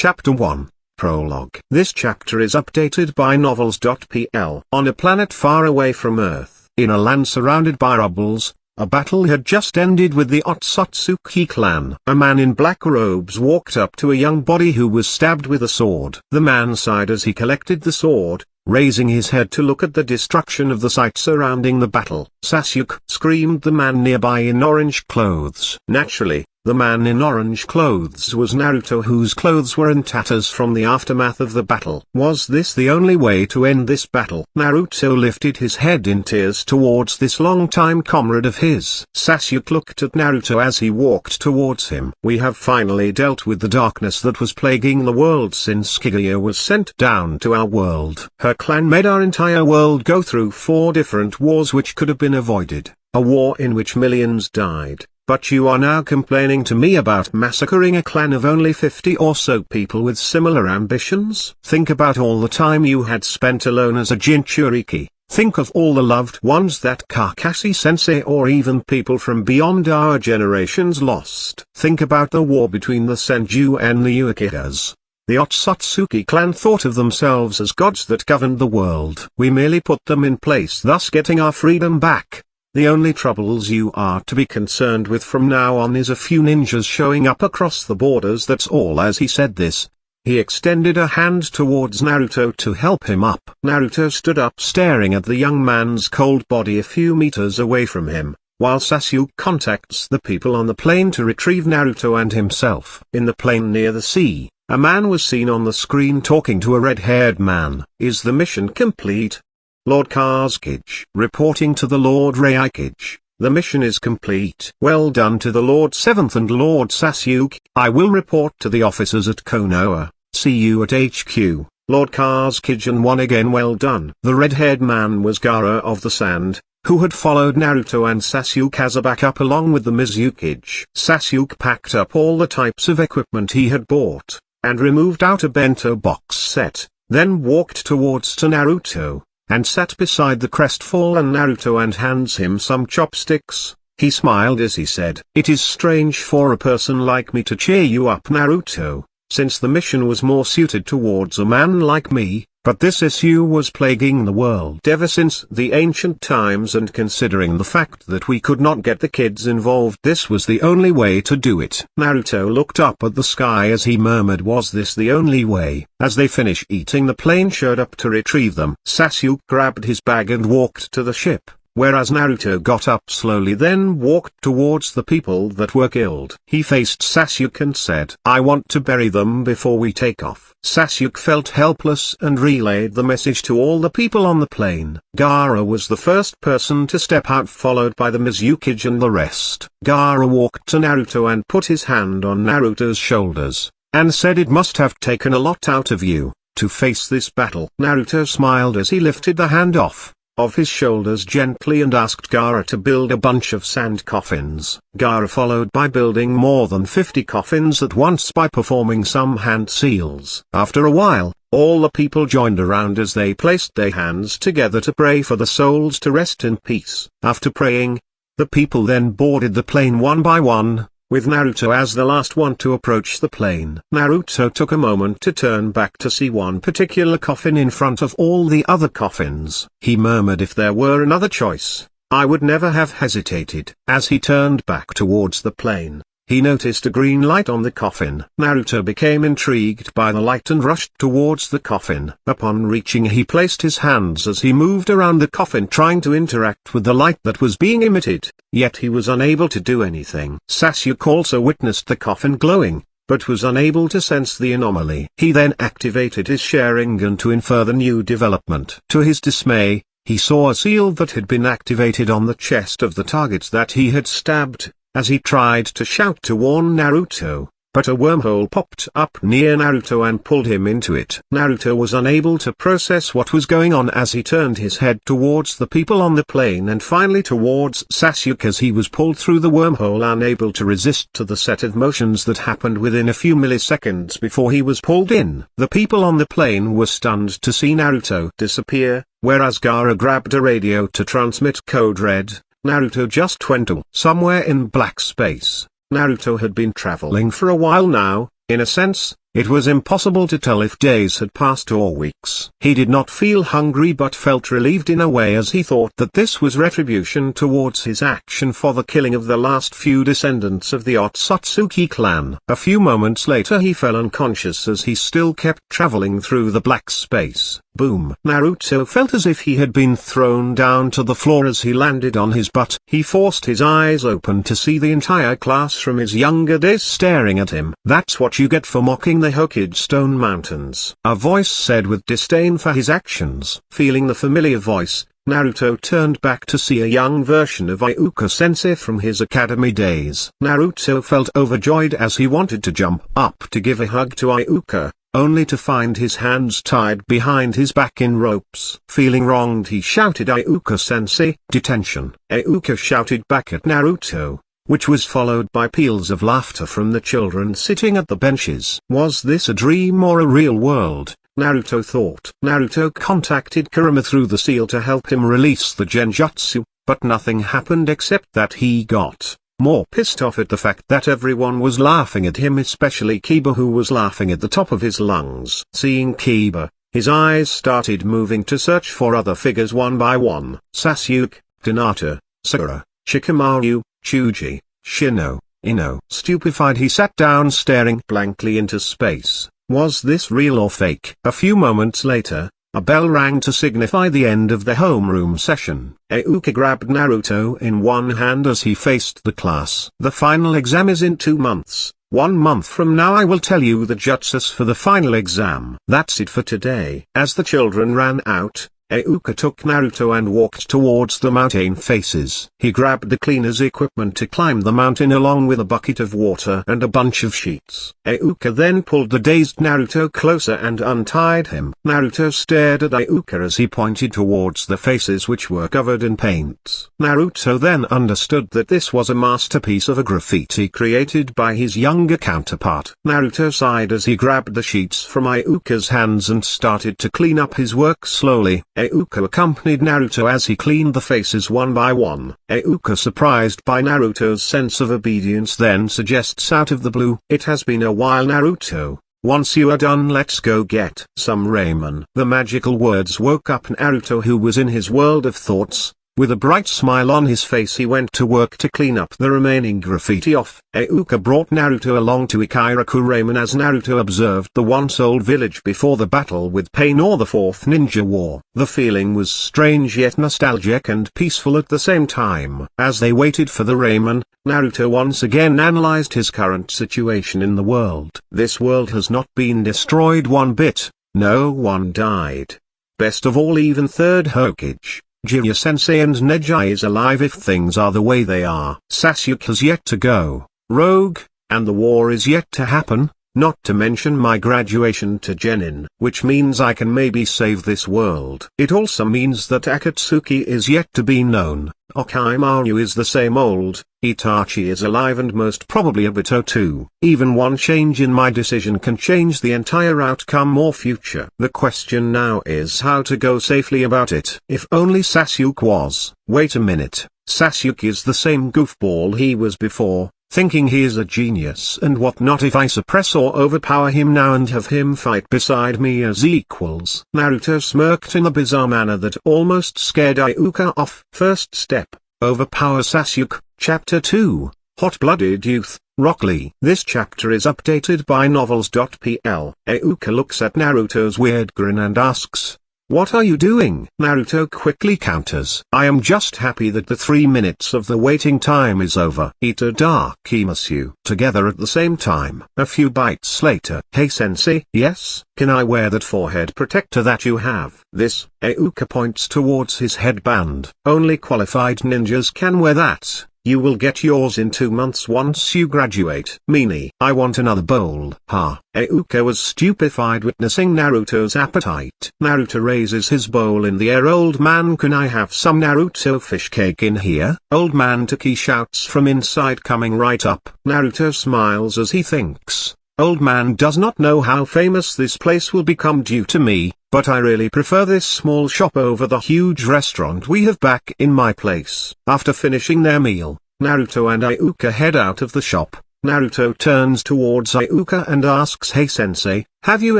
Chapter 1. Prologue. This chapter is updated by novels.pl. On a planet far away from Earth, in a land surrounded by rubbles, a battle had just ended with the Otsutsuki clan. A man in black robes walked up to a young body who was stabbed with a sword. The man sighed as he collected the sword, raising his head to look at the destruction of the site surrounding the battle. "Sasuke!" screamed the man nearby in orange clothes. Naturally, the man in orange clothes was Naruto, whose clothes were in tatters from the aftermath of the battle. Was this the only way to end this battle? Naruto lifted his head in tears towards this longtime comrade of his. Sasuke looked at Naruto as he walked towards him. "We have finally dealt with the darkness that was plaguing the world since Kaguya was sent down to our world. Her clan made our entire world go through 4 different wars which could have been avoided. A war in which millions died. But you are now complaining to me about massacring a clan of only 50 or so people with similar ambitions? Think about all the time you had spent alone as a Jinchuriki. Think of all the loved ones that Kakashi-sensei or even people from beyond our generations lost. Think about the war between the Senju and the Uchihas. The Otsutsuki clan thought of themselves as gods that governed the world. We merely put them in place, thus getting our freedom back. The only troubles you are to be concerned with from now on is a few ninjas showing up across the borders, that's all." As he said this, he extended a hand towards Naruto to help him up. Naruto stood up staring at the young man's cold body a few meters away from him, while Sasuke contacts the people on the plain to retrieve Naruto and himself. In the plain near the sea, a man was seen on the screen talking to a red-haired man. "Is the mission complete?" Lord Kazekage reporting to the Lord Raikage. "The mission is complete." "Well done to the Lord 7th and Lord Sasuke. I will report to the officers at Konoha. See you at HQ." Lord Kazekage and one again well done. The red-haired man was Gaara of the Sand, who had followed Naruto and Sasuke as a backup along with the Mizukage. Sasuke packed up all the types of equipment he had bought, and removed out a bento box set, then walked towards to Naruto, and sat beside the crestfallen Naruto and hands him some chopsticks. He smiled as he said, "It is strange for a person like me to cheer you up, Naruto, since the mission was more suited towards a man like me, but this issue was plaguing the world ever since the ancient times, and considering the fact that we could not get the kids involved, this was the only way to do it." Naruto looked up at the sky as he murmured, "Was this the only way?" As they finished eating, the plane showed up to retrieve them. Sasuke grabbed his bag and walked to the ship, whereas Naruto got up slowly then walked towards the people that were killed. He faced Sasuke and said, "I want to bury them before we take off." Sasuke felt helpless and relayed the message to all the people on the plane. Gaara was the first person to step out, followed by the Mizukage and the rest. Gaara walked to Naruto and put his hand on Naruto's shoulders, and said, "It must have taken a lot out of you to face this battle." Naruto smiled as he lifted the hand off of his shoulders gently and asked Gaara to build a bunch of sand coffins. Gaara followed by building more than 50 coffins at once by performing some hand seals. After a while, all the people joined around as they placed their hands together to pray for the souls to rest in peace. After praying, the people then boarded the plane one by one, with Naruto as the last one to approach the plane. Naruto took a moment to turn back to see one particular coffin in front of all the other coffins. He murmured, "If there were another choice, I would never have hesitated." As he turned back towards the plane, he noticed a green light on the coffin. Naruto became intrigued by the light and rushed towards the coffin. Upon reaching, he placed his hands as he moved around the coffin trying to interact with the light that was being emitted, yet he was unable to do anything. Sasuke also witnessed the coffin glowing, but was unable to sense the anomaly. He then activated his Sharingan to infer the new development. To his dismay, he saw a seal that had been activated on the chest of the target that he had stabbed. As he tried to shout to warn Naruto, but a wormhole popped up near Naruto and pulled him into it. Naruto was unable to process what was going on as he turned his head towards the people on the plane and finally towards Sasuke as he was pulled through the wormhole, unable to resist to the set of motions that happened within a few milliseconds before he was pulled in. The people on the plane were stunned to see Naruto disappear, whereas Gaara grabbed a radio to transmit code red. Naruto just went to somewhere in black space. Naruto had been traveling for a while now, in a sense, It was impossible to tell if days had passed or weeks. He did not feel hungry but felt relieved in a way as he thought that this was retribution towards his action for the killing of the last few descendants of the Otsutsuki clan. A few moments later he fell unconscious as he still kept traveling through the black space. Boom! Naruto felt as if he had been thrown down to the floor as he landed on his butt. He forced his eyes open to see the entire class from his younger days staring at him. "That's what you get for mocking the Hokage Stone Mountains," a voice said with disdain for his actions. Feeling the familiar voice, Naruto turned back to see a young version of Iuka-sensei from his academy days. Naruto felt overjoyed as he wanted to jump up to give a hug to Iuka, only to find his hands tied behind his back in ropes. Feeling wronged, he shouted, "Iuka-sensei, detention!" Iuka shouted back at Naruto, which was followed by peals of laughter from the children sitting at the benches. Was this a dream or a real world? Naruto thought. Naruto contacted Kurama through the seal to help him release the genjutsu, but nothing happened except that he got more pissed off at the fact that everyone was laughing at him, especially Kiba, who was laughing at the top of his lungs. Seeing Kiba, his eyes started moving to search for other figures one by one. Sasuke, Hinata, Sakura, Shikamaru, Chuji, Shino, Ino. Stupefied, he sat down staring blankly into space. Was this real or fake? A few moments later, a bell rang to signify the end of the homeroom session. Iuka grabbed Naruto in one hand as he faced the class. "The final exam is in 2 months. 1 month from now I will tell you the jutsus for the final exam. That's it for today." As the children ran out, Iuka took Naruto and walked towards the mountain faces. He grabbed the cleaner's equipment to climb the mountain along with a bucket of water and a bunch of sheets. Iuka then pulled the dazed Naruto closer and untied him. Naruto stared at Iuka as he pointed towards the faces which were covered in paint. Naruto then understood that this was a masterpiece of a graffiti created by his younger counterpart. Naruto sighed as he grabbed the sheets from Iuka's hands and started to clean up his work slowly. Iuka accompanied Naruto as he cleaned the faces one by one. Iuka, surprised by Naruto's sense of obedience, then suggests out of the blue, "It has been a while, Naruto. Once you are done, let's go get some ramen." The magical words woke up Naruto, who was in his world of thoughts. With a bright smile on his face, he went to work to clean up the remaining graffiti off. Iuka brought Naruto along to Ikiraku Ramen as Naruto observed the once-old village before the battle with Pain or the Fourth Ninja War. The feeling was strange yet nostalgic and peaceful at the same time. As they waited for the ramen, Naruto once again analyzed his current situation in the world. This world has not been destroyed one bit. No one died. Best of all, even third Hokage, Jiraiya-sensei and Neji is alive if things are the way they are. Sasuke has yet to go rogue, and the war is yet to happen, not to mention my graduation to Genin, which means I can maybe save this world. It also means that Akatsuki is yet to be known, Orochimaru is the same old, Itachi is alive, and most probably Obito too. Even one change in my decision can change the entire outcome or future. The question now is how to go safely about it. If only Sasuke was. Wait a minute, Sasuke is the same goofball he was before, thinking he is a genius, and what not if I suppress or overpower him now and have him fight beside me as equals? Naruto smirked in a bizarre manner that almost scared Iuka off. First step, overpower Sasuke. Chapter 2, Hot-Blooded Youth, Rock Lee. This chapter is updated by novels.pl. Iuka looks at Naruto's weird grin and asks, "What are you doing?" Naruto quickly counters, "I am just happy that the 3 minutes of the waiting time is over." Itadakimasu. Together at the same time. A few bites later. "Hey sensei." "Yes?" "Can I wear that forehead protector that you have?" "This." Iuka points towards his headband. "Only qualified ninjas can wear that. You will get yours in 2 months once you graduate." "Meanie, I want another bowl." "Ha." Iuka was stupefied witnessing Naruto's appetite. Naruto raises his bowl in the air. "Old man, can I have some Naruto fish cake in here?" "Old man," Taki shouts from inside, coming right up. Naruto smiles as he thinks, "Old man does not know how famous this place will become due to me, but I really prefer this small shop over the huge restaurant we have back in my place." After finishing their meal, Naruto and Iuka head out of the shop. Naruto turns towards Iuka and asks, "Hey sensei, have you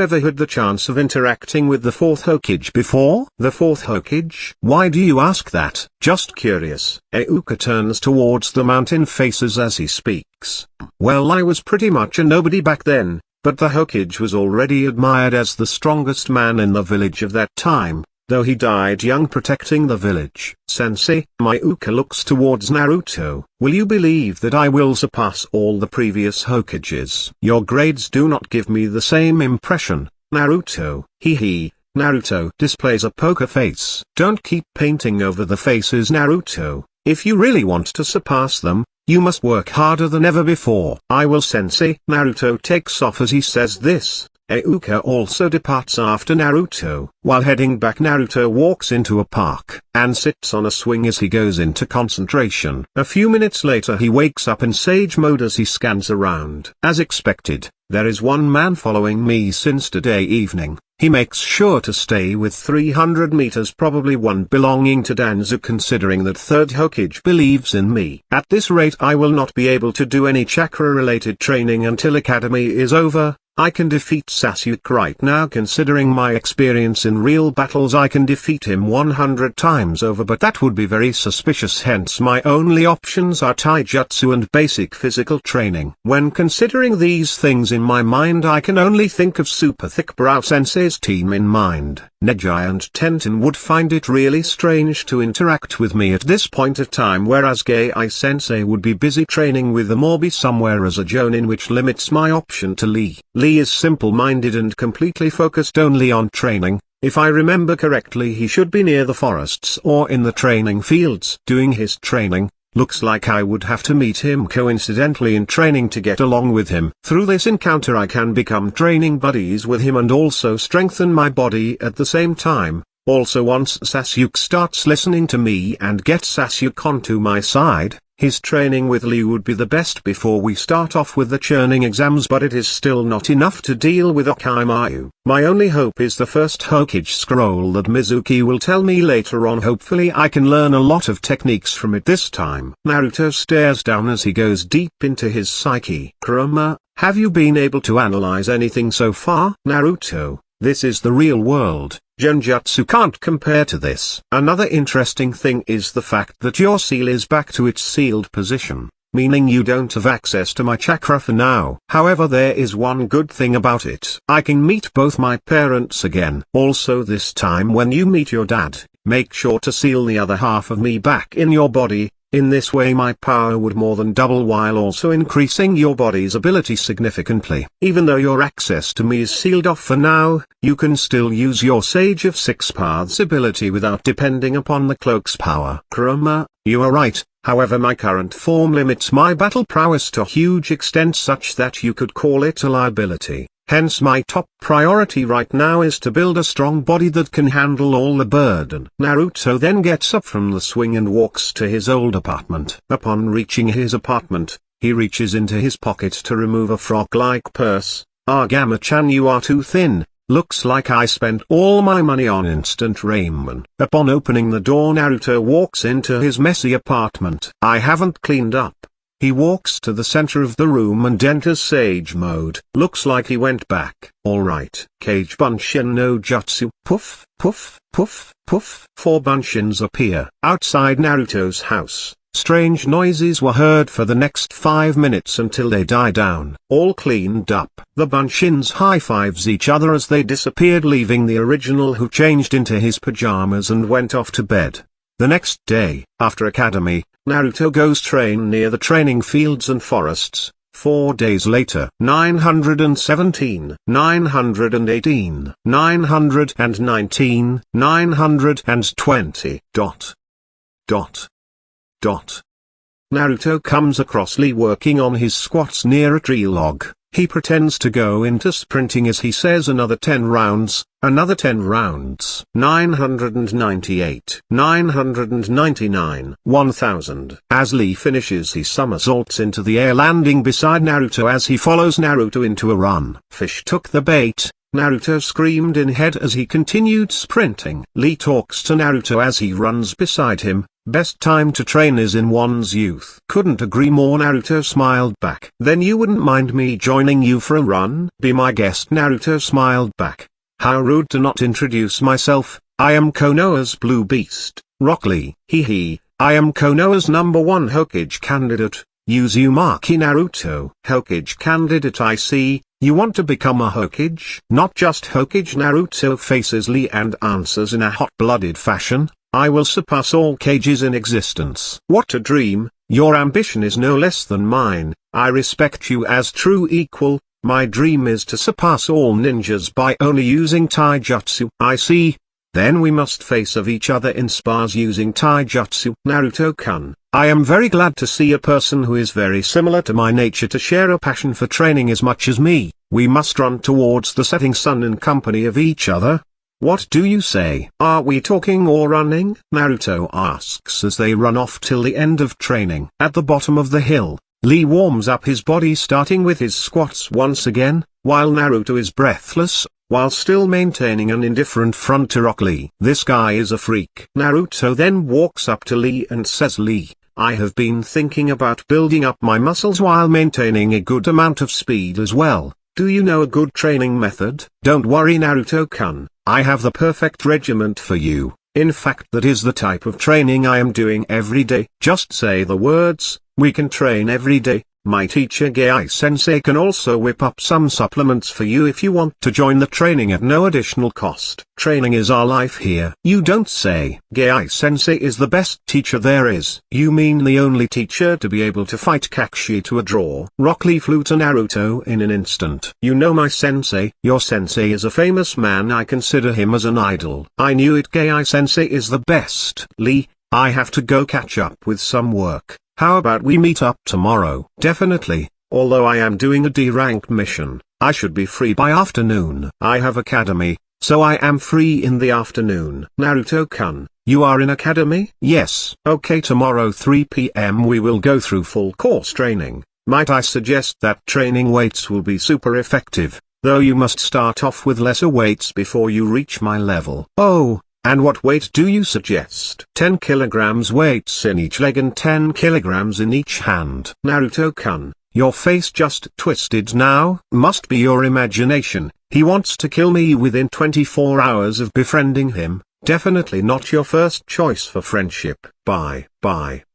ever had the chance of interacting with the fourth Hokage before?" "The fourth Hokage? Why do you ask that?" "Just curious." Iuka turns towards the mountain faces as he speaks. "Well, I was pretty much a nobody back then, but the Hokage was already admired as the strongest man in the village of that time, though he died young protecting the village." "Sensei," Iuka looks towards Naruto, "will you believe that I will surpass all the previous Hokages?" "Your grades do not give me the same impression, Naruto." Hee. Naruto displays a poker face. "Don't keep painting over the faces, Naruto. If you really want to surpass them, you must work harder than ever before." "I will, sensei." Naruto takes off as he says this. Iuka also departs after Naruto. While heading back, Naruto walks into a park, and sits on a swing as he goes into concentration. A few minutes later he wakes up in sage mode as he scans around. As expected, there is one man following me since today evening. He makes sure to stay with 300 meters, probably one belonging to Danzo, considering that third Hokage believes in me. At this rate I will not be able to do any chakra-related training until Academy is over. I can defeat Sasuke right now. Considering my experience in real battles, I can defeat him 100 times over, but that would be very suspicious, hence my only options are taijutsu and basic physical training. When considering these things in my mind, I can only think of Super Thick Brow Sensei's team in mind. Neji and Tenten would find it really strange to interact with me at this point of time, whereas Gai Sensei would be busy training with them or be somewhere as a jonin, which limits my option to Lee. Lee is simple-minded and completely focused only on training. If I remember correctly, he should be near the forests or in the training fields doing his training. Looks like I would have to meet him coincidentally in training to get along with him. Through this encounter I can become training buddies with him and also strengthen my body at the same time. Also, once Sasuke starts listening to me and gets Sasuke onto my side, his training with Lee would be the best before we start off with the churning exams, but it is still not enough to deal with Orochimaru. My only hope is the first Hokage scroll that Mizuki will tell me later on. Hopefully I can learn a lot of techniques from it this time. Naruto stares down as he goes deep into his psyche. "Kurama, have you been able to analyze anything so far?" "Naruto, this is the real world. Genjutsu can't compare to this. Another interesting thing is the fact that your seal is back to its sealed position, meaning you don't have access to my chakra for now. However, there is one good thing about it. I can meet both my parents again. Also, this time when you meet your dad, make sure to seal the other half of me back in your body. In this way my power would more than double, while also increasing your body's ability significantly. Even though your access to me is sealed off for now, you can still use your Sage of Six Paths ability without depending upon the cloak's power." "Kurama, you are right. However, my current form limits my battle prowess to a huge extent, such that you could call it a liability. Hence my top priority right now is to build a strong body that can handle all the burden." Naruto then gets up from the swing and walks to his old apartment. Upon reaching his apartment, he reaches into his pocket to remove a frog-like purse. "Agama-chan, you are too thin. Looks like I spent all my money on instant ramen." Upon opening the door, Naruto walks into his messy apartment. "I haven't cleaned up." He walks to the center of the room and enters Sage mode. Looks like he went back. Alright. Kage Bunshin no Jutsu. Puff, puff, puff, puff. 4 Bunshins appear. Outside Naruto's house, strange noises were heard for the next 5 minutes until they die down. All cleaned up. The Bunshins high-fives each other as they disappeared, leaving the original, who changed into his pajamas and went off to bed. The next day, after Academy, Naruto goes train near the training fields and forests. 4 days later, 917, 918, 919, 920. Naruto comes across Lee working on his squats near a tree log. He pretends to go into sprinting as he says, "Another 10 rounds, another 10 rounds." 998, 999, 1000. As Lee finishes, he somersaults into the air, landing beside Naruto as he follows Naruto into a run. Fish took the bait. Naruto screamed in head as he continued sprinting. Lee talks to Naruto as he runs beside him. Best time to train is in one's youth. Couldn't agree more, Naruto smiled back. Then you wouldn't mind me joining you for a run? Be my guest, Naruto smiled back. How rude to not introduce myself. I am Konoha's blue beast, Rock Lee. Hee. I am Konoha's #1 Hokage candidate, Uzumaki Naruto. Hokage candidate, I see. You want to become a Hokage? Not just Hokage. Naruto faces Lee and answers in a hot-blooded fashion. I will surpass all cages in existence. What a dream. Your ambition is no less than mine. I respect you as true equal. My dream is to surpass all ninjas by only using taijutsu. I see. Then we must face of each other in spars using taijutsu. Naruto-kun, I am very glad to see a person who is very similar to my nature to share a passion for training as much as me. We must run towards the setting sun in company of each other. What do you say? Are we talking or running? Naruto asks as they run off till the end of training. At the bottom of the hill, Lee warms up his body starting with his squats once again, while Naruto is breathless, while still maintaining an indifferent front to Rock Lee. This guy is a freak. Naruto then walks up to Lee and says, Lee, I have been thinking about building up my muscles while maintaining a good amount of speed as well. Do you know a good training method? Don't worry, Naruto-kun, I have the perfect regiment for you. In fact, that is the type of training I am doing every day. Just say the words, we can train every day. My teacher Gai-sensei can also whip up some supplements for you if you want to join the training at no additional cost. Training is our life here. You don't say. Gai-sensei is the best teacher there is. You mean the only teacher to be able to fight Kakashi to a draw? Rock Lee flew to Naruto in an instant. You know my sensei? Your sensei is a famous man. I consider him as an idol. I knew it. Gai-sensei is the best. Lee, I have to go catch up with some work. How about we meet up tomorrow? Definitely, although I am doing a D-rank mission, I should be free by afternoon. I have academy, so I am free in the afternoon. Naruto-kun, you are in academy? Yes. Okay, tomorrow 3 p.m. we will go through full course training. Might I suggest that training weights will be super effective, though you must start off with lesser weights before you reach my level. Oh. And what weight do you suggest? 10 kilograms weights in each leg and 10 kilograms in each hand. Naruto-kun, your face just twisted now. Must be your imagination. He wants to kill me within 24 hours of befriending him. Definitely not your first choice for friendship. Bye.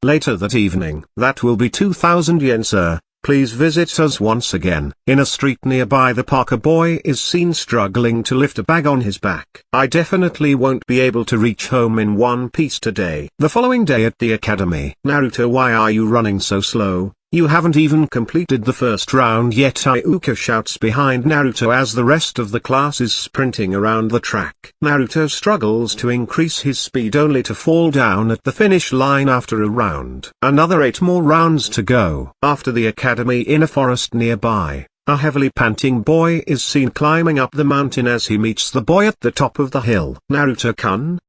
Later that evening. That will be 2,000 yen, sir. Please visit us once again. In a street nearby, the Parker boy is seen struggling to lift a bag on his back. I definitely won't be able to reach home in one piece today. The following day at the academy. Naruto, why are you running so slow? You haven't even completed the first round yet. Iuka shouts behind Naruto as the rest of the class is sprinting around the track. Naruto struggles to increase his speed only to fall down at the finish line after a round. Another 8 more rounds to go. After the academy, in a forest nearby, a heavily panting boy is seen climbing up the mountain as he meets the boy at the top of the hill. Naruto-kun?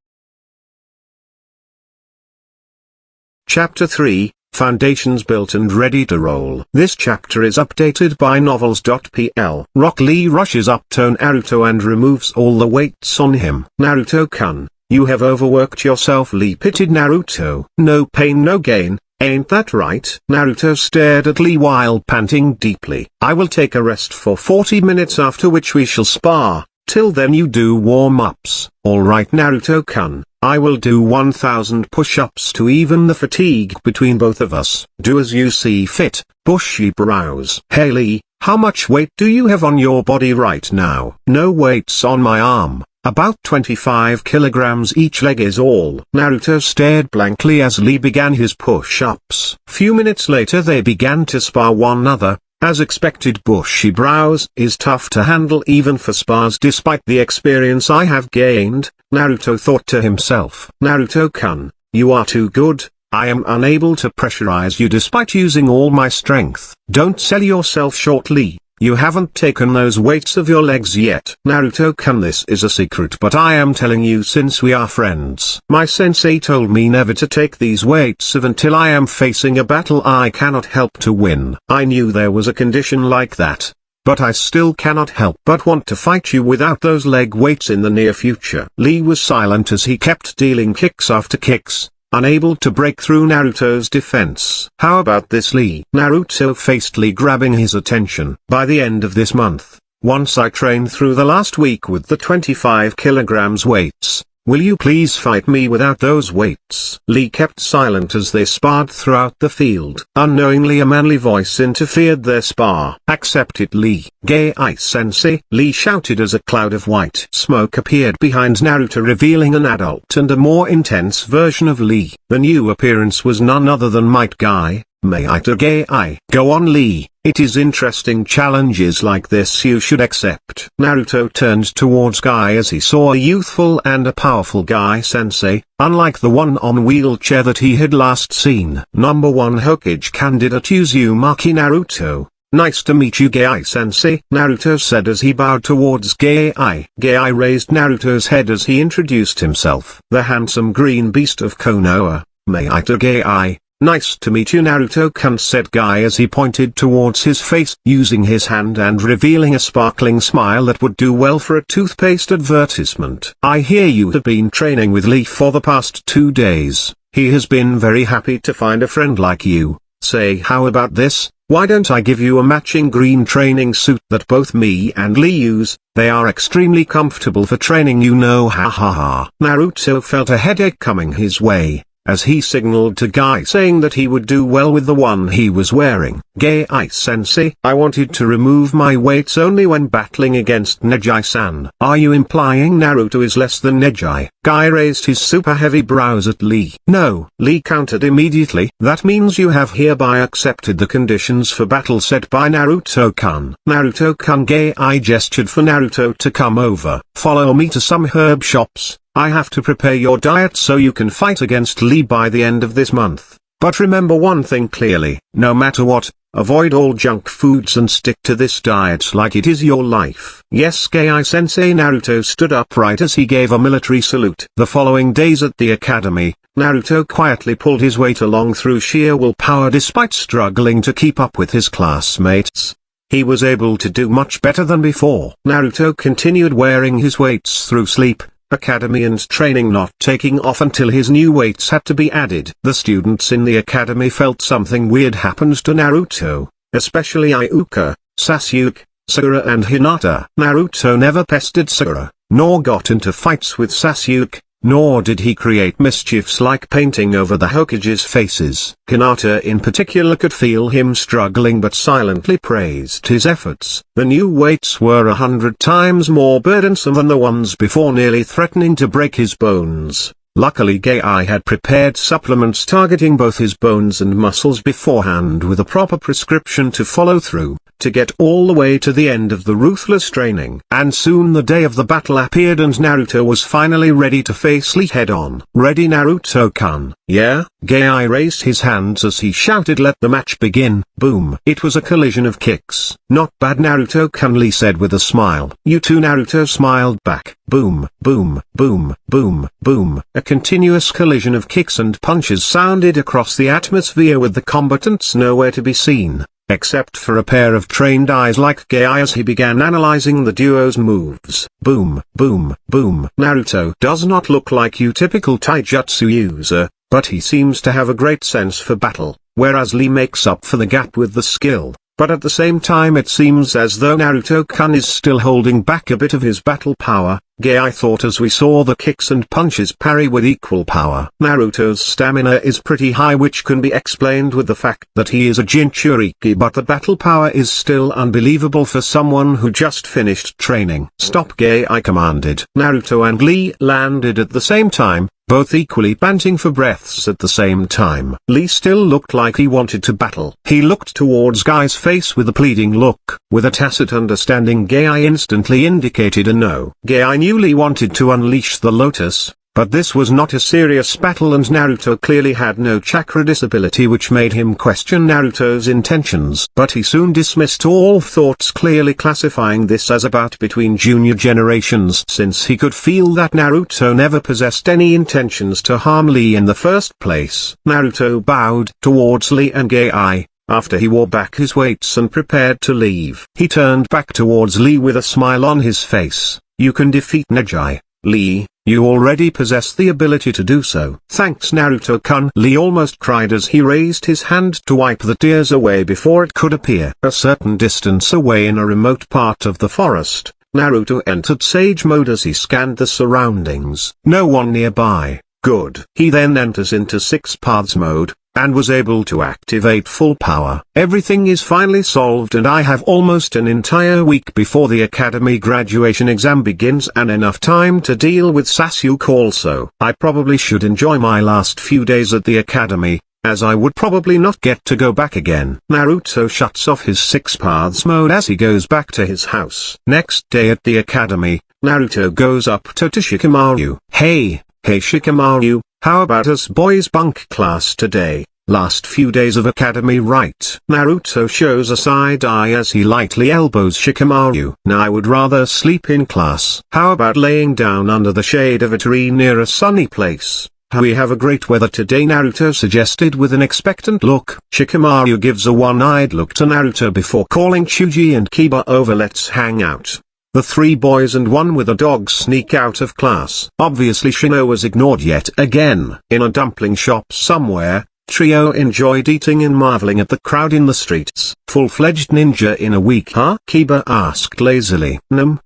Chapter 3, Foundations built and ready to roll. This chapter is updated by novels.pl. Rock Lee rushes up to Naruto and removes all the weights on him. Naruto-kun, you have overworked yourself. Lee pitied Naruto. No pain no gain, ain't that right? Naruto stared at Lee while panting deeply. I will take a rest for 40 minutes after which we shall spar. Till then you do warm-ups. Alright Naruto-kun, I will do 1,000 push-ups to even the fatigue between both of us. Do as you see fit. Bushy brows. Hey Lee, how much weight do you have on your body right now? No weights on my arm. About 25 kilograms each leg is all. Naruto stared blankly as Lee began his push-ups. Few minutes later they began to spar one another. As expected, bushy brows is tough to handle even for spars despite the experience I have gained, Naruto thought to himself. Naruto-kun, you are too good. I am unable to pressurize you despite using all my strength. Don't sell yourself short, Lee. You haven't taken those weights of your legs yet. Naruto-kun, this is a secret, but I am telling you since we are friends. My sensei told me never to take these weights until I am facing a battle I cannot help to win. I knew there was a condition like that, but I still cannot help but want to fight you without those leg weights in the near future." Lee was silent as he kept dealing kicks after kicks, unable to break through Naruto's defense. "How about this, Lee?" Naruto faced Lee, grabbing his attention. "By the end of this month, once I train through the last week with the 25 kilograms weights, will you please fight me without those weights?" Lee kept silent as they sparred throughout the field. Unknowingly a manly voice interfered their spar. "Accept it, Lee." "Gai-sensei," Lee shouted as a cloud of white smoke appeared behind Naruto, revealing an adult and a more intense version of Lee. The new appearance was none other than Might Guy. Gai. "Go on, Lee. It is interesting challenges like this you should accept." Naruto turned towards Guy as he saw a youthful and a powerful Gai-sensei, unlike the one on wheelchair that he had last seen. "Number 1 Hokage candidate Uzumaki Naruto. Nice to meet you, Gai-sensei," Naruto said as he bowed towards Gai. Gai raised Naruto's head as he introduced himself. "The handsome green beast of Konoha, Gai. Nice to meet you, Naruto-kun," said Guy as he pointed towards his face, using his hand and revealing a sparkling smile that would do well for a toothpaste advertisement. "I hear you have been training with Lee for the past 2 days. He has been very happy to find a friend like you. Say, how about this? Why don't I give you a matching green training suit that both me and Lee use? They are extremely comfortable for training, you know." Ha ha ha. Naruto felt a headache coming his way, as he signaled to Guy, saying that he would do well with the one he was wearing. "Gai-sensei, I wanted to remove my weights only when battling against Neji-san." "Are you implying Naruto is less than Neji?" Guy raised his super heavy brows at Lee. "No," Lee countered immediately. "That means you have hereby accepted the conditions for battle set by Naruto-kun." Naruto-kun. Gai gestured for Naruto to come over. "Follow me to some herb shops. I have to prepare your diet so you can fight against Lee by the end of this month. But remember one thing clearly, no matter what, avoid all junk foods and stick to this diet like it is your life." "Yes, Gai-sensei." Naruto stood upright as he gave a military salute. The following days at the academy, Naruto quietly pulled his weight along through sheer willpower despite struggling to keep up with his classmates. He was able to do much better than before. Naruto continued wearing his weights through sleep, academy and training, not taking off until his new weights had to be added. The students in the academy felt something weird happened to Naruto, especially Iuka, Sasuke, Sakura and Hinata. Naruto never pestered Sakura, nor got into fights with Sasuke, nor did he create mischiefs like painting over the Hokage's faces. Hinata in particular could feel him struggling but silently praised his efforts. The new weights were 100 times more burdensome than the ones before, nearly threatening to break his bones. Luckily Gai had prepared supplements targeting both his bones and muscles beforehand with a proper prescription to follow through, to get all the way to the end of the ruthless training. And soon the day of the battle appeared and Naruto was finally ready to face Lee head-on. "Ready, Naruto-kun?" "Yeah?" Gai raised his hands as he shouted, "Let the match begin." Boom. It was a collision of kicks. "Not bad, Naruto-kun," Lee said with a smile. "You too." Naruto smiled back. Boom, boom, boom, boom, boom. A continuous collision of kicks and punches sounded across the atmosphere with the combatants nowhere to be seen, except for a pair of trained eyes like Gai as he began analyzing the duo's moves. Boom, boom, boom. Naruto does not look like your typical taijutsu user, but he seems to have a great sense for battle, whereas Lee makes up for the gap with the skill. But at the same time it seems as though Naruto-kun is still holding back a bit of his battle power, Gai thought as we saw the kicks and punches parry with equal power. Naruto's stamina is pretty high, which can be explained with the fact that he is a Jinchuriki, but the battle power is still unbelievable for someone who just finished training. "Stop!" Gai commanded. Naruto and Lee landed at the same time, both equally panting for breaths at the same time. Lee still looked like he wanted to battle. He looked towards Gai's face with a pleading look. With a tacit understanding, Gai instantly indicated a no. Gai knew Lee wanted to unleash the lotus, but this was not a serious battle and Naruto clearly had no chakra disability, which made him question Naruto's intentions. But he soon dismissed all thoughts, clearly classifying this as a bout between junior generations, since he could feel that Naruto never possessed any intentions to harm Lee in the first place. Naruto bowed towards Lee and Gai, After he wore back his weights and prepared to leave, he turned back towards Lee with a smile on his face. "You can defeat Neji, Lee. You already possess the ability to do so." "Thanks Naruto-kun." Lee almost cried as he raised his hand to wipe the tears away before it could appear. A certain distance away in a remote part of the forest, Naruto entered sage mode as he scanned the surroundings. No one nearby. Good. He then enters into six paths mode, and was able to activate full power. "Everything is finally solved and I have almost an entire week before the academy graduation exam begins and enough time to deal with Sasuke also. I probably should enjoy my last few days at the academy, as I would probably not get to go back again." Naruto shuts off his six paths mode as he goes back to his house. Next day at the academy, Naruto goes up to Shikamaru. Hey Shikamaru, how about us boys bunk class today? Last few days of academy right? Naruto shows a side eye as he lightly elbows Shikamaru. "Nah, I would rather sleep in class. How about laying down under the shade of a tree near a sunny place? We have a great weather today," Naruto suggested with an expectant look. Shikamaru gives a one-eyed look to Naruto before calling Chuji and Kiba over. "Let's hang out." The three boys and one with a dog sneak out of class. Obviously Shino was ignored yet again. In a dumpling shop somewhere, trio enjoyed eating and marveling at the crowd in the streets. "Full-fledged ninja in a week, huh?" Kiba asked lazily. Num,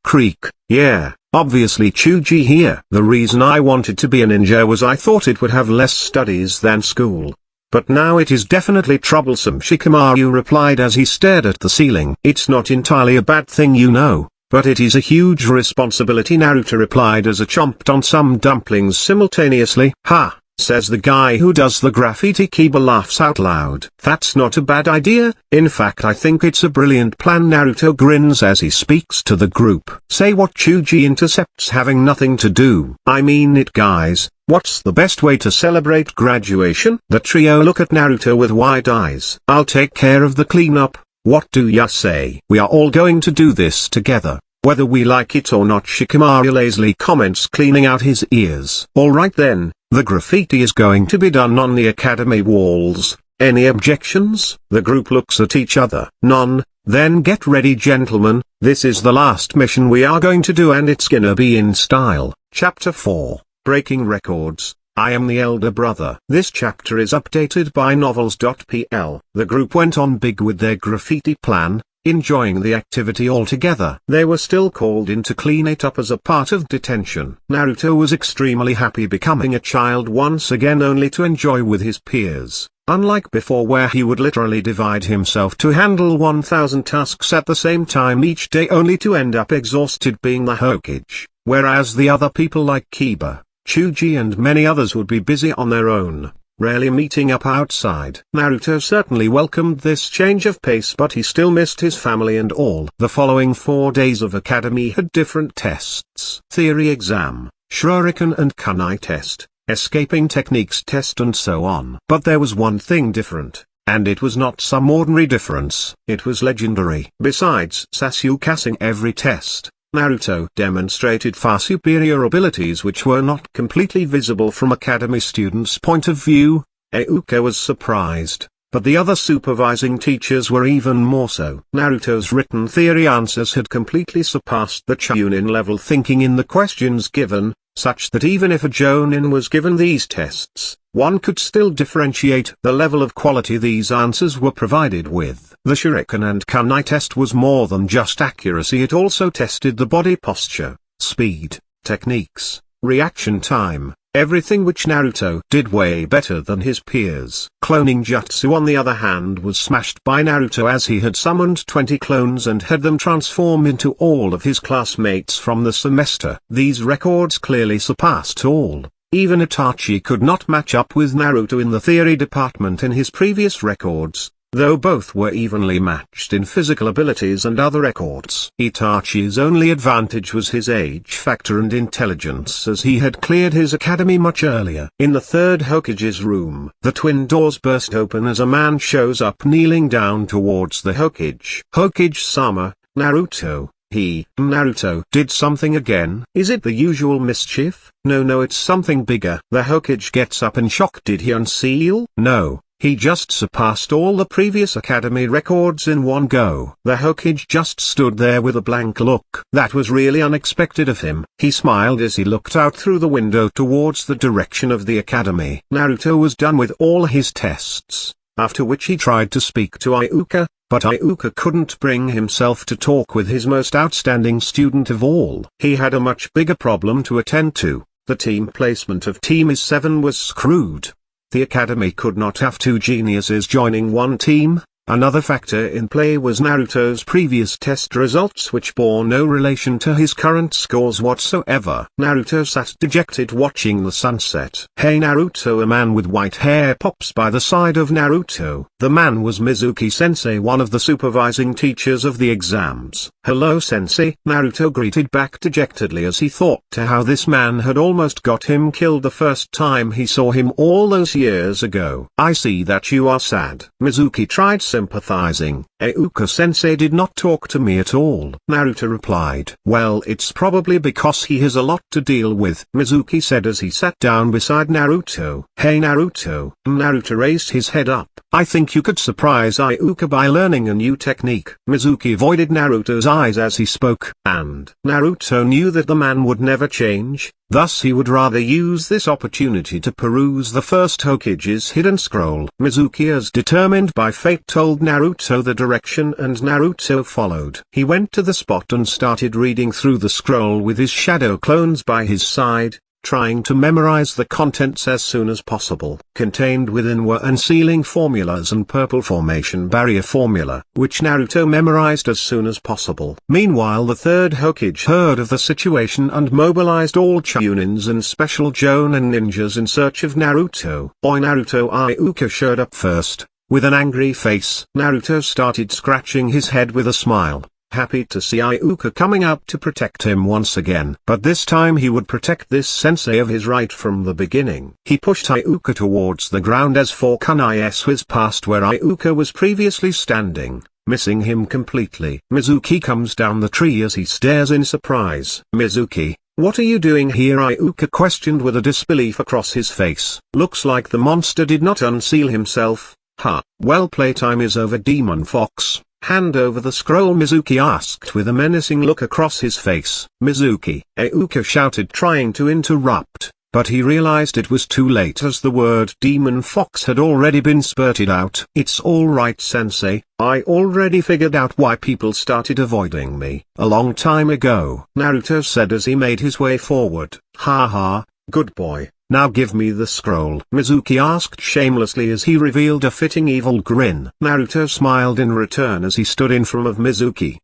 creak. "Yeah, obviously Chuji here. The reason I wanted to be a ninja was I thought it would have less studies than school. But now it is definitely troublesome," Shikamaru replied as he stared at the ceiling. "It's not entirely a bad thing, you know, but it is a huge responsibility," Naruto replied as he chomped on some dumplings simultaneously. "Ha, says the guy who does the graffiti." Kiba laughs out loud. "That's not a bad idea, in fact I think it's a brilliant plan." Naruto grins as he speaks to the group. "Say what?" Chuji intercepts, having nothing to do. "I mean it guys. What's the best way to celebrate graduation?" The trio look at Naruto with wide eyes. "I'll take care of the cleanup. What do ya say?" "We are all going to do this together, whether we like it or not," Shikamaru lazily comments, cleaning out his ears. "Alright then, the graffiti is going to be done on the academy walls. Any objections?" The group looks at each other. "None. Then get ready gentlemen, this is the last mission we are going to do and it's gonna be in style." Chapter 4. Breaking Records. I am the elder brother. This chapter is updated by novels.pl. The group went on big with their graffiti plan, enjoying the activity altogether. They were still called in to clean it up as a part of detention. Naruto was extremely happy becoming a child once again, only to enjoy with his peers. Unlike before where he would literally divide himself to handle 1,000 tasks at the same time each day only to end up exhausted being the Hokage, whereas the other people like Kiba, Chuji and many others would be busy on their own, rarely meeting up outside. Naruto certainly welcomed this change of pace, but he still missed his family and all. The following 4 days of academy had different tests: theory exam, Shuriken and Kunai test, escaping techniques test and so on. But there was one thing different, and it was not some ordinary difference, it was legendary. Besides Sasukesing every test, Naruto demonstrated far superior abilities which were not completely visible from academy students' point of view. Euka was surprised, but the other supervising teachers were even more so. Naruto's written theory answers had completely surpassed the Chunin level thinking in the questions given, such that even if a Jonin was given these tests, one could still differentiate the level of quality these answers were provided with. The Shuriken and Kunai test was more than just accuracy, it also tested the body posture, speed, techniques, reaction time, everything which Naruto did way better than his peers. Cloning jutsu on the other hand was smashed by Naruto as he had summoned 20 clones and had them transform into all of his classmates from the semester. These records clearly surpassed all. Even Itachi could not match up with Naruto in the theory department in his previous records, though both were evenly matched in physical abilities and other records. Itachi's only advantage was his age factor and intelligence, as he had cleared his academy much earlier. In the third Hokage's room, the twin doors burst open as a man shows up kneeling down towards the Hokage. "Hokage-sama, Naruto." Naruto did something again? Is it the usual mischief? No, it's something bigger. The Hokage gets up in shock. Did he unseal? No, He just surpassed all the previous academy records in one go. The Hokage just stood there with a blank look. That was really unexpected of him. He smiled as he looked out through the window towards the direction of the academy. Naruto was done with all his tests, after which he tried to speak to Iuka, but Iuka couldn't bring himself to talk with his most outstanding student of all. He had a much bigger problem to attend to. The team placement of Team is7 was screwed. The academy could not have two geniuses joining one team. Another factor in play was Naruto's previous test results, which bore no relation to his current scores whatsoever. Naruto sat dejected watching the sunset. "Hey Naruto!" A man with white hair pops by the side of Naruto. The man was Mizuki-sensei, one of the supervising teachers of the exams. "Hello sensei." Naruto greeted back dejectedly as he thought to how this man had almost got him killed the first time he saw him all those years ago. "I see that you are sad." Mizuki tried sympathizing. "Iuka-sensei did not talk to me at all," Naruto replied. "Well, it's probably because he has a lot to deal with," Mizuki said as he sat down beside Naruto. "Hey Naruto." Naruto raised his head up. "I think you could surprise Iuka by learning a new technique." Mizuki avoided Naruto's eyes as he spoke, and Naruto knew that the man would never change. Thus he would rather use this opportunity to peruse the first Hokage's hidden scroll. Mizuki, as determined by fate, told Naruto the direction and Naruto followed. He went to the spot and started reading through the scroll with his shadow clones by his side, trying to memorize the contents as soon as possible. Contained within were unsealing formulas and purple formation barrier formula, which Naruto memorized as soon as possible. Meanwhile, the third Hokage heard of the situation and mobilized all Chunins and special Jonin ninjas in search of Naruto. "Oi Naruto!" Iuka showed up first. With an angry face, Naruto started scratching his head with a smile, happy to see Iuka coming up to protect him once again. But this time he would protect this sensei of his right from the beginning. He pushed Iuka towards the ground as 4 kunais whizzed past where Iuka was previously standing, missing him completely. Mizuki comes down the tree as he stares in surprise. "Mizuki, what are you doing here?" Iuka questioned with a disbelief across his face. "Looks like the monster did not unseal himself." "Huh, well, playtime is over, Demon Fox. Hand over the scroll," Mizuki asked with a menacing look across his face. "Mizuki!" Iuka shouted, trying to interrupt, but he realized it was too late as the word Demon Fox had already been spurted out. "It's alright sensei, I already figured out why people started avoiding me a long time ago," Naruto said as he made his way forward. "Ha ha, good boy. Now give me the scroll," Mizuki asked shamelessly as he revealed a fitting evil grin. Naruto smiled in return as he stood in front of Mizuki,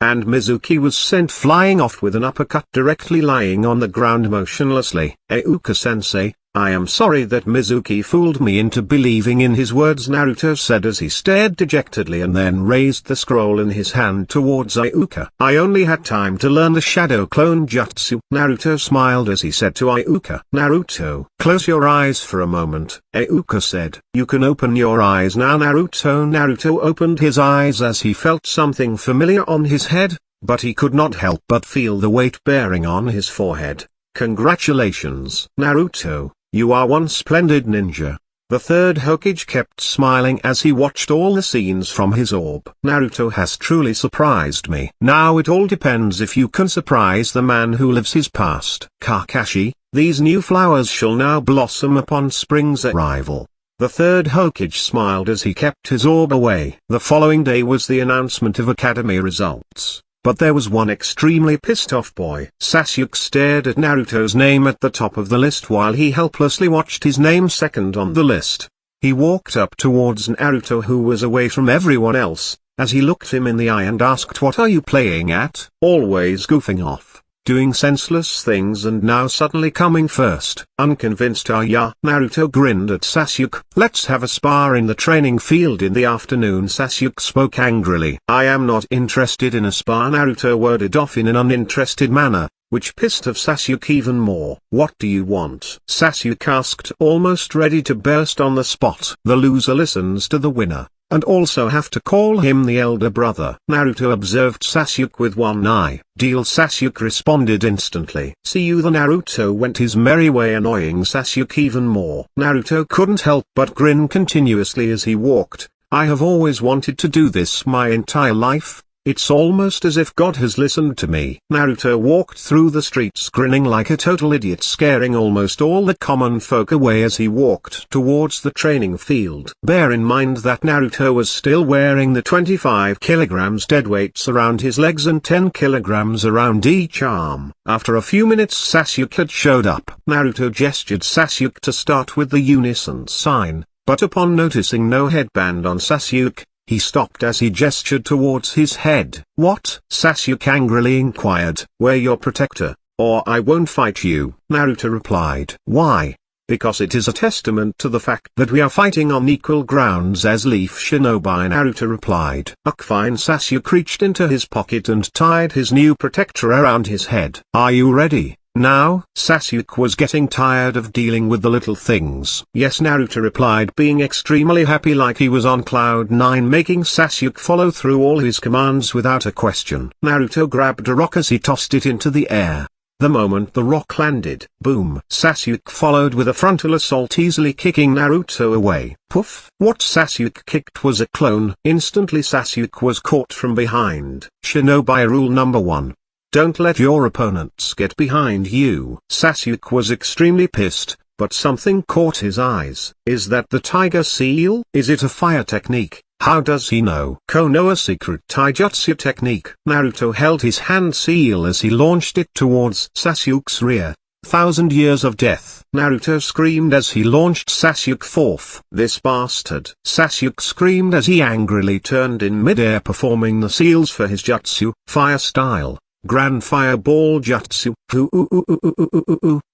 and Mizuki was sent flying off with an uppercut directly lying on the ground motionlessly. "Iuka-sensei, I am sorry that Mizuki fooled me into believing in his words," Naruto said as he stared dejectedly and then raised the scroll in his hand towards Iuka. "I only had time to learn the shadow clone jutsu." Naruto smiled as he said to Iuka, "Naruto, close your eyes for a moment." Iuka said, "You can open your eyes now, Naruto." Naruto opened his eyes as he felt something familiar on his head, but he could not help but feel the weight bearing on his forehead. "Congratulations, Naruto. You are one splendid ninja." The third Hokage kept smiling as he watched all the scenes from his orb. "Naruto has truly surprised me." "Now it all depends if you can surprise the man who lives his past." "Kakashi, these new flowers shall now blossom upon spring's arrival." The third Hokage smiled as he kept his orb away. The following day was the announcement of academy results. But there was one extremely pissed off boy. Sasuke stared at Naruto's name at the top of the list while he helplessly watched his name second on the list. He walked up towards Naruto, who was away from everyone else, as he looked him in the eye and asked, "What are you playing at? Always goofing off, doing senseless things and now suddenly coming first." "Unconvinced, are ya?" Naruto grinned at Sasuke. "Let's have a spar in the training field in the afternoon." Sasuke spoke angrily. "I am not interested in a spar," Naruto worded off in an uninterested manner, which pissed off Sasuke even more. "What do you want?" Sasuke asked, almost ready to burst on the spot. "The loser listens to the winner. and also have to call him the elder brother. Naruto observed Sasuke with one eye. Deal. Sasuke responded instantly. See you. The Naruto went his merry way, annoying Sasuke even more. Naruto couldn't help but grin continuously as he walked. I have always wanted to do this my entire life. It's almost as if God has listened to me. Naruto walked through the streets grinning like a total idiot, scaring almost all the common folk away as he walked towards the training field. Bear in mind that Naruto was still wearing the 25 kilograms deadweights around his legs and 10 kilograms around each arm. After a few minutes Sasuke had showed up. Naruto gestured Sasuke to start with the unison sign, but upon noticing no headband on Sasuke, he stopped as he gestured towards his head. What? Sasuke angrily inquired. Wear your protector, or I won't fight you. Naruto replied. Why? Because it is a testament to the fact that we are fighting on equal grounds as Leaf Shinobi. Naruto replied. Fine. Sasuke reached into his pocket and tied his new protector around his head. Are you ready? Now? Sasuke was getting tired of dealing with the little things. Yes, Naruto replied, being extremely happy like he was on cloud 9, making Sasuke follow through all his commands without a question. Naruto grabbed a rock as he tossed it into the air. The moment the rock landed, boom, Sasuke followed with a frontal assault, easily kicking Naruto away. Poof! What Sasuke kicked was a clone. Instantly Sasuke was caught from behind. Shinobi rule number 1. Don't let your opponents get behind you. Sasuke was extremely pissed, but something caught his eyes. Is that the tiger seal? Is it a fire technique? How does he know? Konoha secret taijutsu technique. Naruto held his hand seal as he launched it towards Sasuke's rear. 1,000 years of death. Naruto screamed as he launched Sasuke forth. This bastard. Sasuke screamed as he angrily turned in midair, performing the seals for his jutsu, fire style. Grand Fireball Jutsu.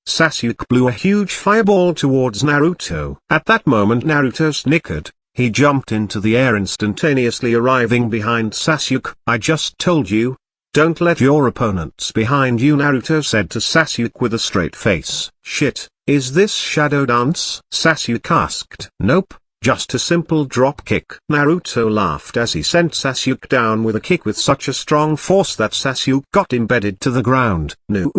Sasuke blew a huge fireball towards Naruto. At that moment Naruto snickered. He jumped into the air, instantaneously arriving behind Sasuke. I just told you. Don't let your opponents behind you, Naruto said to Sasuke with a straight face. Shit, is this shadow dance? Sasuke asked. Nope. Just a simple drop kick. Naruto laughed as he sent Sasuke down with a kick with such a strong force that Sasuke got embedded to the ground. No.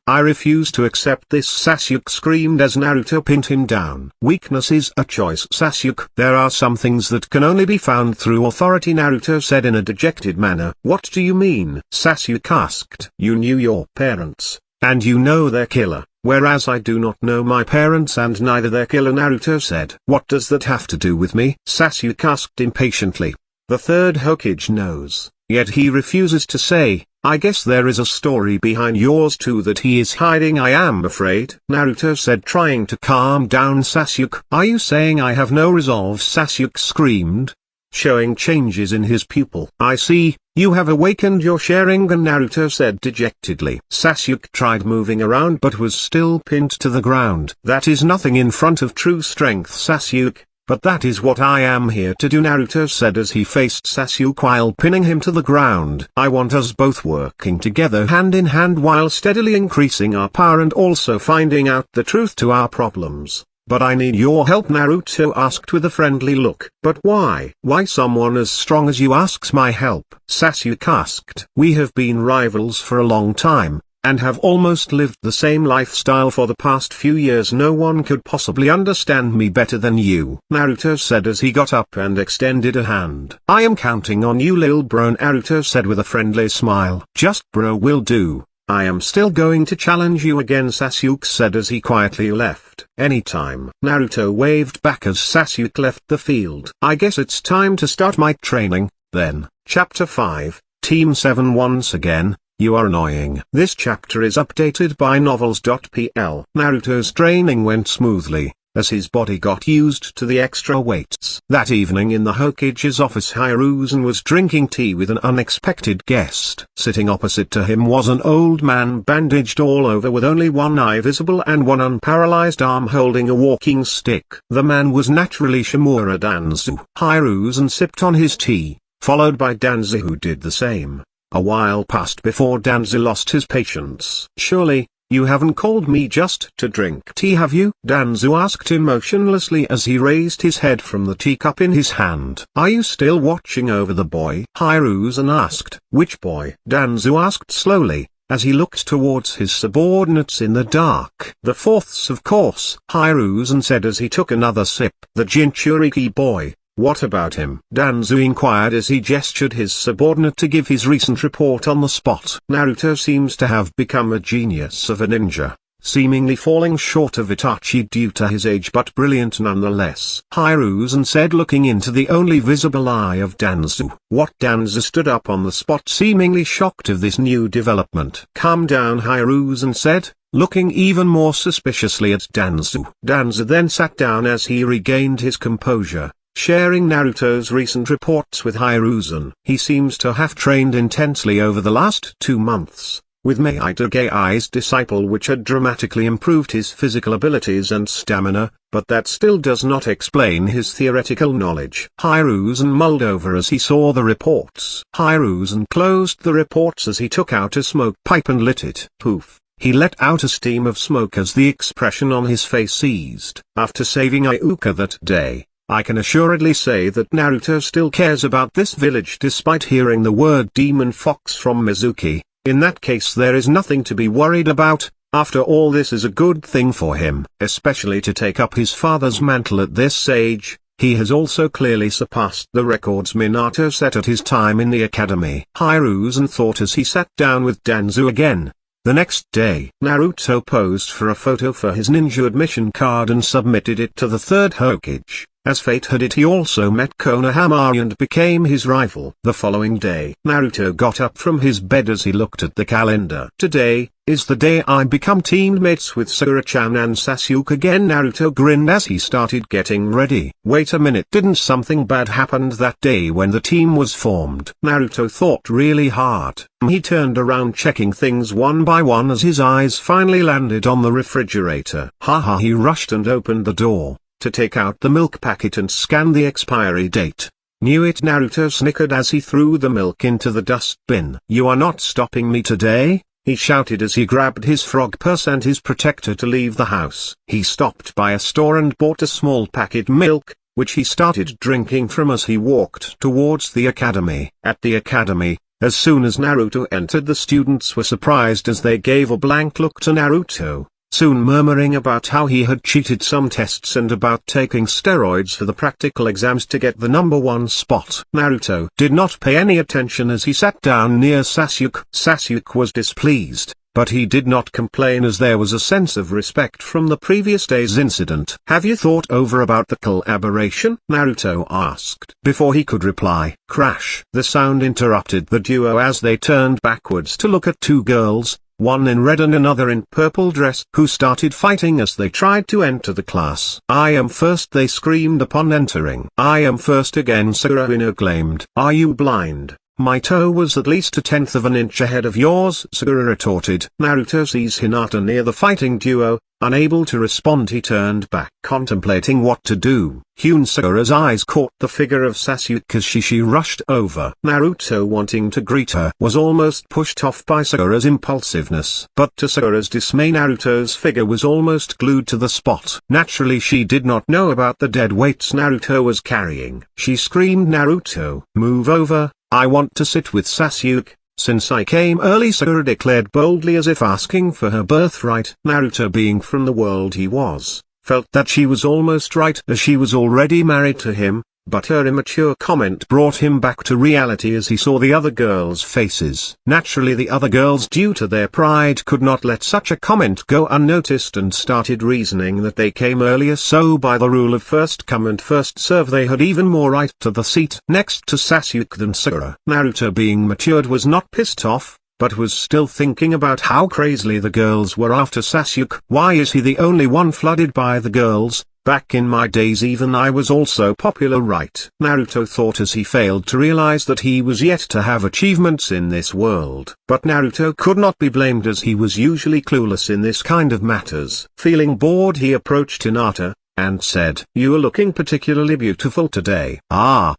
I refuse to accept this, Sasuke screamed as Naruto pinned him down. Weakness is a choice, Sasuke. There are some things that can only be found through authority, Naruto said in a dejected manner. What do you mean? Sasuke asked. You knew your parents, and you know their killer. Whereas I do not know my parents and neither their killer, Naruto said. What does that have to do with me? Sasuke asked impatiently. The third Hokage knows, yet he refuses to say. I guess there is a story behind yours too that he is hiding, I am afraid, Naruto said, trying to calm down Sasuke. Are you saying I have no resolve? Sasuke screamed, showing changes in his pupil. I see, you have awakened your Sharingan, Naruto said dejectedly. Sasuke tried moving around but was still pinned to the ground. That is nothing in front of true strength, Sasuke, but that is what I am here to do, Naruto said as he faced Sasuke while pinning him to the ground. I want us both working together hand in hand while steadily increasing our power and also finding out the truth to our problems. But I need your help, Naruto asked with a friendly look. But why? Why someone as strong as you asks my help? Sasuke asked. We have been rivals for a long time, and have almost lived the same lifestyle for the past few years. No one could possibly understand me better than you, Naruto said as he got up and extended a hand. I am counting on you, lil bro, Naruto said with a friendly smile. Just bro will do. I am still going to challenge you again, Sasuke said as he quietly left. Anytime. Naruto waved back as Sasuke left the field. I guess it's time to start my training, then. Chapter 5, Team 7. Once again, you are annoying. This chapter is updated by novels.pl. Naruto's training went smoothly, as his body got used to the extra weights. That evening in the Hokage's office, Hiruzen was drinking tea with an unexpected guest. Sitting opposite to him was an old man bandaged all over with only one eye visible and one unparalyzed arm holding a walking stick. The man was naturally Shimura Danzu. Hiruzen sipped on his tea, followed by Danzu who did the same. A while passed before Danzu lost his patience. Surely, You haven't called me just to drink tea, have you? Danzu asked emotionlessly as he raised his head from the teacup in his hand. Are you still watching over the boy? Hiruzen asked. Which boy? Danzu asked slowly, as he looked towards his subordinates in the dark. The fourths, of course, Hiruzen said as he took another sip. The Jinchuriki boy. What about him? Danzu inquired as he gestured his subordinate to give his recent report on the spot. Naruto seems to have become a genius of a ninja, seemingly falling short of Itachi due to his age but brilliant nonetheless, Hiruzen said, looking into the only visible eye of Danzu. What? Danzu stood up on the spot, seemingly shocked of this new development. Calm down, Hiruzen said, looking even more suspiciously at Danzu. Danzu then sat down as he regained his composure, sharing Naruto's recent reports with Hiruzen. He seems to have trained intensely over the last 2 months, with Minato-Gei's disciple, which had dramatically improved his physical abilities and stamina, but that still does not explain his theoretical knowledge. Hiruzen mulled over as he saw the reports. Hiruzen closed the reports as he took out a smoke pipe and lit it. Poof. He let out a stream of smoke as the expression on his face eased. After saving Iuka that day, I can assuredly say that Naruto still cares about this village despite hearing the word demon fox from Mizuki. In that case there is nothing to be worried about. After all, this is a good thing for him, especially to take up his father's mantle at this age. He has also clearly surpassed the records Minato set at his time in the academy. Hiruzen thought as he sat down with Danzu again. The next day, Naruto posed for a photo for his ninja admission card and submitted it to the third Hokage. As fate had it, he also met Konohama and became his rival. The following day, Naruto got up from his bed as he looked at the calendar. Today is the day I become teammates with Sakura-chan and Sasuke again. Naruto grinned as he started getting ready. Wait a minute, didn't something bad happen that day when the team was formed? Naruto thought really hard. He turned around, checking things one by one as his eyes finally landed on the refrigerator. Haha, he rushed and opened the door to take out the milk packet and scan the expiry date. Knew it, Naruto snickered as he threw the milk into the dustbin. You are not stopping me today, he shouted as he grabbed his frog purse and his protector to leave the house. He stopped by a store and bought a small packet milk, which he started drinking from as he walked towards the academy. At the academy, as soon as Naruto entered, the students were surprised as they gave a blank look to Naruto, soon murmuring about how he had cheated some tests and about taking steroids for the practical exams to get the #1 spot. Naruto did not pay any attention as he sat down near Sasuke. Sasuke was displeased, but he did not complain as there was a sense of respect from the previous day's incident. Have you thought over about the collaboration? Naruto asked. Before he could reply, crash! The sound interrupted the duo as they turned backwards to look at two girls, one in red and another in purple dress, who started fighting as they tried to enter the class. I am first, they screamed upon entering. I am first again, Sakura exclaimed. Are you blind? My toe was at least 1/10 of an inch ahead of yours, Sakura retorted. Naruto sees Hinata near the fighting duo. Unable to respond, he turned back, contemplating what to do. Sakura's eyes caught the figure of Sasuke as she rushed over. Naruto, wanting to greet her, was almost pushed off by Sakura's impulsiveness. But to Sakura's dismay, Naruto's figure was almost glued to the spot. Naturally, she did not know about the dead weights Naruto was carrying. She screamed, Naruto, move over, I want to sit with Sasuke. Since I came early, Sakura declared boldly as if asking for her birthright. Naruto, being from the world he was, felt that she was almost right as she was already married to him, but her immature comment brought him back to reality as he saw the other girls' faces. Naturally, the other girls, due to their pride, could not let such a comment go unnoticed and started reasoning that they came earlier, so by the rule of first come and first serve they had even more right to the seat next to Sasuke than Sakura. Naruto, being matured, was not pissed off, but was still thinking about how crazily the girls were after Sasuke. Why is he the only one flooded by the girls? Back in my days even I was also popular, right? Naruto thought as he failed to realize that he was yet to have achievements in this world. But Naruto could not be blamed as he was usually clueless in this kind of matters. Feeling bored, he approached Hinata, and said, You are looking particularly beautiful today.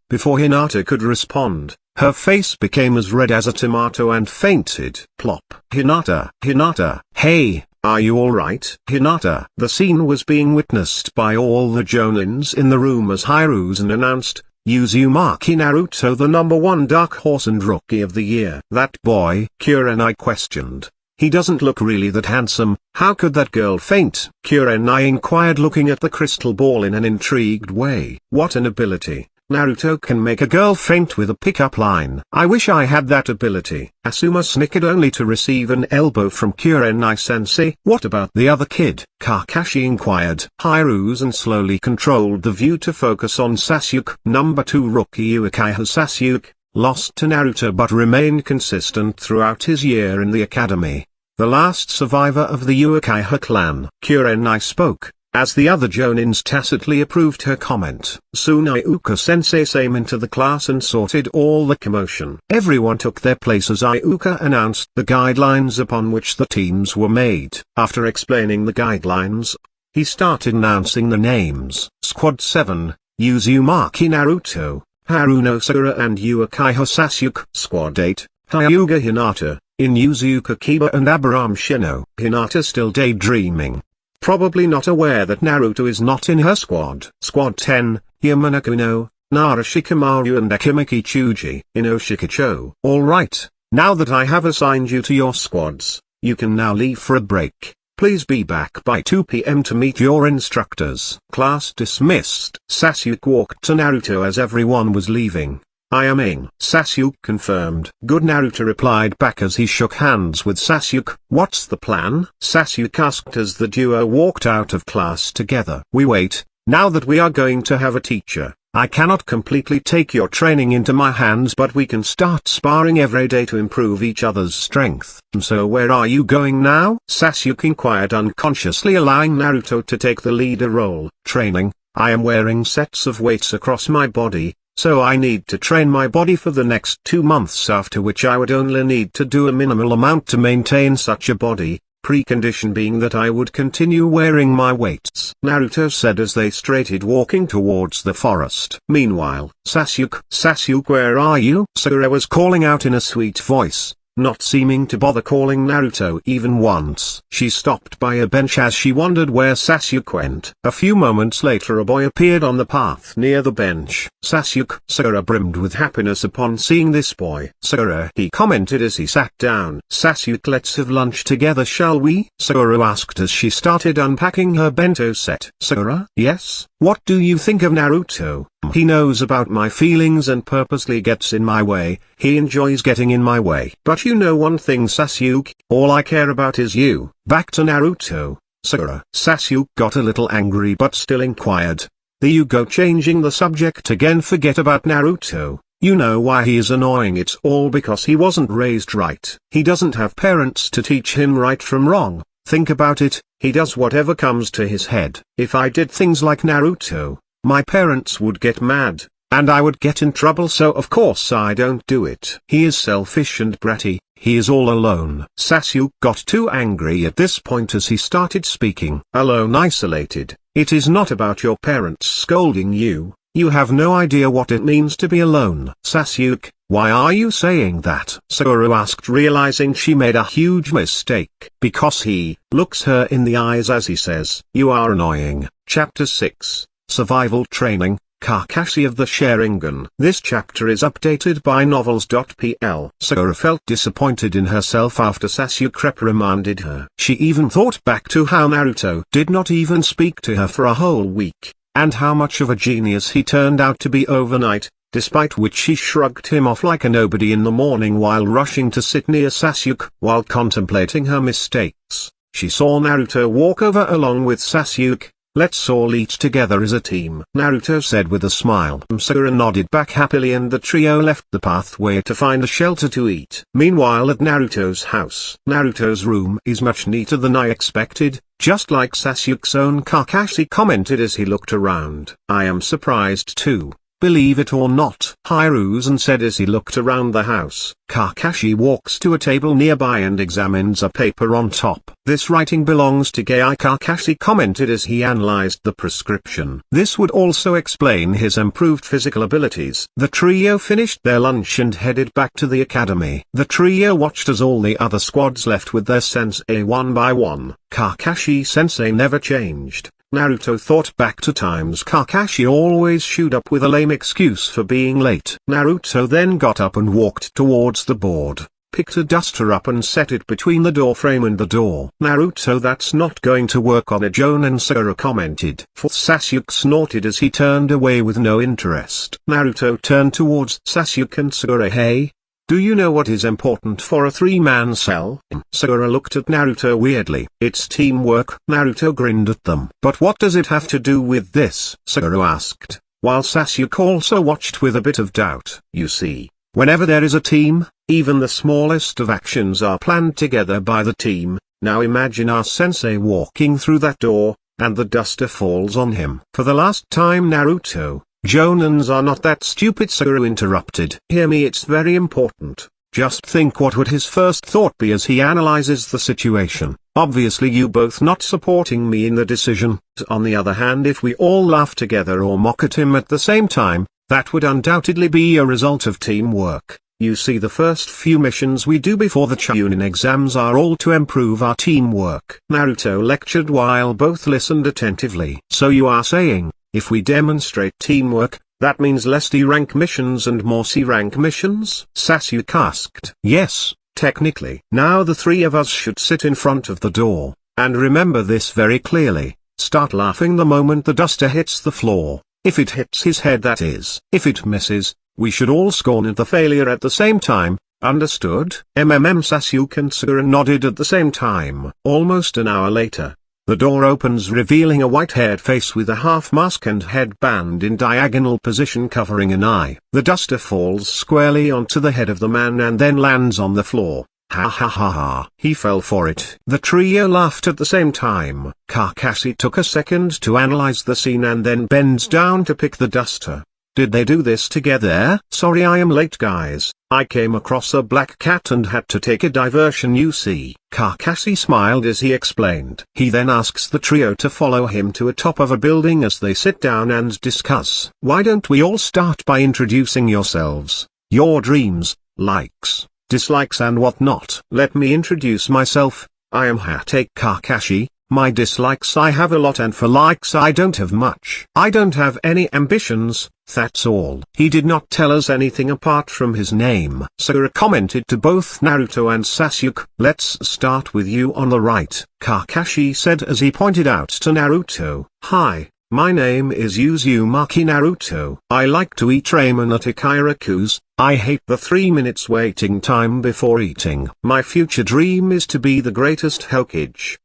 Before Hinata could respond, her face became as red as a tomato and fainted. Plop. Hinata, hey, Are you alright, Hinata? The scene was being witnessed by all the jonins in the room as Hiruzen announced, Uzumaki Naruto, the #1 dark horse and rookie of the year. That boy? Kurenai questioned. He doesn't look really that handsome. How could that girl faint? Kurenai inquired, looking at the crystal ball in an intrigued way. What an ability. Naruto can make a girl faint with a pickup line. I wish I had that ability. Asuma snickered only to receive an elbow from Kurenai-sensei. What about the other kid? Kakashi inquired. Hiruzen slowly controlled the view to focus on Sasuke. #2 rookie Uchiha Sasuke, lost to Naruto but remained consistent throughout his year in the academy. The last survivor of the Uchiha clan. Kurenai spoke, as the other jonins tacitly approved her comment. Soon Iuka-sensei came into the class and sorted all the commotion. Everyone took their place as Iuka announced the guidelines upon which the teams were made. After explaining the guidelines, he started announcing the names. Squad 7, Uzumaki Naruto, Haruno Sakura and Uchiha Sasuke. Squad 8, Hyuga Hinata, Inuzuka Kiba and Abraham Shino. Hinata still daydreaming, probably not aware that Naruto is not in her squad. Squad 10, Yamanaka Uno, Narushikamaru and Akimaki Chuji. Inoshikacho. Alright, now that I have assigned you to your squads, you can now leave for a break. Please be back by 2 p.m. to meet your instructors. Class dismissed. Sasuke walked to Naruto as everyone was leaving. I am in. Sasuke confirmed. Good, Naruto replied back as he shook hands with Sasuke. What's the plan? Sasuke asked as the duo walked out of class together. We wait. Now that we are going to have a teacher, I cannot completely take your training into my hands, but we can start sparring every day to improve each other's strength. So where are you going now? Sasuke inquired, unconsciously allowing Naruto to take the leader role. Training. I am wearing sets of weights across my body, so I need to train my body for the next 2 months, after which I would only need to do a minimal amount to maintain such a body, precondition being that I would continue wearing my weights, Naruto said as they started walking towards the forest. Meanwhile, Sasuke, where are you? Sakura was calling out in a sweet voice, not seeming to bother calling Naruto even once. She stopped by a bench as she wondered where Sasuke went. A few moments later a boy appeared on the path near the bench. Sasuke. Sakura brimmed with happiness upon seeing this boy. Sakura, he commented as he sat down. Sasuke, let's have lunch together, shall we? Sakura asked as she started unpacking her bento set. Sakura, yes? What do you think of Naruto? He knows about my feelings and purposely gets in my way. He enjoys getting in my way. But you know one thing, Sasuke, all I care about is you. Back to Naruto. Sakura. Sasuke got a little angry but still inquired. There you go, changing the subject again. Forget about Naruto. You know why he is annoying? It's all because he wasn't raised right. He doesn't have parents to teach him right from wrong. Think about it, he does whatever comes to his head. If I did things like Naruto, my parents would get mad, and I would get in trouble, so of course I don't do it. He is selfish and bratty, he is all alone. Sasuke got too angry at this point as he started speaking. Alone, isolated. It is not about your parents scolding you, you have no idea what it means to be alone. Sasuke, why are you saying that? Sakura asked, realizing she made a huge mistake. Because he looks her in the eyes as he says, you are annoying. Chapter 6. Survival Training, Kakashi of the Sharingan. This chapter is updated by novels.pl. Sakura felt disappointed in herself after Sasuke reprimanded her. She even thought back to how Naruto did not even speak to her for a whole week, and how much of a genius he turned out to be overnight, despite which she shrugged him off like a nobody in the morning while rushing to sit near Sasuke. While contemplating her mistakes, she saw Naruto walk over along with Sasuke. Let's all eat together as a team, Naruto said with a smile. Sakura nodded back happily and the trio left the pathway to find a shelter to eat. Meanwhile at Naruto's house, Naruto's room is much neater than I expected, just like Sasuke's own. Kakashi commented as he looked around. I am surprised too. believe it or not, Hiruzen said as he looked around the house. Kakashi walks to a table nearby and examines a paper on top. This writing belongs to Gai, Kakashi commented as he analyzed the prescription. This would also explain his improved physical abilities. The trio finished their lunch and headed back to the academy. The trio watched as all the other squads left with their sensei one by one. Kakashi-sensei never changed. Naruto thought back to times Kakashi always showed up with a lame excuse for being late. Naruto then got up and walked towards the board, picked a duster up and set it between the door frame and the door. Naruto, that's not going to work on a Jonin, Sakura commented. Sasuke snorted as he turned away with no interest. Naruto turned towards Sasuke and Sakura. Hey, do you know what is important for a three-man cell? Sakura looked at Naruto weirdly. It's teamwork. Naruto grinned at them. But what does it have to do with this? Sakura asked, while Sasuke also watched with a bit of doubt. You see, whenever there is a team, even the smallest of actions are planned together by the team. Now imagine our sensei walking through that door, and the duster falls on him. For the last time, Naruto, Jonins are not that stupid, Sakura interrupted. Hear me, it's very important. Just think what would his first thought be as he analyzes the situation. Obviously you both not supporting me in the decision. On the other hand, if we all laugh together or mock at him at the same time, that would undoubtedly be a result of teamwork. You see, the first few missions we do before the Chunin exams are all to improve our teamwork. Naruto lectured while both listened attentively. So you are saying, if we demonstrate teamwork, that means less D-rank missions and more C-rank missions? Sasuke asked. Yes, technically. Now the three of us should sit in front of the door, and remember this very clearly. Start laughing the moment the duster hits the floor. If it hits his head, that is. If it misses, we should all scorn at the failure at the same time. Understood? Sasuke and Sakura nodded at the same time. Almost an hour later, the door opens, revealing a white-haired face with a half-mask and headband in diagonal position covering an eye. The duster falls squarely onto the head of the man and then lands on the floor. Ha ha ha ha. He fell for it. The trio laughed at the same time. Kakashi took a second to analyze the scene and then bends down to pick the duster. Did they do this together? Sorry I am late, guys. I came across a black cat and had to take a diversion, you see. Kakashi smiled as he explained. He then asks the trio to follow him to a top of a building as they sit down and discuss. Why don't we all start by introducing yourselves, your dreams, likes, dislikes and whatnot. Let me introduce myself. I am Hatake Kakashi. My dislikes, I have a lot, and for likes I don't have much. I don't have any ambitions, that's all. He did not tell us anything apart from his name. Sakura commented to both Naruto and Sasuke. Let's start with you on the right, Kakashi said as he pointed out to Naruto. Hi, my name is Uzumaki Naruto. I like to eat ramen at Ikiraku's. I hate the 3 minutes waiting time before eating. My future dream is to be the greatest Hokage.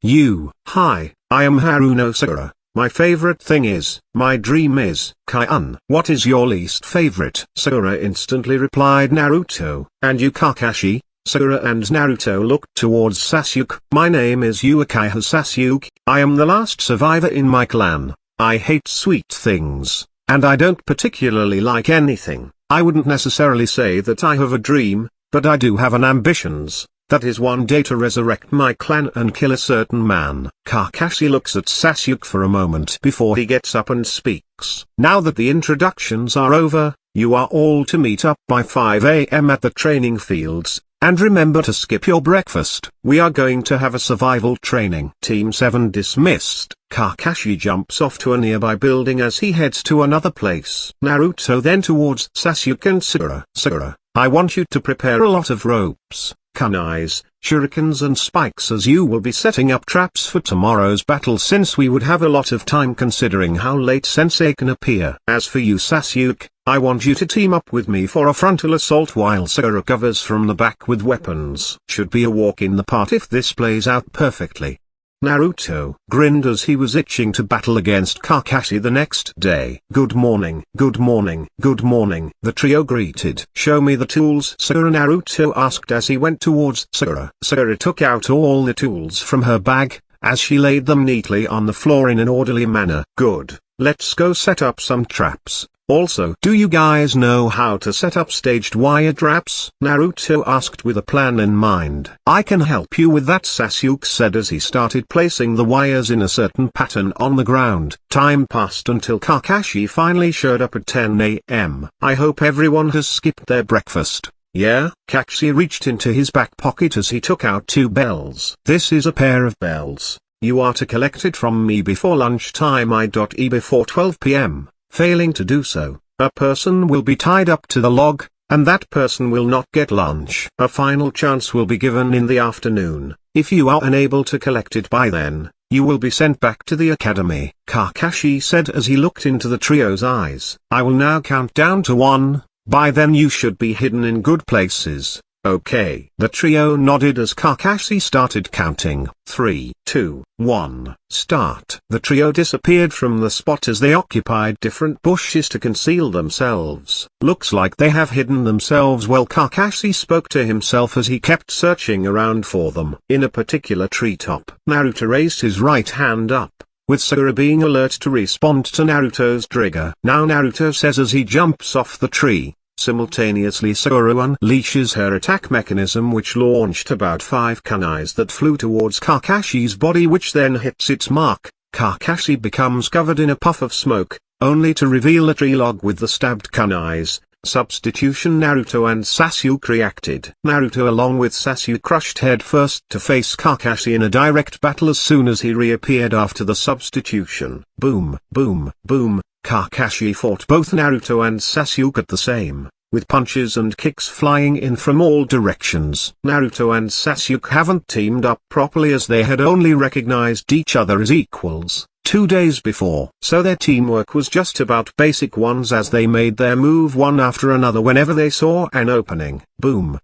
Hi, I am Haruno Sakura. My favorite thing is, my dream is, Kai-un. What is your least favorite? Sakura instantly replied Naruto. And you, Kakashi? Sakura and Naruto looked towards Sasuke. My name is Uchiha Sasuke. I am the last survivor in my clan. I hate sweet things, and I don't particularly like anything. I wouldn't necessarily say that I have a dream, but I do have an ambitions. That is one day to resurrect my clan and kill a certain man. Kakashi looks at Sasuke for a moment before he gets up and speaks. Now that the introductions are over, you are all to meet up by 5 AM at the training fields, and remember to skip your breakfast. We are going to have a survival training. Team 7 dismissed. Kakashi jumps off to a nearby building as he heads to another place. Naruto then towards Sasuke and Sakura. Sakura, I want you to prepare a lot of ropes, kunais, shurikens and spikes, as you will be setting up traps for tomorrow's battle, since we would have a lot of time considering how late Sensei can appear. As for you, Sasuke, I want you to team up with me for a frontal assault while Sakura covers from the back with weapons. Should be a walk in the park if this plays out perfectly. Naruto grinned as he was itching to battle against Kakashi the next day. Good morning, good morning, good morning, the trio greeted. Show me the tools, Sakura, Naruto asked as he went towards Sakura. Sakura took out all the tools from her bag, as she laid them neatly on the floor in an orderly manner. Good, let's go set up some traps. Also, do you guys know how to set up staged wire traps? Naruto asked with a plan in mind. I can help you with that, Sasuke said as he started placing the wires in a certain pattern on the ground. Time passed until Kakashi finally showed up at 10 a.m. I hope everyone has skipped their breakfast. Yeah? Kakashi reached into his back pocket as he took out 2 bells. This is a pair of bells. You are to collect it from me before lunchtime before 12 p.m. Failing to do so, a person will be tied up to the log, and that person will not get lunch. A final chance will be given in the afternoon. If you are unable to collect it by then, you will be sent back to the academy. Kakashi said as he looked into the trio's eyes. I will now count down to 1, by then you should be hidden in good places. Okay. The trio nodded as Kakashi started counting. 3, 2, 1, start. The trio disappeared from the spot as they occupied different bushes to conceal themselves. Looks like they have hidden themselves well, Kakashi spoke to himself as he kept searching around for them. In a particular treetop, Naruto raised his right hand up, with Sakura being alert to respond to Naruto's trigger. Now Naruto says as he jumps off the tree. Simultaneously Sakura unleashes her attack mechanism, which launched about 5 kunais that flew towards Kakashi's body, which then hits its mark. Kakashi becomes covered in a puff of smoke, only to reveal a tree log with the stabbed kunais. Substitution. Naruto and Sasuke reacted. Naruto along with Sasuke crushed head first to face Kakashi in a direct battle as soon as he reappeared after the substitution. Boom, boom, boom. Kakashi fought both Naruto and Sasuke at the same, with punches and kicks flying in from all directions. Naruto and Sasuke haven't teamed up properly as they had only recognized each other as equals 2 days before. So their teamwork was just about basic ones as they made their move one after another whenever they saw an opening. Boom.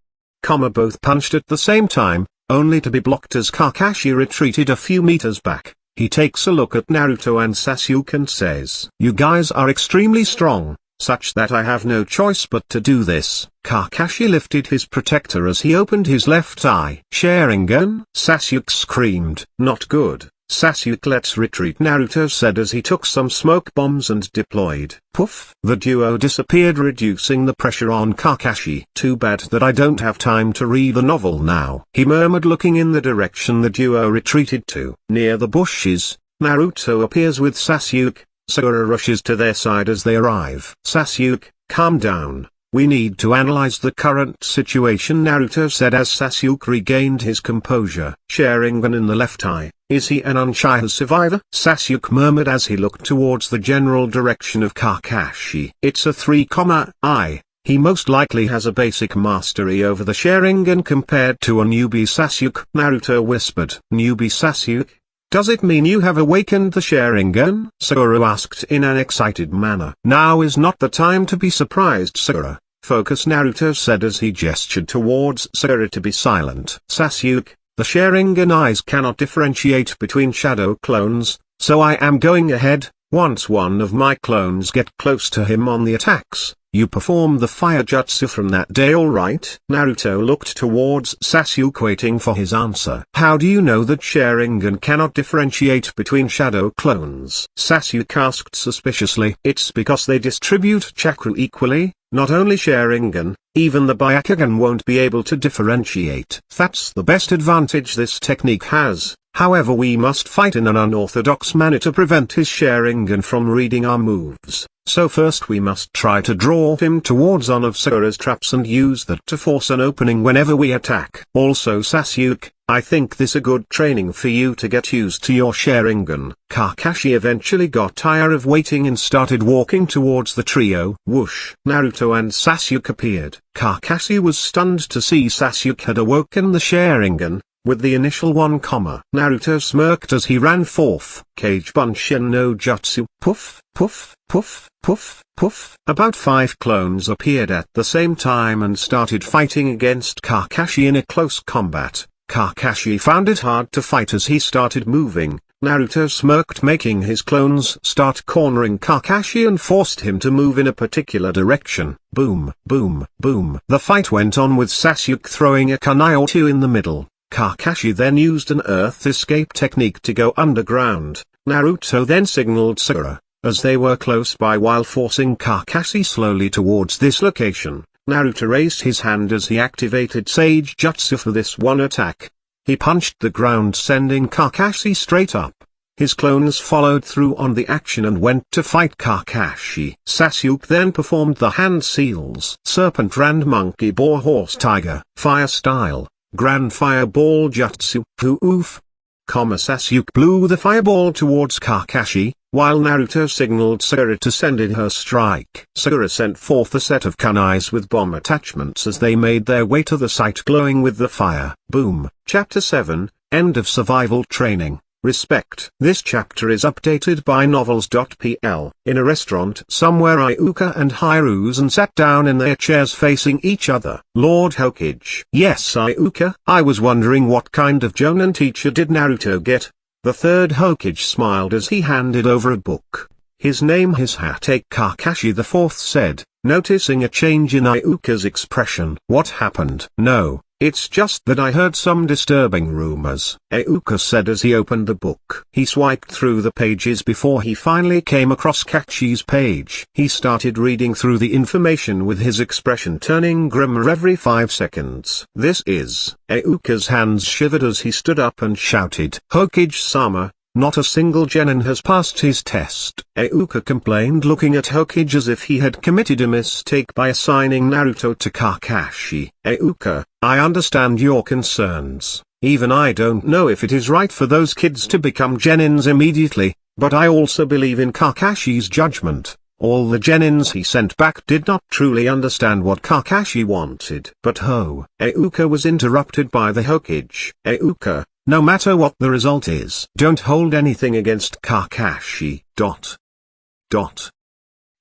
Both punched at the same time, only to be blocked as Kakashi retreated a few meters back. He takes a look at Naruto and Sasuke and says, "You guys are extremely strong, such that I have no choice but to do this." Kakashi lifted his protector as he opened his left eye. Sharingan? Sasuke screamed. Not good. Sasuke, let's retreat, Naruto said as he took some smoke bombs and deployed. Poof! The duo disappeared, reducing the pressure on Kakashi. Too bad that I don't have time to read the novel now, he murmured looking in the direction the duo retreated to. Near the bushes, Naruto appears with Sasuke. Sakura rushes to their side as they arrive. Sasuke, calm down. We need to analyze the current situation, Naruto said as Sasuke regained his composure. Sharingan in the left eye. Is he an Uchiha survivor? Sasuke murmured as he looked towards the general direction of Kakashi. It's a 3-I. He most likely has a basic mastery over the Sharingan compared to a newbie Sasuke. Naruto whispered. Newbie Sasuke? Does it mean you have awakened the Sharingan? Sakura asked in an excited manner. Now is not the time to be surprised, Sakura. Focus, Naruto said as he gestured towards Sakura to be silent. Sasuke, the Sharingan eyes cannot differentiate between shadow clones, so I am going ahead. Once one of my clones get close to him on the attacks, you perform the fire jutsu from that day, alright? Naruto looked towards Sasuke waiting for his answer. How do you know that Sharingan cannot differentiate between shadow clones? Sasuke asked suspiciously. It's because they distribute chakra equally. Not only Sharingan, even the Byakugan won't be able to differentiate. That's the best advantage this technique has. However, we must fight in an unorthodox manner to prevent his Sharingan from reading our moves. So first we must try to draw him towards one of Sakura's traps and use that to force an opening whenever we attack. Also Sasuke, I think this a good training for you to get used to your Sharingan. Kakashi eventually got tired of waiting and started walking towards the trio. Whoosh! Naruto and Sasuke appeared. Kakashi was stunned to see Sasuke had awoken the Sharingan, with the initial 1, Naruto smirked as he ran forth. Kage Bunshin no Jutsu. Poof, poof, poof, poof, poof. About 5 clones appeared at the same time and started fighting against Kakashi in a close combat. Kakashi found it hard to fight as he started moving. Naruto smirked, making his clones start cornering Kakashi and forced him to move in a particular direction. Boom, boom, boom. The fight went on with Sasuke throwing a kunai or 2 in the middle. Kakashi then used an earth escape technique to go underground. Naruto then signaled Sakura, as they were close by while forcing Kakashi slowly towards this location. Naruto raised his hand as he activated Sage Jutsu for this one attack. He punched the ground sending Kakashi straight up. His clones followed through on the action and went to fight Kakashi. Sasuke then performed the hand seals. Serpent Rand Monkey Boar Horse Tiger, Fire Style, Grand Fireball Jutsu, Oof. Sasuke blew the fireball towards Kakashi, while Naruto signaled Sakura to send in her strike. Sakura sent forth a set of kunais with bomb attachments as they made their way to the site glowing with the fire. Boom. Chapter 7, End of Survival Training. Respect. This chapter is updated by novels.pl. In a restaurant somewhere, Iuka and Hiruzen sat down in their chairs facing each other. Lord Hokage. Yes, Iuka. I was wondering what kind of Jonin teacher did Naruto get? The third Hokage smiled as he handed over a book. His name is Hatake Kakashi, the fourth said, noticing a change in Iuka's expression. What happened? No. It's just that I heard some disturbing rumors, Iuka said as he opened the book. He swiped through the pages before he finally came across Kakashi's page. He started reading through the information with his expression turning grimmer every 5 seconds. This is... Iuka's hands shivered as he stood up and shouted, Hokage-sama, not a single genin has passed his test. Iuka complained, looking at Hokage as if he had committed a mistake by assigning Naruto to Kakashi. Iuka, I understand your concerns. Even I don't know if it is right for those kids to become genins immediately, but I also believe in Kakashi's judgment. All the genins he sent back did not truly understand what Kakashi wanted. But Iuka was interrupted by the Hokage. Iuka, no matter what the result is, don't hold anything against Kakashi.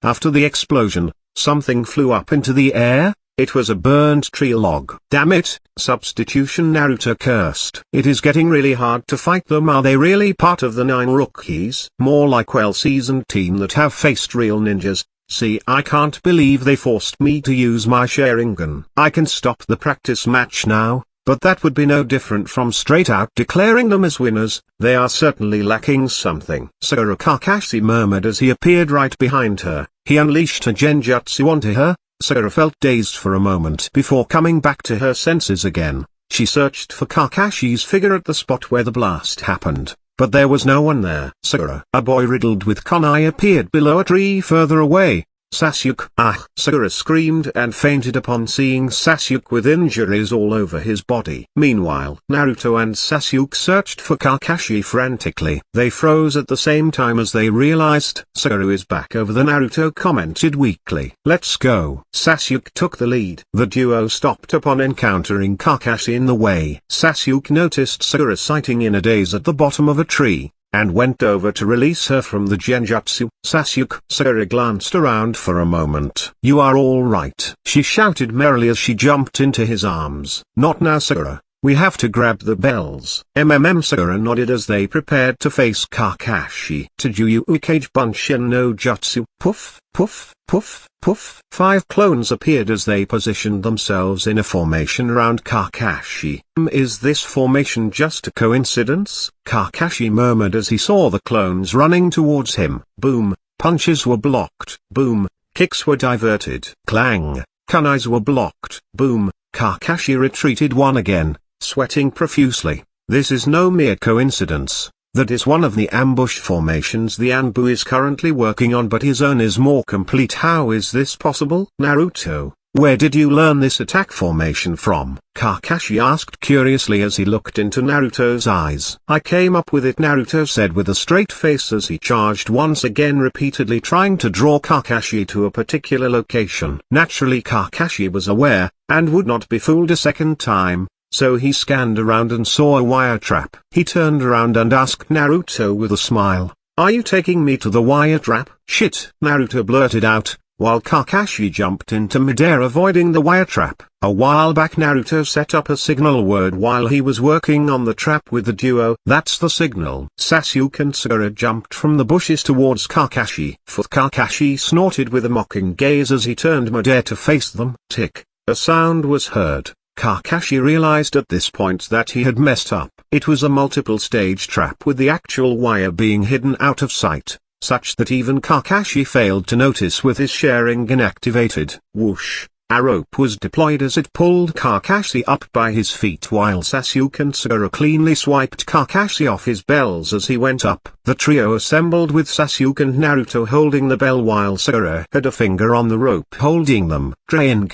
After the explosion, something flew up into the air. It was a burnt tree log. Damn it, substitution, Naruto cursed. It is getting really hard to fight them. Are they really part of the 9 rookies? More like well-seasoned team that have faced real ninjas. See, I can't believe they forced me to use my Sharingan. I can stop the practice match now. But that would be no different from straight out declaring them as winners. They are certainly lacking something. Sakura, Kakashi murmured as he appeared right behind her. He unleashed a genjutsu onto her. Sakura felt dazed for a moment before coming back to her senses again. She searched for Kakashi's figure at the spot where the blast happened, but there was no one there. Sakura, a boy riddled with kunai, appeared below a tree further away. Sasuke, ah! Sakura screamed and fainted upon seeing Sasuke with injuries all over his body. Meanwhile, Naruto and Sasuke searched for Kakashi frantically. They froze at the same time as they realized Sakura is back over the Naruto commented weakly. Let's go. Sasuke took the lead. The duo stopped upon encountering Kakashi in the way. Sasuke noticed Sakura sighting in a daze at the bottom of a tree, and went over to release her from the genjutsu. Sasuke. Sakura glanced around for a moment. You are all right, she shouted merrily as she jumped into his arms. Not now, Sakura. We have to grab the bells. Sakura nodded as they prepared to face Kakashi. Tajuyu Ukage Bunshin no Jutsu. Puff, puff, puff, puff. 5 clones appeared as they positioned themselves in a formation around Kakashi. Is this formation just a coincidence? Kakashi murmured as he saw the clones running towards him. Boom, punches were blocked. Boom, kicks were diverted. Clang, kunais were blocked. Boom, Kakashi retreated one again, sweating profusely. This is no mere coincidence. That is one of the ambush formations the ANBU is currently working on, but his own is more complete. How is this possible? Naruto, where did you learn this attack formation from? Kakashi asked curiously as he looked into Naruto's eyes. I came up with it, Naruto said with a straight face as he charged once again, repeatedly trying to draw Kakashi to a particular location. Naturally, Kakashi was aware, and would not be fooled a second time. So he scanned around and saw a wire trap. He turned around and asked Naruto with a smile, are you taking me to the wire trap? Shit, Naruto blurted out, while Kakashi jumped into midair avoiding the wire trap. A while back Naruto set up a signal word while he was working on the trap with the duo. That's the signal. Sasuke and Sakura jumped from the bushes towards Kakashi. Kakashi snorted with a mocking gaze as he turned midair to face them. Tick. A sound was heard. Kakashi realized at this point that he had messed up. It was a multiple stage trap with the actual wire being hidden out of sight. such that even Kakashi failed to notice with his Sharingan activated. Whoosh! A rope was deployed as it pulled Kakashi up by his feet while Sasuke and Sakura cleanly swiped Kakashi off his bells as he went up. The trio assembled with Sasuke and Naruto holding the bell while Sakura had a finger on the rope holding them. Drang!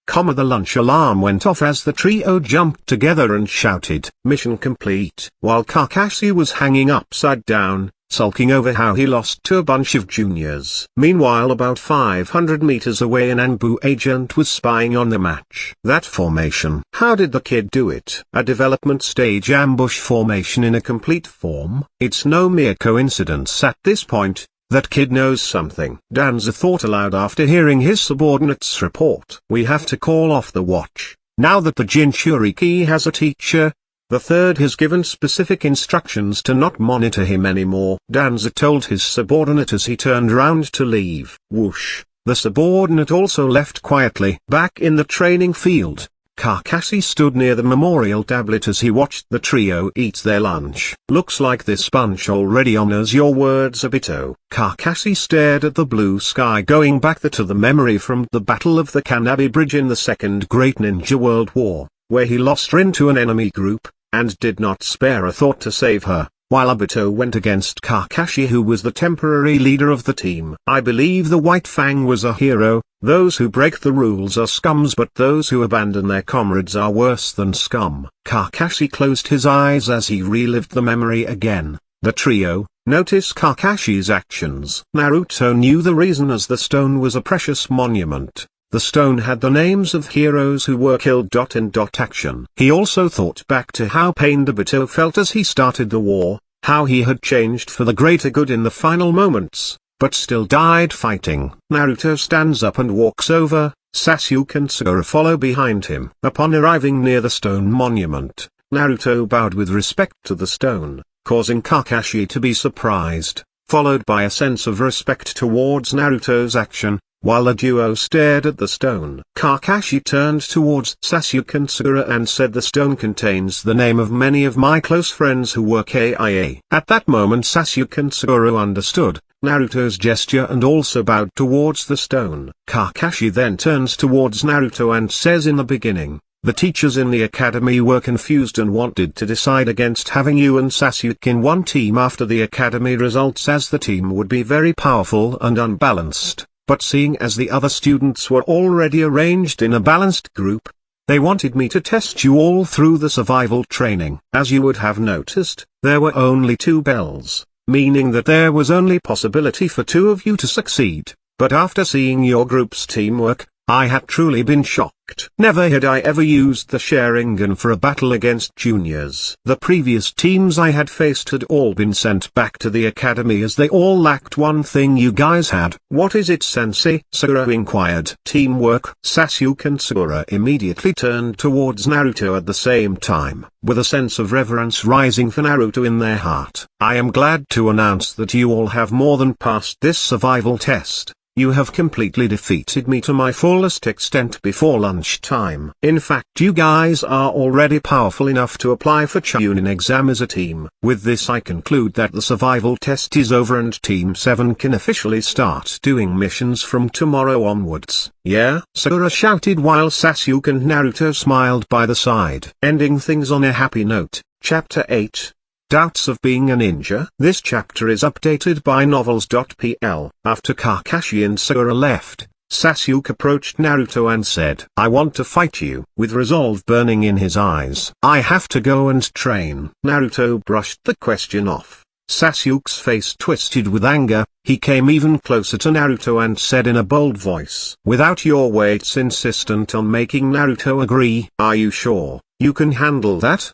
The lunch alarm went off as the trio jumped together and shouted, "Mission complete!" While Kakashi was hanging upside down, sulking over how he lost to a bunch of juniors. Meanwhile, about 500 meters away, an ANBU agent was spying on the match. That formation. How did the kid do it? A development stage ambush formation in a complete form? It's no mere coincidence at this point. That kid knows something. Danza thought aloud after hearing his subordinate's report. We have to call off the watch. Now that the Jinchuriki has a teacher, the third has given specific instructions to not monitor him anymore. Danza told his subordinate as he turned round to leave. Whoosh! The subordinate also left quietly. Back in the training field, Kakashi stood near the memorial tablet as he watched the trio eat their lunch. Looks like this bunch already honors your words, Obito. Kakashi stared at the blue sky going back to the memory from the Battle of the Kanabi Bridge in the Second Great Ninja World War, where he lost Rin to an enemy group, and did not spare a thought to save her, while Obito went against Kakashi, who was the temporary leader of the team. I believe the White Fang was a hero. Those who break the rules are scums, but those who abandon their comrades are worse than scum. Kakashi closed his eyes as he relived the memory again. The trio, notice Kakashi's actions. Naruto knew the reason, as the stone was a precious monument. The stone had the names of heroes who were killed. In action. He also thought back to how pained Obito felt as he started the war, how he had changed for the greater good in the final moments, but still died fighting. Naruto stands up and walks over. Sasuke and Sakura follow behind him. Upon arriving near the stone monument, Naruto bowed with respect to the stone, causing Kakashi to be surprised, followed by a sense of respect towards Naruto's action. While the duo stared at the stone, Kakashi turned towards Sasuke and Sakura and said, "The stone contains the name of many of my close friends who were KIA." At that moment Sasuke and Sakura understood Naruto's gesture and also bowed towards the stone. Kakashi then turns towards Naruto and says, "In the beginning, the teachers in the academy were confused and wanted to decide against having you and Sasuke in one team after the academy results, as the team would be very powerful and unbalanced. But seeing as the other students were already arranged in a balanced group, they wanted me to test you all through the survival training. As you would have noticed, there were only 2 bells, meaning that there was only possibility for 2 of you to succeed. But after seeing your group's teamwork, I had truly been shocked. Never had I ever used the Sharingan for a battle against juniors. The previous teams I had faced had all been sent back to the academy as they all lacked one thing you guys had." "What is it, sensei?" Sakura inquired. "Teamwork." Sasuke and Sakura immediately turned towards Naruto at the same time, with a sense of reverence rising for Naruto in their heart. "I am glad to announce that you all have more than passed this survival test. You have completely defeated me to my fullest extent before lunchtime. In fact, you guys are already powerful enough to apply for Chunin exam as a team. With this I conclude that the survival test is over and Team 7 can officially start doing missions from tomorrow onwards." "Yeah?" Sakura shouted while Sasuke and Naruto smiled by the side. Ending things on a happy note. Chapter 8. Doubts of being a ninja. This chapter is updated by novels.pl. After Kakashi and Sakura left, Sasuke approached Naruto and said, "I want to fight you," with resolve burning in his eyes. "I have to go and train." Naruto brushed the question off. Sasuke's face twisted with anger. He came even closer to Naruto and said in a bold voice, "Without your weights," insistent on making Naruto agree. "Are you sure you can handle that?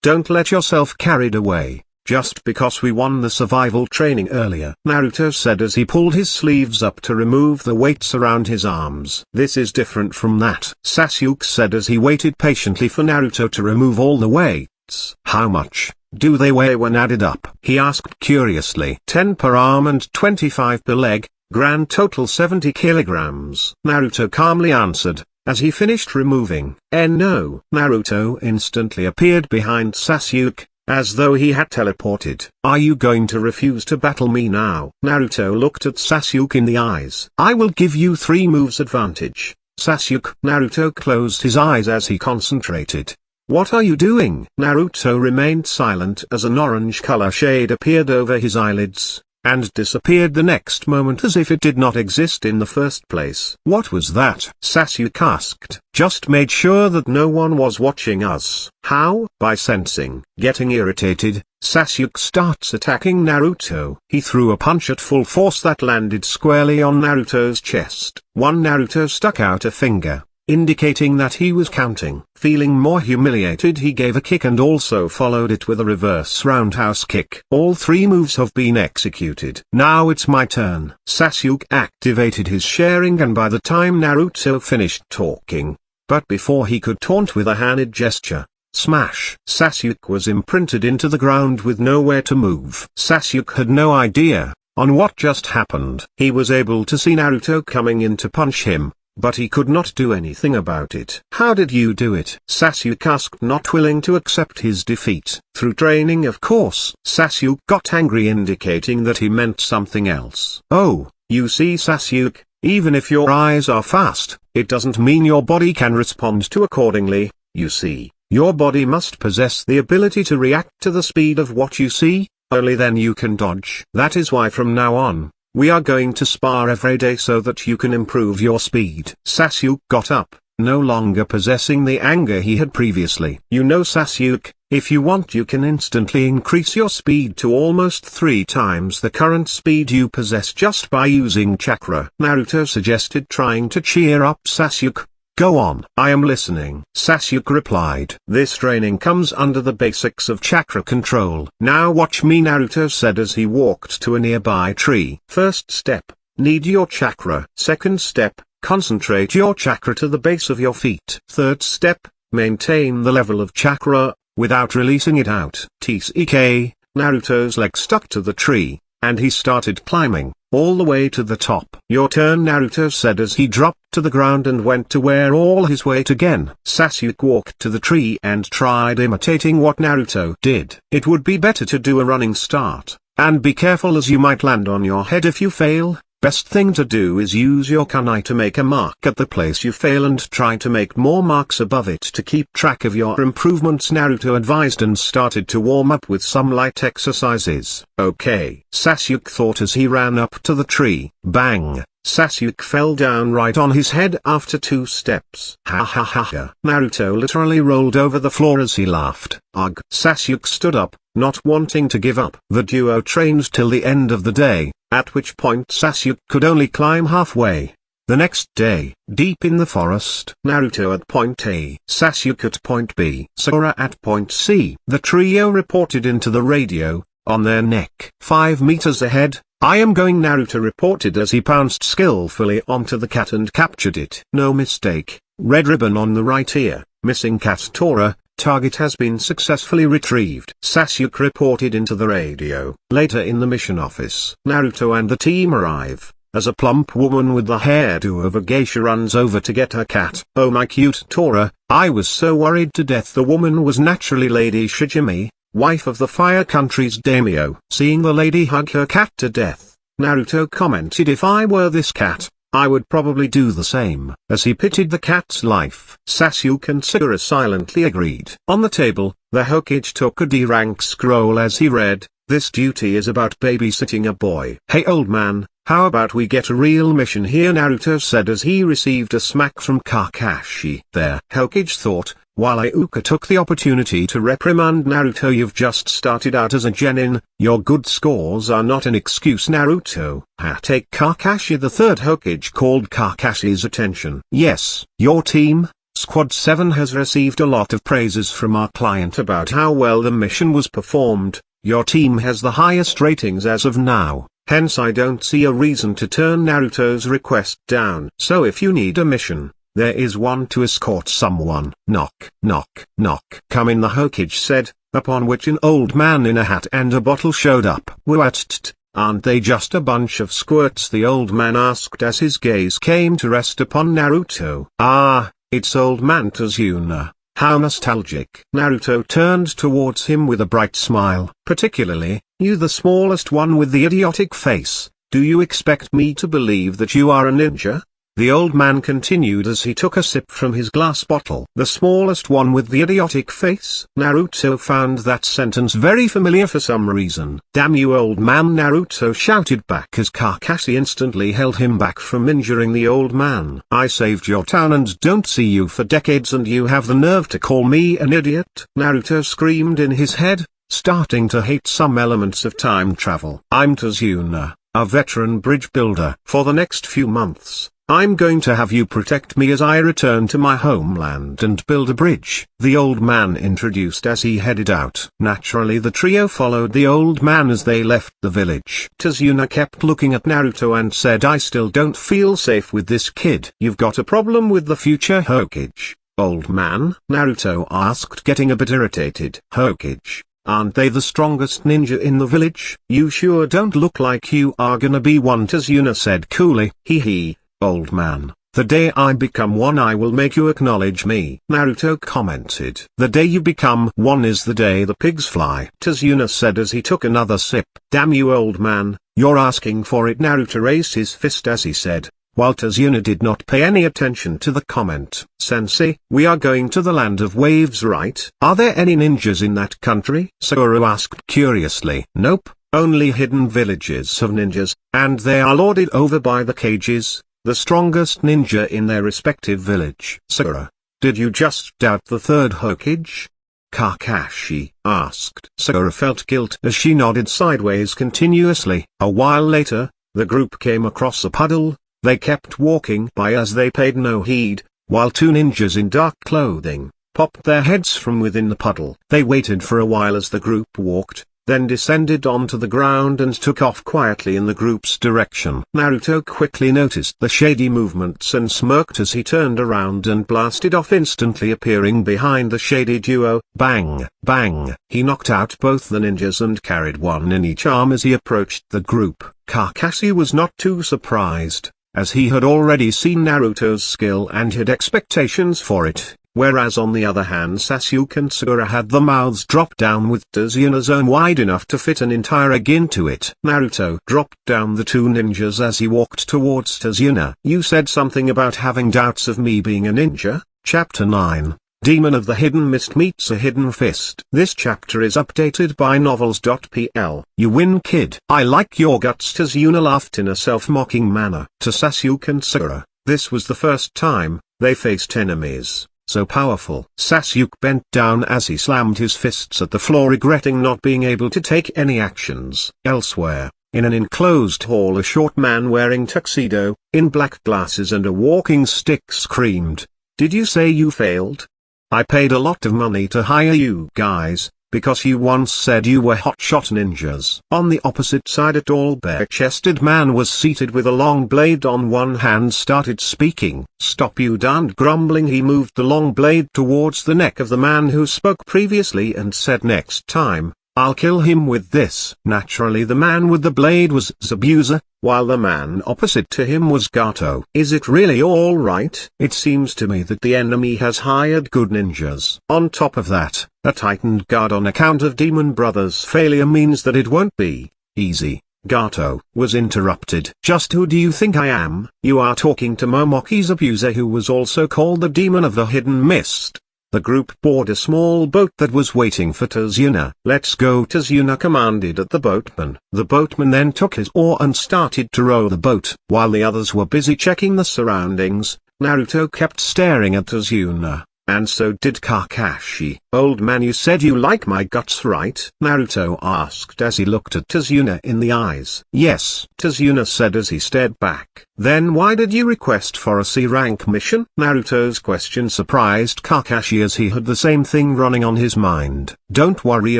Don't let yourself carried away, just because we won the survival training earlier," Naruto said as he pulled his sleeves up to remove the weights around his arms. "This is different from that," Sasuke said as he waited patiently for Naruto to remove all the weights. "How much do they weigh when added up?" he asked curiously. 10 per arm and 25 per leg, grand total 70 kilograms, Naruto calmly answered, as he finished removing. "No." Naruto instantly appeared behind Sasuke, as though he had teleported. "Are you going to refuse to battle me now?" Naruto looked at Sasuke in the eyes. "I will give you 3 moves advantage, Sasuke." Naruto closed his eyes as he concentrated. "What are you doing?" Naruto remained silent as an orange color shade appeared over his eyelids, and disappeared the next moment as if it did not exist in the first place. "What was that?" Sasuke asked. "Just made sure that no one was watching us." "How?" By sensing. Getting irritated, Sasuke starts attacking Naruto. He threw a punch at full force that landed squarely on Naruto's chest. Naruto stuck out a finger, indicating that he was counting. Feeling more humiliated, he gave a kick and also followed it with a reverse roundhouse kick. All 3 moves have been executed. "Now it's my turn." Sasuke activated his Sharingan by the time Naruto finished talking, but before he could taunt with a handed gesture, smash! Sasuke was imprinted into the ground with nowhere to move. Sasuke had no idea on what just happened. He was able to see Naruto coming in to punch him, but he could not do anything about it. "How did you do it?" Sasuke asked, not willing to accept his defeat. "Through training, of course." Sasuke got angry, indicating that he meant something else. "Oh, you see, Sasuke, even if your eyes are fast, it doesn't mean your body can respond to accordingly. You see, your body must possess the ability to react to the speed of what you see, only then you can dodge. That is why from now on, we are going to spar every day so that you can improve your speed." Sasuke got up, no longer possessing the anger he had previously. "You know, Sasuke, if you want you can instantly increase your speed to almost 3 times the current speed you possess just by using chakra," Naruto suggested, trying to cheer up Sasuke. "Go on." "I am listening," Sasuke replied. "This training comes under the basics of chakra control." "Now watch me," Naruto said as he walked to a nearby tree. "First step, knead your chakra. Second step, concentrate your chakra to the base of your feet. Third step, maintain the level of chakra, without releasing it out." Tck, Naruto's leg stuck to the tree, and he started climbing, all the way to the top. "Your turn," Naruto said as he dropped to the ground and went to wear all his weight again. Sasuke walked to the tree and tried imitating what Naruto did. "It would be better to do a running start, and be careful as you might land on your head if you fail. Best thing to do is use your kunai to make a mark at the place you fail and try to make more marks above it to keep track of your improvements," Naruto advised, and started to warm up with some light exercises. "Okay," Sasuke thought as he ran up to the tree. Bang! Sasuke fell down right on his head after 2 steps. "Ha ha ha ha." Naruto literally rolled over the floor as he laughed. "Ugh." Sasuke stood up, not wanting to give up. The duo trained till the end of the day, at which point Sasuke could only climb halfway. The next day, deep in the forest, Naruto at point A, Sasuke at point B, Sakura at point C. The trio reported into the radio, on their neck. 5 meters ahead, "I am going," Naruto reported as he pounced skillfully onto the cat and captured it. No mistake, red ribbon on the right ear, missing cat Tora, target has been successfully retrieved. Sasuke reported into the radio. Later in the mission office, Naruto and the team arrive, as a plump woman with the hairdo of a geisha runs over to get her cat. "Oh my cute Tora, I was so worried to death." The woman was naturally Lady Shijimi, wife of the Fire Country's daimyo. Seeing the lady hug her cat to death, Naruto commented, "If I were this cat, I would probably do the same." As he pitied the cat's life, Sasuke and Sakura silently agreed. On the table, the Hokage took a D-rank scroll as he read, "This duty is about babysitting a boy." "Hey old man, how about we get a real mission here?" Naruto said as he received a smack from Kakashi. There, Hokage thought, while Iuka took the opportunity to reprimand Naruto. "You've just started out as a genin, your good scores are not an excuse, Naruto." Take Kakashi. The third Hokage called Kakashi's attention. "Yes, your team, Squad 7 has received a lot of praises from our client about how well the mission was performed. Your team has the highest ratings as of now, hence I don't see a reason to turn Naruto's request down. So if you need a mission, there is one to escort someone." Knock, knock, knock. "Come in," the Hokage said, upon which an old man in a hat and a bottle showed up. "What? Aren't they just a bunch of squirts?" the old man asked as his gaze came to rest upon Naruto. "Ah, it's old man Tazuna. How nostalgic. Naruto turned towards him with a bright smile. Particularly, you the smallest one with the idiotic face. Do you expect me to believe that you are a ninja? The old man continued as he took a sip from his glass bottle. The smallest one with the idiotic face? Naruto found that sentence very familiar for some reason. Damn you old man, Naruto shouted back as Kakashi instantly held him back from injuring the old man. I saved your town and don't see you for decades and you have the nerve to call me an idiot? Naruto screamed in his head, starting to hate some elements of time travel. I'm Tazuna, a veteran bridge builder. For the next few months, I'm going to have you protect me as I return to my homeland and build a bridge, the old man introduced as he headed out. Naturally the trio followed the old man as they left the village. Tazuna kept looking at Naruto and said, I still don't feel safe with this kid. You've got a problem with the future Hokage, old man? Naruto asked, getting a bit irritated. Hokage? Aren't they the strongest ninja in the village? You sure don't look like you are gonna be one, Tazuna said coolly. Hee. Old man, the day I become one I will make you acknowledge me, Naruto commented. The day you become one is the day the pigs fly, Tazuna said as he took another sip. Damn you old man, you're asking for it, Naruto raised his fist as he said, while Tazuna did not pay any attention to the comment. Sensei, we are going to the land of waves, right? Are there any ninjas in that country? Sakura asked curiously. Nope, only hidden villages of ninjas, and they are lorded over by the Kages, the strongest ninja in their respective village. Sakura, did you just doubt the third Hokage? Kakashi asked. Sakura felt guilt as she nodded sideways continuously. A while later, the group came across a puddle. They kept walking by as they paid no heed, while two ninjas in dark clothing popped their heads from within the puddle. They waited for a while as the group walked, then descended onto the ground and took off quietly in the group's direction. Naruto quickly noticed the shady movements and smirked as he turned around and blasted off, instantly appearing behind the shady duo. Bang, bang! He knocked out both the ninjas and carried one in each arm as he approached the group. Kakashi was not too surprised, as he had already seen Naruto's skill and had expectations for it. Whereas on the other hand Sasuke and Sakura had the mouths dropped down with Tazuna's own wide enough to fit an entire egg into it. Naruto dropped down the two ninjas as he walked towards Tazuna. You said something about having doubts of me being a ninja? Chapter 9. Demon of the Hidden Mist meets a Hidden Fist. This chapter is updated by novels.pl. You win, kid. I like your guts. Tazuna laughed in a self-mocking manner. To Sasuke and Sakura, this was the first time they faced enemies so powerful. Sasuke bent down as he slammed his fists at the floor, regretting not being able to take any actions. Elsewhere, in an enclosed hall, a short man wearing tuxedo, in black glasses and a walking stick screamed, "Did you say you failed? I paid a lot of money to hire you guys, because you once said you were hotshot ninjas." On the opposite side, a tall bare-chested man was seated with a long blade on one hand, started speaking. "Stop, you darned!" Grumbling, he moved the long blade towards the neck of the man who spoke previously and said, "Next time, I'll kill him with this." Naturally the man with the blade was Zabuza, while the man opposite to him was Gato. "Is it really all right? It seems to me that the enemy has hired good ninjas. On top of that, a tightened guard on account of Demon Brothers' failure means that it won't be easy." Gato was interrupted. "Just who do you think I am?" "You are talking to Momoki Zabuza, who was also called the Demon of the Hidden Mist." The group boarded a small boat that was waiting for Tazuna. "Let's go," Tazuna commanded at the boatman. The boatman then took his oar and started to row the boat. While the others were busy checking the surroundings, Naruto kept staring at Tazuna, and so did Kakashi. "Old man, you said you like my guts, right?" Naruto asked as he looked at Tazuna in the eyes. "Yes," Tazuna said as he stared back. "Then why did you request for a C-rank mission?" Naruto's question surprised Kakashi as he had the same thing running on his mind. "Don't worry,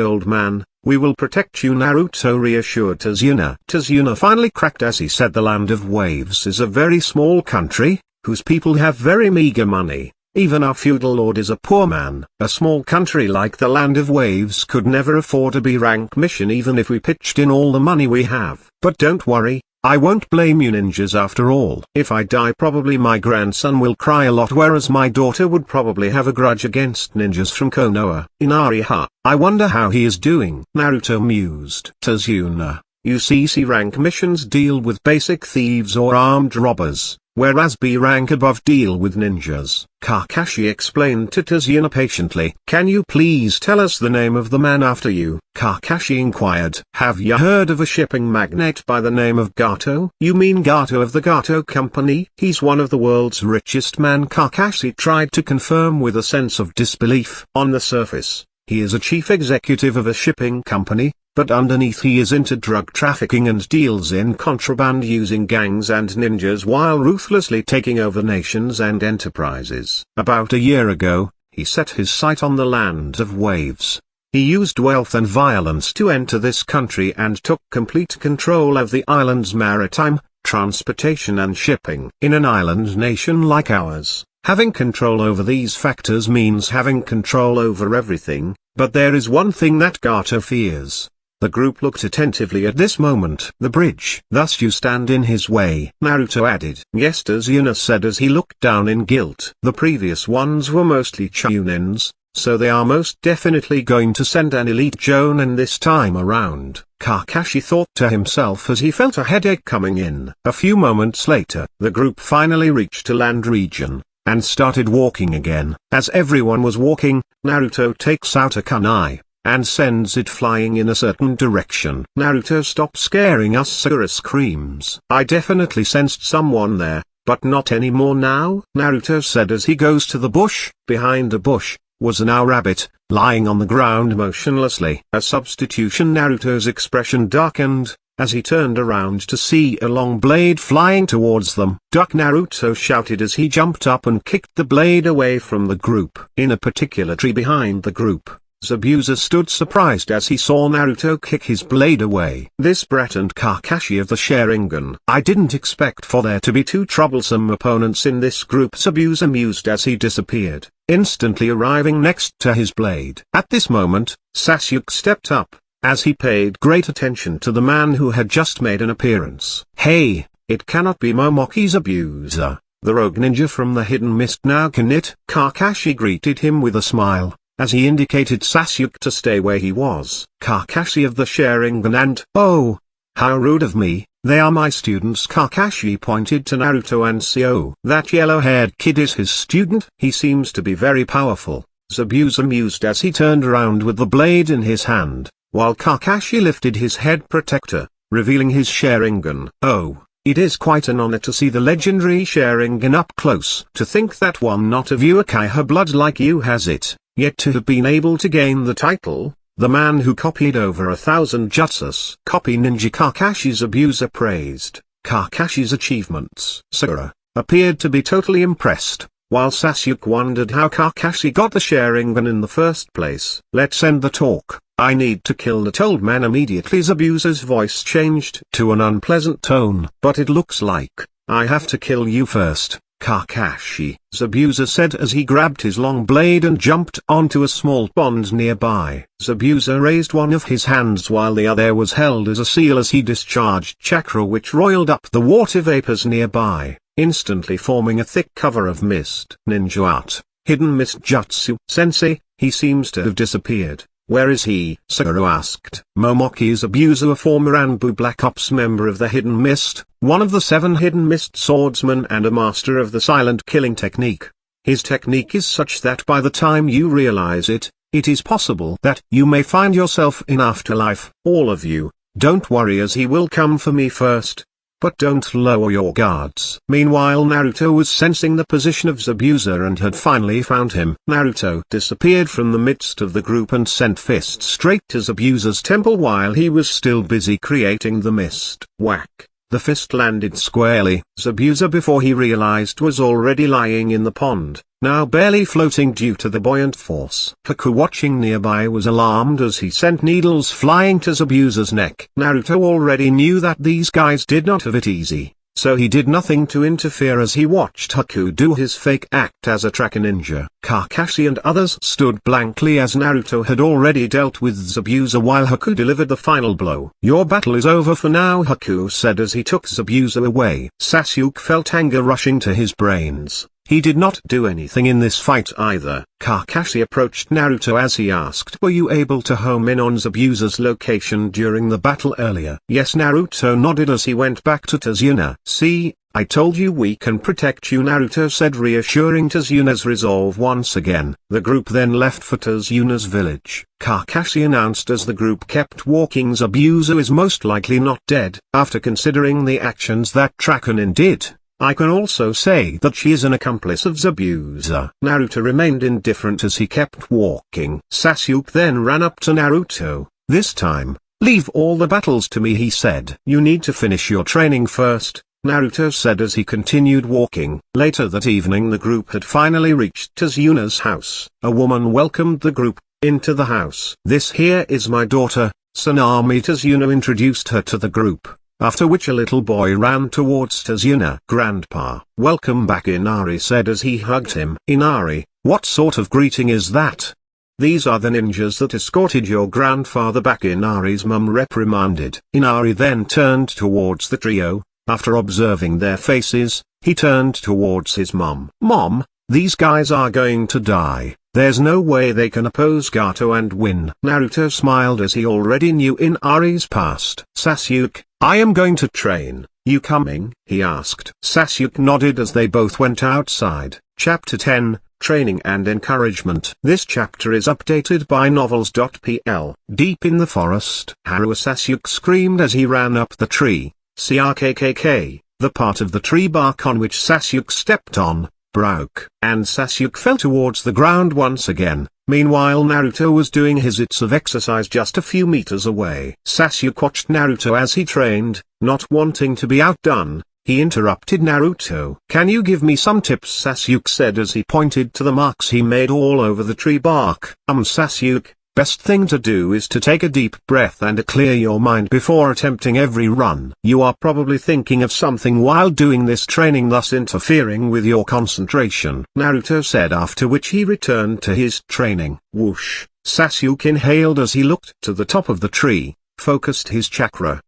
old man, we will protect you," Naruto reassured Tazuna. Tazuna finally cracked as he said, "The Land of Waves is a very small country, whose people have very meager money. Even our feudal lord is a poor man. A small country like the Land of Waves could never afford a B-rank mission even if we pitched in all the money we have. But don't worry, I won't blame you ninjas after all. If I die, probably my grandson will cry a lot, whereas my daughter would probably have a grudge against ninjas from Konoha. Inari-ha, I wonder how he is doing. Naruto mused. Tazuna, you see, C-rank missions deal with basic thieves or armed robbers, whereas B-rank above deal with ninjas. Kakashi explained to Tazuna patiently. Can you please tell us the name of the man after you? Kakashi inquired. Have you heard of a shipping magnate by the name of Gato? You mean Gato of the Gato Company? He's one of the world's richest man. Kakashi tried to confirm with a sense of disbelief. On the surface, he is a chief executive of a shipping company, but underneath he is into drug trafficking and deals in contraband using gangs and ninjas while ruthlessly taking over nations and enterprises. About a year ago, he set his sight on the land of waves. He used wealth and violence to enter this country and took complete control of the island's maritime, transportation and shipping. In an island nation like ours, having control over these factors means having control over everything, but there is one thing that Gato fears. The group looked attentively at this moment. The bridge. Thus you stand in his way, Naruto added. Yes, Tazuna said as he looked down in guilt. The previous ones were mostly Chunins, so they are most definitely going to send an elite Jonin this time around, Kakashi thought to himself as he felt a headache coming in. A few moments later, the group finally reached a land region, and started walking again. As everyone was walking, Naruto takes out a kunai and sends it flying in a certain direction. Naruto, stop scaring us, Sakura screams. I definitely sensed someone there, but not anymore now, Naruto said as he goes to the bush. Behind a bush was an owl rabbit, lying on the ground motionlessly. A substitution. Naruto's expression darkened, as he turned around to see a long blade flying towards them. Duck, Naruto shouted as he jumped up and kicked the blade away from the group. In a particular tree behind the group, Zabuza stood surprised as he saw Naruto kick his blade away. This threatened Kakashi of the Sharingan. I didn't expect for there to be two troublesome opponents in this group, Zabuza mused as he disappeared, instantly arriving next to his blade. At this moment, Sasuke stepped up, as he paid great attention to the man who had just made an appearance. Hey, it cannot be Momoki's Zabuza, the rogue ninja from the hidden mist, now can it? Kakashi greeted him with a smile, as he indicated Sasuke to stay where he was. Kakashi of the Sharingan and, oh, how rude of me, they are my students. Kakashi pointed to Naruto and Sio. That yellow-haired kid is his student? He seems to be very powerful, Zabuza mused as he turned around with the blade in his hand, while Kakashi lifted his head protector, revealing his Sharingan. Oh, it is quite an honor to see the legendary Sharingan up close. To think that one not of Uchiha blood like you has it, yet to have been able to gain the title, the man who copied over 1,000 jutsus. Copy ninja, Kakashi's abuser praised Kakashi's achievements. Sakura appeared to be totally impressed, while Sasuke wondered how Kakashi got the Sharingan in the first place. Let's end the talk. I need to kill that old man immediately. Zabuza's voice changed to an unpleasant tone. But it looks like I have to kill you first, Kakashi, Zabuza said as he grabbed his long blade and jumped onto a small pond nearby. Zabuza raised one of his hands while the other was held as a seal as he discharged chakra which roiled up the water vapors nearby, instantly forming a thick cover of mist. Ninja art, hidden mist jutsu. Sensei, he seems to have disappeared. Where is he? Sakura asked. Momoki is Zabuza, a former ANBU Black Ops member of the Hidden Mist, one of the 7 Hidden Mist swordsmen and a master of the silent killing technique. His technique is such that by the time you realize it, it is possible that you may find yourself in afterlife. All of you, don't worry as he will come for me first. But don't lower your guards. Meanwhile, Naruto was sensing the position of Zabuza and had finally found him. Naruto disappeared from the midst of the group and sent fists straight to Zabuza's temple while he was still busy creating the mist. Whack! The fist landed squarely. Zabuza, before he realized, was already lying in the pond, now barely floating due to the buoyant force. Haku, watching nearby, was alarmed as he sent needles flying to Zabuza's neck. Naruto already knew that these guys did not have it easy. so he did nothing to interfere as he watched Haku do his fake act as a tracker ninja. Kakashi and others stood blankly as Naruto had already dealt with Zabuza while Haku delivered the final blow. "Your battle is over for now," Haku said as he took Zabuza away. Sasuke felt anger rushing to his brains. He did not do anything in this fight either. Kakashi approached Naruto as he asked, "Were you able to home in on Zabuza's location during the battle earlier?" "Yes," Naruto nodded as he went back to Tazuna. "See, I told you we can protect you," Naruto said, reassuring Tazuna's resolve once again. The group then left for Tazuna's village. Kakashi announced as the group kept walking, "Zabuza is most likely not dead. After considering the actions that Trakanin did, I can also say that she is an accomplice of Zabuza." Naruto remained indifferent as he kept walking. Sasuke then ran up to Naruto. "This time, leave all the battles to me," he said. "You need to finish your training first," Naruto said as he continued walking. Later that evening the group had finally reached Tazuna's house. A woman welcomed the group into the house. "This here is my daughter, Sanami," Tazuna introduced her to the group. After which a little boy ran towards Tazuna. "Grandpa." "Welcome back," Inari said as he hugged him. "Inari, what sort of greeting is that?" "These are the ninjas that escorted your grandfather back," Inari's mum reprimanded. Inari then turned towards the trio. After observing their faces, he turned towards his mum. "Mom, these guys are going to die. There's no way they can oppose Gato and win." Naruto smiled as he already knew Inari's past. "Sasuke, I am going to train. You coming?" he asked. Sasuke nodded as they both went outside. Chapter 10, Training and Encouragement. This chapter is updated by novels.pl. Deep in the forest, Haruo Sasuke screamed as he ran up the tree. CRKKK, the part of the tree bark on which Sasuke stepped on, broke, and Sasuke fell towards the ground once again. Meanwhile Naruto was doing his hits of exercise just a few meters away. Sasuke watched Naruto as he trained, not wanting to be outdone. He interrupted Naruto. "Can you give me some tips?" Sasuke said as he pointed to the marks he made all over the tree bark. Sasuke, best thing to do is to take a deep breath and clear your mind before attempting every run. You are probably thinking of something while doing this training, thus interfering with your concentration," Naruto said, after which he returned to his training. Whoosh! Sasuke inhaled as he looked to the top of the tree, focused his chakra.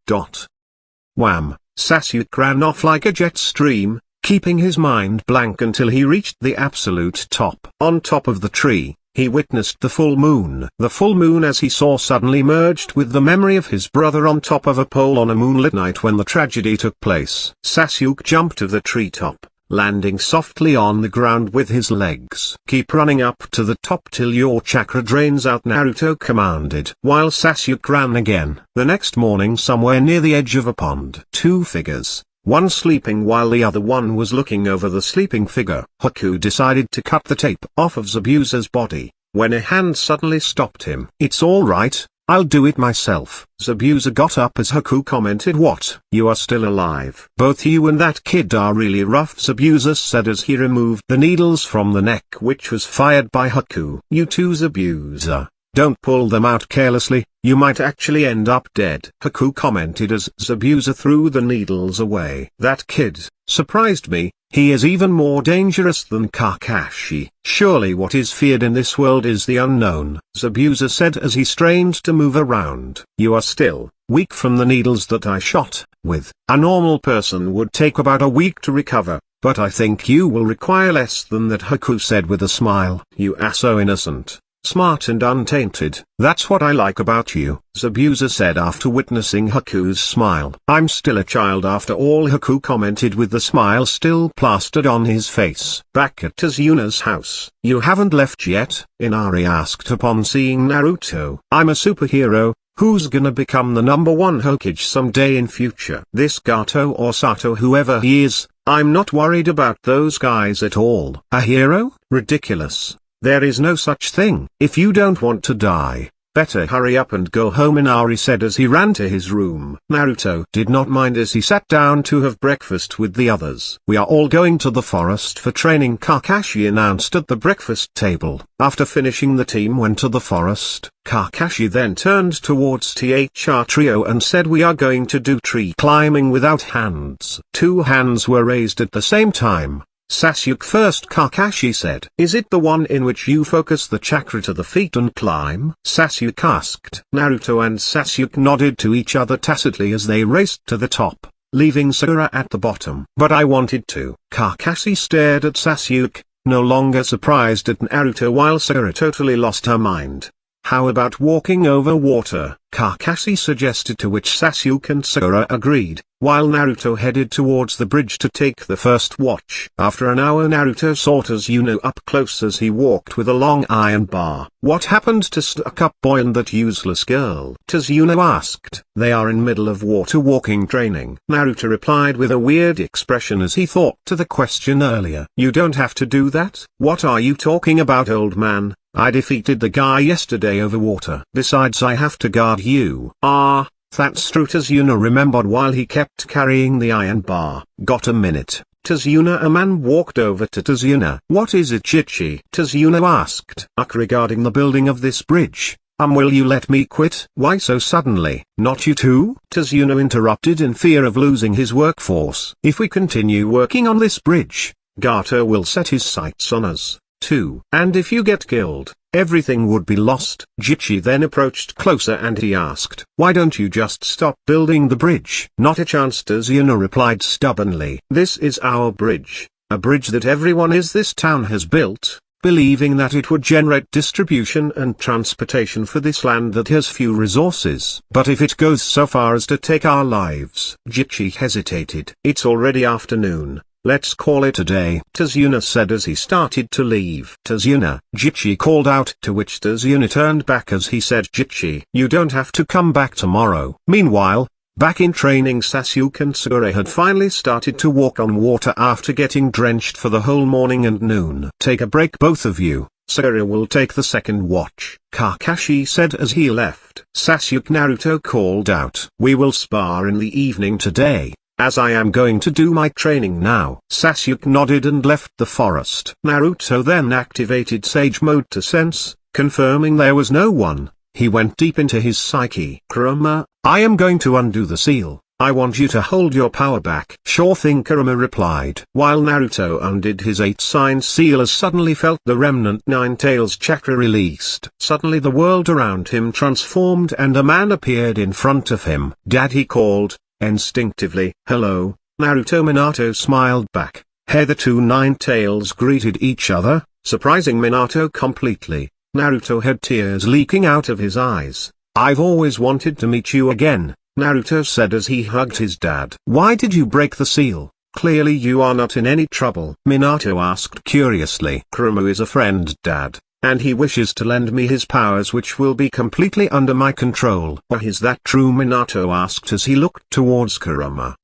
Wham! Sasuke ran off like a jet stream, keeping his mind blank until he reached the absolute top. On top of the tree, he witnessed the full moon. The full moon, as he saw, suddenly merged with the memory of his brother on top of a pole on a moonlit night when the tragedy took place. Sasuke jumped to the treetop, landing softly on the ground with his legs. "Keep running up to the top till your chakra drains out," Naruto commanded. While Sasuke ran again, the next morning somewhere near the edge of a pond, two figures, one sleeping while the other one was looking over the sleeping figure. Haku decided to cut the tape off of Zabuza's body, when a hand suddenly stopped him. "It's all right, I'll do it myself." Zabuza got up as Haku commented, "What? You are still alive?" "Both you and that kid are really rough," Zabuza said as he removed the needles from the neck which was fired by Haku. "You too, Zabuza. Don't pull them out carelessly, you might actually end up dead," Haku commented as Zabuza threw the needles away. "That kid surprised me. He is even more dangerous than Kakashi. Surely what is feared in this world is the unknown," Zabuza said as he strained to move around. "You are still weak from the needles that I shot with. A normal person would take about a week to recover, but I think you will require less than that," Haku said with a smile. "You are so innocent, smart and untainted." "That's what I like about you," Zabuza said after witnessing Haku's smile. "I'm still a child after all," Haku commented with the smile still plastered on his face. Back at Tazuna's house. "You haven't left yet?" Inari asked upon seeing Naruto. "I'm a superhero. Who's gonna become the #1 Hokage someday in future? This Gato or Sato, whoever he is, I'm not worried about those guys at all." "A hero? Ridiculous. There is no such thing. If you don't want to die, Better hurry up and go home, Inari said as he ran to his room. Naruto did not mind as he sat down to have breakfast with the others. We are all going to the forest for training, Kakashi announced at the breakfast table. After finishing, the team went to the forest. Kakashi then turned towards THR Trio and said, we are going to do tree climbing without hands. 2 hands were raised at the same time. Sasuke first, Kakashi said. Is it the one in which you focus the chakra to the feet and climb? Sasuke asked. Naruto and Sasuke nodded to each other tacitly as they raced to the top, leaving Sakura at the bottom. But I wanted to. Kakashi stared at Sasuke, no longer surprised at Naruto, while Sakura totally lost her mind. How about walking over water? Kakashi suggested, to which Sasuke and Sakura agreed, while Naruto headed towards the bridge to take the first watch. After an hour, Naruto saw Tazuna up close as he walked with a long iron bar. What happened to stuck-up boy and that useless girl? Tazuna asked. They are in middle of water walking training. Naruto replied with a weird expression as he thought to the question earlier. You don't have to do that. What are you talking about, old man? I defeated the guy yesterday over water. Besides, I have to guard you. Ah, that's true, Tazuna remembered while he kept carrying the iron bar. Got a minute? Tazuna. A man walked over to Tazuna. What is it, Chichi? Tazuna asked. Regarding the building of this bridge. Will you let me quit? Why so suddenly? Not you too? Tazuna interrupted in fear of losing his workforce. If we continue working on this bridge, Gaara will set his sights on us too. And if you get killed, everything would be lost. Jichi then approached closer and he asked, why don't you just stop building the bridge? Not a chance, Tazuna replied stubbornly. This is our bridge, a bridge that everyone in this town has built, believing that it would generate distribution and transportation for this land that has few resources. But if it goes so far as to take our lives? Jichi hesitated. It's already afternoon. Let's call it a day, Tazuna said as he started to leave. Tazuna, Jichi called out, to which Tazuna turned back as he said, Jichi, you don't have to come back tomorrow. Meanwhile, back in training, Sasuke and Sakura had finally started to walk on water after getting drenched for the whole morning and noon. Take a break, both of you. Sakura will take the second watch, Kakashi said as he left. Sasuke, Naruto called out, we will spar in the evening today, as I am going to do my training now. Sasuke nodded and left the forest. Naruto then activated Sage Mode to sense, confirming there was no one. He went deep into his psyche. Kurama, I am going to undo the seal. I want you to hold your power back. Sure thing, Kurama replied. While Naruto undid his 8-sign seal, as suddenly felt the remnant 9 tails chakra released. Suddenly the world around him transformed and a man appeared in front of him. Dad, he called. Instinctively, hello, Naruto. Minato smiled back. Hey, the 2 9 tails greeted each other, surprising Minato completely. Naruto had tears leaking out of his eyes. I've always wanted to meet you again, Naruto said as he hugged his dad. Why did you break the seal? Clearly you are not in any trouble, Minato asked curiously. Kurama is a friend, Dad, and he wishes to lend me his powers, which will be completely under my control. Is that true? Minato asked as he looked towards Kurama.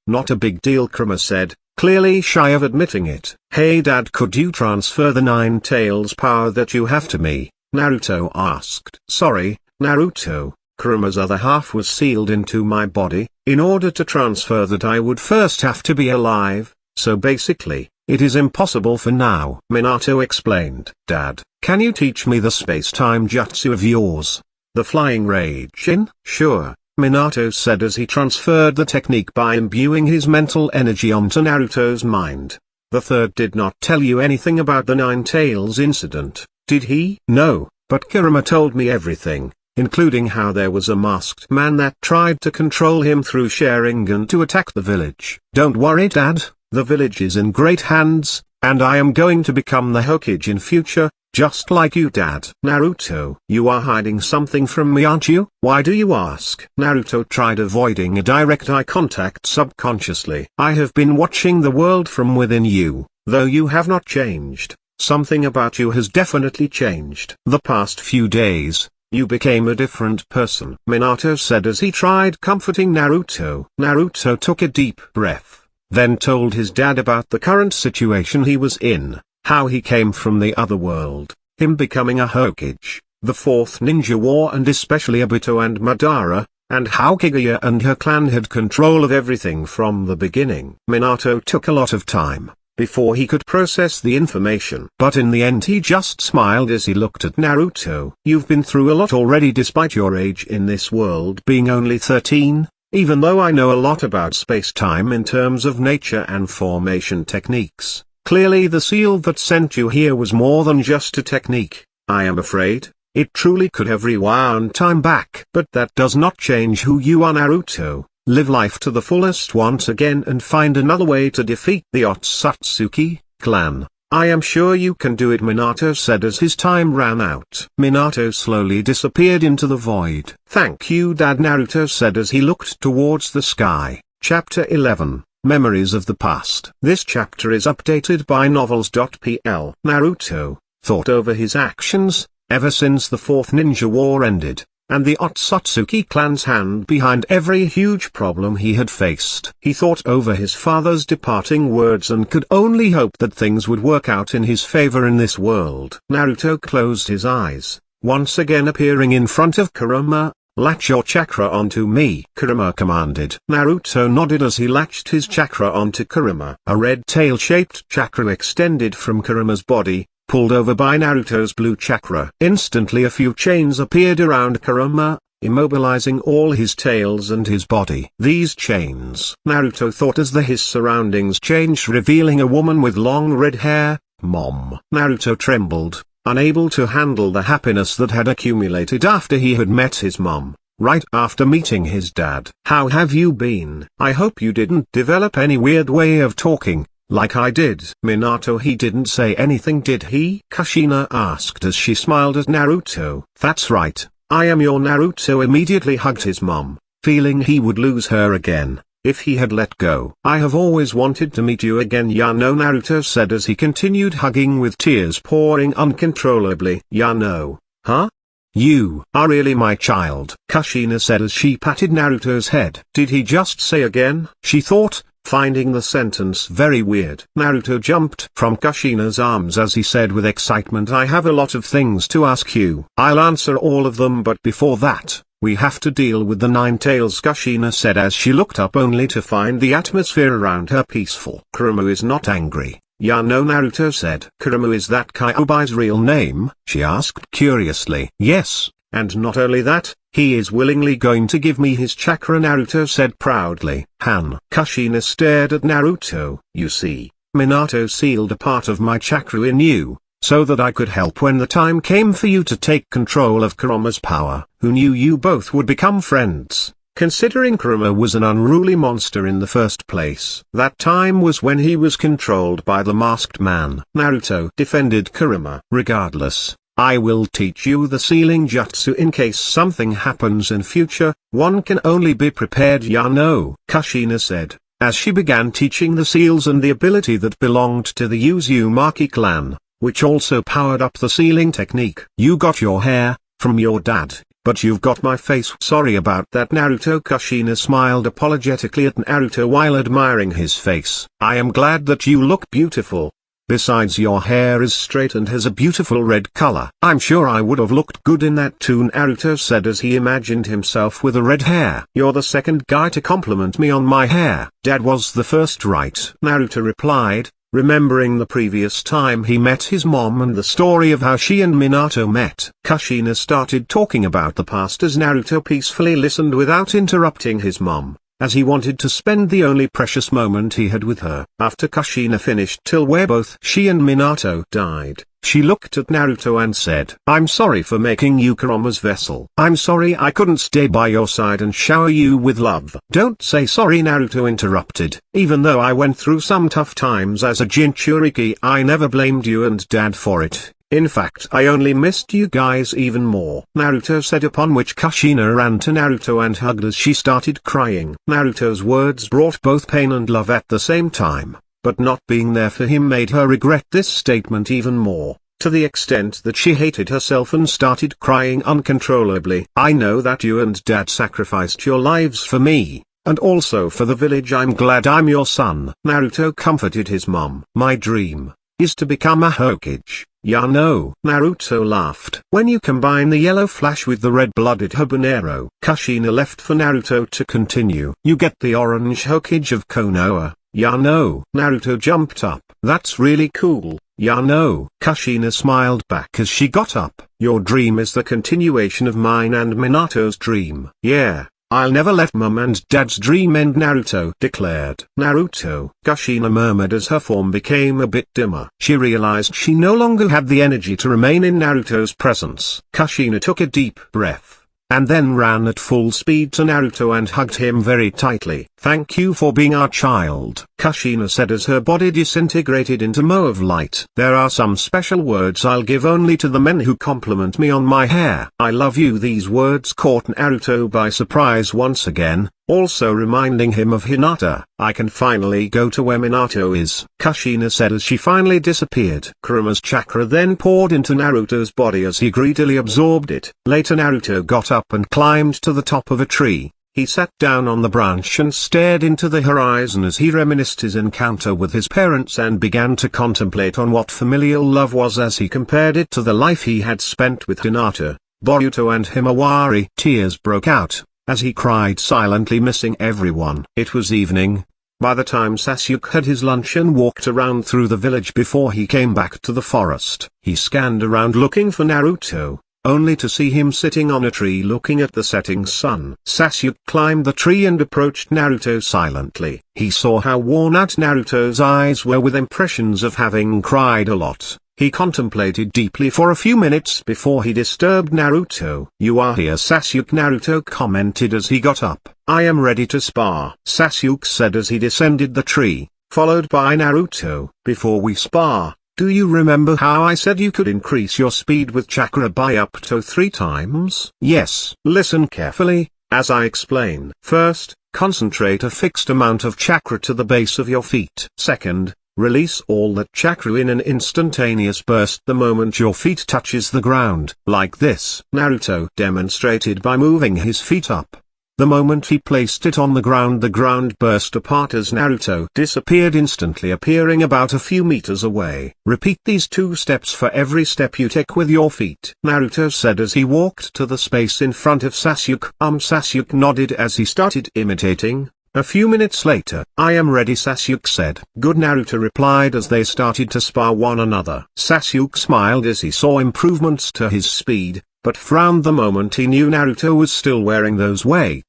Not a big deal, Kurama said, clearly shy of admitting it. Hey Dad, could you transfer the 9 tails power that you have to me? Naruto asked. Sorry, Naruto, Kurama's other half was sealed into my body. In order to transfer that I would first have to be alive, so basically, it is impossible for now. Minato explained. Dad, can you teach me the space-time jutsu of yours? The flying rage in? Sure, Minato said as he transferred the technique by imbuing his mental energy onto Naruto's mind. The third did not tell you anything about the 9 tails incident, did he? No, but Kurama told me everything, including how there was a masked man that tried to control him through Sharingan to attack the village. Don't worry, Dad. The village is in great hands, and I am going to become the Hokage in future, just like you, Dad. Naruto, you are hiding something from me, aren't you? Why do you ask? Naruto tried avoiding a direct eye contact subconsciously. I have been watching the world from within you, though you have not changed. Something about you has definitely changed. The past few days, you became a different person, Minato said as he tried comforting Naruto. Naruto took a deep breath, then told his dad about the current situation he was in, how he came from the other world, him becoming a Hokage, the fourth ninja war and especially Obito and Madara, and how Kaguya and her clan had control of everything from the beginning. Minato took a lot of time before he could process the information. But in the end he just smiled as he looked at Naruto. You've been through a lot already despite your age in this world being only 13, even though I know a lot about space-time in terms of nature and formation techniques. Clearly the seal that sent you here was more than just a technique. I am afraid it truly could have rewound time back. But that does not change who you are, Naruto. Live life to the fullest once again and find another way to defeat the Otsutsuki clan. I am sure you can do it, Minato said as his time ran out. Minato slowly disappeared into the void. Thank you, Dad, Naruto said as he looked towards the sky. Chapter 11. Memories of the Past. This chapter is updated by novels.pl. Naruto thought over his actions ever since the Fourth Ninja War ended, and the Otsutsuki clan's hand behind every huge problem he had faced. He thought over his father's departing words and could only hope that things would work out in his favor in this world. Naruto closed his eyes, once again appearing in front of Kurama. Latch your chakra onto me, Kurama commanded. Naruto nodded as he latched his chakra onto Kurama. A red tail-shaped chakra extended from Kurama's body, pulled over by Naruto's blue chakra. Instantly a few chains appeared around Kurama, immobilizing all his tails and his body. These chains, Naruto thought as his surroundings changed, revealing a woman with long red hair. Mom. Naruto trembled, unable to handle the happiness that had accumulated after he had met his mom, right after meeting his dad. How have you been? I hope you didn't develop any weird way of talking, like I did. Minato, he didn't say anything, did he? Kushina asked as she smiled at Naruto. That's right, I am your Naruto immediately hugged his mom, feeling he would lose her again if he had let go. I have always wanted to meet you again, Yano, Naruto said as he continued hugging with tears pouring uncontrollably. Yano? Huh? You are really my child, Kushina said as she patted Naruto's head. Did he just say again? She thought, finding the sentence very weird. Naruto jumped from Kushina's arms as he said with excitement, I have a lot of things to ask you. I'll answer all of them, but before that, we have to deal with the Nine Tails, Kushina said as she looked up only to find the atmosphere around her peaceful. Kurama is not angry, Yano, Naruto said. Kurama, is that Kyuubi's real name? She asked curiously. Yes, and not only that, he is willingly going to give me his chakra, Naruto said proudly. Kushina stared at Naruto. You see, Minato sealed a part of my chakra in you, so that I could help when the time came for you to take control of Kurama's power. Who knew you both would become friends? Considering Kurama was an unruly monster in the first place. That time was when he was controlled by the masked man. Naruto defended Kurama. Regardless, I will teach you the sealing jutsu in case something happens in future. One can only be prepared, Yano, Kushina said, as she began teaching the seals and the ability that belonged to the Uzumaki clan, which also powered up the sealing technique. You got your hair from your dad, but you've got my face. Sorry about that, Naruto. Kushina smiled apologetically at Naruto while admiring his face. I am glad that you look beautiful. Besides, your hair is straight and has a beautiful red color. I'm sure I would have looked good in that too, Naruto said as he imagined himself with a red hair. You're the second guy to compliment me on my hair. Dad was the first, right? Naruto replied, remembering the previous time he met his mom and the story of how she and Minato met. Kushina started talking about the past as Naruto peacefully listened without interrupting his mom, as he wanted to spend the only precious moment he had with her. After Kushina finished till where both she and Minato died, she looked at Naruto and said, I'm sorry for making you Kurama's vessel. I'm sorry I couldn't stay by your side and shower you with love. Don't say sorry, Naruto interrupted. Even though I went through some tough times as a Jinchuriki, I never blamed you and Dad for it. In fact, I only missed you guys even more, Naruto said, upon which Kushina ran to Naruto and hugged as she started crying. Naruto's words brought both pain and love at the same time, but not being there for him made her regret this statement even more, to the extent that she hated herself and started crying uncontrollably. I know that you and Dad sacrificed your lives for me, and also for the village. I'm glad I'm your son. Naruto comforted his mom. My dream is to become a Hokage. Ya no. Naruto laughed. When you combine the yellow flash with the red-blooded habanero, Kushina left for Naruto to continue. You get the orange Hokage of Konoha. Ya no. Naruto jumped up. That's really cool. Ya no. Kushina smiled back as she got up. Your dream is the continuation of mine and Minato's dream. Yeah. I'll never let Mum and Dad's dream end, Naruto declared. Naruto, Kushina murmured as her form became a bit dimmer. She realized she no longer had the energy to remain in Naruto's presence. Kushina took a deep breath, and then ran at full speed to Naruto and hugged him very tightly. Thank you for being our child, Kushina said as her body disintegrated into Mo of light. There are some special words I'll give only to the men who compliment me on my hair. I love you. These words caught Naruto by surprise once again, also reminding him of Hinata. I can finally go to where Minato is, Kushina said as she finally disappeared. Kuruma's chakra then poured into Naruto's body as he greedily absorbed it. Later Naruto got up and climbed to the top of a tree. He sat down on the branch and stared into the horizon as he reminisced his encounter with his parents and began to contemplate on what familial love was as he compared it to the life he had spent with Hinata, Boruto and Himawari. Tears broke out, as he cried silently, missing everyone. It was evening. By the time Sasuke had his lunch and walked around through the village before he came back to the forest, he scanned around looking for Naruto, only to see him sitting on a tree looking at the setting sun. Sasuke climbed the tree and approached Naruto silently. He saw how worn out Naruto's eyes were with impressions of having cried a lot. He contemplated deeply for a few minutes before he disturbed Naruto. You are here, Sasuke, Naruto commented as he got up. I am ready to spar, Sasuke said as he descended the tree, followed by Naruto. Before we spar, do you remember how I said you could increase your speed with chakra by up to 3 times? Yes. Listen carefully, as I explain. First, concentrate a fixed amount of chakra to the base of your feet. Second, release all that chakra in an instantaneous burst the moment your feet touches the ground, like this. Naruto demonstrated by moving his feet up. The moment he placed it on the ground burst apart as Naruto disappeared, instantly appearing about a few meters away. Repeat these 2 steps for every step you take with your feet, Naruto said as he walked to the space in front of Sasuke. Sasuke nodded as he started imitating. A few minutes later, I am ready, Sasuke said. Good, Naruto replied as they started to spar one another. Sasuke smiled as he saw improvements to his speed, but frowned the moment he knew Naruto was still wearing those weights.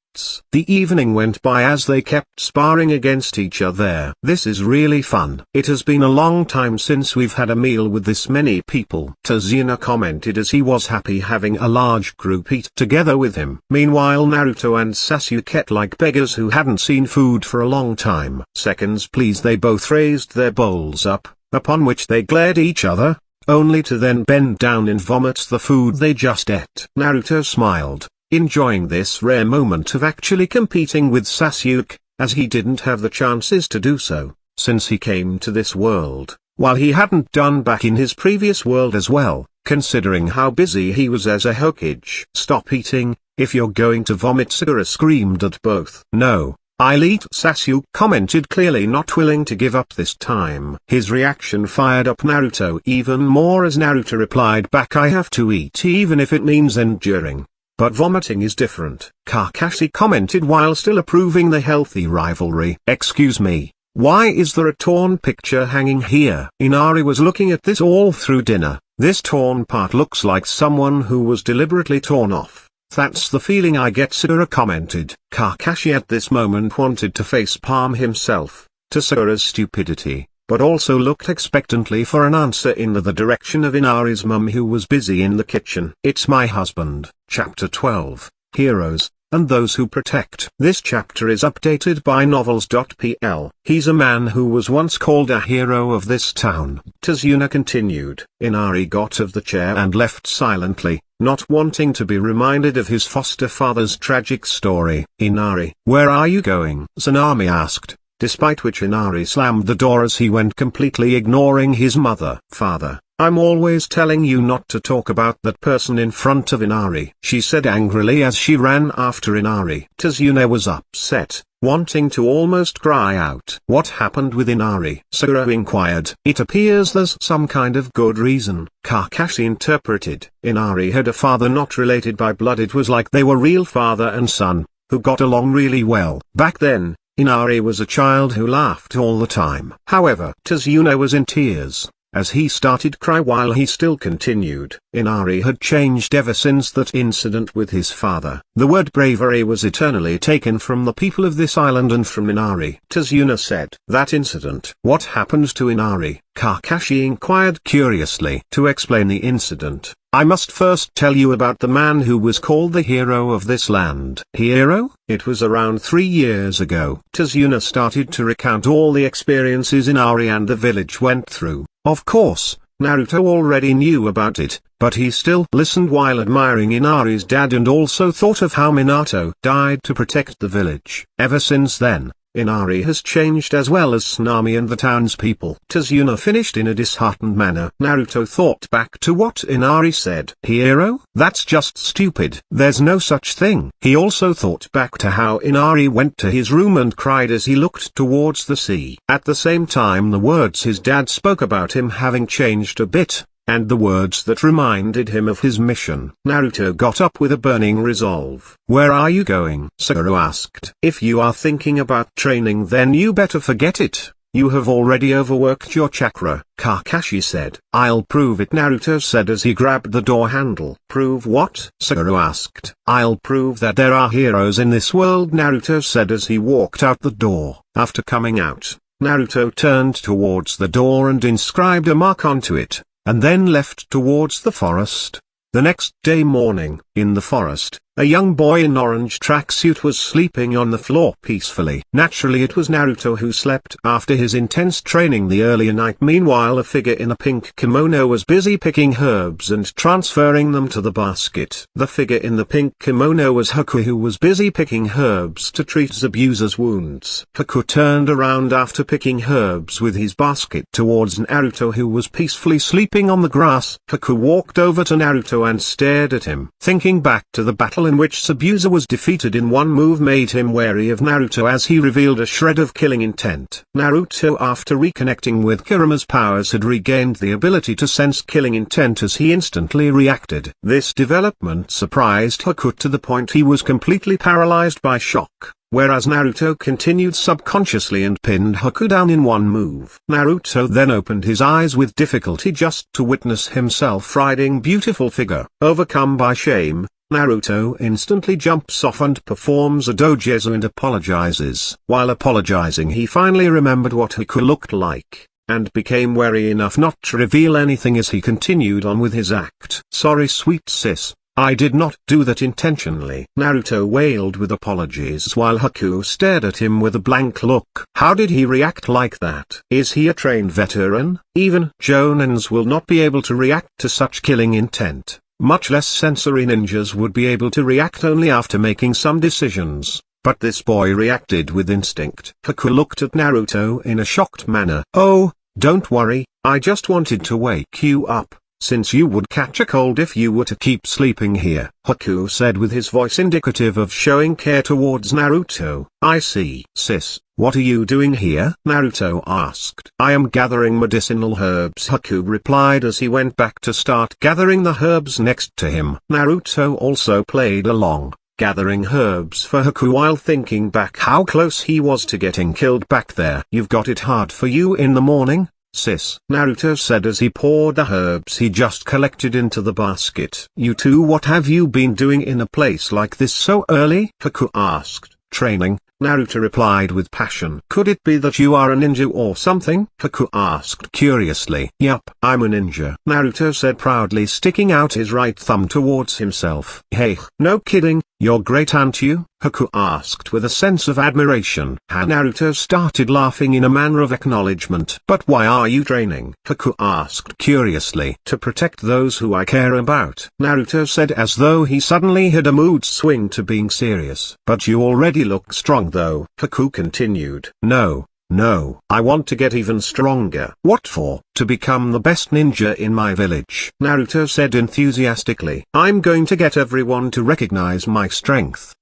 The evening went by as they kept sparring against each other. This is really fun. It has been a long time since we've had a meal with this many people, Tazuna commented as he was happy having a large group eat together with him. Meanwhile Naruto and Sasuke ate like beggars who hadn't seen food for a long time. Seconds please. They both raised their bowls up, upon which they glared at each other, only to then bend down and vomit the food they just ate. Naruto smiled, enjoying this rare moment of actually competing with Sasuke, as he didn't have the chances to do so, since he came to this world, while he hadn't done back in his previous world as well, considering how busy he was as a Hokage. Stop eating, if you're going to vomit, Sakura screamed at both. No, I'll eat, Sasuke commented, clearly not willing to give up this time. His reaction fired up Naruto even more as Naruto replied back, I have to eat even if it means enduring. But vomiting is different, Kakashi commented while still approving the healthy rivalry. Excuse me, why is there a torn picture hanging here? Inari was looking at this all through dinner. This torn part looks like someone who was deliberately torn off. That's the feeling I get, Sakura commented. Kakashi at this moment wanted to facepalm himself to Sakura's stupidity, but also looked expectantly for an answer in the direction of Inari's mum, who was busy in the kitchen. It's my husband. Chapter 12, Heroes, and Those Who Protect. This chapter is updated by novels.pl. He's a man who was once called a hero of this town. Tazuna continued. Inari got off the chair and left silently, not wanting to be reminded of his foster father's tragic story. Inari, where are you going? Tsunami asked, despite which Inari slammed the door as he went, completely ignoring his mother. Father, I'm always telling you not to talk about that person in front of Inari," she said angrily as she ran after Inari. Tazuna was upset, wanting to almost cry out. "What happened with Inari?" Sakura inquired. "It appears there's some kind of good reason," Kakashi interpreted. Inari had a father not related by blood. It was like they were real father and son, who got along really well. Back then, Inari was a child who laughed all the time. However, Tazuna was in tears as he started to cry while he still continued. Inari had changed ever since that incident with his father. The word bravery was eternally taken from the people of this island and from Inari. Tazuna said, "That incident. What happened to Inari?" Kakashi inquired curiously. "To explain the incident, I must first tell you about the man who was called the hero of this land." "Hero?" "It was around 3 years ago." Tazuna started to recount all the experiences Inari and the village went through. Of course, Naruto already knew about it, but he still listened while admiring Inari's dad and also thought of how Minato died to protect the village. Ever since then, Inari has changed as well as Tsunami and the townspeople. Tazuna finished in a disheartened manner. Naruto thought back to what Inari said. "Hero? That's just stupid. There's no such thing." He also thought back to how Inari went to his room and cried as he looked towards the sea. At the same time, the words his dad spoke about him having changed a bit, and the words that reminded him of his mission. Naruto got up with a burning resolve. "Where are you going?" Sakura asked. "If you are thinking about training, then you better forget it. You have already overworked your chakra," Kakashi said. "I'll prove it," Naruto said as he grabbed the door handle. "Prove what?" Sakura asked. "I'll prove that there are heroes in this world," Naruto said as he walked out the door. After coming out, Naruto turned towards the door and inscribed a mark onto it, and then left towards the forest. The next day morning, in the forest, a young boy in orange tracksuit was sleeping on the floor peacefully. Naturally, it was Naruto who slept after his intense training the earlier night. Meanwhile, a figure in a pink kimono was busy picking herbs and transferring them to the basket. The figure in the pink kimono was Haku, who was busy picking herbs to treat Zabuza's wounds. Haku turned around after picking herbs with his basket towards Naruto, who was peacefully sleeping on the grass. Haku walked over to Naruto and stared at him. Thinking back to the battle in which Zabuza was defeated in one move made him wary of Naruto as he revealed a shred of killing intent. Naruto, after reconnecting with Kurama's powers, had regained the ability to sense killing intent as he instantly reacted. This development surprised Haku to the point he was completely paralyzed by shock, whereas Naruto continued subconsciously and pinned Haku down in one move. Naruto then opened his eyes with difficulty just to witness himself riding beautiful figure. Overcome by shame, Naruto instantly jumps off and performs a doujutsu and apologizes. While apologizing, he finally remembered what Haku looked like, and became wary enough not to reveal anything as he continued on with his act. "Sorry, sweet sis. I did not do that intentionally," Naruto wailed with apologies while Haku stared at him with a blank look. How did he react like that? Is he a trained veteran? Even Jonins will not be able to react to such killing intent. Much less sensory ninjas would be able to react only after making some decisions. But this boy reacted with instinct. Haku looked at Naruto in a shocked manner. "Oh, don't worry, I just wanted to wake you up, since you would catch a cold if you were to keep sleeping here," Haku said with his voice indicative of showing care towards Naruto. "I see." "Sis, what are you doing here?" Naruto asked. "I am gathering medicinal herbs," Haku replied as he went back to start gathering the herbs next to him. Naruto also played along, gathering herbs for Haku while thinking back how close he was to getting killed back there. "You've got it hard for you in the morning, sis," Naruto said as he poured the herbs he just collected into the basket. "You too, what have you been doing in a place like this so early?" Haku asked. "Training," Naruto replied with passion. "Could it be that you are a ninja or something?" Haku asked curiously. "Yup, I'm a ninja," Naruto said proudly, sticking out his right thumb towards himself. "Hey, no kidding, you're great, aren't you?" Haku asked with a sense of admiration. Naruto started laughing in a manner of acknowledgement. "But why are you training?" Haku asked curiously. "To protect those who I care about," Naruto said as though he suddenly had a mood swing to being serious. "But you already look strong though," Haku continued. "No, No, I want to get even stronger. What for? To become the best ninja in my village, Naruto said enthusiastically. I'm going to get everyone to recognize my strength.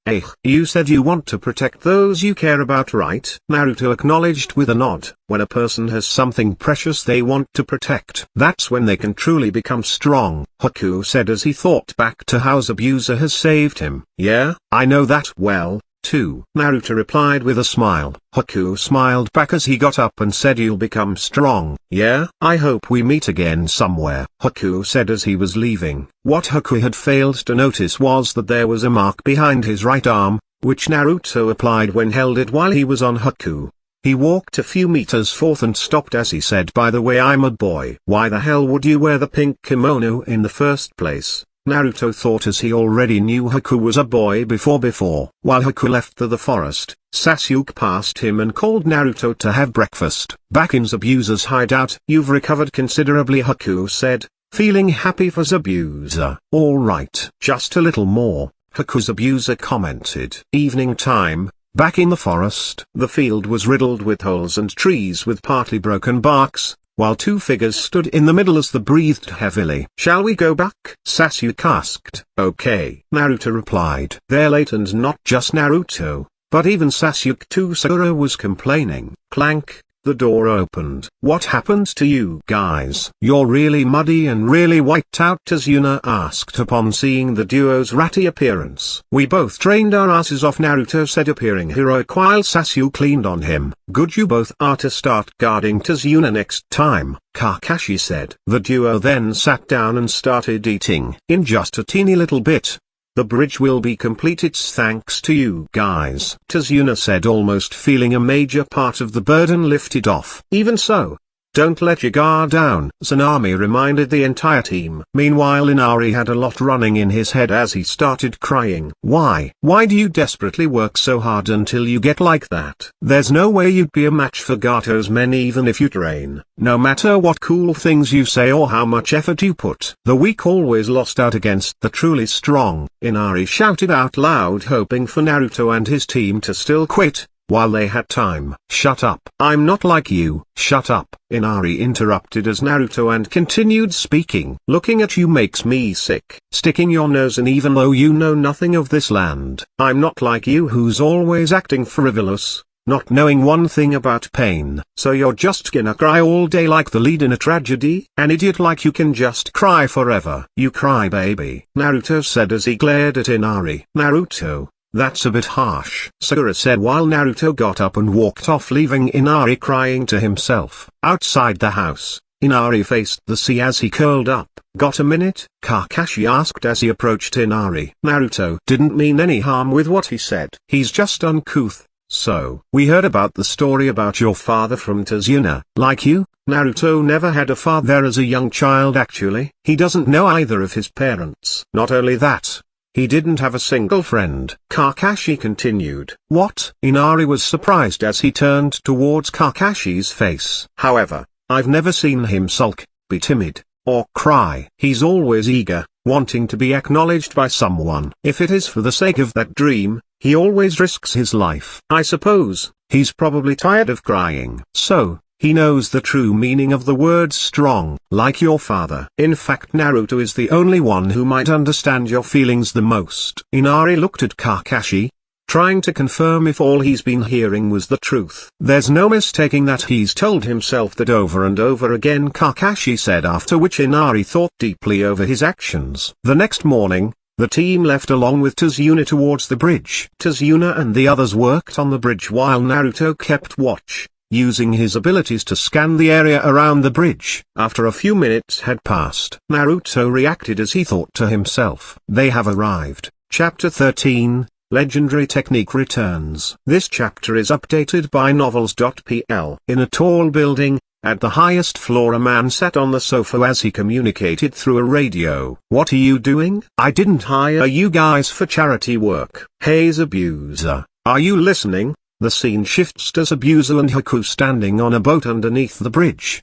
You said you want to protect those you care about, right? Naruto acknowledged with a nod. When a person has something precious they want to protect, that's when they can truly become strong, Haku said as he thought back to how Zabuza has saved him. Yeah, I know that well, too, Naruto replied with a smile. Haku smiled back as he got up and said, you'll become strong. Yeah, I hope we meet again somewhere, Haku said as he was leaving. What Haku had failed to notice was that there was a mark behind his right arm, which Naruto applied when held it while he was on Haku. He walked a few meters forth and stopped as he said, by the way, I'm a boy. Why the hell would you wear the pink kimono in the first place? Naruto thought as he already knew Haku was a boy before. While Haku left the forest, Sasuke passed him and called Naruto to have breakfast. Back in Zabuza's hideout, you've recovered considerably, Haku said, feeling happy for Zabuza. All right, just a little more, Haku Zabuza commented. Evening time. Back in the forest, the field was riddled with holes and trees with partly broken barks, while two figures stood in the middle as they breathed heavily. Shall we go back? Sasuke asked. Okay, Naruto replied. They're late, and not just Naruto, but even Sasuke too. Sakura was complaining. Clank. The door opened. What happened to you guys? You're really muddy and really wiped out, Tazuna asked upon seeing the duo's ratty appearance. We both trained our asses off, Naruto said, appearing heroic while Sasuke leaned on him. Good you both are to start guarding Tazuna next time, Kakashi said. The duo then sat down and started eating. In just a teeny little bit, the bridge will be complete. It's thanks to you guys, Tazuna said, almost feeling a major part of the burden lifted off. Even so, don't let your guard down, Tsunami reminded the entire team. Meanwhile, Inari had a lot running in his head as he started crying. Why do you desperately work so hard until you get like that? There's no way you'd be a match for Gato's men even if you train. No matter what cool things you say or how much effort you put. The weak always lost out against the truly strong, Inari shouted out loud, hoping for Naruto and his team to still quit while they had time. Shut up. I'm not like you. Shut up, Inari interrupted as Naruto and continued speaking. Looking at you makes me sick. Sticking your nose in even though you know nothing of this land. I'm not like you who's always acting frivolous, not knowing one thing about pain. So you're just gonna cry all day like the lead in a tragedy? An idiot like you can just cry forever. You cry baby, Naruto said as he glared at Inari. Naruto, that's a bit harsh, Sakura said while Naruto got up and walked off, leaving Inari crying to himself. Outside the house, Inari faced the sea as he curled up. Got a minute? Kakashi asked as he approached Inari. Naruto didn't mean any harm with what he said. He's just uncouth. So, we heard about the story about your father from Tazuna. Like you, Naruto never had a father as a young child actually. He doesn't know either of his parents. Not only that, he didn't have a single friend. Kakashi continued. What? Inari was surprised as he turned towards Kakashi's face. However, I've never seen him sulk, be timid, or cry. He's always eager, wanting to be acknowledged by someone. If it is for the sake of that dream, he always risks his life. I suppose, he's probably tired of crying. So, he knows the true meaning of the word strong, like your father. In fact, Naruto is the only one who might understand your feelings the most. Inari looked at Kakashi, trying to confirm if all he's been hearing was the truth. There's no mistaking that he's told himself that over and over again, Kakashi said, after which Inari thought deeply over his actions. The next morning, the team left along with Tazuna towards the bridge. Tazuna and the others worked on the bridge while Naruto kept watch, using his abilities to scan the area around the bridge. After a few minutes had passed, Naruto reacted as he thought to himself. They have arrived. Chapter 13, Legendary Technique returns. This chapter is updated by novels.pl. In a tall building, at the highest floor, a man sat on the sofa as he communicated through a radio. What are you doing? I didn't hire you guys for charity work. Hey Zabuza, are you listening? The scene shifts to Zabuza and Haku standing on a boat underneath the bridge.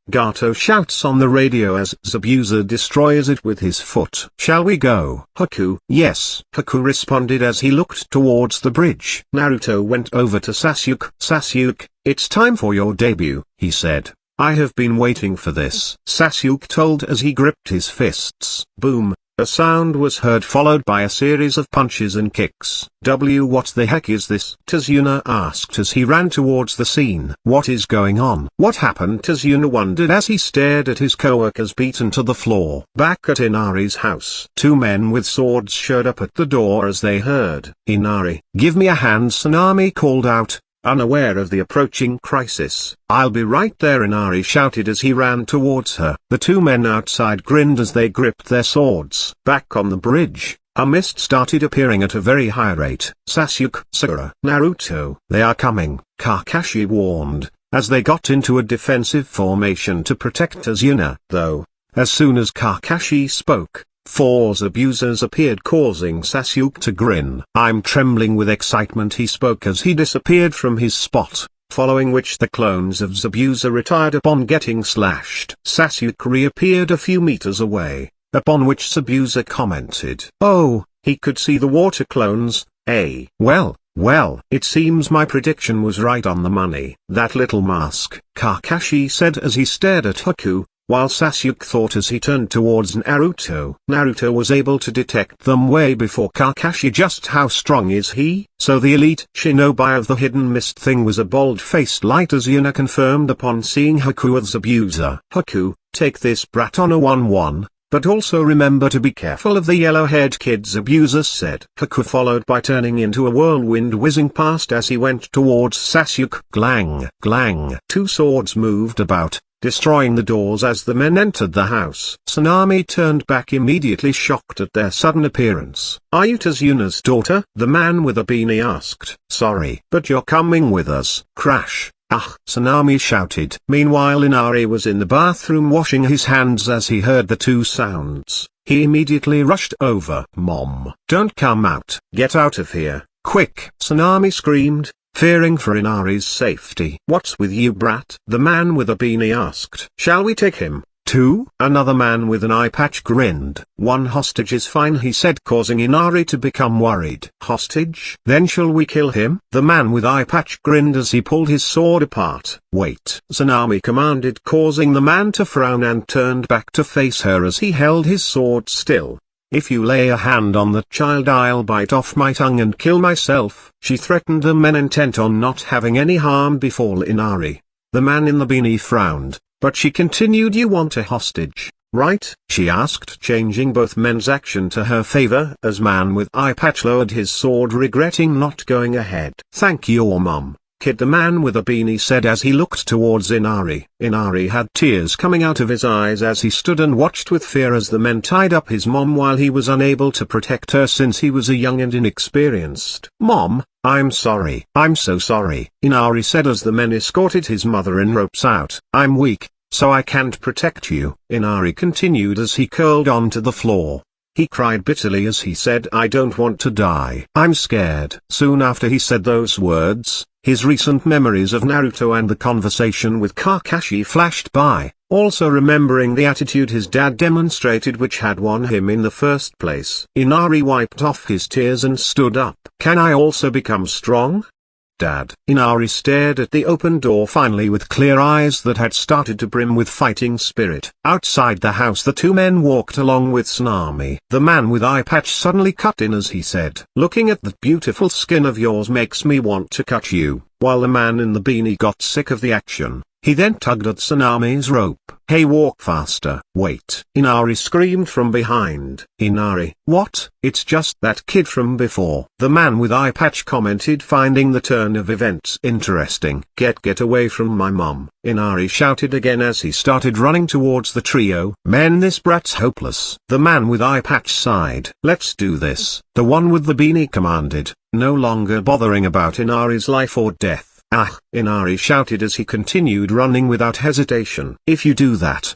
Gato shouts on the radio as Zabuza destroys it with his foot. Shall we go? Haku. Yes. Haku responded as he looked towards the bridge. Naruto went over to Sasuke. Sasuke, it's time for your debut, he said. I have been waiting for this, Sasuke told as he gripped his fists. Boom. A sound was heard followed by a series of punches and kicks. What the heck is this? Tazuna asked as he ran towards the scene. What is going on? What happened? Tazuna wondered as he stared at his co-workers beaten to the floor. Back at Inari's house, two men with swords showed up at the door as they heard. Inari, give me a hand, Tsunami called out, unaware of the approaching crisis. I'll be right there, Inari shouted as he ran towards her. The two men outside grinned as they gripped their swords. Back on the bridge, a mist started appearing at a very high rate. Sasuke, Sakura, Naruto, they are coming, Kakashi warned, as they got into a defensive formation to protect Tazuna. Though, as soon as Kakashi spoke, four abusers appeared, causing Sasuke to grin. I'm trembling with excitement, he spoke as he disappeared from his spot, following which the clones of Zabuza retired upon getting slashed. Sasuke reappeared a few meters away, upon which Zabuza commented. Oh, he could see the water clones, eh? Well, it seems my prediction was right on the money. That little mask, Kakashi said as he stared at Haku, while Sasuke thought as he turned towards Naruto. Naruto was able to detect them way before Kakashi. Just how strong is he? So the elite shinobi of the hidden mist thing was a bald-faced light, as Yuna confirmed upon seeing Haku with Zabuza. Haku, take this brat on a 1-1, but also remember to be careful of the yellow-haired kid, Zabuza said. Haku followed by turning into a whirlwind whizzing past as he went towards Sasuke. Glang, glang. Two swords moved about, destroying the doors as the men entered the house. Tsunami turned back immediately, shocked at their sudden appearance. Are you Tazuna's daughter? The man with a beanie asked. Sorry, but you're coming with us. Crash. Ah! Tsunami shouted. Meanwhile Inari was in the bathroom washing his hands as he heard the two sounds. He immediately rushed over. Mom, don't come out. Get out of here, quick! Tsunami screamed, fearing for Inari's safety. What's with you, brat? The man with a beanie asked. Shall we take him, too? Another man with an eye patch grinned. One hostage is fine, he said, causing Inari to become worried. Hostage? Then shall we kill him? The man with eye patch grinned as he pulled his sword apart. Wait, Tsunami commanded, causing the man to frown and turned back to face her as he held his sword still. If you lay a hand on that child, I'll bite off my tongue and kill myself. She threatened the men, intent on not having any harm befall Inari. The man in the beanie frowned, but she continued. You want a hostage, right? She asked, changing both men's action to her favor as man with eye patch lowered his sword, regretting not going ahead. Thank your mom, kid, the man with a beanie said as he looked towards Inari. Inari had tears coming out of his eyes as he stood and watched with fear as the men tied up his mom while he was unable to protect her since he was a young and inexperienced. Mom, I'm sorry. I'm so sorry, Inari said as the men escorted his mother in ropes out. I'm weak, so I can't protect you, Inari continued as he curled onto the floor. He cried bitterly as he said, I don't want to die. I'm scared. Soon after he said those words, his recent memories of Naruto and the conversation with Kakashi flashed by, also remembering the attitude his dad demonstrated which had won him in the first place. Inari wiped off his tears and stood up. Can I also become strong? Dad. Inari stared at the open door finally with clear eyes that had started to brim with fighting spirit. Outside the house the two men walked along with Tsunami. The man with eye patch suddenly cut in as he said, looking at that beautiful skin of yours makes me want to cut you, while the man in the beanie got sick of the action. He then tugged at Tsunami's rope. Hey, walk faster. Wait. Inari screamed from behind. Inari. What? It's just that kid from before. The man with eye patch commented, finding the turn of events interesting. Get away from my mom, Inari shouted again as he started running towards the trio. Men, this brat's hopeless. The man with eye patch sighed. Let's do this. The one with the beanie commanded, no longer bothering about Inari's life or death. Ah, Inari shouted as he continued running without hesitation. If you do that,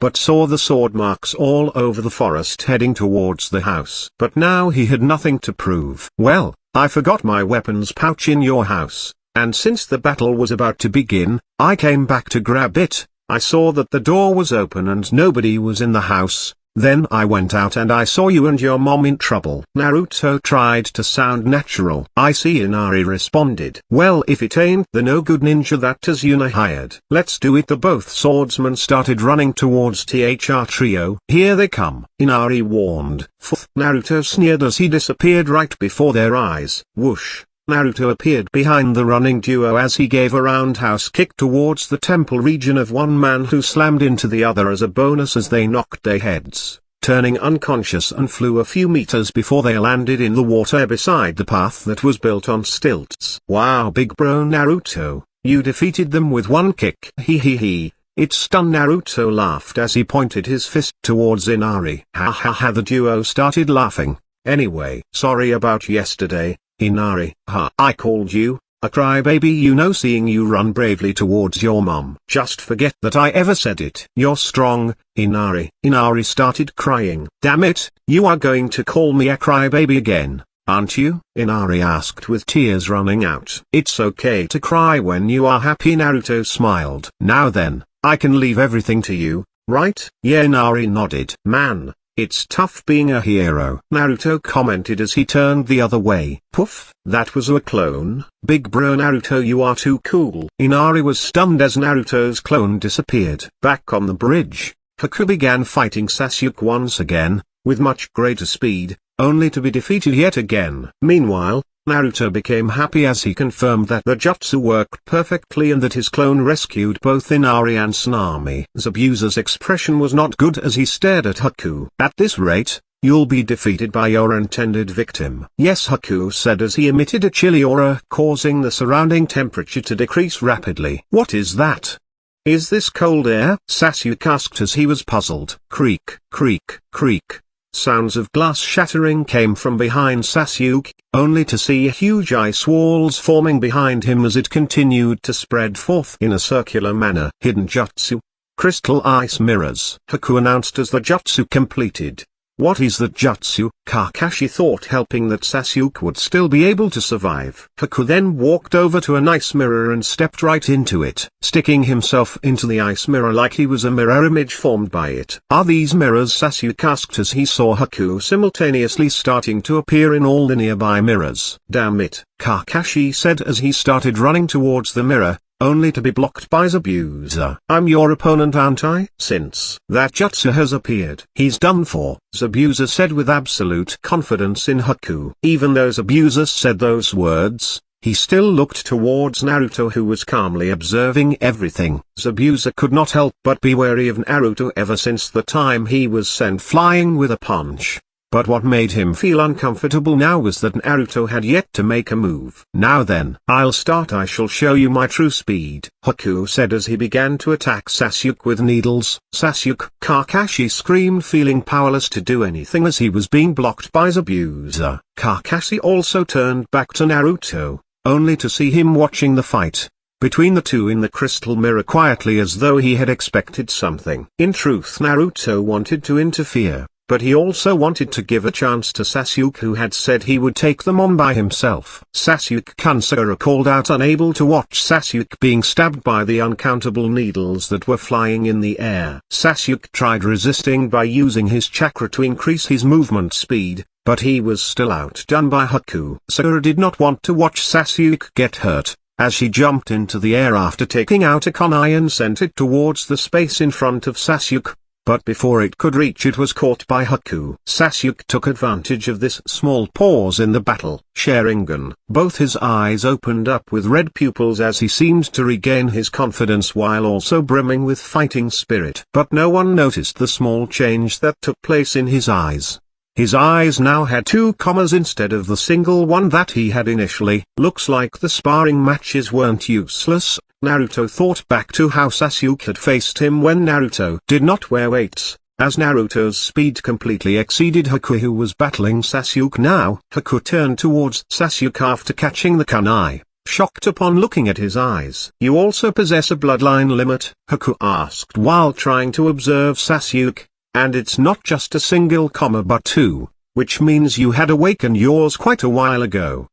but saw the sword marks all over the forest heading towards the house. But now he had nothing to prove. "Well, I forgot my weapons pouch in your house, and since the battle was about to begin, I came back to grab it. I saw that the door was open and nobody was in the house. Then I went out and I saw you and your mom in trouble." Naruto tried to sound natural. "I see," Inari responded. "Well, if it ain't the no-good ninja that Tazuna hired, let's do it." The both swordsmen started running towards THR Trio. "Here they come," Inari warned. Naruto sneered as he disappeared right before their eyes. Whoosh! Naruto appeared behind the running duo as he gave a roundhouse kick towards the temple region of one man who slammed into the other as a bonus as they knocked their heads, turning unconscious and flew a few meters before they landed in the water beside the path that was built on stilts. "Wow, big bro Naruto, you defeated them with one kick." He. It stunned. Naruto laughed as he pointed his fist towards Inari. Ha ha ha. The duo started laughing. "Anyway, sorry about yesterday, Inari." "Ha, I called you a crybaby, you know, seeing you run bravely towards your mom. Just forget that I ever said it." "You're strong, Inari." Inari started crying. "Damn it, you are going to call me a crybaby again, aren't you?" Inari asked with tears running out. "It's okay to cry when you are happy." Naruto smiled. "Now then, I can leave everything to you, right?" "Yeah." Inari nodded. "Man, it's tough being a hero," Naruto commented as he turned the other way. Poof, that was a clone. "Big bro Naruto, you are too cool." Inari was stunned as Naruto's clone disappeared. Back on the bridge, Haku began fighting Sasuke once again, with much greater speed, only to be defeated yet again. Meanwhile, Naruto became happy as he confirmed that the jutsu worked perfectly and that his clone rescued both Inari and Tsunami. Zabuza's expression was not good as he stared at Haku. "At this rate, you'll be defeated by your intended victim." "Yes," Haku said as he emitted a chilly aura causing the surrounding temperature to decrease rapidly. "What is that? Is this cold air?" Sasuke asked as he was puzzled. Creak, creak, creak. Sounds of glass shattering came from behind Sasuke, only to see huge ice walls forming behind him as it continued to spread forth in a circular manner. "Hidden jutsu. Crystal ice mirrors," Haku announced as the jutsu completed. "What is that jutsu?" Kakashi thought, helping that Sasuke would still be able to survive. Haku then walked over to an ice mirror and stepped right into it, sticking himself into the ice mirror like he was a mirror image formed by it. "Are these mirrors?" Sasuke asked as he saw Haku simultaneously starting to appear in all the nearby mirrors. "Damn it," Kakashi said as he started running towards the mirror, only to be blocked by Zabuza. "I'm your opponent, aren't I?" "Since that jutsu has appeared, he's done for," Zabuza said with absolute confidence in Haku. Even though Zabuza said those words, he still looked towards Naruto, who was calmly observing everything. Zabuza could not help but be wary of Naruto ever since the time he was sent flying with a punch. But what made him feel uncomfortable now was that Naruto had yet to make a move. "Now then, I'll start. I shall show you my true speed," Haku said as he began to attack Sasuke with needles. "Sasuke!" Kakashi screamed, feeling powerless to do anything as he was being blocked by Zabuza. Kakashi also turned back to Naruto, only to see him watching the fight between the two in the crystal mirror quietly as though he had expected something. In truth, Naruto wanted to interfere, but he also wanted to give a chance to Sasuke, who had said he would take them on by himself. Sasuke! Kansara called out, unable to watch Sasuke being stabbed by the uncountable needles that were flying in the air. Sasuke tried resisting by using his chakra to increase his movement speed, but he was still outdone by Haku. Sakura did not want to watch Sasuke get hurt, as she jumped into the air after taking out a kunai and sent it towards the space in front of Sasuke. But before it could reach, it was caught by Haku. Sasuke took advantage of this small pause in the battle. Sharingan. Both his eyes opened up with red pupils as he seemed to regain his confidence while also brimming with fighting spirit. But no one noticed the small change that took place in his eyes. His eyes now had two commas instead of the single one that he had initially. Looks like the sparring matches weren't useless. Naruto thought back to how Sasuke had faced him when Naruto did not wear weights, as Naruto's speed completely exceeded Haku, who was battling Sasuke now. Haku turned towards Sasuke after catching the kunai, shocked upon looking at his eyes. "You also possess a bloodline limit?" Haku asked while trying to observe Sasuke, "and it's not just a single comma but two, which means you had awakened yours quite a while ago.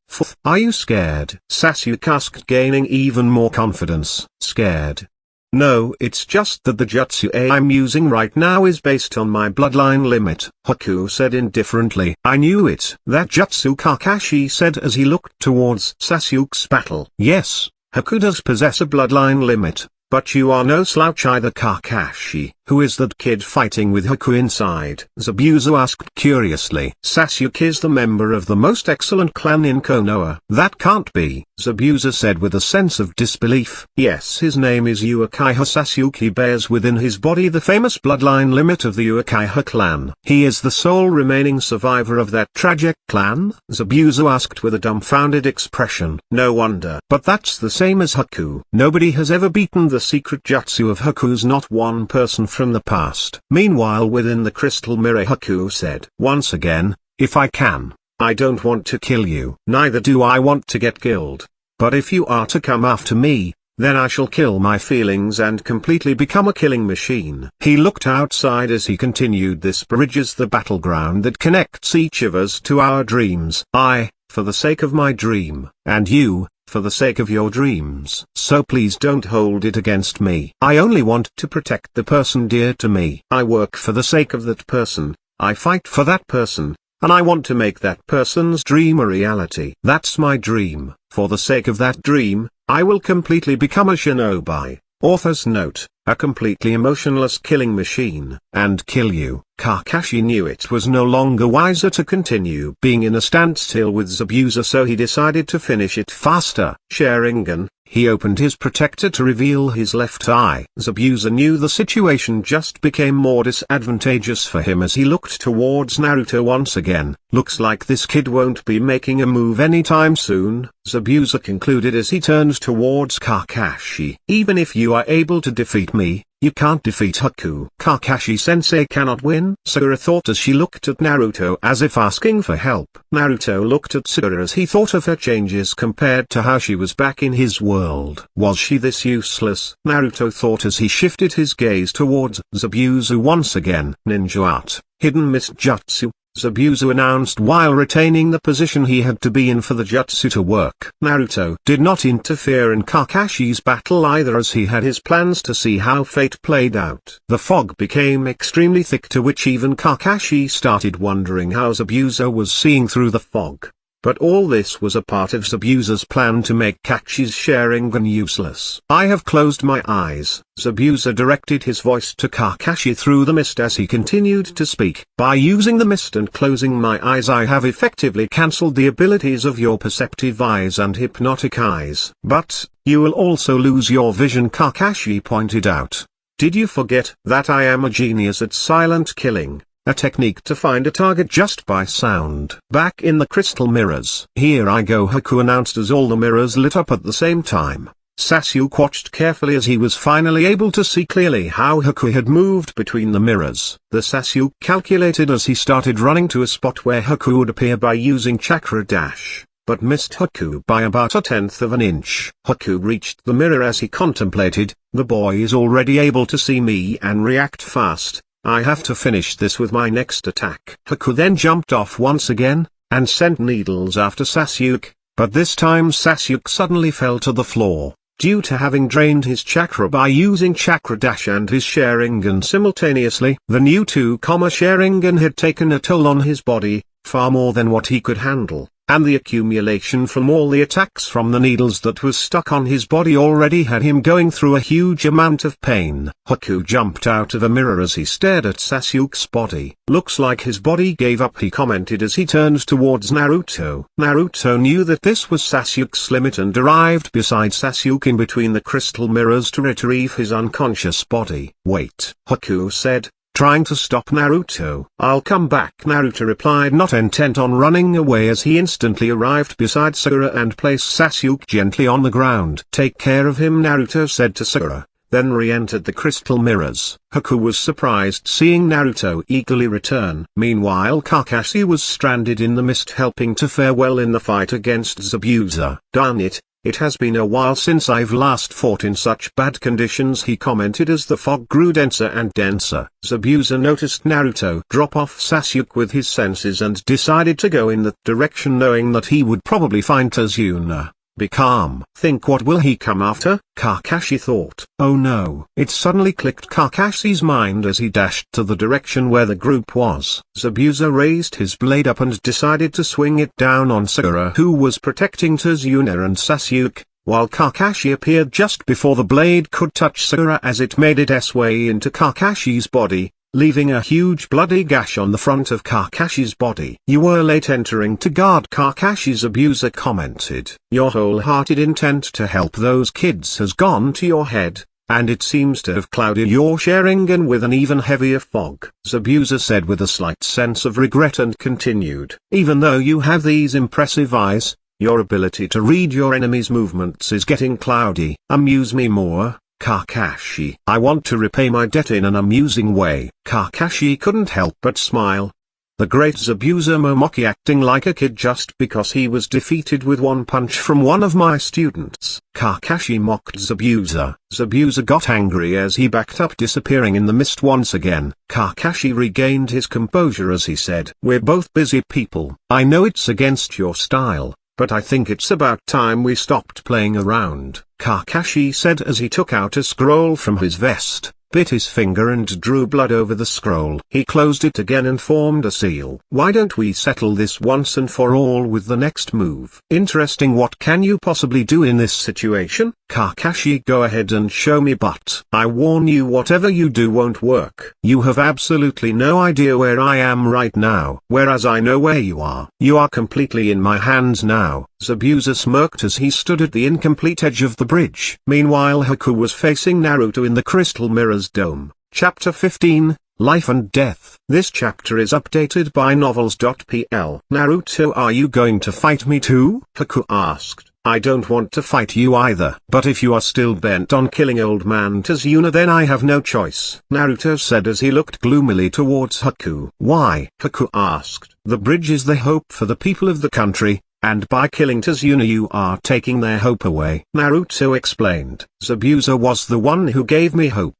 Are you scared?" Sasuke asked, gaining even more confidence. "Scared? No, it's just that the jutsu I'm using right now is based on my bloodline limit," Haku said indifferently. "I knew it." "That jutsu?" Kakashi said as he looked towards Sasuke's battle. "Yes, Haku does possess a bloodline limit, but you are no slouch either." "Kakashi, who is that kid fighting with Haku inside?" Zabuza asked curiously. "Sasuke is the member of the most excellent clan in Konoha." "That can't be," Zabuza said with a sense of disbelief. "Yes, his name is Uchiha Sasuke. Bears within his body the famous bloodline limit of the Uchiha clan. He is the sole remaining survivor of that tragic clan?" Zabuza asked with a dumbfounded expression. "No wonder. But that's the same as Haku. Nobody has ever beaten the secret jutsu of Haku's, not one person from the past." Meanwhile within the crystal mirror, Haku said once again, "If I can, I don't want to kill you. Neither do I want to get killed. But if you are to come after me, then I shall kill my feelings and completely become a killing machine." He looked outside as he continued, "This bridge is the battleground that connects each of us to our dreams. I, for the sake of my dream, and you, for the sake of your dreams. So please don't hold it against me. I only want to protect the person dear to me. I work for the sake of that person, I fight for that person, and I want to make that person's dream a reality. That's my dream. For the sake of that dream, I will completely become a shinobi." Author's note: a completely emotionless killing machine, and kill you. Kakashi knew it was no longer wiser to continue being in a standstill with Zabuza, so he decided to finish it faster. Sharingan, he opened his protector to reveal his left eye. Zabuza knew the situation just became more disadvantageous for him as he looked towards Naruto once again. "Looks like this kid won't be making a move anytime soon," Zabuza concluded as he turned towards Kakashi. "Even if you are able to defeat me, you can't defeat Haku. Kakashi-sensei cannot win?" Sakura thought as she looked at Naruto as if asking for help. Naruto looked at Sakura as he thought of her changes compared to how she was back in his world. Was she this useless? Naruto thought as he shifted his gaze towards Zabuza once again. "Ninja art, hidden mist jutsu," Zabuza announced while retaining the position he had to be in for the jutsu to work. Naruto did not interfere in Kakashi's battle either, as he had his plans to see how fate played out. The fog became extremely thick, to which even Kakashi started wondering how Zabuza was seeing through the fog. But all this was a part of Zabuza's plan to make Kakashi's Sharingan useless. "I have closed my eyes." Zabuza directed his voice to Kakashi through the mist as he continued to speak. "By using the mist and closing my eyes, I have effectively cancelled the abilities of your perceptive eyes and hypnotic eyes." "But, you will also lose your vision," Kakashi pointed out. "Did you forget that I am a genius at silent killing? A technique to find a target just by sound." Back in the crystal mirrors. "Here I go," Haku announced as all the mirrors lit up at the same time. Sasuke watched carefully as he was finally able to see clearly how Haku had moved between the mirrors. The Sasuke calculated as he started running to a spot where Haku would appear by using chakra dash, but missed Haku by about 1/10 of an inch. Haku reached the mirror as he contemplated, "The boy is already able to see me and react fast. I have to finish this with my next attack." Haku then jumped off once again, and sent needles after Sasuke, but this time Sasuke suddenly fell to the floor. Due to having drained his chakra by using chakra dash and his Sharingan simultaneously, the new 2, Sharingan had taken a toll on his body, far more than what he could handle. And the accumulation from all the attacks from the needles that was stuck on his body already had him going through a huge amount of pain. Haku jumped out of a mirror as he stared at Sasuke's body. "Looks like his body gave up," he commented as he turned towards Naruto. Naruto knew that this was Sasuke's limit and arrived beside Sasuke in between the crystal mirrors to retrieve his unconscious body. "Wait," Haku said, trying to stop Naruto. "I'll come back," Naruto replied, not intent on running away, as he instantly arrived beside Sakura and placed Sasuke gently on the ground. "Take care of him," Naruto said to Sakura, then re-entered the crystal mirrors. Haku was surprised seeing Naruto eagerly return. Meanwhile Kakashi was stranded in the mist, helping to fare well in the fight against Zabuza. "Darn it, It has been a while since I've last fought in such bad conditions, he commented as the fog grew denser and denser. Zabuza noticed Naruto drop off Sasuke with his senses and decided to go in that direction, knowing that he would probably find Tazuna. Be calm. Think, what will he come after? Kakashi thought. Oh no. It suddenly clicked Kakashi's mind as he dashed to the direction where the group was. Zabuza raised his blade up and decided to swing it down on Sakura, who was protecting Tazuna and Sasuke, while Kakashi appeared just before the blade could touch Sakura as it made its way into Kakashi's body, leaving a huge bloody gash on the front of Kakashi's body. You were late entering to guard Kakashi's abuser commented. Your wholehearted intent to help those kids has gone to your head, and it seems to have clouded your Sharingan with an even heavier fog. Zabuza said with a slight sense of regret and continued. Even though you have these impressive eyes, your ability to read your enemy's movements is getting cloudy. Amuse me more, Kakashi. I want to repay my debt in an amusing way. Kakashi couldn't help but smile. The great Zabuza Momoki acting like a kid just because he was defeated with one punch from one of my students. Kakashi mocked Zabuza. Zabuza got angry as he backed up, disappearing in the mist once again. Kakashi regained his composure as he said, "We're both busy people. I know it's against your style, but I think it's about time we stopped playing around," Kakashi said as he took out a scroll from his vest, bit his finger and drew blood over the scroll. He closed it again and formed a seal. Why don't we settle this once and for all with the next move? Interesting. What can you possibly do in this situation? Kakashi, go ahead and show me, but I warn you, whatever you do won't work. You have absolutely no idea where I am right now, whereas I know where you are. You are completely in my hands now. Zabuza smirked as he stood at the incomplete edge of the bridge. Meanwhile, Haku was facing Naruto in the Crystal Mirror's dome. Chapter 15, Life and Death. This chapter is updated by novels.pl. Naruto, are you going to fight me too? Haku asked. I don't want to fight you either. But if you are still bent on killing old man Tazuna, then I have no choice, Naruto said as he looked gloomily towards Haku. Why? Haku asked. The bridge is the hope for the people of the country, and by killing Tazuna you are taking their hope away, Naruto explained. Zabuza was the one who gave me hope.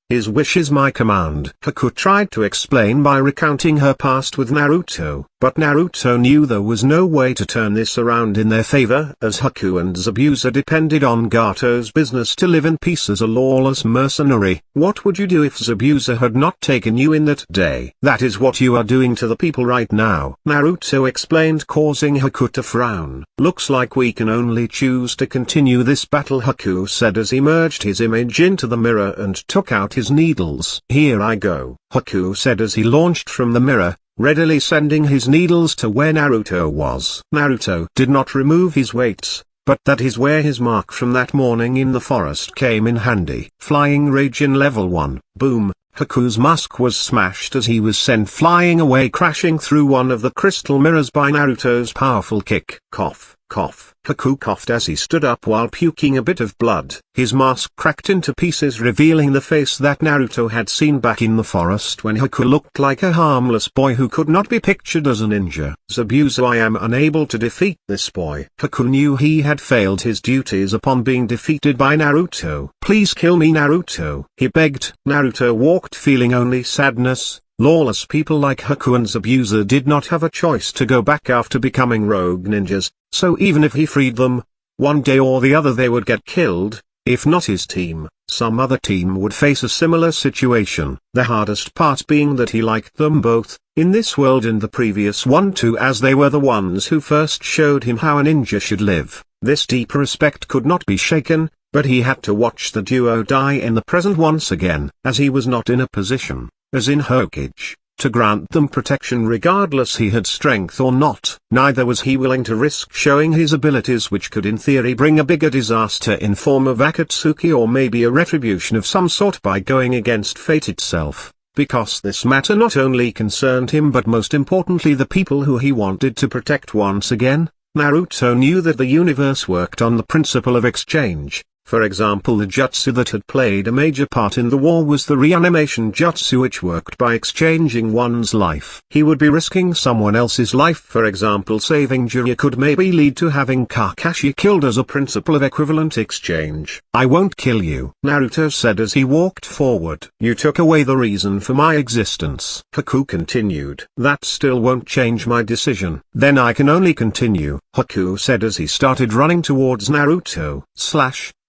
His wish is my command. Haku tried to explain by recounting her past with Naruto, but Naruto knew there was no way to turn this around in their favor, as Haku and Zabuza depended on Gato's business to live in peace as a lawless mercenary. What would you do if Zabuza had not taken you in that day? That is what you are doing to the people right now, Naruto explained, causing Haku to frown. Looks like we can only choose to continue this battle, Haku said as he merged his image into the mirror and took out his needles. Here I go, Haku said as he launched from the mirror, readily sending his needles to where Naruto was. Naruto did not remove his weights, but that is where his mark from that morning in the forest came in handy. Flying Rage in level 1, boom, Haku's mask was smashed as he was sent flying away, crashing through one of the crystal mirrors by Naruto's powerful kick. Cough. Cough. Haku coughed as he stood up while puking a bit of blood. His mask cracked into pieces, revealing the face that Naruto had seen back in the forest when Haku looked like a harmless boy who could not be pictured as a ninja. Zabuza, I am unable to defeat this boy. Haku knew he had failed his duties upon being defeated by Naruto. Please kill me, Naruto, he begged. Naruto walked feeling only sadness. Lawless people like Haku and Zabuza did not have a choice to go back after becoming rogue ninjas, so even if he freed them, one day or the other they would get killed. If not his team, some other team would face a similar situation. The hardest part being that he liked them both, in this world and the previous one too, as they were the ones who first showed him how a ninja should live. This deep respect could not be shaken, but he had to watch the duo die in the present once again, as he was not in a position, as in Hokage, to grant them protection regardless he had strength or not. Neither was he willing to risk showing his abilities, which could in theory bring a bigger disaster in form of Akatsuki or maybe a retribution of some sort by going against fate itself, because this matter not only concerned him but most importantly the people who he wanted to protect once again. Naruto knew that the universe worked on the principle of exchange, For example, the jutsu that had played a major part in the war was the reanimation jutsu, which worked by exchanging one's life. He would be risking someone else's life. For example, saving Jiraiya could maybe lead to having Kakashi killed as a principle of equivalent exchange. "I won't kill you," Naruto said as he walked forward. "You took away the reason for my existence." Haku continued. "That still won't change my decision." "Then I can only continue," Haku said as he started running towards Naruto.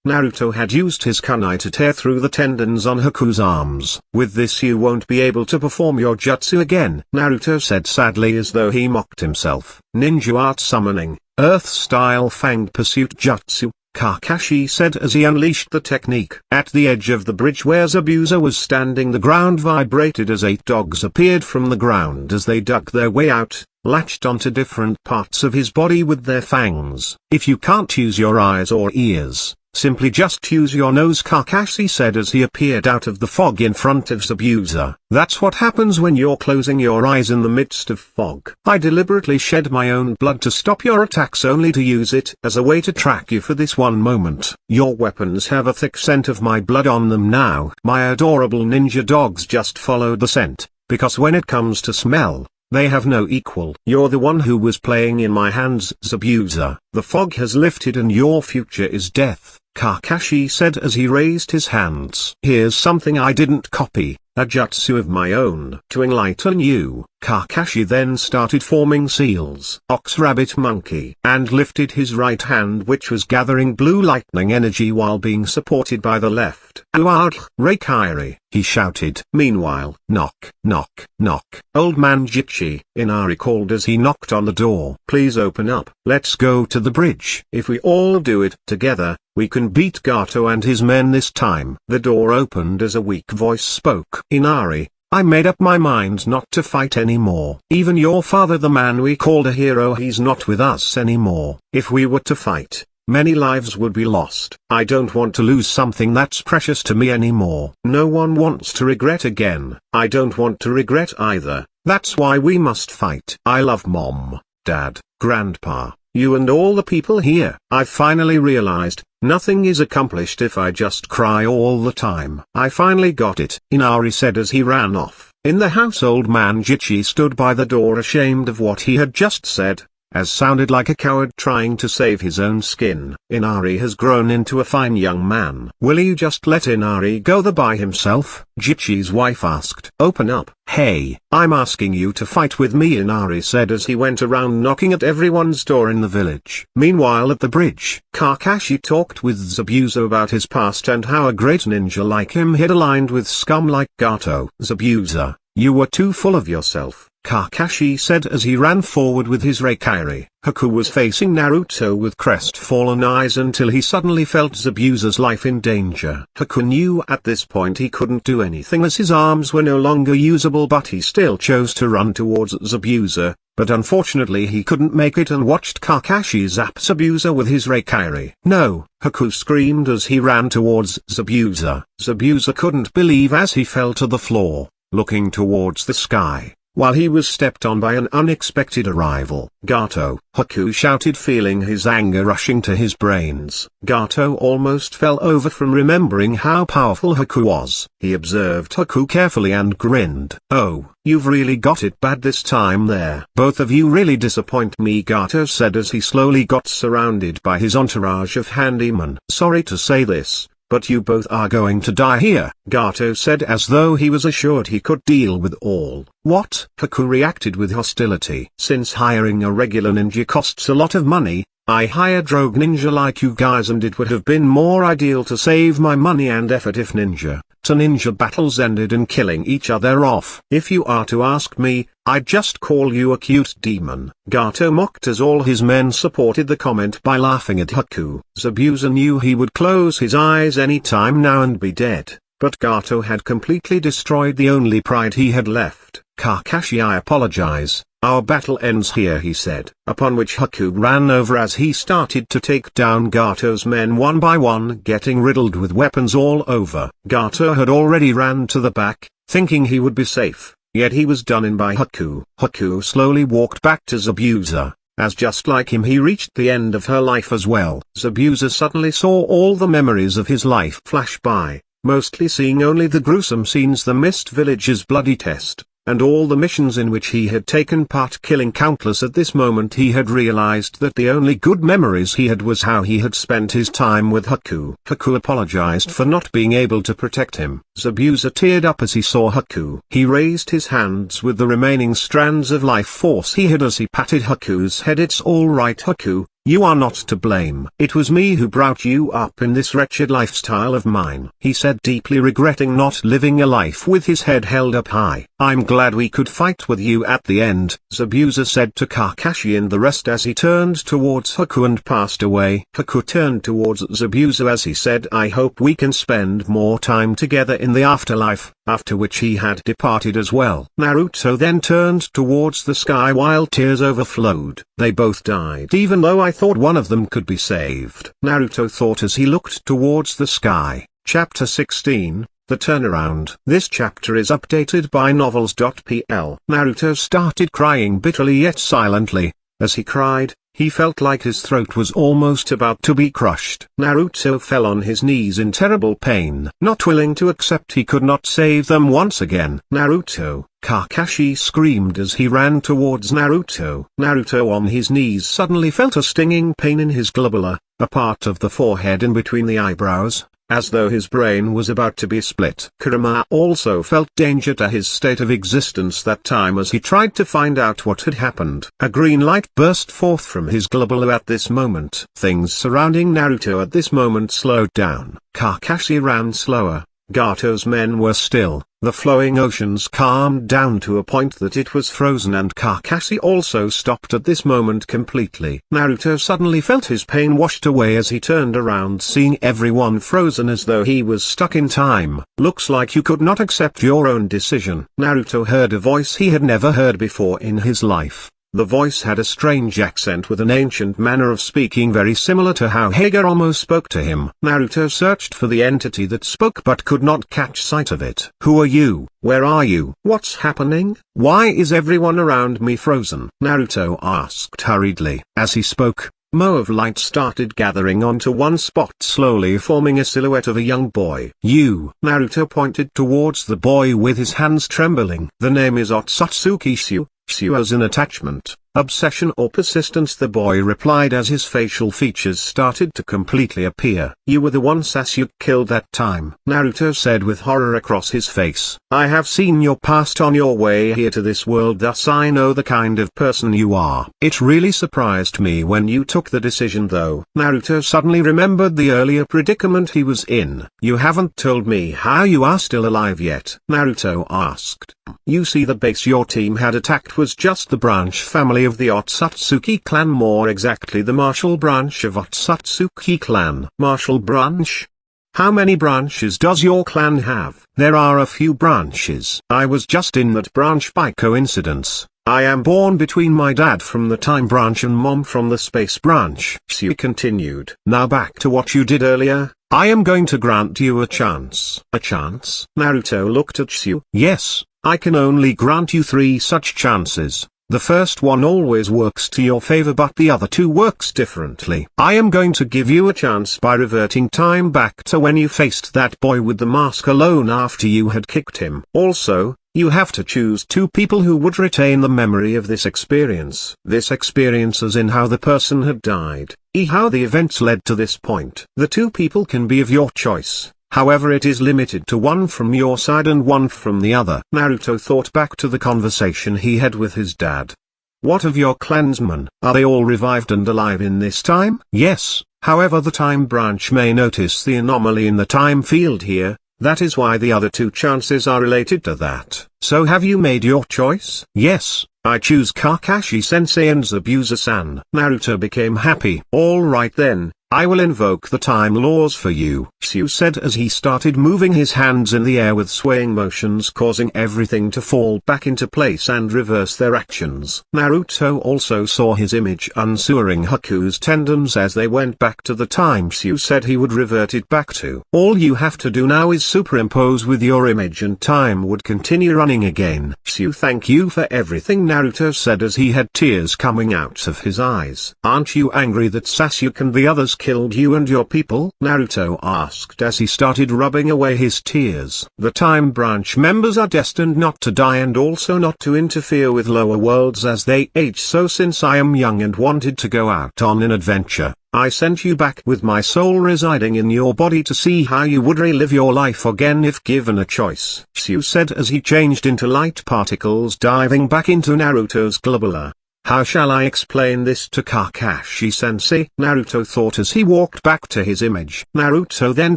Naruto had used his kunai to tear through the tendons on Haku's arms. "With this you won't be able to perform your jutsu again," Naruto said sadly as though he mocked himself. "Ninja art summoning, Earth-style fanged pursuit jutsu," Kakashi said as he unleashed the technique. At the edge of the bridge where Zabuza was standing, the ground vibrated as 8 dogs appeared from the ground as they dug their way out, latched onto different parts of his body with their fangs. "If you can't use your eyes or ears, simply just use your nose," Kakashi said as he appeared out of the fog in front of Zabuza. "That's what happens when you're closing your eyes in the midst of fog. I deliberately shed my own blood to stop your attacks, only to use it as a way to track you for this one moment. Your weapons have a thick scent of my blood on them now." My adorable ninja dogs just followed the scent, because when it comes to smell, they have no equal. "You're the one who was playing in my hands, Zabuza. The fog has lifted and your future is death," Kakashi said as he raised his hands. "Here's something I didn't copy, a jutsu of my own. To enlighten you." Kakashi then started forming seals, ox, rabbit, monkey, and lifted his right hand, which was gathering blue lightning energy while being supported by the left. "Reikairi," he shouted. Meanwhile, knock, knock, knock. "Old man Jichi," Inari called as he knocked on the door. "Please open up. Let's go to the bridge. If we all do it together, we can beat Gato and his men this time." The door opened as a weak voice spoke. "Inari, I made up my mind not to fight anymore. Even your father, the man we called a hero, he's not with us anymore. If we were to fight, many lives would be lost. I don't want to lose something that's precious to me anymore. No one wants to regret again. I don't want to regret either. That's why we must fight. I love Mom, Dad, Grandpa, you and all the people here. I've finally realized, nothing is accomplished if I just cry all the time. I finally got it," Inari said as he ran off. In the house, old man Jichi stood by the door, ashamed of what he had just said, as sounded like a coward trying to save his own skin. "Inari has grown into a fine young man. Will you just let Inari go there by himself?" Jichi's wife asked. "Open up." "Hey, I'm asking you to fight with me," Inari said as he went around knocking at everyone's door in the village. Meanwhile, at the bridge, Kakashi talked with Zabuza about his past and how a great ninja like him had aligned with scum like Gato. "Zabuza, you were too full of yourself," Kakashi said as he ran forward with his Reikairi. Haku was facing Naruto with crestfallen eyes until he suddenly felt Zabuza's life in danger. Haku knew at this point he couldn't do anything as his arms were no longer usable, but he still chose to run towards Zabuza, but unfortunately he couldn't make it and watched Kakashi zap Zabuza with his Reikairi. "No!" Haku screamed as he ran towards Zabuza. Zabuza couldn't believe as he fell to the floor, looking towards the sky, while he was stepped on by an unexpected arrival. "Gato!" Haku shouted, feeling his anger rushing to his brains. Gato almost fell over from remembering how powerful Haku was. He observed Haku carefully and grinned. "Oh, you've really got it bad this time there. Both of you really disappoint me," Gato said as he slowly got surrounded by his entourage of handymen. "Sorry to say this, but you both are going to die here," Gato said as though he was assured he could deal with all. "What?" Haku reacted with hostility. "Since hiring a regular ninja costs a lot of money, I hired rogue ninja like you guys, and it would have been more ideal to save my money and effort if ninja to ninja battles ended in killing each other off. If you are to ask me, I'd just call you a cute demon." Gato mocked as all his men supported the comment by laughing at Haku. Zabuza knew he would close his eyes any time now and be dead, but Gato had completely destroyed the only pride he had left. "Kakashi, I apologize. Our battle ends here," he said, upon which Haku ran over as he started to take down Gato's men one by one, getting riddled with weapons all over. Gato had already ran to the back, thinking he would be safe, yet he was done in by Haku. Haku slowly walked back to Zabuza, as just like him he reached the end of her life as well. Zabuza suddenly saw all the memories of his life flash by, mostly seeing only the gruesome scenes, the Mist Village's bloody test, and all the missions in which he had taken part, killing countless. At this moment he had realized that the only good memories he had was how he had spent his time with Haku. Haku apologized for not being able to protect him. Zabuza teared up as he saw Haku. He raised his hands with the remaining strands of life force he had as he patted Haku's head. "It's all right, Haku. You are not to blame. It was me who brought you up in this wretched lifestyle of mine," he said, deeply regretting not living a life with his head held up high. "I'm glad we could fight with you at the end," Zabuza said to Kakashi and the rest as he turned towards Haku and passed away. Haku turned towards Zabuza as he said, "I hope we can spend more time together in the afterlife," after which he had departed as well. Naruto then turned towards the sky while tears overflowed. "They both died, even though I thought one of them could be saved," Naruto thought as he looked towards the sky. Chapter 16, The Turnaround. This chapter is updated by novels.pl. Naruto started crying bitterly yet silently. As he cried, he felt like his throat was almost about to be crushed. Naruto fell on his knees in terrible pain, not willing to accept he could not save them once again. "Naruto!" Kakashi screamed as he ran towards Naruto. Naruto on his knees suddenly felt a stinging pain in his glabella, a part of the forehead in between the eyebrows, as though his brain was about to be split. Kurama also felt danger to his state of existence that time as he tried to find out what had happened. A green light burst forth from his glabella at this moment. Things surrounding Naruto at this moment slowed down. Kakashi ran slower. Gato's men were still. The flowing oceans calmed down to a point that it was frozen, and Kakashi also stopped at this moment completely. Naruto suddenly felt his pain washed away as he turned around, seeing everyone frozen as though he was stuck in time. "Looks like you could not accept your own decision." Naruto heard a voice he had never heard before in his life. The voice had a strange accent with an ancient manner of speaking very similar to how Hagoromo spoke to him. Naruto searched for the entity that spoke but could not catch sight of it. "Who are you? Where are you? What's happening? Why is everyone around me frozen?" Naruto asked hurriedly. As he spoke, Mo of light started gathering onto one spot, slowly forming a silhouette of a young boy. "You!" Naruto pointed towards the boy with his hands trembling. "The name is Otsutsuki Shu. Shu as an attachment, obsession or persistence," the boy replied as his facial features started to completely appear. "You were the one Sasuke killed that time," Naruto said with horror across his face. "I have seen your past on your way here to this world, thus I know the kind of person you are. It really surprised me when you took the decision though." Naruto suddenly remembered the earlier predicament he was in. "You haven't told me how you are still alive yet," Naruto asked. "You see, the base your team had attacked was just the branch family of the Otsutsuki clan, more exactly the martial branch of Otsutsuki clan." "Martial branch? How many branches does your clan have?" "There are a few branches. I was just in that branch by coincidence. I am born between my dad from the time branch and mom from the space branch," she continued. "Now back to what you did earlier. I am going to grant you a chance." "A chance?" Naruto looked at Shu. "Yes, I can only grant you 3 such chances. The first one always works to your favor, but the other 2 works differently. I am going to give you a chance by reverting time back to when you faced that boy with the mask alone after you had kicked him. Also, you have to choose 2 people who would retain the memory of this experience. This experience as in how the person had died, how the events led to this point. The 2 people can be of your choice. However, it is limited to 1 from your side and 1 from the other." Naruto thought back to the conversation he had with his dad. "What of your clansmen? Are they all revived and alive in this time?" "Yes, however the time branch may notice the anomaly in the time field here. That is why the other 2 chances are related to that." "So have you made your choice?" "Yes, I choose Kakashi-sensei and Zabuza-san." Naruto became happy. "All right then, I will invoke the time laws for you, Sasukes said as he started moving his hands in the air with swaying motions causing everything to fall back into place and reverse their actions. Naruto also saw his image unsewering Haku's tendons as they went back to the time Sasukes said he would revert it back to. All you have to do now is superimpose with your image and time would continue running again. Sasukes, thank you for everything, Naruto said as he had tears coming out of his eyes. Aren't you angry that Sasuke and the others killed you and your people? Naruto asked as he started rubbing away his tears. The Time Branch members are destined not to die and also not to interfere with lower worlds as they age, so since I am young and wanted to go out on an adventure, I sent you back with my soul residing in your body to see how you would relive your life again if given a choice. Sasukes said as he changed into light particles diving back into Naruto's globula. How shall I explain this to Kakashi-sensei? Naruto thought as he walked back to his image. Naruto then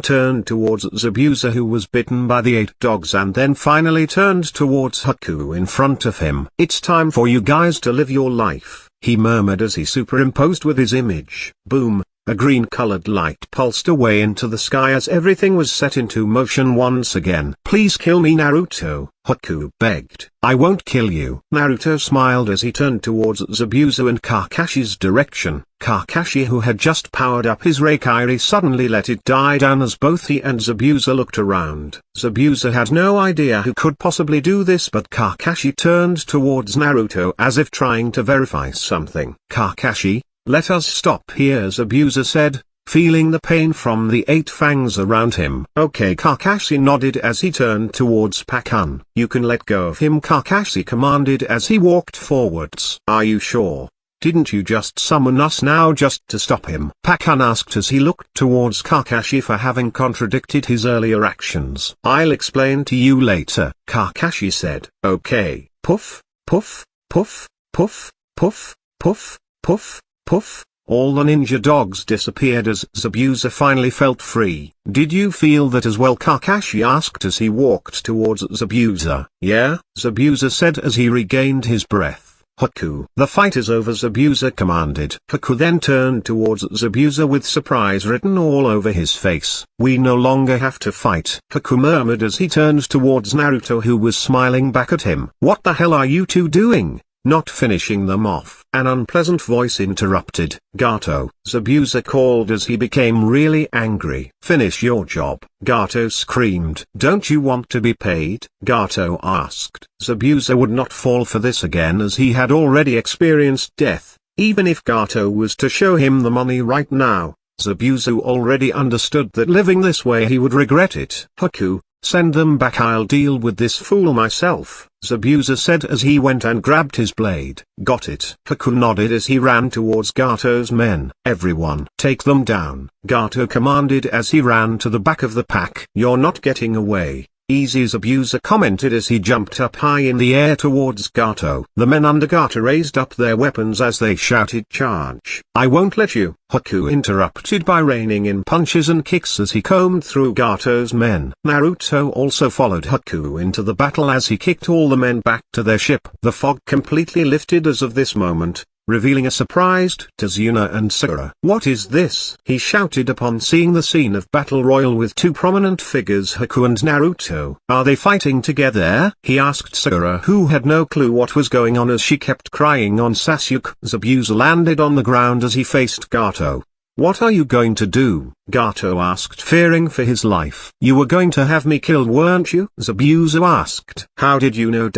turned towards Zabuza who was bitten by the 8 dogs and then finally turned towards Haku in front of him. It's time for you guys to live your life, he murmured as he superimposed with his image. Boom. A green-colored light pulsed away into the sky as everything was set into motion once again. Please kill me, Naruto, Haku begged. I won't kill you. Naruto smiled as he turned towards Zabuza and Kakashi's direction. Kakashi, who had just powered up his Reikiri, suddenly let it die down as both he and Zabuza looked around. Zabuza had no idea who could possibly do this, but Kakashi turned towards Naruto as if trying to verify something. Kakashi, let us stop here, Zabuza said, feeling the pain from the 8 fangs around him. Okay, Kakashi nodded as he turned towards Pakan. You can let go of him, Kakashi commanded as he walked forwards. Are you sure? Didn't you just summon us now just to stop him? Pakan asked as he looked towards Kakashi for having contradicted his earlier actions. I'll explain to you later, Kakashi said. Okay. Puff, puff, puff, puff, puff, puff, puff. Puff, all the ninja dogs disappeared as Zabuza finally felt free. Did you feel that as well? Kakashi asked as he walked towards Zabuza. Yeah, Zabuza said as he regained his breath. Haku. The fight is over, Zabuza commanded. Haku then turned towards Zabuza with surprise written all over his face. We no longer have to fight, Haku murmured as he turned towards Naruto who was smiling back at him. What the hell are you two doing? Not finishing them off. An unpleasant voice interrupted. Gato, Zabuza called as he became really angry. Finish your job, Gato screamed. Don't you want to be paid? Gato asked. Zabuza would not fall for this again as he had already experienced death, even if Gato was to show him the money right now. Zabuza already understood that living this way he would regret it. Haku, send them back, I'll deal with this fool myself, Zabuza said as he went and grabbed his blade. Got it. Haku nodded as he ran towards Gato's men. Everyone, take them down, Gato commanded as he ran to the back of the pack. You're not getting away. Easy, Zabuza commented as he jumped up high in the air towards Gato. The men under Gato raised up their weapons as they shouted charge. I won't let you, Haku interrupted by raining in punches and kicks as he combed through Gato's men. Naruto also followed Haku into the battle as he kicked all the men back to their ship. The fog completely lifted as of this moment, revealing a surprised Tazuna and Sakura. What is this? He shouted upon seeing the scene of battle royal with 2 prominent figures, Haku and Naruto. Are they fighting together? He asked Sakura, who had no clue what was going on as she kept crying on Sasuke. Zabuza landed on the ground as he faced Gato. What are you going to do? Gato asked, fearing for his life. You were going to have me killed, weren't you? Zabuza asked. How did you know?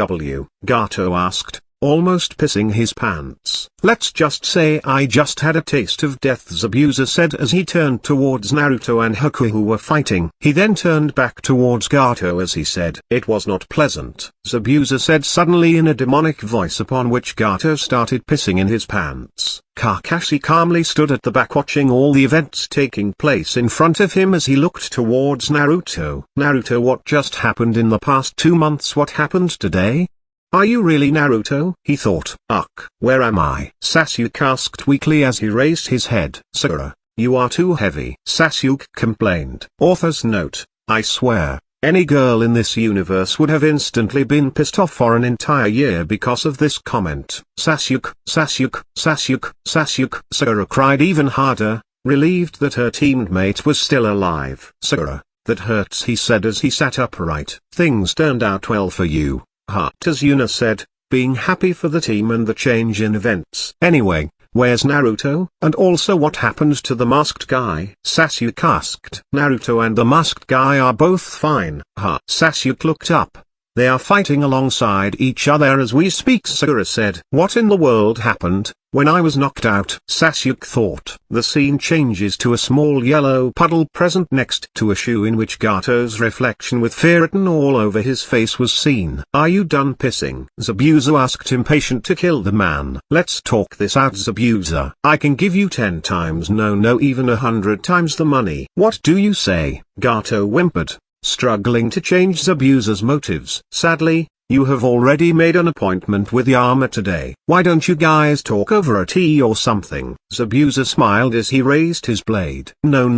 Gato asked, almost pissing his pants. Let's just say I just had a taste of death, Zabuza said as he turned towards Naruto and Haku who were fighting. He then turned back towards Gato as he said, it was not pleasant, Zabuza said suddenly in a demonic voice, upon which Gato started pissing in his pants. Kakashi calmly stood at the back watching all the events taking place in front of him as he looked towards Naruto. Naruto, what just happened in the past 2 months? What happened today? Are you really Naruto? He thought. Ugh, where am I? Sasuke asked weakly as he raised his head. Sakura, you are too heavy, Sasuke complained. Author's note, I swear, any girl in this universe would have instantly been pissed off for an entire year because of this comment. Sasuke, Sasuke, Sasuke, Sasuke. Sakura cried even harder, relieved that her teammate was still alive. "Sakura, that hurts," he said as he sat upright. "Things turned out well for you, huh?" Tazuna said, being happy for the team and the change in events. "Anyway, where's Naruto? And also what happened to the masked guy?" Sasuke asked. "Naruto and the masked guy are both fine, huh?" Sasuke looked up. "They are fighting alongside each other as we speak," Sakura said. "What in the world happened when I was knocked out?" Sasuke thought. The scene changes to a small yellow puddle present next to a shoe in which Gato's reflection with fear written all over his face was seen. "Are you done pissing?" Zabuza asked, impatient to kill the man. "Let's talk this out, Zabuza. I can give you 10 times no, even 100 times the money." "What do you say?" Gato whimpered, struggling to change Zabuza's motives. "Sadly, you have already made an appointment with Yama today. Why don't you guys talk over a tea or something?" Zabuza smiled as he raised his blade. No,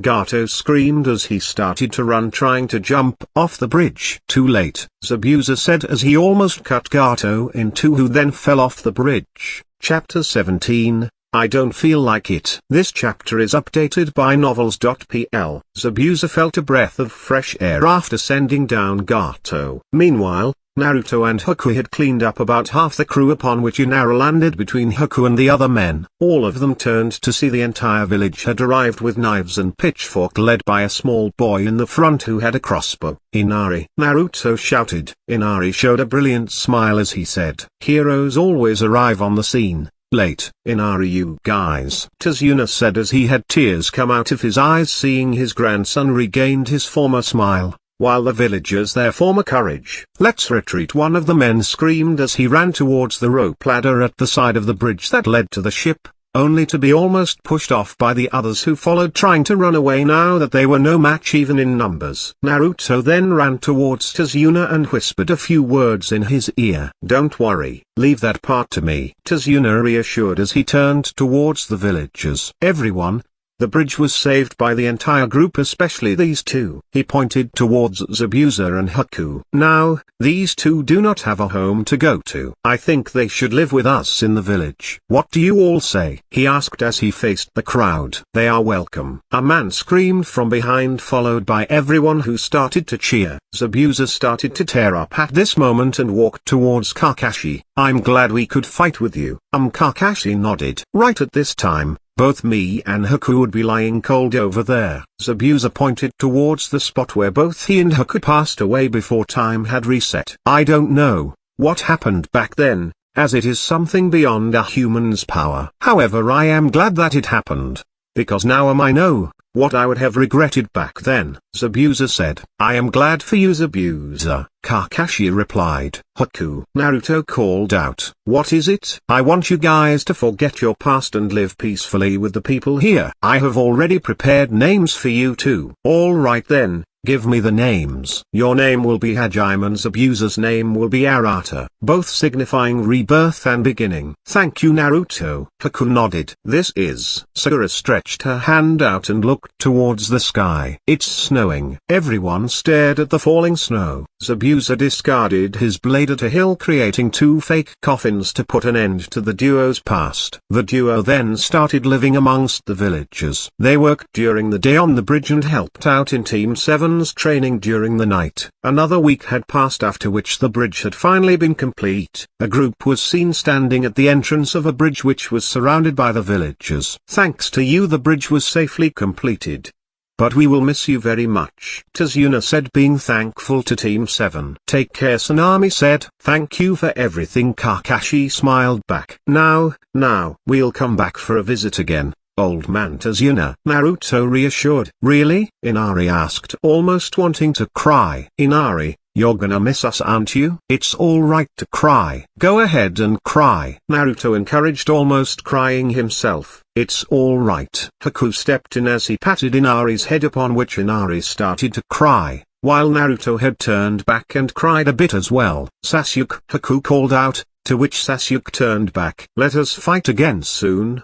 Gato screamed as he started to run, trying to jump off the bridge. "Too late," Zabuza said as he almost cut Gato in two, who then fell off the bridge. Chapter 17. I don't feel like it. This chapter is updated by novels.pl. Zabuza felt a breath of fresh air after sending down Gato. Meanwhile, Naruto and Haku had cleaned up about half the crew, upon which Inara landed between Haku and the other men. All of them turned to see the entire village had arrived with knives and pitchfork, led by a small boy in the front who had a crossbow. "Inari!" Naruto shouted. Inari showed a brilliant smile as he said, "Heroes always arrive on the scene late." "Inari, you guys," Tazuna said as he had tears come out of his eyes seeing his grandson regained his former smile, while the villagers their former courage. "Let's retreat," one of the men screamed as he ran towards the rope ladder at the side of the bridge that led to the ship, only to be almost pushed off by the others who followed, trying to run away now that they were no match even in numbers. Naruto then ran towards Tazuna and whispered a few words in his ear. "Don't worry, leave that part to me," Tazuna reassured as he turned towards the villagers. "Everyone, the bridge was saved by the entire group, especially these two." He pointed towards Zabuza and Haku. "Now, these two do not have a home to go to. I think they should live with us in the village. What do you all say?" he asked as he faced the crowd. "They are welcome," a man screamed from behind, followed by everyone who started to cheer. Zabuza started to tear up at this moment and walked towards Kakashi. "I'm glad we could fight with you." Kakashi nodded. "Right at this time, both me and Haku would be lying cold over there." Zabuza pointed towards the spot where both he and Haku passed away before time had reset. "I don't know what happened back then, as it is something beyond a human's power. However, I am glad that it happened, because now I know what I would have regretted back then," Zabuza said. "I am glad for you, Zabuza," Kakashi replied. "Haku," Naruto called out. "What is it?" "I want you guys to forget your past and live peacefully with the people here. I have already prepared names for you too." "All right then, give me the names." "Your name will be Hajime and Zabuza's name will be Arata, both signifying rebirth and beginning." "Thank you, Naruto." Haku nodded. "This is..." Sakura stretched her hand out and looked towards the sky. "It's snowing." Everyone stared at the falling snow. Zabuza discarded his blade at a hill, creating 2 fake coffins to put an end to the duo's past. The duo then started living amongst the villagers. They worked during the day on the bridge and helped out in Team 7's training during the night. Another week had passed, after which the bridge had finally been complete. A group was seen standing at the entrance of a bridge which was surrounded by the villagers. "Thanks to you, the bridge was safely completed. But we will miss you very much," Tazuna said, being thankful to Team 7. "Take care," Sanami said. "Thank you for everything," Kakashi smiled back. Now, we'll come back for a visit again, old man Tazuna," Naruto reassured. "Really?" Inari asked, almost wanting to cry. "Inari, you're gonna miss us, aren't you?" "It's all right to cry. Go ahead and cry," Naruto encouraged, almost crying himself. "It's all right." Haku stepped in as he patted Inari's head, upon which Inari started to cry, while Naruto had turned back and cried a bit as well. "Sasuke," Haku called out, to which Sasuke turned back. "Let us fight again soon."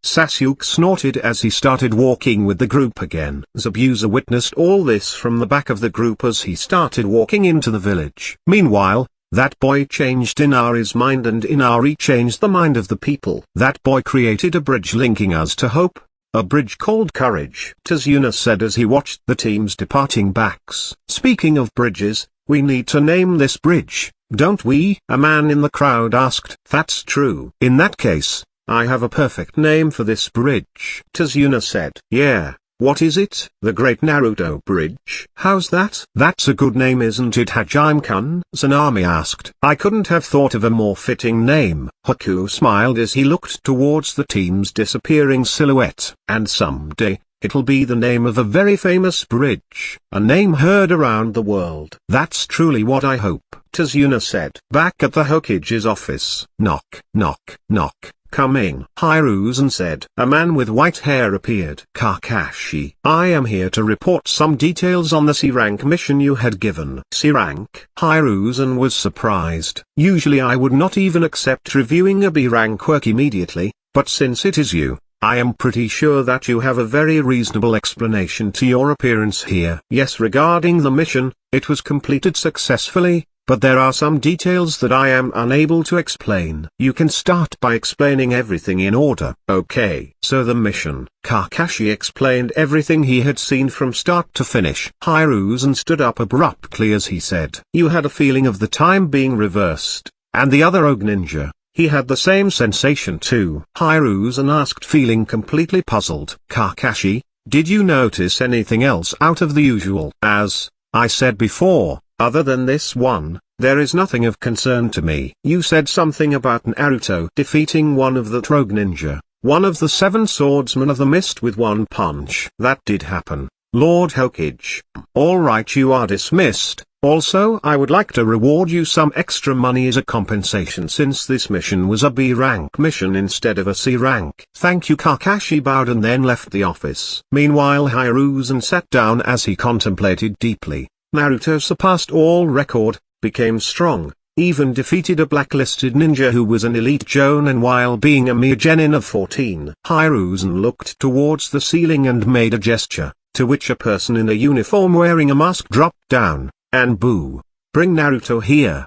Sasuke snorted as he started walking with the group again. Zabuza witnessed all this from the back of the group as he started walking into the village. Meanwhile, that boy changed Inari's mind, and Inari changed the mind of the people. That boy created a bridge linking us to hope, A bridge called Courage, Tazuna said as he watched the team's departing backs. Speaking of bridges, we need to name this bridge, don't we? A man in the crowd asked. That's true. In that case, I have a perfect name for this bridge, Tazuna said. Yeah. What is it? The Great Naruto Bridge. How's that? That's a good name, isn't it, Hajime-kun? Sanami asked. I couldn't have thought of a more fitting name. Haku smiled as he looked towards the team's disappearing silhouette. And someday, it'll be the name of a very famous bridge, a name heard around the world. That's truly what I hope, Tazuna said. Back at the Hokage's office. Knock, knock, knock. Coming. Hiruzen said. A man with white hair appeared. Kakashi. I am here to report some details on the C-rank mission you had given. C-rank? Hiruzen was surprised. Usually I would not even accept reviewing a B-rank work immediately, but since it is you, I am pretty sure that you have a very reasonable explanation to your appearance here. Yes, regarding the mission, it was completed successfully, but there are some details that I am unable to explain. You can start by explaining everything in order. Okay. So the mission. Kakashi explained everything he had seen from start to finish. Hiruzen stood up abruptly as he said. You had a feeling of the time being reversed, and the other Ogue ninja, he had the same sensation too. Hiruzen asked, feeling completely puzzled. Kakashi, did you notice anything else out of the usual? As I said before, other than this one, there is nothing of concern to me. You said something about Naruto defeating one of the Rogue ninja, one of the 7 swordsmen of the mist with one punch. That did happen, Lord Hokage. Alright, you are dismissed. Also, I would like to reward you some extra money as a compensation since this mission was a B-rank mission instead of a C-rank. Thank you. Kakashi bowed and then left the office. Meanwhile, Hiruzen sat down as he contemplated deeply. Naruto surpassed all record, became strong, even defeated a blacklisted ninja who was an elite jonin while being a mere genin of 14. Hiruzen looked towards the ceiling and made a gesture, to which a person in a uniform wearing a mask dropped down. ANBU, bring Naruto here.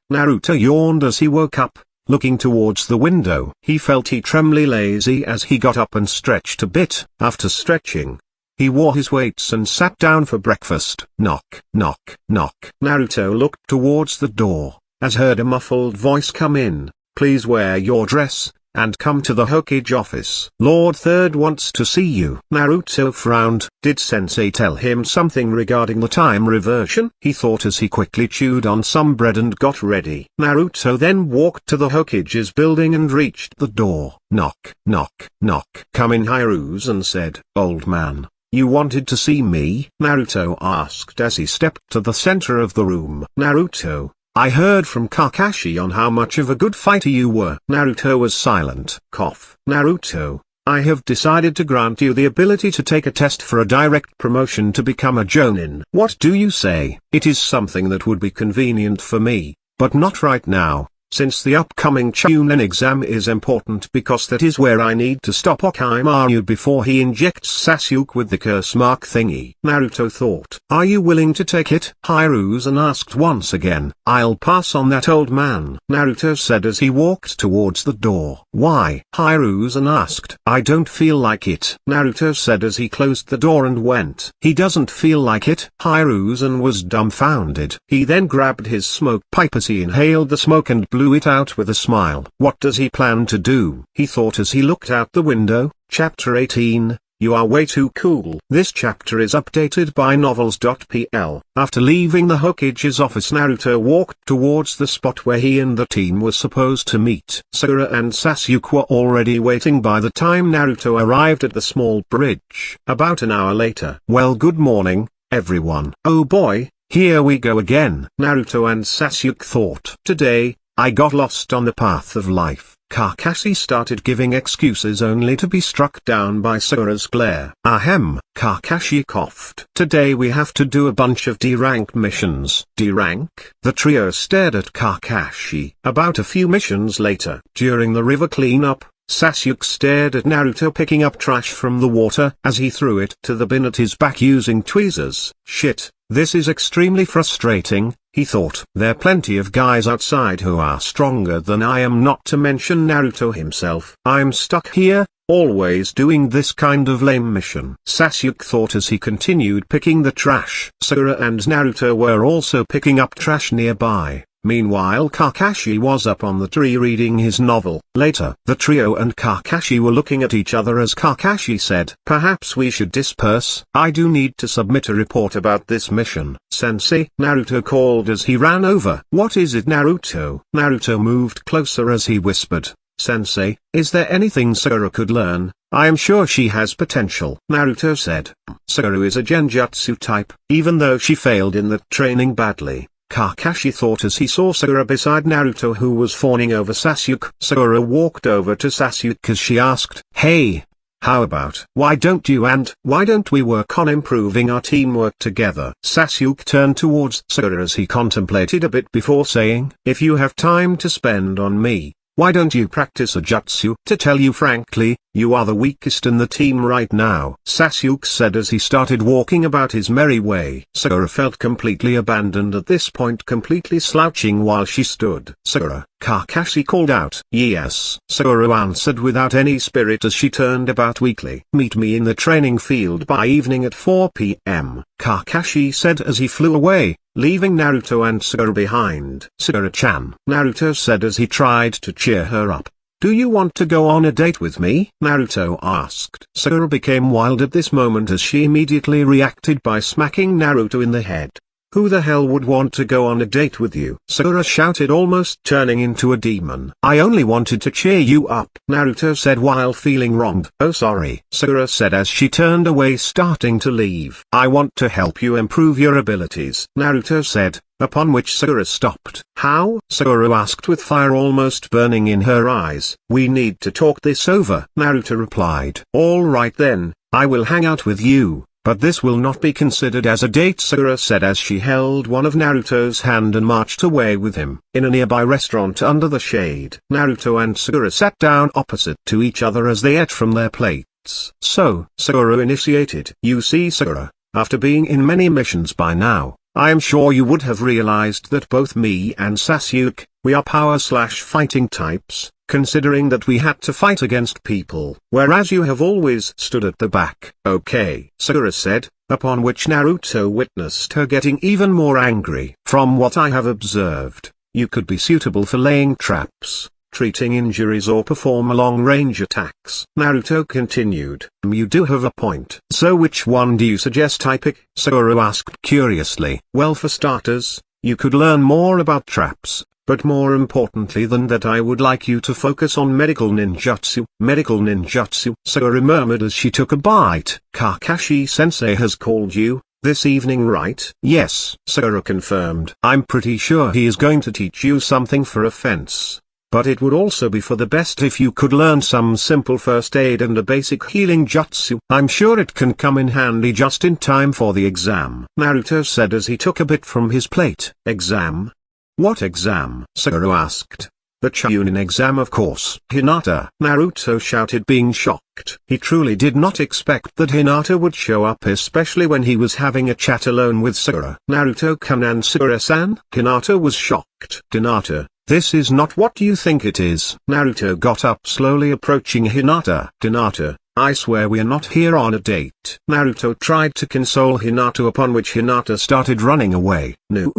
Naruto yawned as he woke up, looking towards the window. He felt tremblingly lazy as he got up and stretched a bit. After stretching, he wore his weights and sat down for breakfast. Knock, knock, knock. Naruto looked towards the door, as heard a muffled voice come in. Please wear your dress, and come to the Hokage office. Lord Third wants to see you. Naruto frowned. Did Sensei tell him something regarding the time reversion? He thought as he quickly chewed on some bread and got ready. Naruto then walked to the Hokage's building and reached the door. Knock, knock, knock. Come in, Hiruzen said. Old man, you wanted to see me? Naruto asked as he stepped to the center of the room. Naruto, I heard from Kakashi on how much of a good fighter you were. Naruto was silent. Cough. Naruto, I have decided to grant you the ability to take a test for a direct promotion to become a jonin. What do you say? It is something that would be convenient for me, but not right now, since the upcoming Chunin exam is important because that is where I need to stop Orochimaru before he injects Sasuke with the curse mark thingy. Naruto thought. Are you willing to take it? Hiruzen asked once again. I'll pass on that, old man, Naruto said as he walked towards the door. Why? Hiruzen asked. I don't feel like it, Naruto said as he closed the door and went. He doesn't feel like it? Hiruzen was dumbfounded. He then grabbed his smoke pipe as he inhaled the smoke and blew it out with a smile. What does he plan to do? He thought as he looked out the window. Chapter 18, You Are Way Too Cool. This chapter is updated by novels.pl. After leaving the Hokage's office, Naruto walked towards the spot where he and the team were supposed to meet. Sakura and Sasuke were already waiting by the time Naruto arrived at the small bridge. About an hour later. Well, good morning, everyone. Oh boy, here we go again, Naruto and Sasuke thought. Today, I got lost on the path of life. Kakashi started giving excuses only to be struck down by Sakura's glare. Ahem, Kakashi coughed. Today we have to do a bunch of D-rank missions. D-rank? The trio stared at Kakashi. About a few missions later. During the river cleanup, Sasuke stared at Naruto picking up trash from the water as he threw it to the bin at his back using tweezers. Shit, this is extremely frustrating, he thought. There are plenty of guys outside who are stronger than I am, not to mention Naruto himself. I'm stuck here, always doing this kind of lame mission. Sasuke thought as he continued picking the trash. Sakura and Naruto were also picking up trash nearby. Meanwhile Kakashi was up on the tree reading his novel. Later, the trio and Kakashi were looking at each other as Kakashi said, "Perhaps we should disperse. I do need to submit a report about this mission." "Sensei," Naruto called as he ran over. "What is it, Naruto?" Naruto moved closer as he whispered, "Sensei, is there anything Sakura could learn? I am sure she has potential." Naruto said, "Sakura is a genjutsu type, even though she failed in that training badly." Kakashi thought as he saw Sakura beside Naruto, who was fawning over Sasuke. Sakura walked over to Sasuke as she asked, "Hey, how about why don't we work on improving our teamwork together?" Sasuke turned towards Sakura as he contemplated a bit before saying, "If you have time to spend on me, why don't you practice a jutsu? To tell you frankly, you are the weakest in the team right now," Sasuke said as he started walking about his merry way. Sakura felt completely abandoned at this point, completely slouching while she stood. "Sakura," Kakashi called out. "Yes," Sakura answered without any spirit as she turned about weakly. "Meet me in the training field by evening at 4 p.m., Kakashi said as he flew away, leaving Naruto and Sakura behind. "Sakura-chan," Naruto said as he tried to cheer her up. "Do you want to go on a date with me?" Naruto asked. Sakura became wild at this moment as she immediately reacted by smacking Naruto in the head. "Who the hell would want to go on a date with you?" Sakura shouted, almost turning into a demon. "I only wanted to cheer you up," Naruto said while feeling wronged. "Oh sorry," Sakura said as she turned away starting to leave. "I want to help you improve your abilities," Naruto said, upon which Sakura stopped. "How?" Sakura asked with fire almost burning in her eyes. "We need to talk this over," Naruto replied. "All right then, I will hang out with you. But this will not be considered as a date," Sakura said as she held one of Naruto's hand and marched away with him. In a nearby restaurant under the shade, Naruto and Sakura sat down opposite to each other as they ate from their plates. "So," Sakura initiated, "you see Sakura, after being in many missions by now, I am sure you would have realized that both me and Sasuke, we are power/fighting types, considering that we had to fight against people, whereas you have always stood at the back." "Okay," Sakura said, upon which Naruto witnessed her getting even more angry. "From what I have observed, you could be suitable for laying traps, treating injuries or perform long-range attacks." Naruto continued, "You do have a point. So which one do you suggest I pick?" Sakura asked curiously. "Well, for starters, you could learn more about traps, but more importantly than that I would like you to focus on medical ninjutsu." "Medical ninjutsu?" Sakura murmured as she took a bite. "Kakashi-sensei has called you this evening, right?" "Yes," Sakura confirmed. "I'm pretty sure he is going to teach you something for offense. But it would also be for the best if you could learn some simple first aid and a basic healing jutsu. I'm sure it can come in handy just in time for the exam," Naruto said as he took a bit from his plate. "Exam? What exam?" Sakura asked. "The Chunin exam, of course." "Hinata!" Naruto shouted, being shocked. He truly did not expect that Hinata would show up, especially when he was having a chat alone with Sakura. "Naruto-kun and Sakura-san?" Hinata was shocked. "Hinata, this is not what you think it is." Naruto got up, slowly approaching Hinata. "Hinata, I swear we're not here on a date." Naruto tried to console Hinata, upon which Hinata started running away. "No!"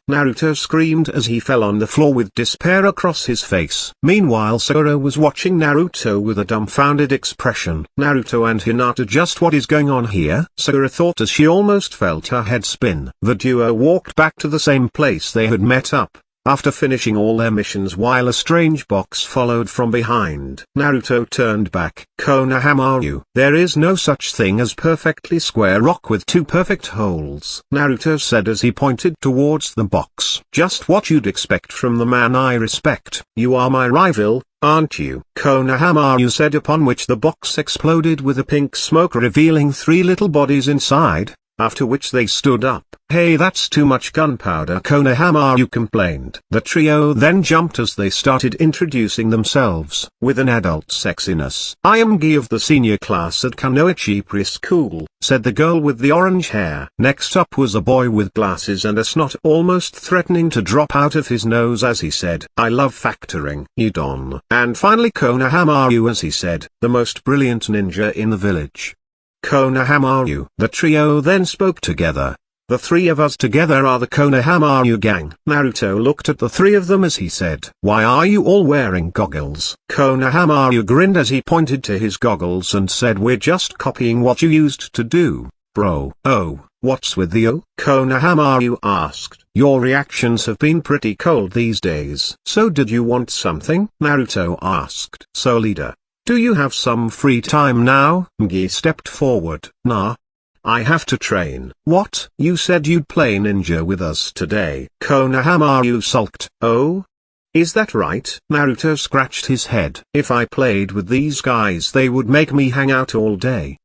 Naruto screamed as he fell on the floor with despair across his face. Meanwhile Sakura was watching Naruto with a dumbfounded expression. "Naruto and Hinata, just what is going on here?" Sakura thought as she almost felt her head spin. The duo walked back to the same place they had met up, after finishing all their missions, while a strange box followed from behind. Naruto turned back. "Konohamaru, there is no such thing as perfectly square rock with two perfect holes," Naruto said as he pointed towards the box. "Just what you'd expect from the man I respect." "You are my rival, aren't you?" Konohamaru said, upon which the box exploded with a pink smoke revealing three little bodies inside. after which they stood up. "Hey, that's too much gunpowder," Konohamaru complained. The trio then jumped as they started introducing themselves with an adult sexiness. "I am Gi of the senior class at Kunoichi preschool," said the girl with the orange hair. Next up was a boy with glasses and a snot almost threatening to drop out of his nose as he said, "I love factoring." Udon. And finally Konohamaru as he said, "The most brilliant ninja in the village." Konohamaru. The trio then spoke together. "The three of us together are the Konohamaru gang." Naruto looked at the three of them as he said, "Why are you all wearing goggles?" Konohamaru grinned as he pointed to his goggles and said, "We're just copying what you used to do, bro." "Oh, what's with you?" Konohamaru asked. "Your reactions have been pretty cold these days." "So did you want something?" Naruto asked. "So leader, do you have some free time now?" Gi stepped forward. "Nah. I have to train." "What? You said you'd play ninja with us today." Konohamaru sulked. "Oh? Is that right?" Naruto scratched his head. "If I played with these guys they would make me hang out all day."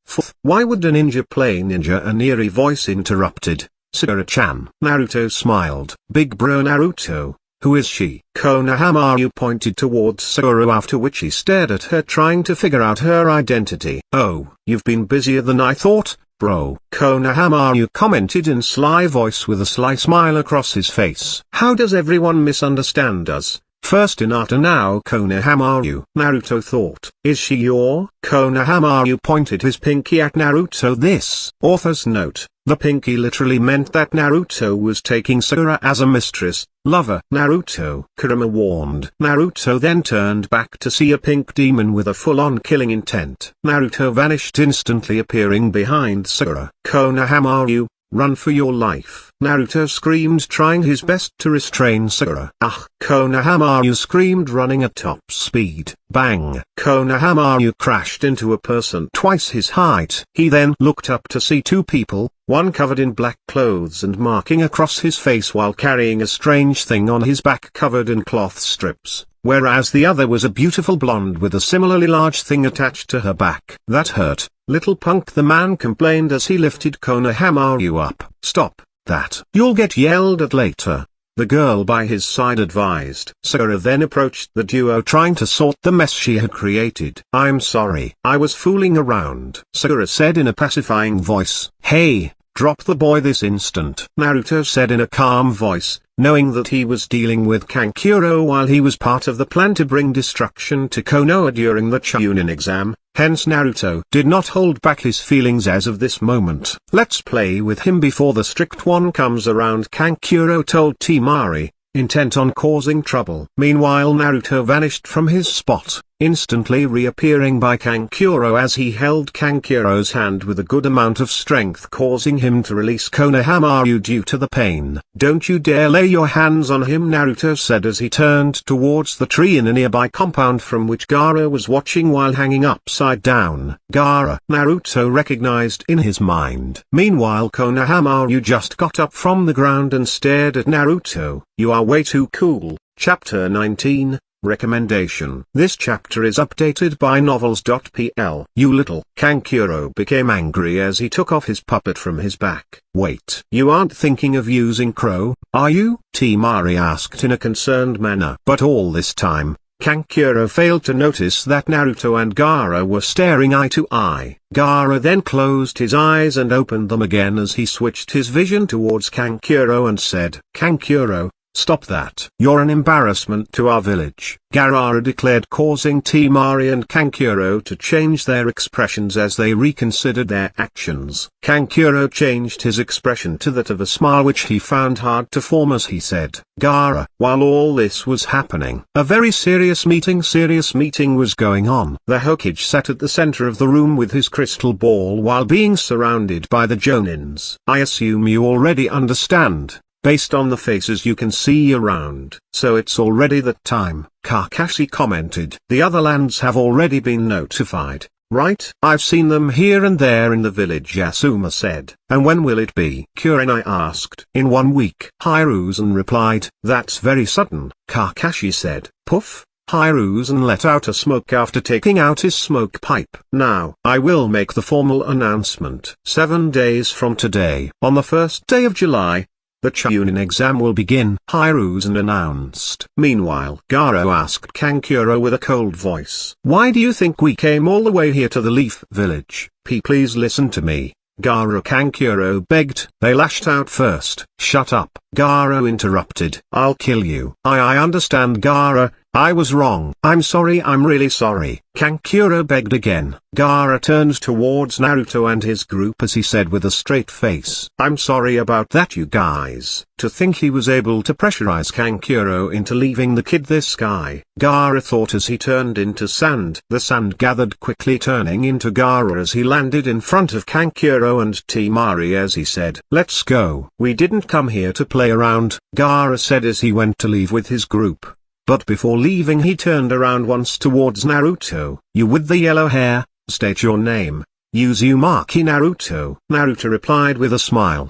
"Why would a ninja play ninja?" An eerie voice interrupted. "Sakura-chan." Naruto smiled. "Big bro Naruto. Who is she?" Konohamaru pointed towards Sakura, after which he stared at her trying to figure out her identity. "Oh, you've been busier than I thought, bro," Konohamaru commented in sly voice with a sly smile across his face. "How does everyone misunderstand us? First Hinata, now Konohamaru." Naruto thought. "Is she your?" Konohamaru pointed his pinky at Naruto. This author's note. The pinky literally meant that Naruto was taking Sakura as a mistress, lover. "Naruto," Kurama warned. Naruto then turned back to see a pink demon with a full-on killing intent. Naruto vanished instantly, appearing behind Sakura. "Konohamaru, run for your life!" Naruto screamed, trying his best to restrain Sakura. "Ah!" Konohamaru screamed, running at top speed. Bang! Konohamaru crashed into a person twice his height. He then looked up to see two people, one covered in black clothes and marking across his face while carrying a strange thing on his back covered in cloth strips, whereas the other was a beautiful blonde with a similarly large thing attached to her back. "That hurt, little punk," the man complained as he lifted Konohamaru up. "Stop that. You'll get yelled at later," the girl by his side advised. Sakura then approached the duo, trying to sort the mess she had created. "I'm sorry, I was fooling around," Sakura said in a pacifying voice. "Hey, drop the boy this instant," Naruto said in a calm voice, knowing that he was dealing with Kankuro while he was part of the plan to bring destruction to Konoha during the Chunin exam. Hence Naruto did not hold back his feelings as of this moment. "Let's play with him before the strict one comes around," Kankuro told Temari, intent on causing trouble. Meanwhile Naruto vanished from his spot, instantly reappearing by Kankuro as he held Kankuro's hand with a good amount of strength, causing him to release Konohamaru due to the pain. "Don't you dare lay your hands on him," Naruto said as he turned towards the tree in a nearby compound from which Gaara was watching while hanging upside down. "Gaara," Naruto recognized in his mind. Meanwhile Konohamaru just got up from the ground and stared at Naruto. "You are way too cool." Chapter 19. Recommendation. This chapter is updated by novels.pl. "You little." Kankuro became angry as he took off his puppet from his back. "Wait. You aren't thinking of using Crow, are you?" Temari asked in a concerned manner. But all this time, Kankuro failed to notice that Naruto and Gaara were staring eye to eye. Gaara then closed his eyes and opened them again as he switched his vision towards Kankuro and said, "Kankuro, stop that. You're an embarrassment to our village," Gaara declared, causing Temari and Kankuro to change their expressions as they reconsidered their actions. Kankuro changed his expression to that of a smile, which he found hard to form as he said, "Gaara." While all this was happening, a very serious meeting was going on. The Hokage sat at the center of the room with his crystal ball while being surrounded by the Jonins. "I assume you already understand, based on the faces you can see around. So it's already that time," Kakashi commented. "The other lands have already been notified, right?" "I've seen them here and there in the village," Asuma said. "And when will it be?" Kurenai asked. "In 1 week. Hiruzen replied. "That's very sudden," Kakashi said. "Puff." Hiruzen let out a smoke after taking out his smoke pipe. Now, I will make the formal announcement. 7 days from today, on the first day of July, the Chunin exam will begin, Hiruzen announced. Meanwhile, Gaara asked Kankuro with a cold voice. Why do you think we came all the way here to the Leaf Village? Please listen to me. Gaara Kankuro begged. They lashed out first. Shut up. Gaara interrupted. I'll kill you. I understand, Gaara. I was wrong. I'm sorry, I'm really sorry. Kankuro begged again. Gaara turned towards Naruto and his group as he said with a straight face. I'm sorry about that, you guys. To think he was able to pressurize Kankuro into leaving the kid this guy. Gaara thought as he turned into sand. The sand gathered quickly, turning into Gaara as he landed in front of Kankuro and Temari as he said, let's go. We didn't come here to play around, Gaara said as he went to leave with his group. But before leaving he turned around once towards Naruto. You with the yellow hair, state your name. Uzumaki Naruto. Naruto replied with a smile.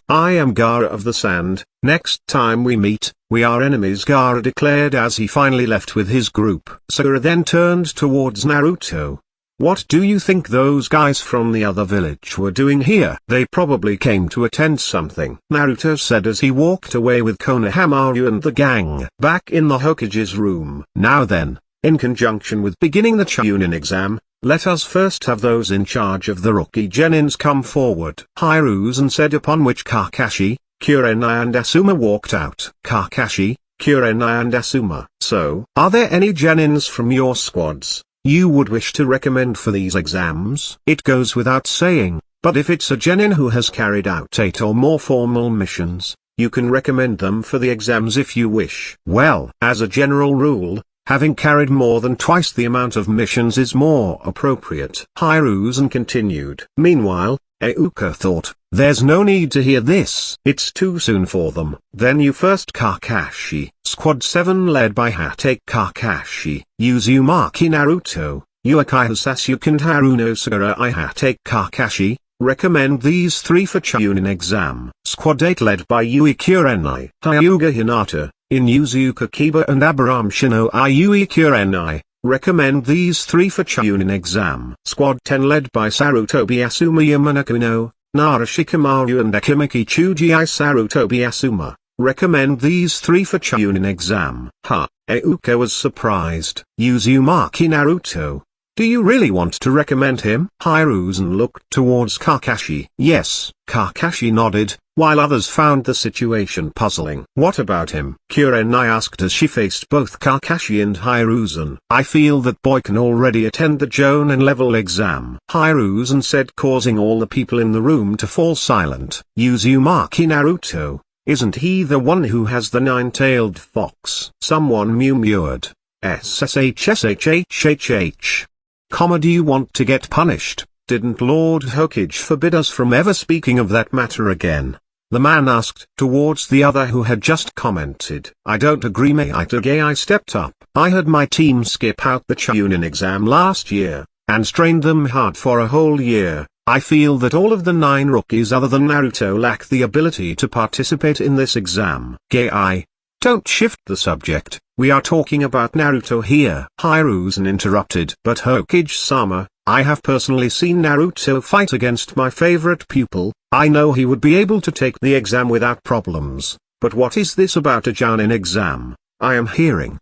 I am Gaara of the Sand. Next time we meet, we are enemies, Gaara declared as he finally left with his group. Sakura then turned towards Naruto. What do you think those guys from the other village were doing here? They probably came to attend something, Naruto said as he walked away with Konohamaru and the gang. Back in the Hokage's room. Now then, in conjunction with beginning the Chunin exam, let us first have those in charge of the rookie genins come forward. Hiruzen said, upon which Kakashi, Kurenai and Asuma walked out. Kakashi, Kurenai and Asuma. So, are there any genins from your squads you would wish to recommend for these exams? It goes without saying, but if it's a genin who has carried out 8 or more formal missions, you can recommend them for the exams if you wish. Well, as a general rule, having carried more than twice the amount of missions is more appropriate. Hiruzen continued. Meanwhile, Euka thought, there's no need to hear this. It's too soon for them. Then you first, Kakashi. Squad 7 led by Hatake Kakashi, Uzumaki Naruto, Uchiha Sasuke and Haruno Sagara. I Hatake Kakashi, recommend these 3 for Chunin exam. Squad 8 led by Yui Kurenai, Hyuga Hinata, Inuzuka Kiba and Abraham Shino. Yui Kurenai, recommend these 3 for Chunin exam. Squad 10 led by Sarutobi Asuma Yamanakuno, Narashikamaru and Akimaki Chuji. I Sarutobi Asuma, recommend these 3 for Chunin exam. Euka was surprised. Uzumaki Naruto, do you really want to recommend him? Hiruzen looked towards Kakashi. Yes, Kakashi nodded, while others found the situation puzzling. What about him? Kurenai asked as she faced both Kakashi and Hiruzen. I feel that boy can already attend the Jonin level exam, Hiruzen said, causing all the people in the room to fall silent. Uzumaki Naruto, isn't he the one who has the 9-tailed fox? Someone mewed. SSHSHHHH. Do you want to get punished? Didn't Lord Hokage forbid us from ever speaking of that matter again? The man asked towards the other who had just commented. I don't agree, Meitage. I stepped up. I had my team skip out the Chunin exam last year, and strained them hard for a whole year. I feel that all of the 9 rookies other than Naruto lack the ability to participate in this exam. Don't shift the subject, we are talking about Naruto here. Hiruzen interrupted. But Hokage-sama, I have personally seen Naruto fight against my favorite pupil. I know he would be able to take the exam without problems. But what is this about a Jonin exam I am hearing?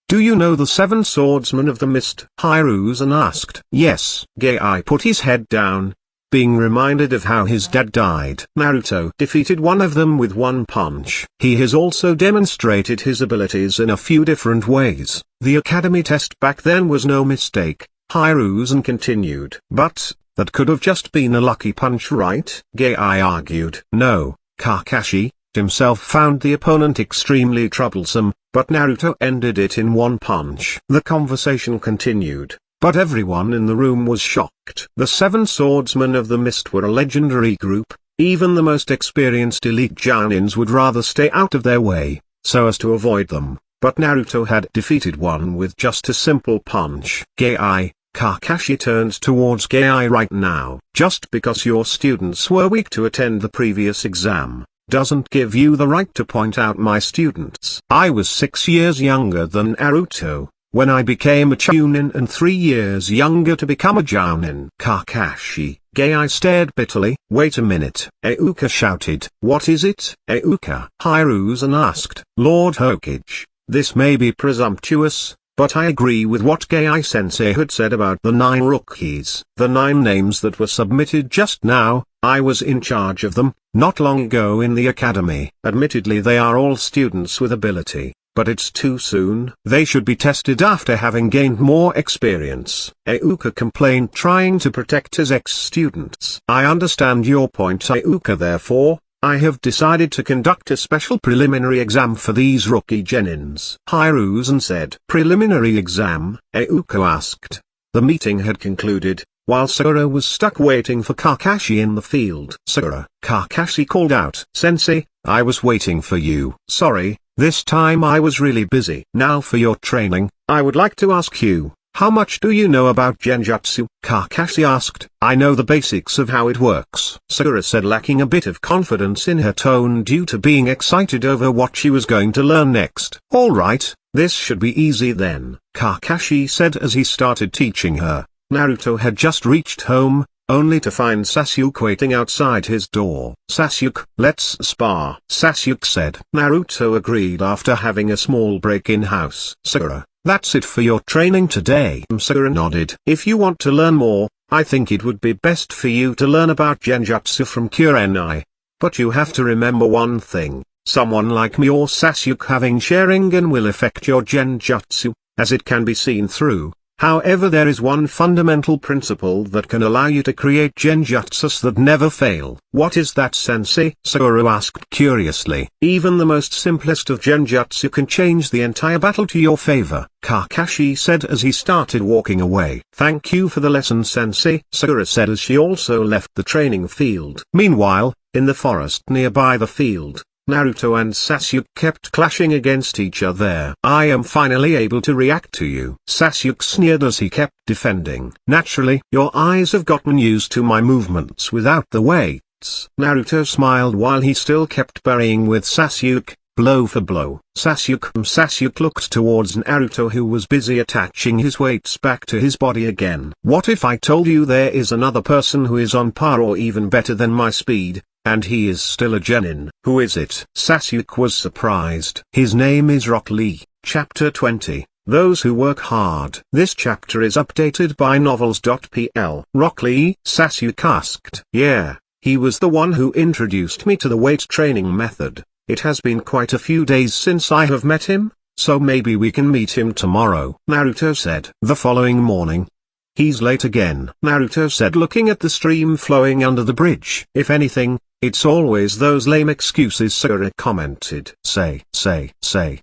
Do you know the 7 swordsmen of the mist? Hiruzen asked. Yes. Gai put his head down, being reminded of how his dad died. Naruto defeated one of them with one punch. He has also demonstrated his abilities in a few different ways. The academy test back then was no mistake, Hiruzen continued. But, that could have just been a lucky punch, right? Gai argued. No, Kakashi himself found the opponent extremely troublesome, but Naruto ended it in one punch. The conversation continued, but everyone in the room was shocked. The 7 swordsmen of the mist were a legendary group. Even the most experienced elite Jounins would rather stay out of their way, so as to avoid them, but Naruto had defeated one with just a simple punch. Kakashi turned towards Gai right now. Just because your students were weak to attend the previous exam, doesn't give you the right to point out my students. I was 6 years younger than Naruto when I became a chunin and 3 years younger to become a jounin. Kakashi, Gai stared bitterly. Wait a minute, Euka shouted. What is it, Euka? Hiruzen asked. Lord Hokage, this may be presumptuous, but I agree with what Gai-sensei had said about the 9 rookies. The 9 names that were submitted just now, I was in charge of them, not long ago in the academy. Admittedly they are all students with ability, but it's too soon. They should be tested after having gained more experience, Euka complained, trying to protect his ex-students. I understand your point, Euka. Therefore, I have decided to conduct a special preliminary exam for these rookie genins. Hiruzen said. Preliminary exam? Euka asked. The meeting had concluded, while Sakura was stuck waiting for Kakashi in the field. Sakura, Kakashi called out. Sensei, I was waiting for you. Sorry, this time I was really busy. Now for your training, I would like to ask you, how much do you know about genjutsu? Kakashi asked. I know the basics of how it works, Sakura said, lacking a bit of confidence in her tone due to being excited over what she was going to learn next. Alright, this should be easy then, Kakashi said as he started teaching her. Naruto had just reached home, only to find Sasuke waiting outside his door. Sasuke, let's spar, Sasuke said. Naruto agreed after having a small break in-house. Sakura, that's it for your training today. Sakura nodded. If you want to learn more, I think it would be best for you to learn about genjutsu from Kurenai. But you have to remember one thing, someone like me or Sasuke having Sharingan will affect your genjutsu, as it can be seen through. However, there is one fundamental principle that can allow you to create genjutsus that never fail. What is that, sensei? Sakura asked curiously. Even the most simplest of genjutsu can change the entire battle to your favor, Kakashi said as he started walking away. Thank you for the lesson, sensei, Sakura said as she also left the training field. Meanwhile, in the forest nearby the field, Naruto and Sasuke kept clashing against each other. I am finally able to react to you, Sasuke sneered as he kept defending. Naturally, your eyes have gotten used to my movements without the weights. Naruto smiled while he still kept parrying with Sasuke, blow for blow. Sasuke looked towards Naruto, who was busy attaching his weights back to his body again. What if I told you there is another person who is on par or even better than my speed? And he is still a genin. Who is it? Sasuke was surprised. His name is Rock Lee. Chapter 20. Those Who Work Hard. This chapter is updated by novels.pl. Rock Lee? Sasuke asked. Yeah, he was the one who introduced me to the weight training method. It has been quite a few days since I have met him, so maybe we can meet him tomorrow, Naruto said. The following morning. He's late again, Naruto said, looking at the stream flowing under the bridge. If anything, it's always those lame excuses, Sakura commented. Say.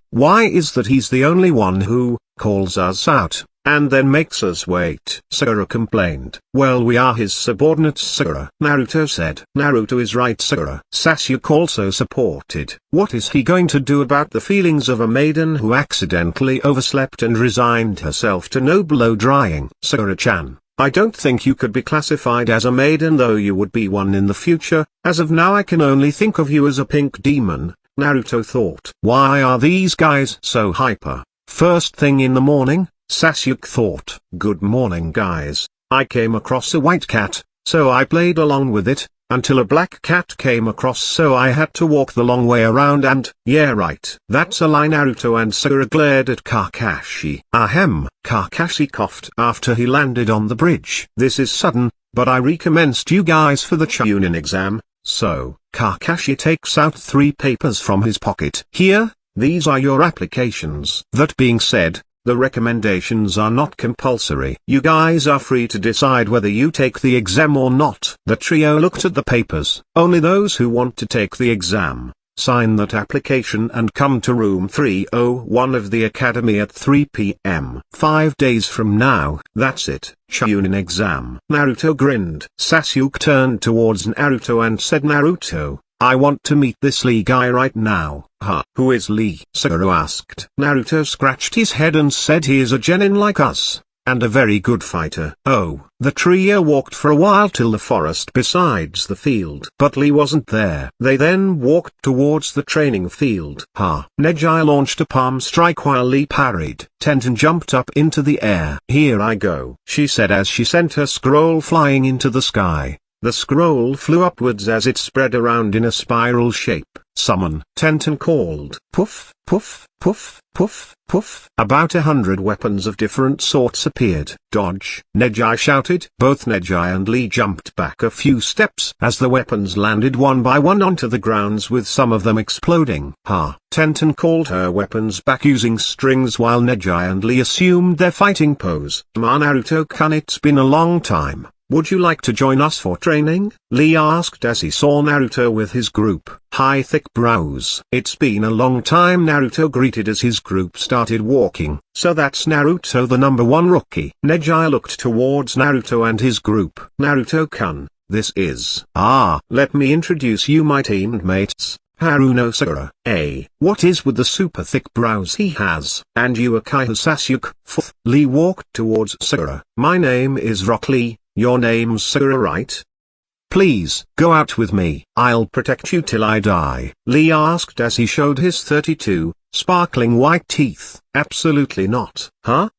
Why is that he's the only one who calls us out, and then makes us wait? Sakura complained. Well, we are his subordinates, Sakura, Naruto said. Naruto is right, Sakura. Sasuke also supported. What is he going to do about the feelings of a maiden who accidentally overslept and resigned herself to no blow drying? Sakura-chan, I don't think you could be classified as a maiden, though you would be one in the future. As of now I can only think of you as a pink demon, Naruto thought. Why are these guys so hyper? First thing in the morning, Sasuke thought. Good morning, guys. I came across a white cat, so I played along with it, until a black cat came across, so I had to walk the long way around and, yeah right. That's a lie. Naruto and Sakura glared at Kakashi. Ahem, Kakashi coughed after he landed on the bridge. This is sudden, but I recommenced you guys for the Chunin exam, so, Kakashi takes out 3 papers from his pocket. Here, these are your applications. That being said, the recommendations are not compulsory. You guys are free to decide whether you take the exam or not. The trio looked at the papers. Only those who want to take the exam, sign that application and come to room 301 of the academy at 3 p.m. 5 days from now. That's it, Chunin exam. Naruto grinned. Sasuke turned towards Naruto and said, Naruto, I want to meet this Lee guy right now. Huh? Who is Lee? Sakura asked. Naruto scratched his head and said, he is a genin like us. and a very good fighter. Oh, the trio walked for a while till the forest besides the field. But Lee wasn't there. They then walked towards the training field. Neji launched a palm strike while Lee parried. Tenten jumped up into the air. "Here I go," she said as she sent her scroll flying into the sky. The scroll flew upwards as it spread around in a spiral shape. "Summon," Tenten called. Puff, puff, puff, puff, puff. About 100 weapons of different sorts appeared. "Dodge," Neji shouted. Both Neji and Lee jumped back a few steps as the weapons landed one by one onto the grounds, with some of them exploding. Tenten called her weapons back using strings while Neji and Lee assumed their fighting pose. "Naruto-kun, it's been a long time. Would you like to join us for training?" Lee asked as he saw Naruto with his group. High thick brows. "It's been a long time," Naruto greeted as his group started walking. "So that's Naruto, the #1 rookie." Neji looked towards Naruto and his group. "Naruto-kun, this is... let me introduce you my teammates. Haruno Sakura. What is with the super thick brows he has? And you Akaiha Sasuke." Lee walked towards Sakura. "My name is Rock Lee. Your name's Sakura, right? Please, go out with me. I'll protect you till I die," Lee asked as he showed his 32, sparkling white teeth. "Absolutely not."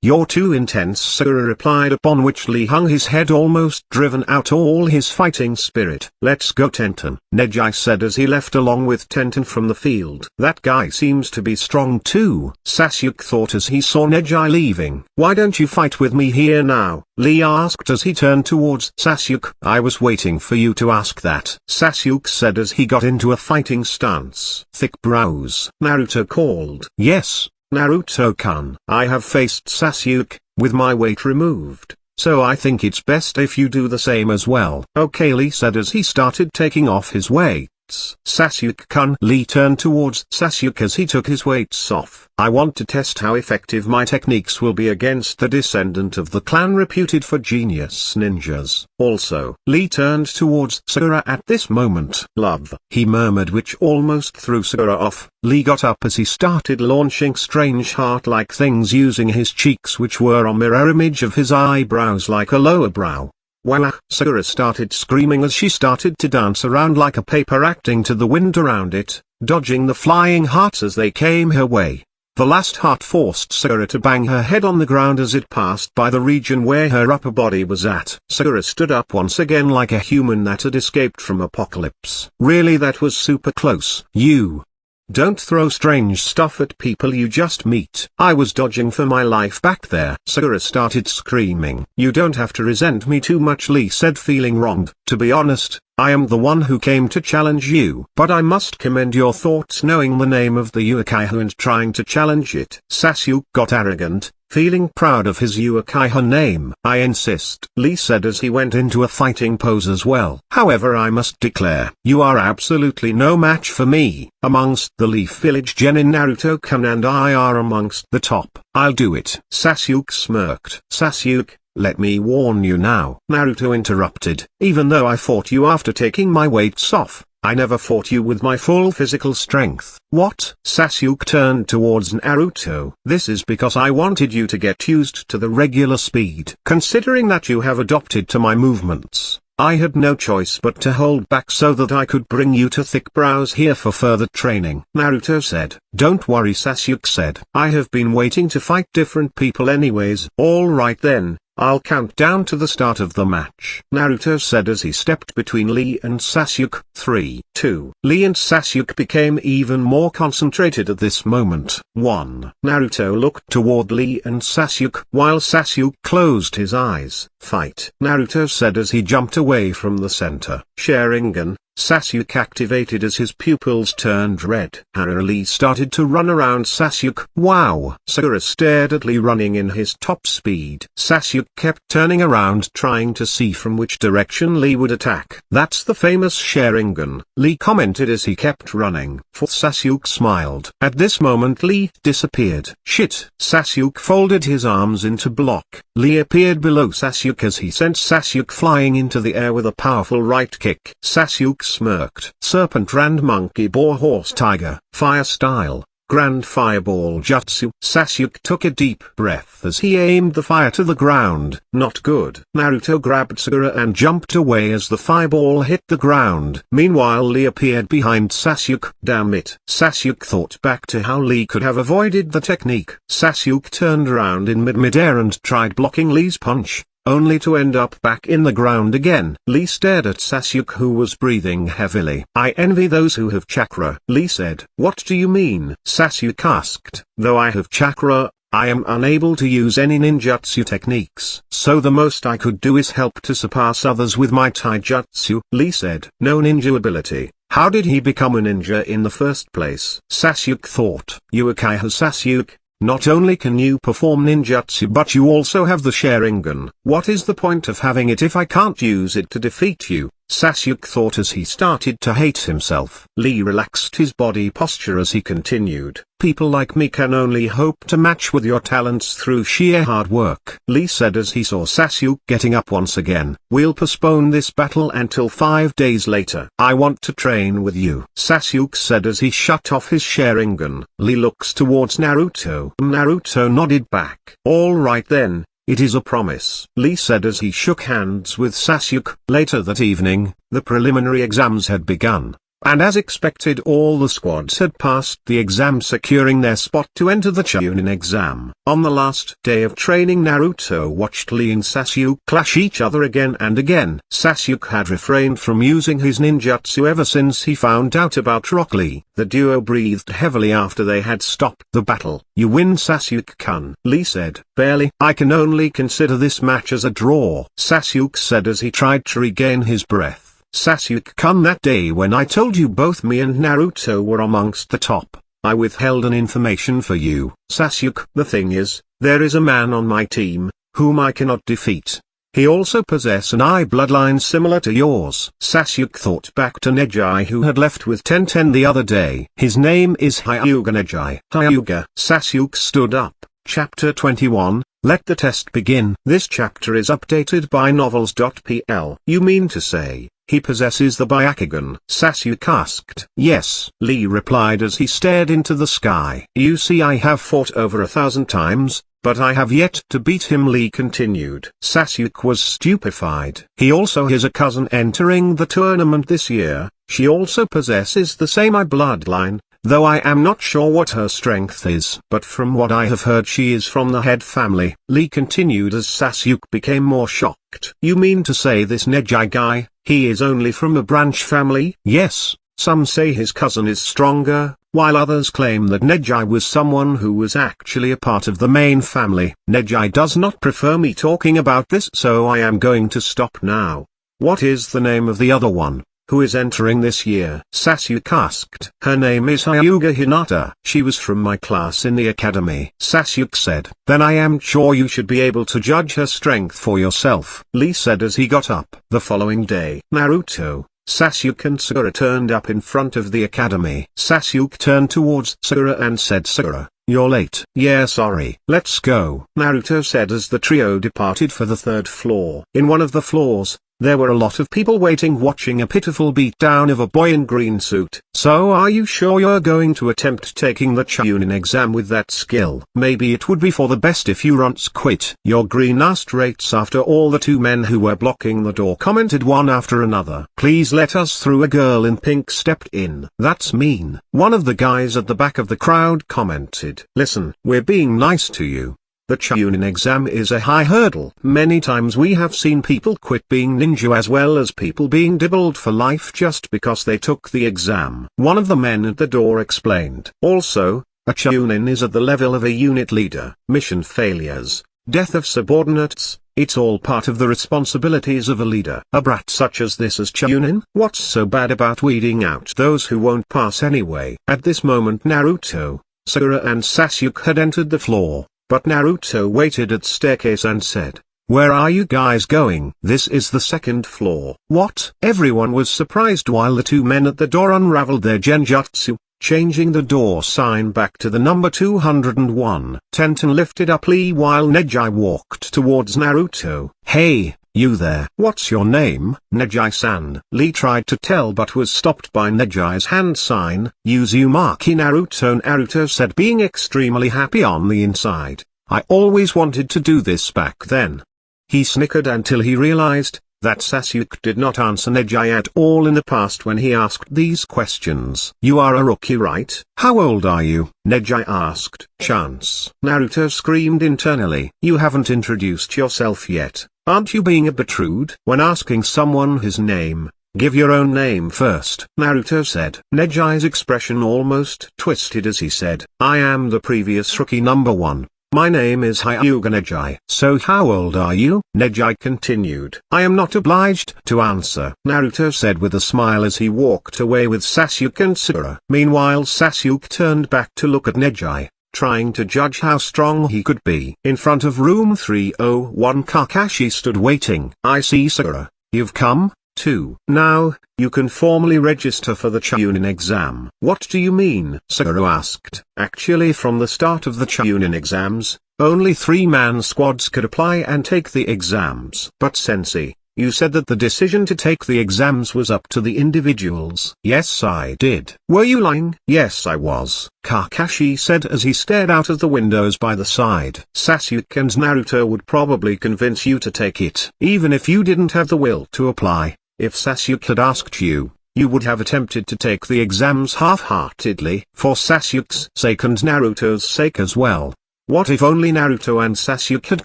"You're too intense," Sakura replied, upon which Lee hung his head, almost driven out all his fighting spirit. "Let's go, Tenten," Neji said as he left along with Tenten from the field. "That guy seems to be strong too," Sasuke thought as he saw Neji leaving. "Why don't you fight with me here now?" Lee asked as he turned towards Sasuke. "I was waiting for you to ask that," Sasuke said as he got into a fighting stance. "Thick brows," Naruto called. "Yes, Naruto-kun. I have faced Sasuke, with my weight removed, so I think it's best if you do the same as well." "Okay," Lee said as he started taking off his weights. "Sasuke-kun." Lee turned towards Sasuke as he took his weights off. "I want to test how effective my techniques will be against the descendant of the clan reputed for genius ninjas. Also." Lee turned towards Sakura at this moment. "Love," he murmured, which almost threw Sakura off. Lee got up as he started launching strange heart-like things using his cheeks, which were a mirror image of his eyebrows like a lower brow. "Voila!" Sakura started screaming as she started to dance around like a paper, acting to the wind around it, dodging the flying hearts as they came her way. The last heart forced Sakura to bang her head on the ground as it passed by the region where her upper body was at. Sakura stood up once again like a human that had escaped from apocalypse. "Really, that was super close." "You don't throw strange stuff at people you just meet." "I was dodging for my life back there." Sakura started screaming. "You don't have to resent me too much," Lee said, feeling wronged. "To be honest, I am the one who came to challenge you. But I must commend your thoughts knowing the name of the Uchiha and trying to challenge it." Sasuke got arrogant, feeling proud of his Uchiha name. "I insist," Lee said as he went into a fighting pose as well. "However, I must declare, you are absolutely no match for me. Amongst the Leaf Village genin, Naruto-kun and I are amongst the top." "I'll do it." Sasuke smirked. "Sasuke, let me warn you now," Naruto interrupted. "Even though I fought you after taking my weights off, I never fought you with my full physical strength." "What?" Sasuke turned towards Naruto. "This is because I wanted you to get used to the regular speed. Considering that you have adopted to my movements, I had no choice but to hold back so that I could bring you to thick brows here for further training," Naruto said. "Don't worry," Sasuke said. "I have been waiting to fight different people anyways." "All right then. I'll count down to the start of the match," Naruto said as he stepped between Lee and Sasuke. 3, 2. Lee and Sasuke became even more concentrated at this moment. 1. Naruto looked toward Lee and Sasuke while Sasuke closed his eyes. "Fight," Naruto said as he jumped away from the center. Sharingan, Sasuke activated as his pupils turned red. Lee started to run around Sasuke. "Wow!" Sakura stared at Lee running in his top speed. Sasuke kept turning around trying to see from which direction Lee would attack. "That's the famous Sharingan," Lee commented as he kept running. Sasuke smiled. At this moment Lee disappeared. "Shit!" Sasuke folded his arms into block. Lee appeared below Sasuke as he sent Sasuke flying into the air with a powerful right kick. Sasuke smirked. "Serpent Rand Monkey Boar Horse Tiger, Fire Style." Grand Fireball Jutsu. Sasuke took a deep breath as he aimed the fire to the ground. Not good. Naruto grabbed Sakura and jumped away as the fireball hit the ground. Meanwhile Lee appeared behind Sasuke. Damn it. Sasuke thought back to how Lee could have avoided the technique. Sasuke turned around in midair and tried blocking Lee's punch, only to end up back in the ground again. Lee stared at Sasuke, who was breathing heavily. I envy those who have chakra. Lee said. What do you mean? Sasuke asked. Though I have chakra, I am unable to use any ninjutsu techniques. So the most I could do is help to surpass others with my taijutsu. Lee said. No ninja ability. How did he become a ninja in the first place? Sasuke thought. Uchiha Sasuke. Not only can you perform ninjutsu but you also have the Sharingan. What is the point of having it if I can't use it to defeat you? Sasuke thought as he started to hate himself. Lee relaxed his body posture as he continued. People like me can only hope to match with your talents through sheer hard work. Lee said as he saw Sasuke getting up once again. We'll postpone this battle until 5 days later. I want to train with you. Sasuke said as he shut off his Sharingan. Lee looks towards Naruto. Naruto nodded back. All right then. It is a promise. Lee said as he shook hands with Sasuke. Later that evening, the preliminary exams had begun. And as expected all the squads had passed the exam, securing their spot to enter the Chunin exam. On the last day of training, Naruto watched Lee and Sasuke clash each other again and again. Sasuke had refrained from using his ninjutsu ever since he found out about Rock Lee. The duo breathed heavily after they had stopped the battle. You win, Sasuke-kun, Lee said. Barely. I can only consider this match as a draw, Sasuke said as he tried to regain his breath. Sasuke-kun, that day when I told you both me and Naruto were amongst the top, I withheld an information for you. Sasuke, the thing is, there is a man on my team, whom I cannot defeat. He also possesses an eye bloodline similar to yours. Sasuke thought back to Neji, who had left with Tenten the other day. His name is Hyuga Neji. Hyuga. Sasuke stood up. Chapter 21. Let the test begin. This chapter is updated by novels.pl. You mean to say he possesses the Byakugan? Sasuke asked. Yes, Lee replied as he stared into the sky. You see, I have fought over 1,000 times, but I have yet to beat him, Lee continued. Sasuke was stupefied. He also has a cousin entering the tournament this year. She also possesses the same eye bloodline, though I am not sure what her strength is. But from what I have heard, she is from the head family, Lee continued as Sasuke became more shocked. You mean to say this Neji guy, he is only from a branch family? Yes, some say his cousin is stronger, while others claim that Neji was someone who was actually a part of the main family. Neji does not prefer me talking about this, so I am going to stop now. What is the name of the other one, who is entering this year? Sasuke asked. Her name is Hyuga Hinata. She was from my class in the academy. Sasuke said. Then I am sure you should be able to judge her strength for yourself, Lee said as he got up. The following day, Naruto, Sasuke and Sakura turned up in front of the academy. Sasuke turned towards Sakura and said, Sakura, you're late. Yeah, sorry. Let's go, Naruto said as the trio departed for the 3rd floor. In one of the floors, there were a lot of people waiting, watching a pitiful beatdown of a boy in green suit. So are you sure you're going to attempt taking the Chunin exam with that skill? Maybe it would be for the best if you once quit. Your green asked rates after all the 2 men who were blocking the door commented one after another. Please let us through. A girl in pink stepped in. That's mean. One of the guys at the back of the crowd commented. Listen, we're being nice to you. The Chunin exam is a high hurdle. Many times we have seen people quit being ninja, as well as people being dibbled for life just because they took the exam. One of the men at the door explained. Also, a Chunin is at the level of a unit leader. Mission failures, death of subordinates, it's all part of the responsibilities of a leader. A brat such as this as Chunin? What's so bad about weeding out those who won't pass anyway? At this moment Naruto, Sakura and Sasuke had entered the floor. But Naruto waited at staircase and said, where are you guys going? This is the 2nd floor. What? Everyone was surprised while the 2 men at the door unraveled their genjutsu, changing the door sign back to the number 201. Tenten lifted up Lee while Neji walked towards Naruto. Hey, you there. What's your name, Neji-san? Lee tried to tell but was stopped by Neji's hand sign. Uzumaki Naruto. Naruto said, being extremely happy on the inside. I always wanted to do this back then. He snickered until he realized that Sasuke did not answer Neji at all in the past when he asked these questions. You are a rookie, right? How old are you? Neji asked. Chance. Naruto screamed internally. You haven't introduced yourself yet. Aren't you being a bit rude? When asking someone his name, give your own name first, Naruto said. Neji's expression almost twisted as he said, I am the previous rookie number 1. My name is Hyuga Neji. So how old are you? Neji continued. I am not obliged to answer, Naruto said with a smile as he walked away with Sasuke and Sakura. Meanwhile Sasuke turned back to look at Neji, trying to judge how strong he could be. In front of room 301 Kakashi stood waiting. I see, Sakura. You've come, too. Now, you can formally register for the Chunin exam. What do you mean? Sakura asked. Actually, from the start of the Chunin exams, only 3-man squads could apply and take the exams. But Sensei, you said that the decision to take the exams was up to the individuals. Yes, I did. Were you lying? Yes, I was, Kakashi said as he stared out of the windows by the side. Sasuke and Naruto would probably convince you to take it, even if you didn't have the will to apply. If Sasuke had asked you, you would have attempted to take the exams half-heartedly, for Sasuke's sake and Naruto's sake as well. What if only Naruto and Sasuke had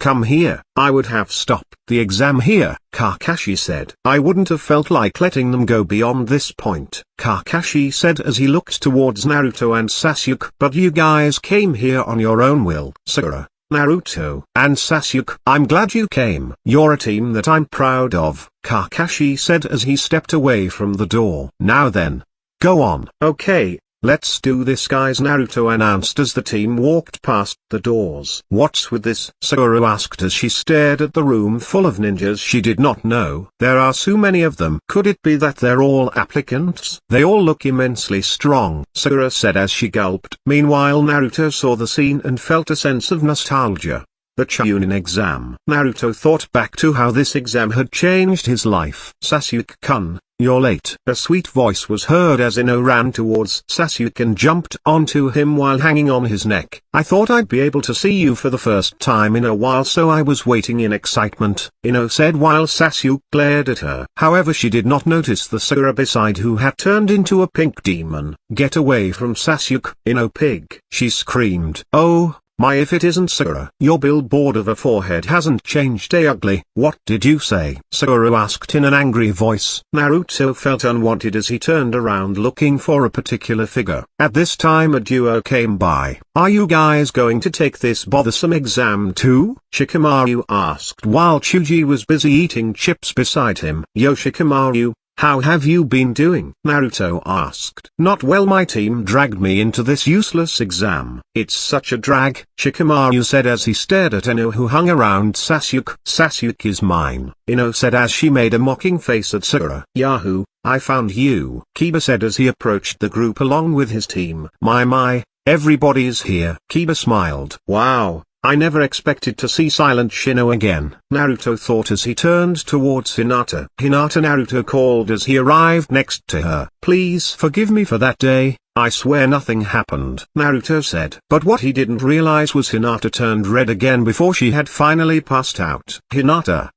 come here? I would have stopped the exam here, Kakashi said. I wouldn't have felt like letting them go beyond this point, Kakashi said as he looked towards Naruto and Sasuke. But you guys came here on your own will. Sakura, Naruto, and Sasuke, I'm glad you came. You're a team that I'm proud of, Kakashi said as he stepped away from the door. Now then. Go on. Okay, let's do this, guys, Naruto announced as the team walked past the doors. What's with this? Sakura asked as she stared at the room full of ninjas she did not know. There are so many of them. Could it be that they're all applicants? They all look immensely strong, Sakura said as she gulped. Meanwhile Naruto saw the scene and felt a sense of nostalgia. The Chunin exam. Naruto thought back to how this exam had changed his life. Sasuke-kun, you're late. A sweet voice was heard as Ino ran towards Sasuke and jumped onto him while hanging on his neck. I thought I'd be able to see you for the first time in a while, so I was waiting in excitement, Ino said while Sasuke glared at her. However, she did not notice the Sakura beside who had turned into a pink demon. Get away from Sasuke, Ino pig, she screamed. Oh my, if it isn't Sakura. Your billboard of a forehead hasn't changed, ugly. What did you say? Sakura asked in an angry voice. Naruto felt unwanted as he turned around looking for a particular figure. At this time a duo came by. Are you guys going to take this bothersome exam too? Shikamaru asked while Chuji was busy eating chips beside him. Yo Shikamaru, how have you been doing? Naruto asked. Not well, my team dragged me into this useless exam. It's such a drag, Shikamaru said as he stared at Ino who hung around Sasuke. Sasuke is mine, Ino said as she made a mocking face at Sakura. Yahoo, I found you, Kiba said as he approached the group along with his team. My, everybody's here. Kiba smiled. Wow. I never expected to see Silent Shino again, Naruto thought as he turned towards Hinata. Hinata, Naruto called as he arrived next to her. Please forgive me for that day, I swear nothing happened, Naruto said. But what he didn't realize was Hinata turned red again before she had finally passed out. Hinata,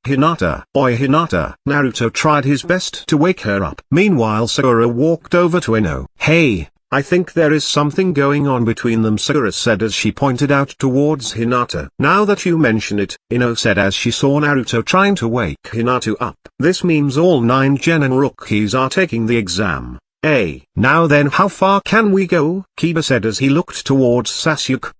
oi Hinata. Naruto tried his best to wake her up. Meanwhile Sakura walked over to Ino. Hey, I think there is something going on between them, Sakura said as she pointed out towards Hinata. Now that you mention it, Ino said as she saw Naruto trying to wake Hinata up. This means all 9 genin rookies are taking the exam. Now then, how far can we go? Kiba said as he looked towards Sasuke.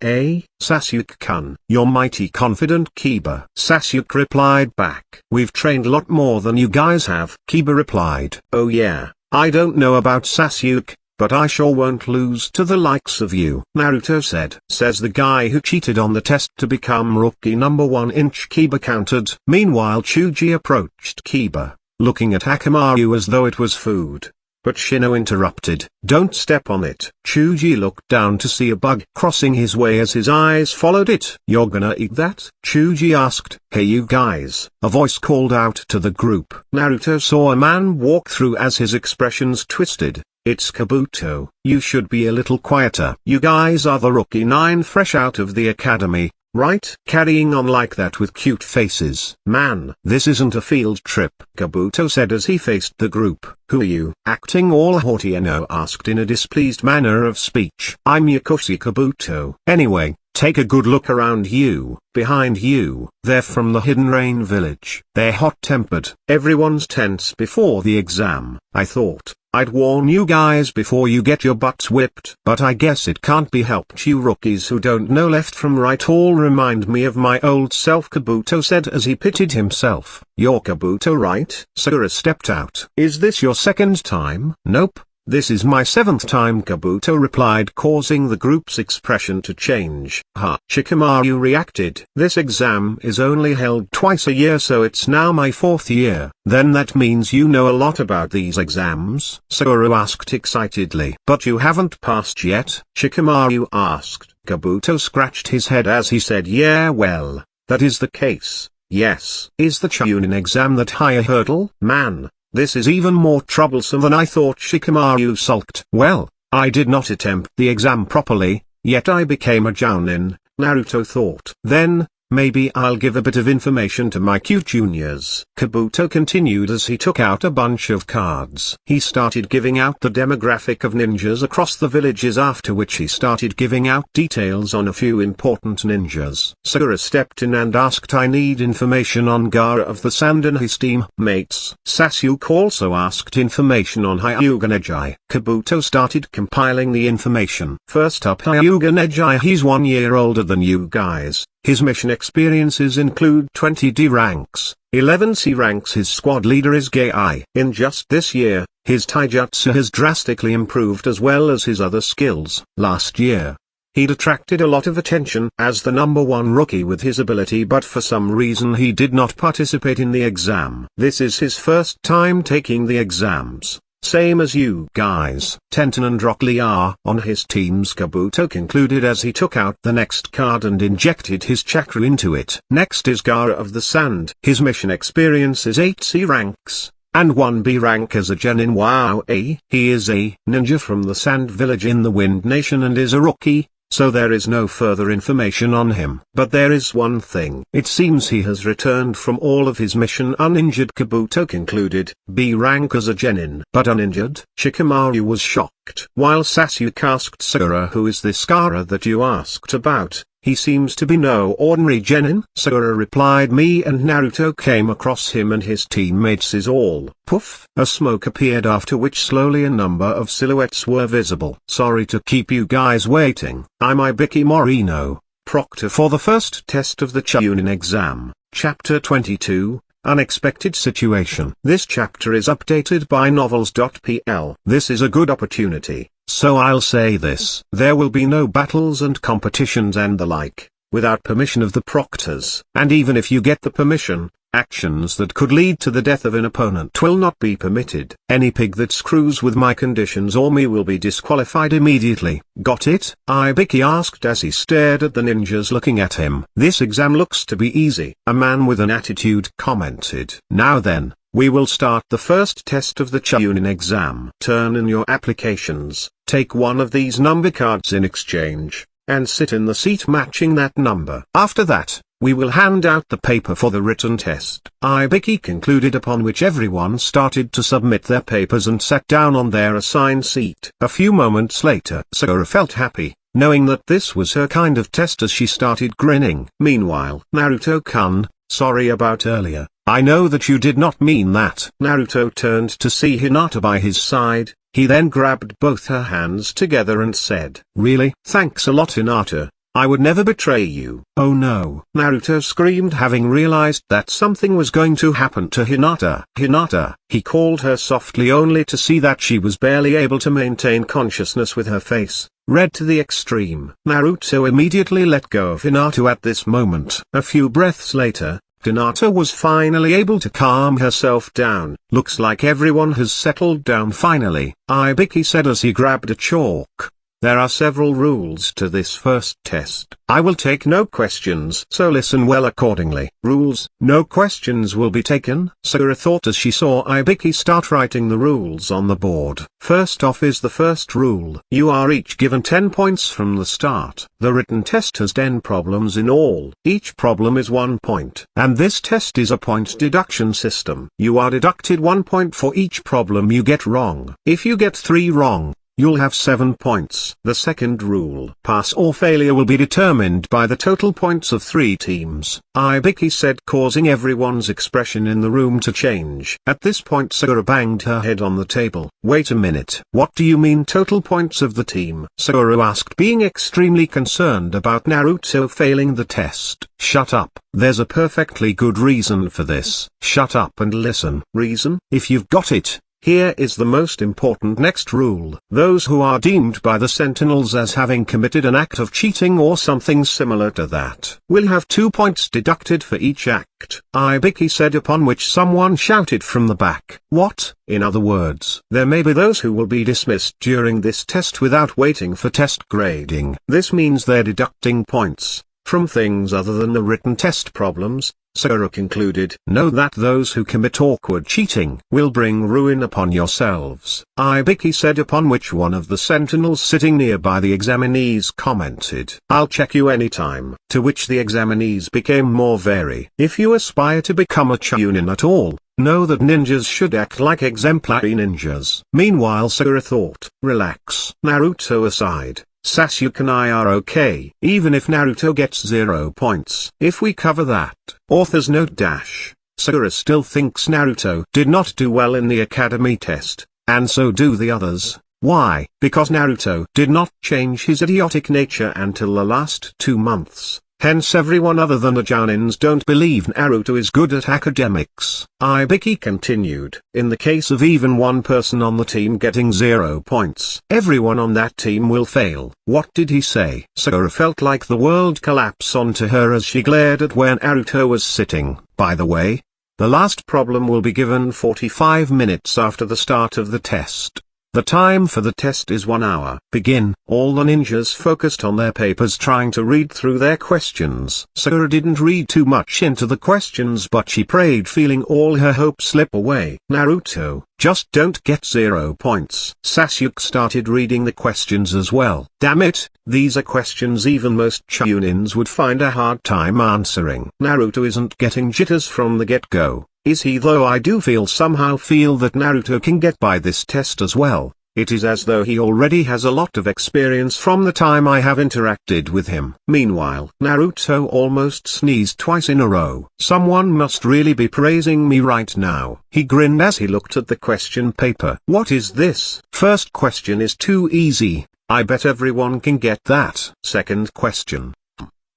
Sasuke-kun. You're mighty confident, Kiba. Sasuke replied back. We've trained a lot more than you guys have. Kiba replied. Oh yeah, I don't know about Sasuke, but I sure won't lose to the likes of you, Naruto said. Says the guy who cheated on the test to become rookie number 1 inch, Kiba countered. Meanwhile Chuji approached Kiba, looking at Akamaru as though it was food. but Shino interrupted. "Don't step on it." Chuji looked down to see a bug crossing his way as his eyes followed it. "You're gonna eat that?" Chuji asked. "Hey you guys," a voice called out to the group. Naruto saw a man walk through as his expressions twisted. "It's Kabuto. You should be a little quieter. You guys are the rookie 9 fresh out of the academy, right? Carrying on like that with cute faces." "Man, this isn't a field trip," Kabuto said as he faced the group. "Who are you?" Acting all haughty, Eno asked in a displeased manner of speech. "I'm Yakushi Kabuto. Anyway, take a good look around you. Behind you, they're from the Hidden Rain village. They're hot-tempered. Everyone's tense before the exam. I thought I'd warn you guys before you get your butts whipped. But I guess it can't be helped. You rookies who don't know left from right all remind me of my old self," Kabuto said as he pitied himself. "You're Kabuto, right?" Sakura stepped out. "Is this your second time?" "Nope. This is my 7th time," Kabuto replied, causing the group's expression to change. "Ha!" Shikamaru reacted. "This exam is only held twice a year, so it's now my 4th year." "Then that means you know a lot about these exams?" Sakura asked excitedly. "But you haven't passed yet?" Shikamaru asked. Kabuto scratched his head as he said, "Yeah, well, that is the case, yes." "Is the Chunin exam that higher hurdle?" "Man, this is even more troublesome than I thought." Shikamaru sulked. "Well, I did not attempt the exam properly, yet I became a Jounin," Naruto thought. "Then, maybe I'll give a bit of information to my cute juniors." Kabuto continued as he took out a bunch of cards. He started giving out the demographic of ninjas across the villages, after which he started giving out details on a few important ninjas. Sakura stepped in and asked, "I need information on Gaara of the Sand and his teammates." Sasuke also asked information on Hyuga Neji. Kabuto started compiling the information. "First up, Hyuga Neji. He's 1 year older than you guys. His mission experiences include 20 D ranks, 11 C ranks. His squad leader is Gai. In just this year, his taijutsu has drastically improved as well as his other skills. Last year, he'd attracted a lot of attention as the #1 rookie with his ability, but for some reason he did not participate in the exam. This is his first time taking the exams. Same as you guys. Tenten and Rock Lee are on his teams," Kabuto concluded as he took out the next card and injected his chakra into it. "Next is Gaara of the Sand. His mission experience is 8 C ranks, and 1 B rank as a genin. Wow. He is a ninja from the Sand Village in the Wind Nation and is a rookie, so there is no further information on him. But there is one thing. It seems he has returned from all of his mission uninjured," Kabuto concluded. "B rank as a genin. But uninjured?" Shikamaru was shocked. While Sasuke asked Sakura, "Who is this Gaara that you asked about? He seems to be no ordinary genin." Sakura replied, "Me and Naruto came across him and his teammates is all." Poof! A smoke appeared, after which slowly a number of silhouettes were visible. "Sorry to keep you guys waiting. I'm Ibiki Morino, proctor for the first test of the Chunin exam." Chapter 22, Unexpected Situation. This chapter is updated by novels.pl. This is a good opportunity, so I'll say this. There will be no battles and competitions and the like, without permission of the proctors. And even if you get the permission, actions that could lead to the death of an opponent will not be permitted. Any pig that screws with my conditions or me will be disqualified immediately. Got it? Ibiki asked as he stared at the ninjas looking at him. "This exam looks to be easy," a man with an attitude commented. "Now then, we will start the first test of the Chunin exam. Turn in your applications, take one of these number cards in exchange, and sit in the seat matching that number. After that, we will hand out the paper for the written test." Ibiki concluded, upon which everyone started to submit their papers and sat down on their assigned seat. A few moments later, Sakura felt happy, knowing that this was her kind of test, as she started grinning. Meanwhile, "Naruto-kun, sorry about earlier. I know that you did not mean that." Naruto turned to see Hinata by his side. He then grabbed both her hands together and said, "Really? Thanks a lot, Hinata. I would never betray you." "Oh no!" Naruto screamed, having realized that something was going to happen to Hinata. "Hinata!" He called her softly, only to see that she was barely able to maintain consciousness with her face red to the extreme. Naruto immediately let go of Hinata at this moment. A few breaths later, Hinata was finally able to calm herself down. Looks like everyone has settled down finally, Ibiki said as he grabbed a chalk. There are several rules to this first test. I will take no questions, so listen well accordingly. Rules: no questions will be taken, Sakura thought as she saw Ibiki start writing the rules on the board. First off is the first rule. You are each given 10 points from the start. The written test has 10 problems in all. Each problem is 1 point. And this test is a point deduction system. You are deducted 1 point for each problem you get wrong. If you get 3 wrong, you'll have 7 points. The second rule: pass or failure will be determined by the total points of 3 teams, Ibiki said, causing everyone's expression in the room to change. At this point Sakura banged her head on the table. Wait a minute. What do you mean total points of the team? Sakura asked, being extremely concerned about Naruto failing the test. Shut up. There's a perfectly good reason for this. Shut up and listen. Reason? If you've got it. Here is the most important next rule. Those who are deemed by the Sentinels as having committed an act of cheating or something similar to that will have 2 points deducted for each act, Ibiki said, upon which someone shouted from the back. What? In other words, there may be those who will be dismissed during this test without waiting for test grading. This means they're deducting points from things other than the written test problems, Sakura concluded. Know that those who commit awkward cheating will bring ruin upon yourselves, Ibiki said, upon which one of the sentinels sitting nearby the examinees commented. I'll check you anytime. To which the examinees became more wary. If you aspire to become a chunin at all, know that ninjas should act like exemplary ninjas. Meanwhile Sakura thought, relax. Naruto aside, Sasuke and I are okay. Even if Naruto gets 0 points. If we cover that. Author's note dash. Sakura still thinks Naruto did not do well in the academy test, and so do the others. Why? Because Naruto did not change his idiotic nature until the last 2 months. Hence everyone other than the Jounins don't believe Naruto is good at academics. Ibiki continued. In the case of even one person on the team getting 0 points, everyone on that team will fail. What did he say? Sakura felt like the world collapse onto her as she glared at where Naruto was sitting. By the way, the last problem will be given 45 minutes after the start of the test. The time for the test is 1 hour. Begin. All the ninjas focused on their papers trying to read through their questions. Sakura didn't read too much into the questions, but she prayed, feeling all her hope slip away. Naruto, just don't get 0 points. Sasuke started reading the questions as well. Damn it, these are questions even most chunins would find a hard time answering. Naruto isn't getting jitters from the get-go. Is he though? I do somehow feel that Naruto can get by this test as well. It is as though he already has a lot of experience from the time I have interacted with him. Meanwhile, Naruto almost sneezed twice in a row. Someone must really be praising me right now. He grinned as he looked at the question paper. What is this? First question is too easy. I bet everyone can get that. Second question.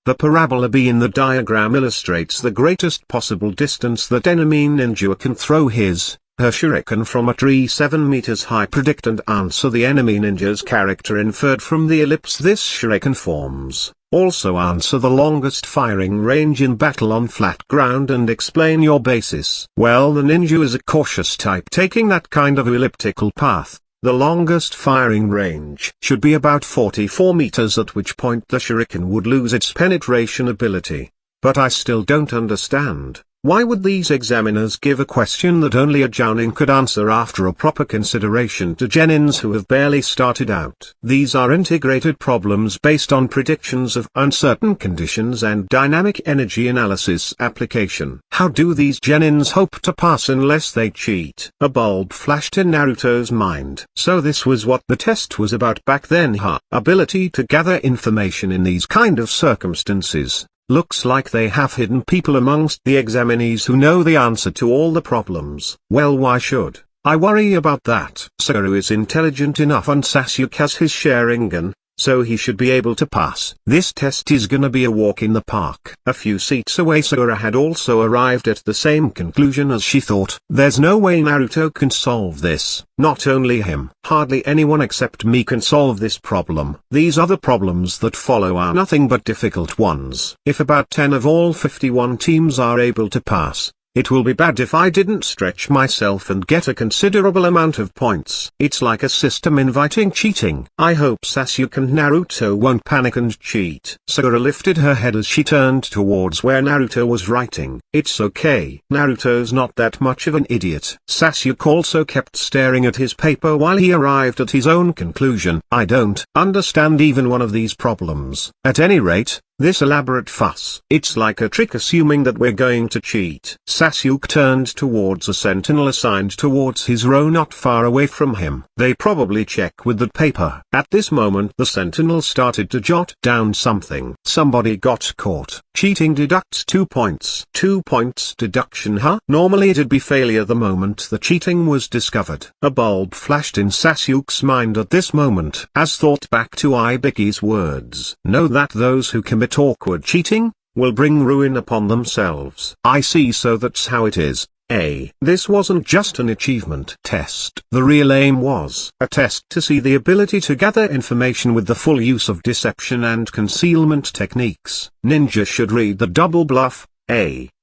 The parabola B in the diagram illustrates the greatest possible distance that enemy ninja can throw her shuriken from a tree 7 meters high. Predict and answer the enemy ninja's character inferred from the ellipse this shuriken forms. Also answer the longest firing range in battle on flat ground and explain your basis. Well, the ninja is a cautious type, taking that kind of elliptical path. The longest firing range should be about 44 meters, at which point the shuriken would lose its penetration ability. But I still don't understand. Why would these examiners give a question that only a Jounin could answer after a proper consideration to genins who have barely started out? These are integrated problems based on predictions of uncertain conditions and dynamic energy analysis application. How do these genins hope to pass unless they cheat? A bulb flashed in Naruto's mind. So this was what the test was about back then, huh? Ability to gather information in these kind of circumstances. Looks like they have hidden people amongst the examinees who know the answer to all the problems. Well, why should I worry about that? Sakura is intelligent enough and Sasuke has his Sharingan. so he should be able to pass. This test is gonna be a walk in the park. A few seats away, Sakura had also arrived at the same conclusion as she thought. There's no way Naruto can solve this. Not only him, hardly anyone except me can solve this problem. These other problems that follow are nothing but difficult ones. If about 10 of all 51 teams are able to pass, it will be bad if I didn't stretch myself and get a considerable amount of points. It's like a system inviting cheating. I hope Sasuke and Naruto won't panic and cheat. Sakura lifted her head as she turned towards where Naruto was writing. It's okay. Naruto's not that much of an idiot. Sasuke also kept staring at his paper while he arrived at his own conclusion. I don't understand even one of these problems. At any rate, this elaborate fuss. It's like a trick assuming that we're going to cheat. Sasuke turned towards a sentinel assigned towards his row not far away from him. They probably check with that paper. At this moment the sentinel started to jot down something. Somebody got caught. Cheating deducts 2 points. 2 points deduction, huh? Normally it'd be failure the moment the cheating was discovered. A bulb flashed in Sasuke's mind at this moment. As thought back to Ibuki's words. Know that those who commit awkward cheating will bring ruin upon themselves. I see, so that's how it is. This wasn't just an achievement test. The real aim was a test to see the ability to gather information with the full use of deception and concealment techniques. Ninja should read the double bluff.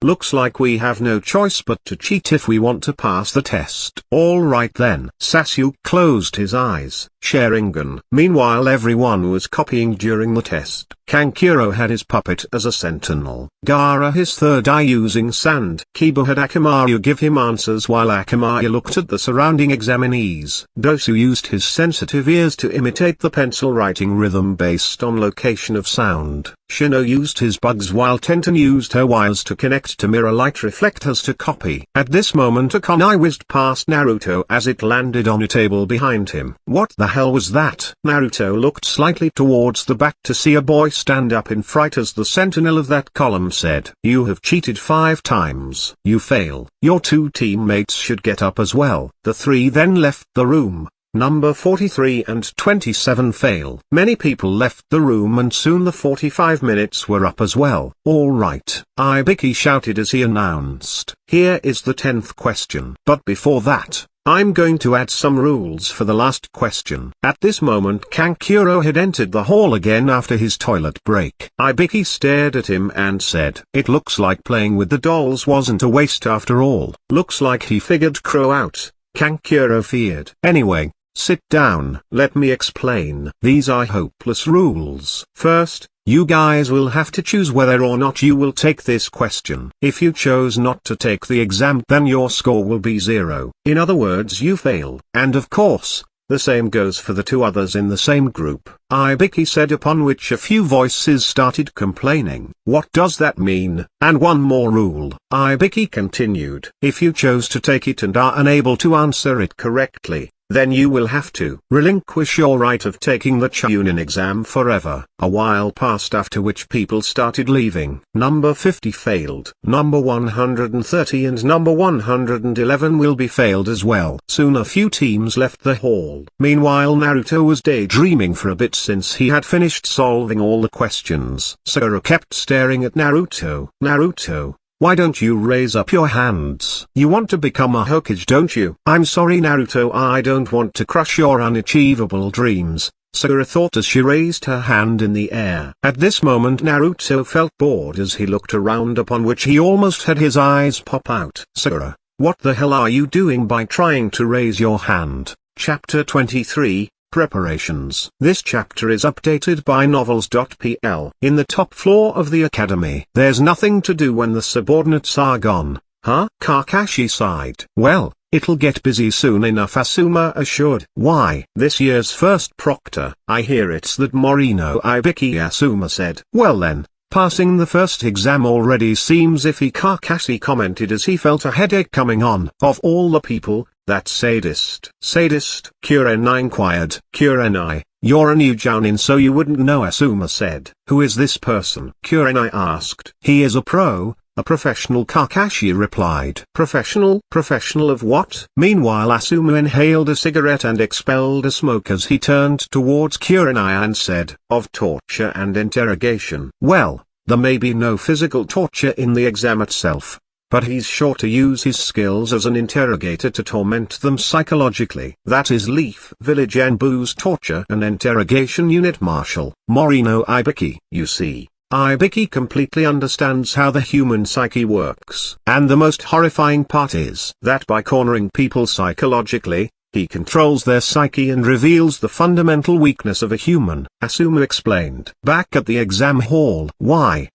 Looks like we have no choice but to cheat if we want to pass the test. Alright then. Sasuke closed his eyes. Sharingan. Meanwhile everyone was copying during the test. Kankuro had his puppet as a sentinel. Gaara his third eye using sand. Kiba had Akamaru give him answers while Akamaru looked at the surrounding examinees. Dosu used his sensitive ears to imitate the pencil writing rhythm based on location of sound. Shino used his bugs while Tenten used her wires to connect to mirror light reflectors to copy. At this moment a kunai whizzed past Naruto as it landed on a table behind him. What the hell was that? Naruto looked slightly towards the back to see a boy stand up in fright as the sentinel of that column said, "You have cheated 5 times. You fail. Your 2 teammates should get up as well." The 3 then left the room. Number 43 and 27 fail. Many people left the room and soon the 45 minutes were up as well. Alright, Ibuki shouted as he announced, "Here is the 10th question. But before that, I'm going to add some rules for the last question." At this moment Kankuro had entered the hall again after his toilet break. Ibuki stared at him and said, "It looks like playing with the dolls wasn't a waste after all." Looks like he figured Crow out. Kankuro feared. "Anyway, sit down. Let me explain. These are hopeless rules. First, you guys will have to choose whether or not you will take this question. If you chose not to take the exam, then your score will be 0. In other words, you fail. And of course, the same goes for the 2 others in the same group." Ibuki said, upon which a few voices started complaining. "What does that mean? And one more rule." Ibuki continued. "If you chose to take it and are unable to answer it correctly, then you will have to relinquish your right of taking the Chunin exam forever." A while passed, after which people started leaving. Number 50 failed. Number 130 and number 111 will be failed as well. Soon a few teams left the hall. Meanwhile Naruto was daydreaming for a bit since he had finished solving all the questions. Sakura kept staring at Naruto. "Naruto, why don't you raise up your hands? You want to become a Hokage, don't you?" "I'm sorry Naruto, I don't want to crush your unachievable dreams," Sakura thought as she raised her hand in the air. At this moment Naruto felt bored as he looked around, upon which he almost had his eyes pop out. "Sakura, what the hell are you doing by trying to raise your hand?" Chapter 23, Preparations. This chapter is updated by novels.pl. In the top floor of the academy, there's nothing to do when the subordinates are gone. "Huh?" Kakashi sighed. "Well, it'll get busy soon enough," Asuma assured. "Why?" "This year's first proctor. I hear it's that Morino." Ibuki, Asuma said. "Well then, passing the first exam already seems iffy," Kakashi commented as he felt a headache coming on. "Of all the people, that sadist." "Sadist?" Kurenai inquired. "Kurenai, you're a new Jounin, so you wouldn't know," Asuma said. "Who is this person?" Kurenai asked. "He is a pro, a professional, Kakashi replied. Professional? Professional of what? Meanwhile Asumu inhaled a cigarette and expelled a smoke as he turned towards Kurenai and said, of torture and interrogation. Well, there may be no physical torture in the exam itself, but he's sure to use his skills as an interrogator to torment them psychologically. That is Leaf Village ANBU's torture and interrogation unit Marshal Morino Ibiki. You see, Ibiki completely understands how the human psyche works. And the most horrifying part is that by cornering people psychologically, he controls their psyche and reveals the fundamental weakness of a human, Asumu explained. Back at the exam hall. Why?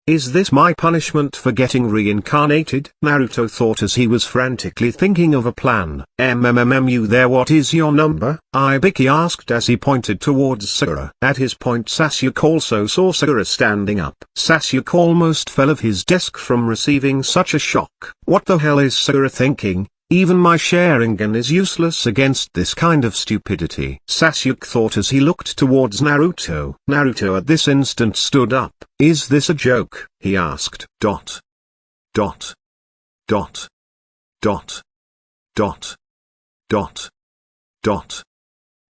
Is this my punishment for getting reincarnated? Naruto thought as he was frantically thinking of a plan. You there? What is your number? Ibiki asked as he pointed towards Sakura. At his point Sasuke also saw Sakura standing up. Sasuke almost fell off his desk from receiving such a shock. What the hell is Sakura thinking? Even my Sharingan is useless against this kind of stupidity. Sasuke thought as he looked towards Naruto. Naruto at this instant stood up. Is this a joke? He asked. Dot. Dot. Dot. Dot. Dot. Dot. Dot.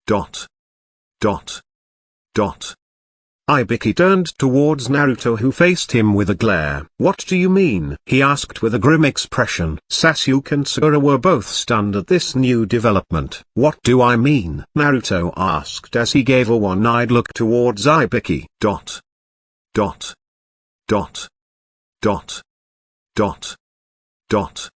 Dot. Dot. Dot. Ibiki turned towards Naruto who faced him with a glare. What do you mean? He asked with a grim expression. Sasuke and Sakura were both stunned at this new development. What do I mean? Naruto asked as he gave a one-eyed look towards Ibiki. Dot. Dot. Dot. Dot. Dot. Dot.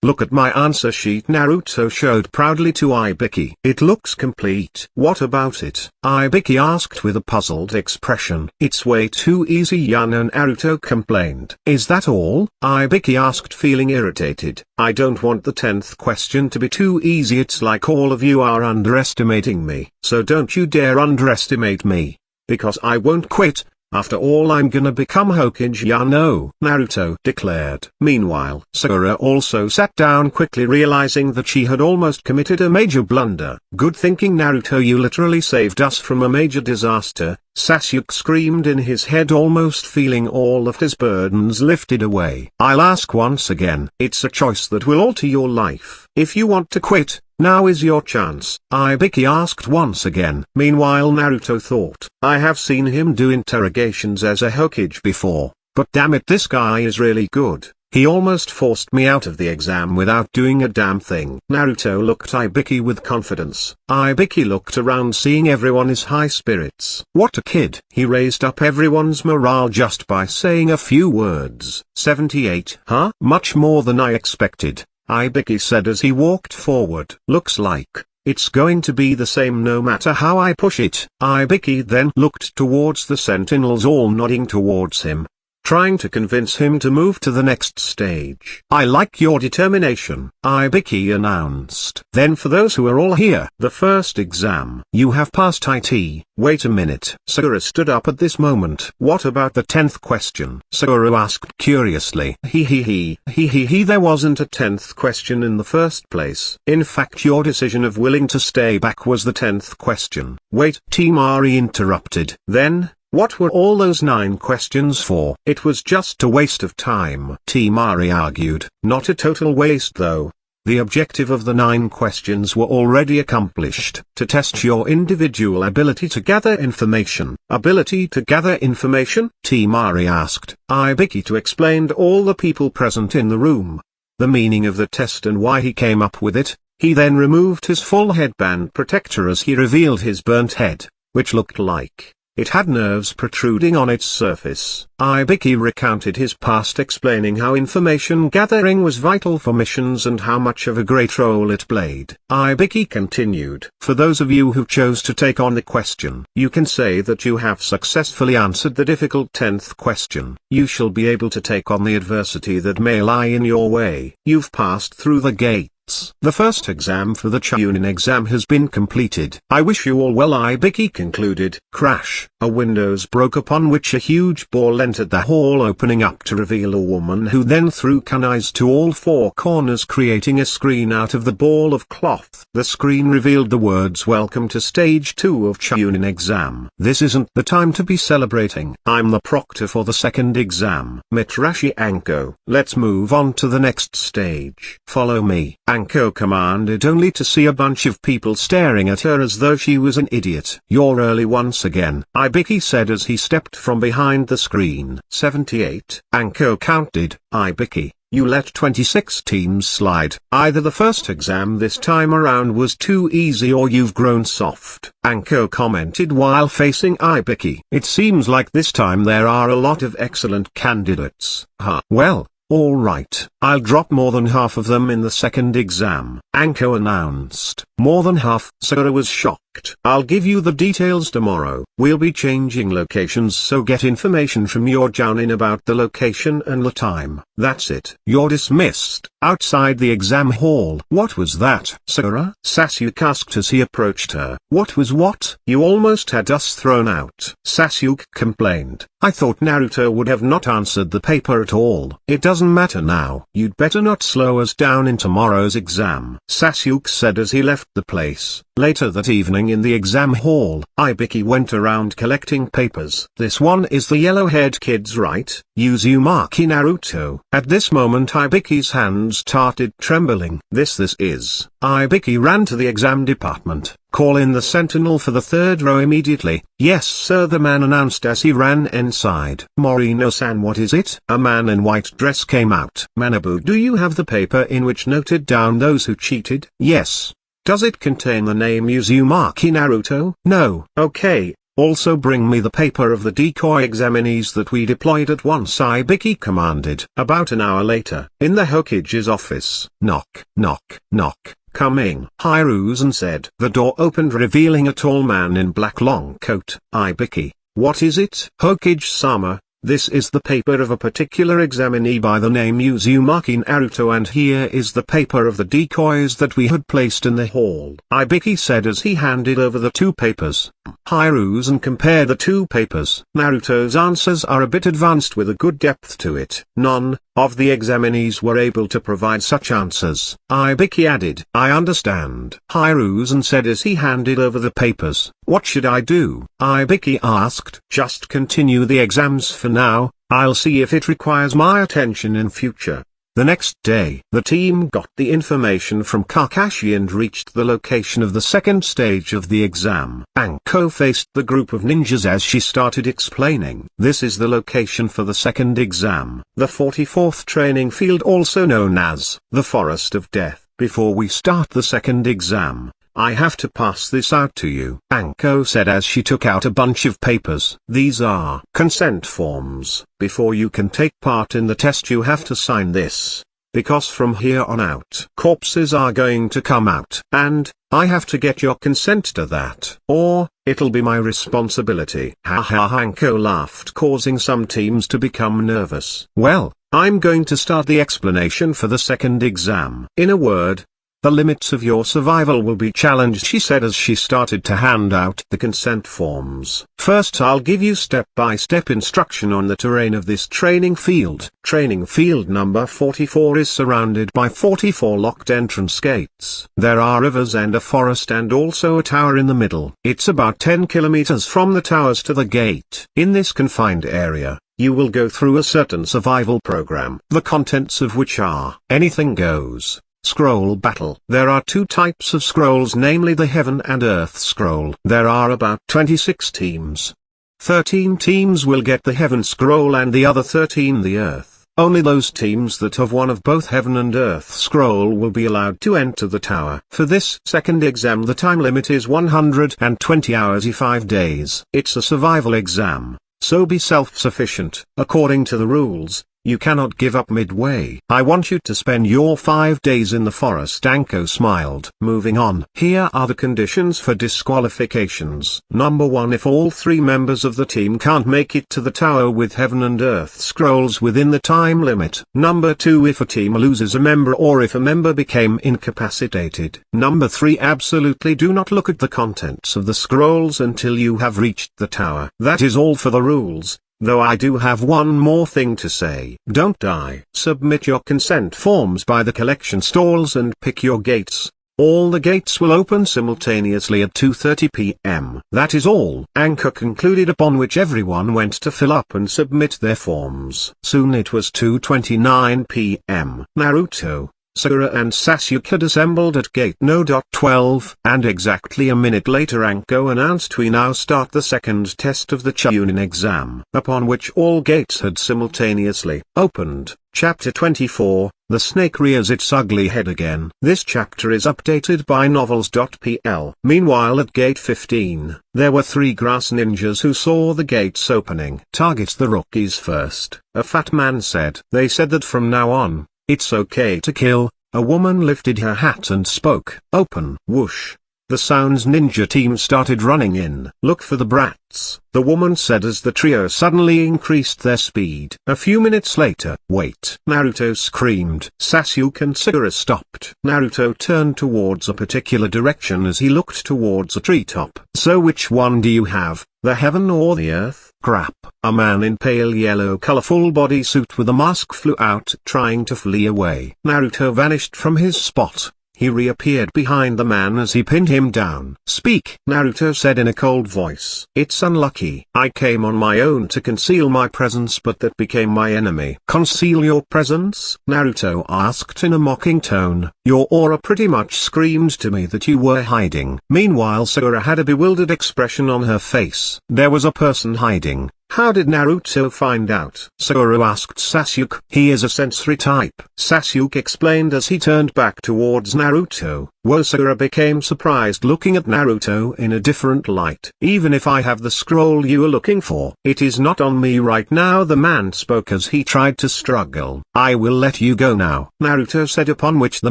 Look at my answer sheet, Naruto showed proudly to Ibiki. It looks complete. What about it? Ibiki asked with a puzzled expression. It's way too easy, Yana, Naruto complained. Is that all? Ibiki asked, feeling irritated. I don't want the 10th question to be too easy. It's like all of you are underestimating me. So don't you dare underestimate me, because I won't quit. After all, I'm gonna become Hokage, ya know, Naruto declared. Meanwhile, Sakura also sat down quickly, realizing that she had almost committed a major blunder. Good thinking, Naruto, you literally saved us from a major disaster, Sasuke screamed in his head, almost feeling all of his burdens lifted away. I'll ask once again. It's a choice that will alter your life. If you want to quit, now is your chance, Ibiki asked once again. Meanwhile, Naruto thought, I have seen him do interrogations as a Hokage before, but damn it, this guy is really good. He almost forced me out of the exam without doing a damn thing. Naruto looked at Ibiki with confidence. Ibiki looked around, seeing everyone is high spirits. What a kid. He raised up everyone's morale just by saying a few words. 78. Huh? Much more than I expected, Ibiki said as he walked forward. Looks like it's going to be the same no matter how I push it. Ibiki then looked towards the sentinels, all nodding towards him, trying to convince him to move to the next stage. I like your determination, Ibiki announced. Then for those who are all here, the first exam. You have passed IT. Wait a minute. Sakura stood up at this moment. What about the 10th question? Sakura asked curiously. There wasn't a 10th question in the first place. In fact, your decision of willing to stay back was the 10th question. Wait, Temari interrupted. Then, what were all those 9 questions for? It was just a waste of time, Temari argued. Not a total waste though. The objective of the 9 questions were already accomplished. To test your individual ability to gather information. Ability to gather information? Temari asked Ibiki to explain to all the people present in the room the meaning of the test and why he came up with it. He then removed his full headband protector as he revealed his burnt head, which looked like it had nerves protruding on its surface. Ibiki recounted his past, explaining how information gathering was vital for missions and how much of a great role it played. Ibiki continued, for those of you who chose to take on the question, you can say that you have successfully answered the difficult 10th question. You shall be able to take on the adversity that may lie in your way. You've passed through the gate. results. The first exam for the Chunin exam has been completed. I wish you all well, Ibiki concluded. Crash. A windows broke upon which a huge ball entered the hall, opening up to reveal a woman who then threw kunais to all four corners, creating a screen out of the ball of cloth. The screen revealed the words "Welcome to stage 2 of Chunin exam. This isn't the time to be celebrating. I'm the proctor for the second exam. Mitrashi Anko. Let's move on to the next stage. Follow me." Anko commanded, only to see a bunch of people staring at her as though she was an idiot. "You're early once again," Ibiki said as he stepped from behind the screen. 78. Anko counted. "Ibiki, you let 26 teams slide. Either the first exam this time around was too easy or you've grown soft," Anko commented while facing Ibiki. "It seems like this time there are a lot of excellent candidates." Well, all right, I'll drop more than half of them in the second exam," Anko announced. "More than half?" Sora was shocked. "I'll give you the details tomorrow. We'll be changing locations, so get information from your Jounin about the location and the time. That's it. You're dismissed." Outside the exam hall. "What was that, Sora?" Sasuke asked as he approached her. "What was what? You almost had us thrown out," Sasuke complained. "I thought Naruto would have not answered the paper at all." "It doesn't matter now. You'd better not slow us down in tomorrow's exam," Sasuke said as he left the place. Later that evening in the exam hall, Ibiki went around collecting papers. "This one is the yellow-haired kid's, right? Uzumaki Naruto." At this moment Ibiki's hands started trembling. This is. Ibiki ran to the exam department. "Call in the sentinel for the third row immediately." "Yes sir," the man announced as he ran inside. "Morino-san, what is it?" A man in white dress came out. "Manabu, do you have the paper in which noted down those who cheated?" "Yes." "Does it contain the name Uzumaki Naruto?" "No." "Okay. Also bring me the paper of the decoy examinees that we deployed at once," Ibiki commanded. About an hour later, in the Hokage's office. Knock, knock, knock. "Coming," Hiruzen said. The door opened, revealing a tall man in black long coat. "Ibiki, what is it?" "Hokage-sama, this is the paper of a particular examinee by the name Uzumaki Naruto, and here is the paper of the decoys that we had placed in the hall," Ibiki said as he handed over the two papers. Hiruzen compared the two papers. "Naruto's answers are a bit advanced with a good depth to it. None of the examinees were able to provide such answers," Ibiki added. "I understand," Hiruzen said as he handed over the papers. "What should I do?" Ibiki asked. "Just continue the exams for now. I'll see if it requires my attention in future." The next day, the team got the information from Kakashi and reached the location of the second stage of the exam. Anko faced the group of ninjas as she started explaining. "This is the location for the second exam, the 44th training field, also known as the Forest of Death. Before we start the second exam, I have to pass this out to you," Anko said as she took out a bunch of papers. "These are consent forms. Before you can take part in the test you have to sign this. Because from here on out, corpses are going to come out. And, I have to get your consent to that. Or, it'll be my responsibility." Ha ha, Anko laughed, causing some teams to become nervous. "Well, I'm going to start the explanation for the second exam. In a word, the limits of your survival will be challenged," she said as she started to hand out the consent forms. "First I'll give you step-by-step instruction on the terrain of this training field. Training field number 44 is surrounded by 44 locked entrance gates. There are rivers and a forest and also a tower in the middle. It's about 10 kilometers from the towers to the gate. In this confined area, you will go through a certain survival program, the contents of which are anything goes. Scroll battle. There are two types of scrolls, namely the Heaven and Earth scroll. There are about 26 teams. 13 teams will get the Heaven scroll and the other 13 the Earth. Only those teams that have one of both Heaven and Earth scroll will be allowed to enter the tower. For this second exam the time limit is 120 hours 5 days. It's a survival exam, so be self-sufficient. According to the rules, You cannot give up midway. I want you to spend your 5 days in the forest. Anko smiled. Moving on. Here are the conditions for disqualifications. Number 1. If all 3 members of the team can't make it to the tower with heaven and earth scrolls within the time limit. Number 2. If a team loses a member or if a member became incapacitated. Number 3. Absolutely do not look at the contents of the scrolls until you have reached the tower. That is all for the rules, though I do have one more thing to say. Don't die. Submit your consent forms by the collection stalls and pick your gates. All the gates will open simultaneously at 2:30 p.m. That is all. Anko concluded, upon which everyone went to fill up and submit their forms. Soon it was 2:29 p.m. Naruto, Sakura and Sasuke had assembled at gate No. 12, and exactly a minute later Anko announced, we now start the second test of the Chunin exam, upon which all gates had simultaneously opened. Chapter 24, The Snake Rears Its Ugly Head Again. This chapter is updated by novels.pl. Meanwhile at gate 15, there were 3 grass ninjas who saw the gates opening. Target the rookies first, a fat man said. They said that from now on, it's okay to kill. A woman lifted her hat and spoke. Open. Whoosh. The sounds ninja team started running in. Look for the brats, the woman said as the trio suddenly increased their speed. A few minutes later, wait. Naruto screamed. Sasuke and Sakura stopped. Naruto turned towards a particular direction as he looked towards a treetop. So which one do you have, the heaven or the earth? Crap. A man in pale yellow colorful bodysuit with a mask flew out trying to flee away. Naruto vanished from his spot. He reappeared behind the man as he pinned him down. Speak, Naruto said in a cold voice. It's unlucky. I came on my own to conceal my presence, but that became my enemy. Conceal your presence? Naruto asked in a mocking tone. Your aura pretty much screamed to me that you were hiding. Meanwhile Sakura had a bewildered expression on her face. There was a person hiding. How did Naruto find out? Sakura asked Sasuke. He is a sensory type, Sasuke explained as he turned back towards Naruto. Whoa, Sakura became surprised looking at Naruto in a different light. Even if I have the scroll you are looking for, it is not on me right now, the man spoke as he tried to struggle. I will let you go now, Naruto said, upon which the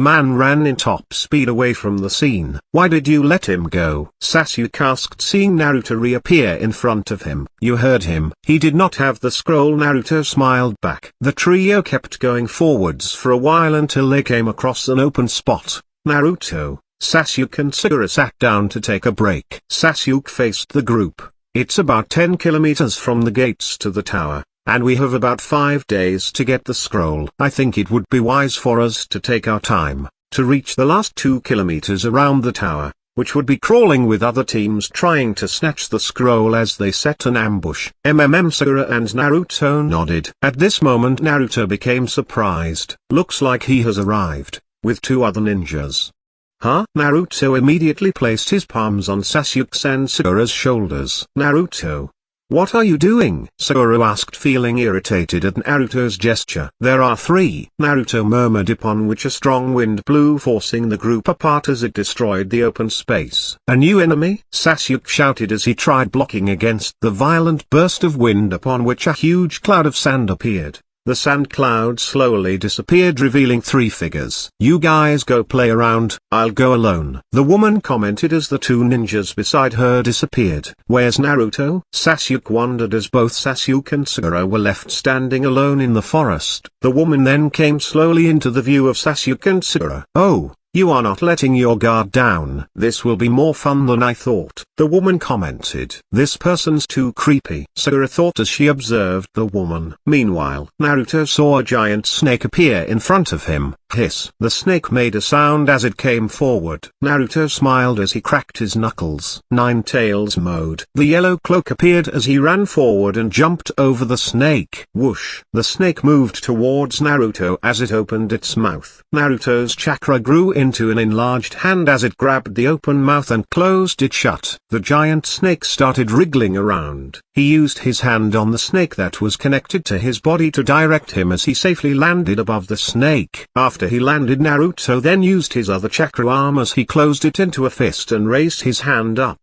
man ran in top speed away from the scene. Why did you let him go? Sasuke asked, seeing Naruto reappear in front of him. You heard him. He did not have the scroll, Naruto smiled back. The trio kept going forwards for a while until they came across an open spot. Naruto, Sasuke and Sakura sat down to take a break. Sasuke faced the group. It's about 10 kilometers from the gates to the tower, and we have about 5 days to get the scroll. I think it would be wise for us to take our time, to reach the last 2 kilometers around the tower, which would be crawling with other teams trying to snatch the scroll as they set an ambush. Sakura and Naruto nodded. At this moment Naruto became surprised. Looks like he has arrived, with 2 other ninjas. Huh? Naruto immediately placed his palms on Sasuke's and Sakura's shoulders. Naruto, what are you doing? Sakura asked, feeling irritated at Naruto's gesture. There are 3, Naruto murmured, upon which a strong wind blew, forcing the group apart as it destroyed the open space. A new enemy? Sasuke shouted as he tried blocking against the violent burst of wind, upon which a huge cloud of sand appeared. The sand cloud slowly disappeared, revealing 3 figures. You guys go play around, I'll go alone, the woman commented as the 2 ninjas beside her disappeared. Where's Naruto? Sasuke wondered as both Sasuke and Sakura were left standing alone in the forest. The woman then came slowly into the view of Sasuke and Sakura. Oh, you are not letting your guard down. This will be more fun than I thought, the woman commented. This person's too creepy, Sakura thought as she observed the woman. Meanwhile, Naruto saw a giant snake appear in front of him. Hiss. The snake made a sound as it came forward. Naruto smiled as he cracked his knuckles. 9 tails mode. The yellow cloak appeared as he ran forward and jumped over the snake. Whoosh. The snake moved towards Naruto as it opened its mouth. Naruto's chakra grew into an enlarged hand as it grabbed the open mouth and closed it shut. The giant snake started wriggling around. He used his hand on the snake that was connected to his body to direct him as he safely landed above the snake. After he landed, Naruto then used his other chakra arm as he closed it into a fist and raised his hand up.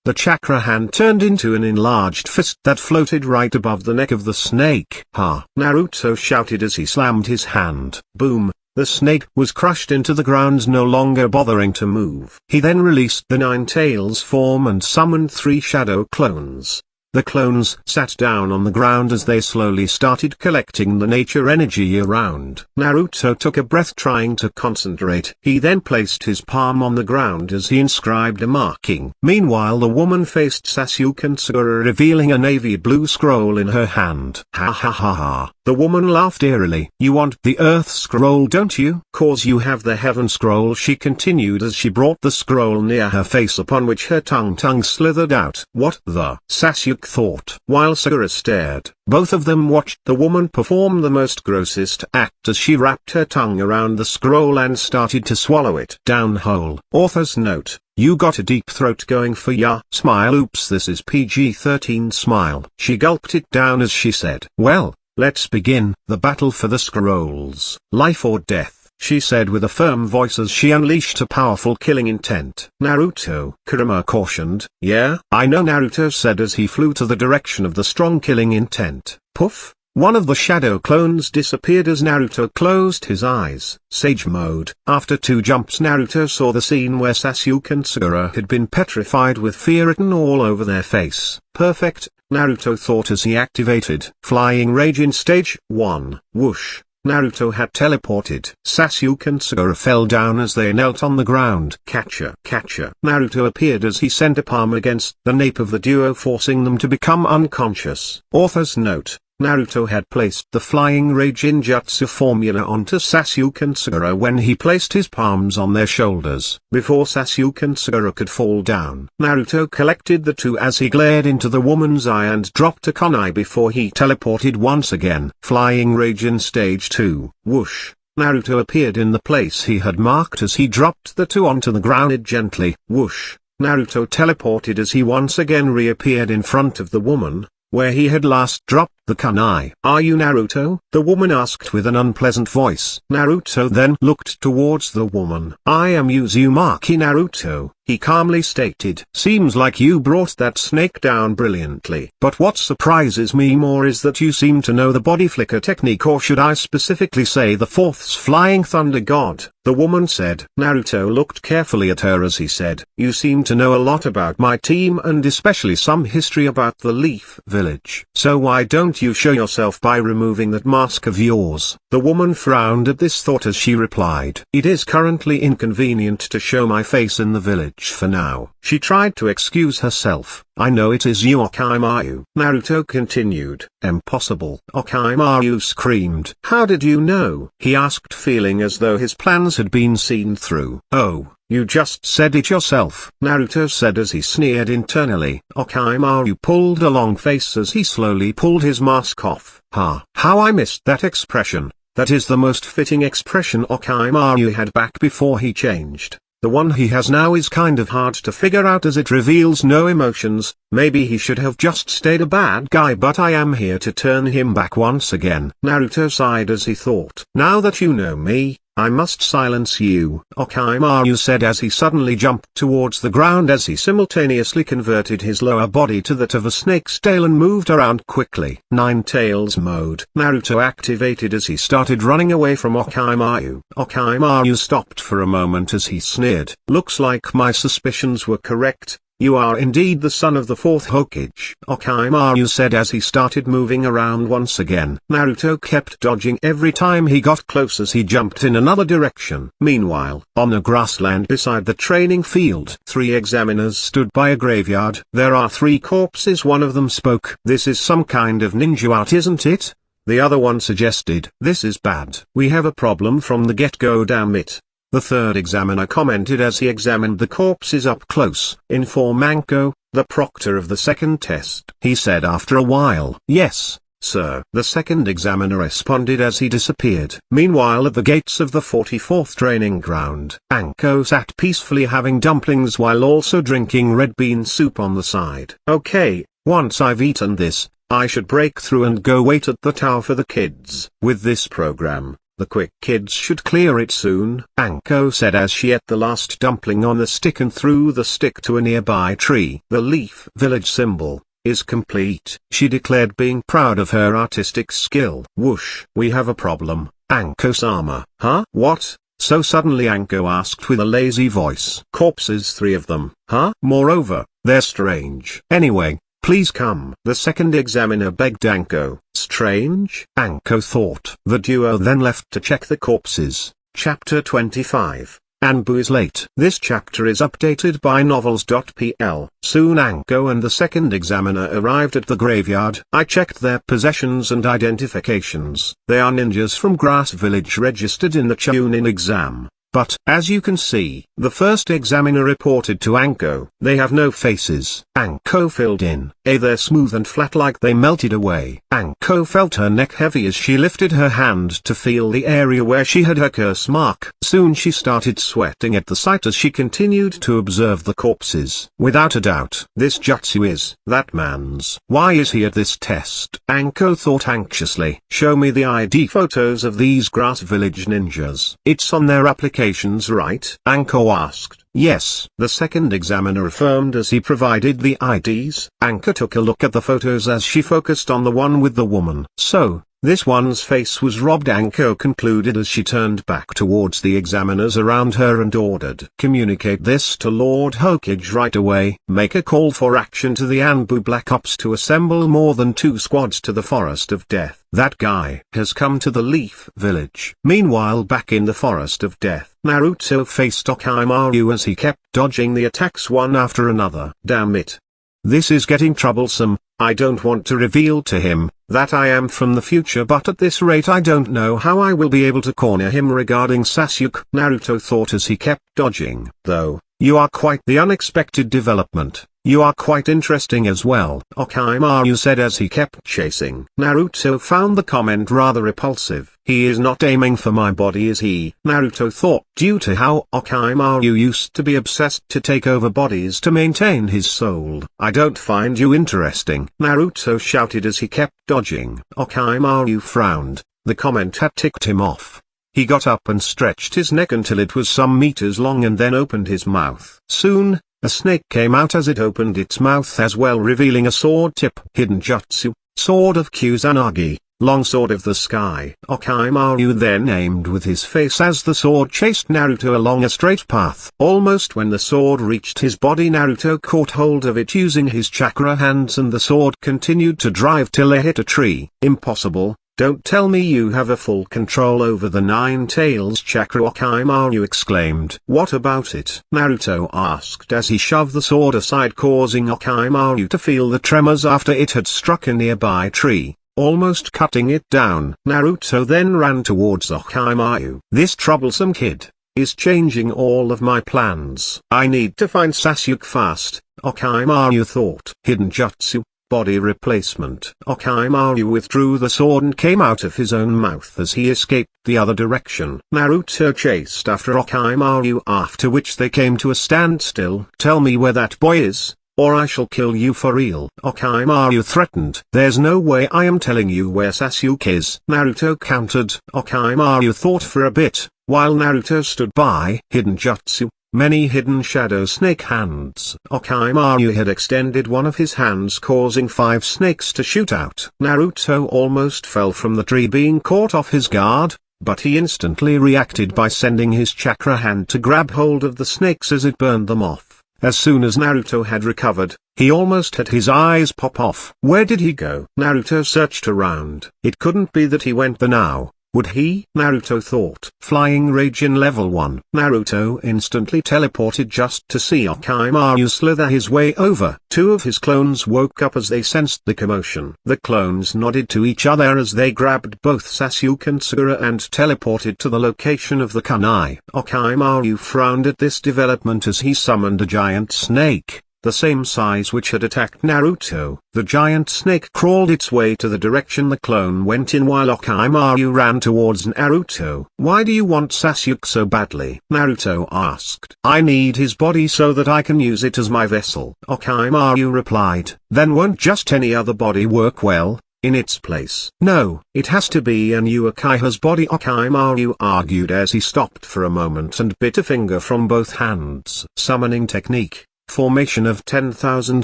the chakra hand turned into an enlarged fist that floated right above the neck of the snake. Ha! Naruto shouted as he slammed his hand. Boom! The snake was crushed into the ground, no longer bothering to move. He then released the Nine Tails form and summoned 3 shadow clones. The clones sat down on the ground as they slowly started collecting the nature energy around. Naruto took a breath trying to concentrate. He then placed his palm on the ground as he inscribed a marking. Meanwhile the woman faced Sasuke and Sagura, revealing a navy blue scroll in her hand. Ha ha ha ha. The woman laughed eerily. You want the Earth Scroll, don't you? Cause you have the Heaven Scroll, she continued as she brought the scroll near her face, upon which her tongue slithered out. What the? Sasuke thought. While Sagura stared, both of them watched the woman perform the most grossest act as she wrapped her tongue around the scroll and started to swallow it down whole. Author's note. You got a deep throat going for ya. Smile. Oops, this is PG-13 smile. She gulped it down as she said, well, let's begin. The battle for the scrolls. Life or death, she said with a firm voice as she unleashed a powerful killing intent. Naruto, Kurama cautioned. Yeah, I know, Naruto said as he flew to the direction of the strong killing intent. Poof! One of the shadow clones disappeared as Naruto closed his eyes. Sage mode. After 2 jumps, Naruto saw the scene where Sasuke and Sagura had been petrified with fear written all over their face. Perfect, Naruto thought as he activated Flying Rage in stage 1. Whoosh. Naruto had teleported. Sasuke and Sagura fell down as they knelt on the ground. Catcher. Naruto appeared as he sent a palm against the nape of the duo, forcing them to become unconscious. Author's note. Naruto had placed the Flying Rage Ninjutsu formula onto Sasuke and Sagura when he placed his palms on their shoulders. Before Sasuke and Sagura could fall down, Naruto collected the 2 as he glared into the woman's eye and dropped a kunai before he teleported once again. Flying Rage in stage 2. Whoosh. Naruto appeared in the place he had marked as he dropped the 2 onto the ground gently. Whoosh. Naruto teleported as he once again reappeared in front of the woman, where he had last dropped the kunai. Are you Naruto? The woman asked with an unpleasant voice. Naruto then looked towards the woman. I am Uzumaki, Naruto, he calmly stated. Seems like you brought that snake down brilliantly. But what surprises me more is that you seem to know the body flicker technique, or should I specifically say the 4th flying thunder god, the woman said. Naruto looked carefully at her as he said, you seem to know a lot about my team and especially some history about the Leaf Village. So why don't you show yourself by removing that mask of yours? The woman frowned at this thought as she replied, it is currently inconvenient to show my face in the village for now. She tried to excuse herself. I know it is you, Orochimaru. Naruto continued. Impossible. Orochimaru screamed. How did you know? He asked, feeling as though his plans had been seen through. Oh, you just said it yourself, Naruto said as he sneered internally. Orochimaru pulled a long face as he slowly pulled his mask off. Ha! How I missed that expression. That is the most fitting expression Orochimaru had back before he changed. The one he has now is kind of hard to figure out as it reveals no emotions. Maybe he should have just stayed a bad guy, but I am here to turn him back once again. Naruto sighed as he thought. Now that you know me, I must silence you, Orochimaru said as he suddenly jumped towards the ground as he simultaneously converted his lower body to that of a snake's tail and moved around quickly. Nine Tails mode. Naruto activated as he started running away from Orochimaru. Orochimaru stopped for a moment as he sneered. Looks like my suspicions were correct. You are indeed the son of the 4th Hokage, Orochimaru said as he started moving around once again. Naruto kept dodging every time he got close as he jumped in another direction. Meanwhile, on the grassland beside the training field, 3 examiners stood by a graveyard. There are 3 corpses, one of them spoke. This is some kind of ninja art, isn't it? The other one suggested. This is bad. We have a problem from the get-go, damn it. The 3rd examiner commented as he examined the corpses up close. Inform Manko, the proctor of the 2nd test, he said after a while. Yes, sir. The 2nd examiner responded as he disappeared. Meanwhile, at the gates of the 44th training ground, Anko sat peacefully having dumplings while also drinking red bean soup on the side. Okay, once I've eaten this, I should break through and go wait at the tower for the kids. With this program, The quick kids should clear it soon, Anko said as she ate the last dumpling on the stick and threw the stick to a nearby tree. The leaf village symbol is complete, she declared, being proud of her artistic skill. Whoosh. We have a problem, Anko-sama. Huh? What? So suddenly Anko asked with a lazy voice. Corpses, 3 of them. Huh? Moreover, they're strange. Anyway, please come. The second examiner begged Anko. Strange? Anko thought. The duo then left to check the corpses. Chapter 25. ANBU is late. This chapter is updated by novels.pl. Soon Anko and the second examiner arrived at the graveyard. I checked their possessions and identifications. They are ninjas from Grass Village registered in the Chunin exam. But, as you can see, the first examiner reported to Anko, they have no faces. Anko filled in. They're smooth and flat like they melted away. Anko felt her neck heavy as she lifted her hand to feel the area where she had her curse mark. Soon she started sweating at the sight as she continued to observe the corpses. Without a doubt, this jutsu is that man's. Why is he at this test? Anko thought anxiously. Show me the ID photos of these Grass Village ninjas. It's on their applications, right? Anko asked. Yes, the second examiner affirmed as he provided the IDs. Anko took a look at the photos as she focused on the one with the woman. So, this one's face was robbed, Anko concluded as she turned back towards the examiners around her and ordered. Communicate this to Lord Hokage right away. Make a call for action to the ANBU Black Ops to assemble more than 2 squads to the Forest of Death. That guy has come to the Leaf Village. Meanwhile, back in the Forest of Death, Naruto faced Orochimaru as he kept dodging the attacks one after another. Damn it. This is getting troublesome. I don't want to reveal to him that I am from the future, but at this rate I don't know how I will be able to corner him regarding Sasuke, Naruto thought as he kept dodging. Though, you are quite the unexpected development. You are quite interesting as well, Orochimaru said as he kept chasing. Naruto found the comment rather repulsive. He is not aiming for my body, is he? Naruto thought. Due to how Orochimaru used to be obsessed to take over bodies to maintain his soul. I don't find you interesting, Naruto shouted as he kept dodging. Orochimaru frowned. The comment had ticked him off. He got up and stretched his neck until it was some meters long and then opened his mouth. Soon, a snake came out as it opened its mouth as well, revealing a sword tip. Hidden jutsu, Sword of Kusanagi, Longsword of the Sky. Orochimaru then aimed with his face as the sword chased Naruto along a straight path. Almost when the sword reached his body, Naruto caught hold of it using his chakra hands and the sword continued to drive till they hit a tree. Impossible. Don't tell me you have a full control over the 9 tails chakra, Orochimaru exclaimed. What about it? Naruto asked as he shoved the sword aside, causing Orochimaru to feel the tremors after it had struck a nearby tree, almost cutting it down. Naruto then ran towards Orochimaru. This troublesome kid is changing all of my plans. I need to find Sasuke fast, Orochimaru thought. Hidden jutsu, Body replacement. Orochimaru withdrew the sword and came out of his own mouth as he escaped the other direction. Naruto chased after Orochimaru, after which they came to a standstill. Tell me where that boy is, or I shall kill you for real, Orochimaru threatened. There's no way I am telling you where Sasuke is, Naruto countered. Orochimaru thought for a bit, while Naruto stood by. Hidden jutsu, Many hidden shadow snake hands. Orochimaru had extended one of his hands, causing 5 snakes to shoot out. Naruto almost fell from the tree, being caught off his guard, but he instantly reacted by sending his chakra hand to grab hold of the snakes as it burned them off. As soon as Naruto had recovered, he almost had his eyes pop off. Where did he go? Naruto searched around. It couldn't be that he went there now. Would he? Naruto thought. Flying Rage in level 1. Naruto instantly teleported just to see Orochimaru slither his way over. 2 of his clones woke up as they sensed the commotion. The clones nodded to each other as they grabbed both Sasuke and Sakura and teleported to the location of the kunai. Orochimaru frowned at this development as he summoned a giant snake, the same size which had attacked Naruto. The giant snake crawled its way to the direction the clone went in while Orochimaru ran towards Naruto. Why do you want Sasuke so badly? Naruto asked. I need his body so that I can use it as my vessel, Orochimaru replied. Then won't just any other body work well? in its place. No, it has to be Anu Akaiha's body, Okaimaru argued as he stopped for a moment and bit a finger from both hands. Summoning technique. Formation of 10,000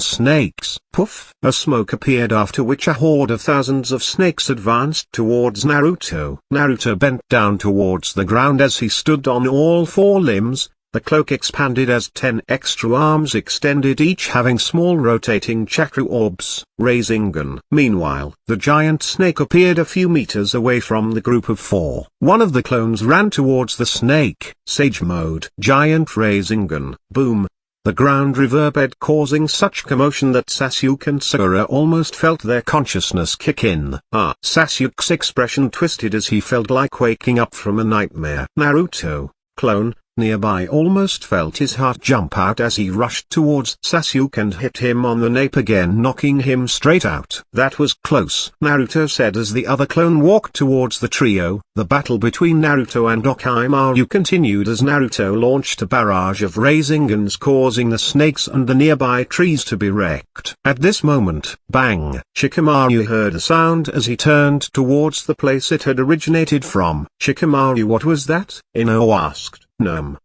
snakes. Poof! A smoke appeared, after which a horde of thousands of snakes advanced towards Naruto. Naruto bent down towards the ground as he stood on all four limbs. The cloak expanded as 10 extra arms extended, each having small rotating chakra orbs. Rasengan. Meanwhile, the giant snake appeared a few meters away from the group of four. One of the clones ran towards the snake. Sage mode. Giant Rasengan. Boom. The ground reverberated, causing such commotion that Sasuke and Sakura almost felt their consciousness kick in. Sasuke's expression twisted as he felt like waking up from a nightmare. Naruto, clone, nearby, almost felt his heart jump out as he rushed towards Sasuke and hit him on the nape again, knocking him straight out. That was close, Naruto said as the other clone walked towards the trio. The battle between Naruto and Okaimaru continued as Naruto launched a barrage of Rasengans, causing the snakes and the nearby trees to be wrecked. At this moment, bang! Shikamaru heard a sound as he turned towards the place it had originated from. Shikamaru, what was that? Ino asked. Num.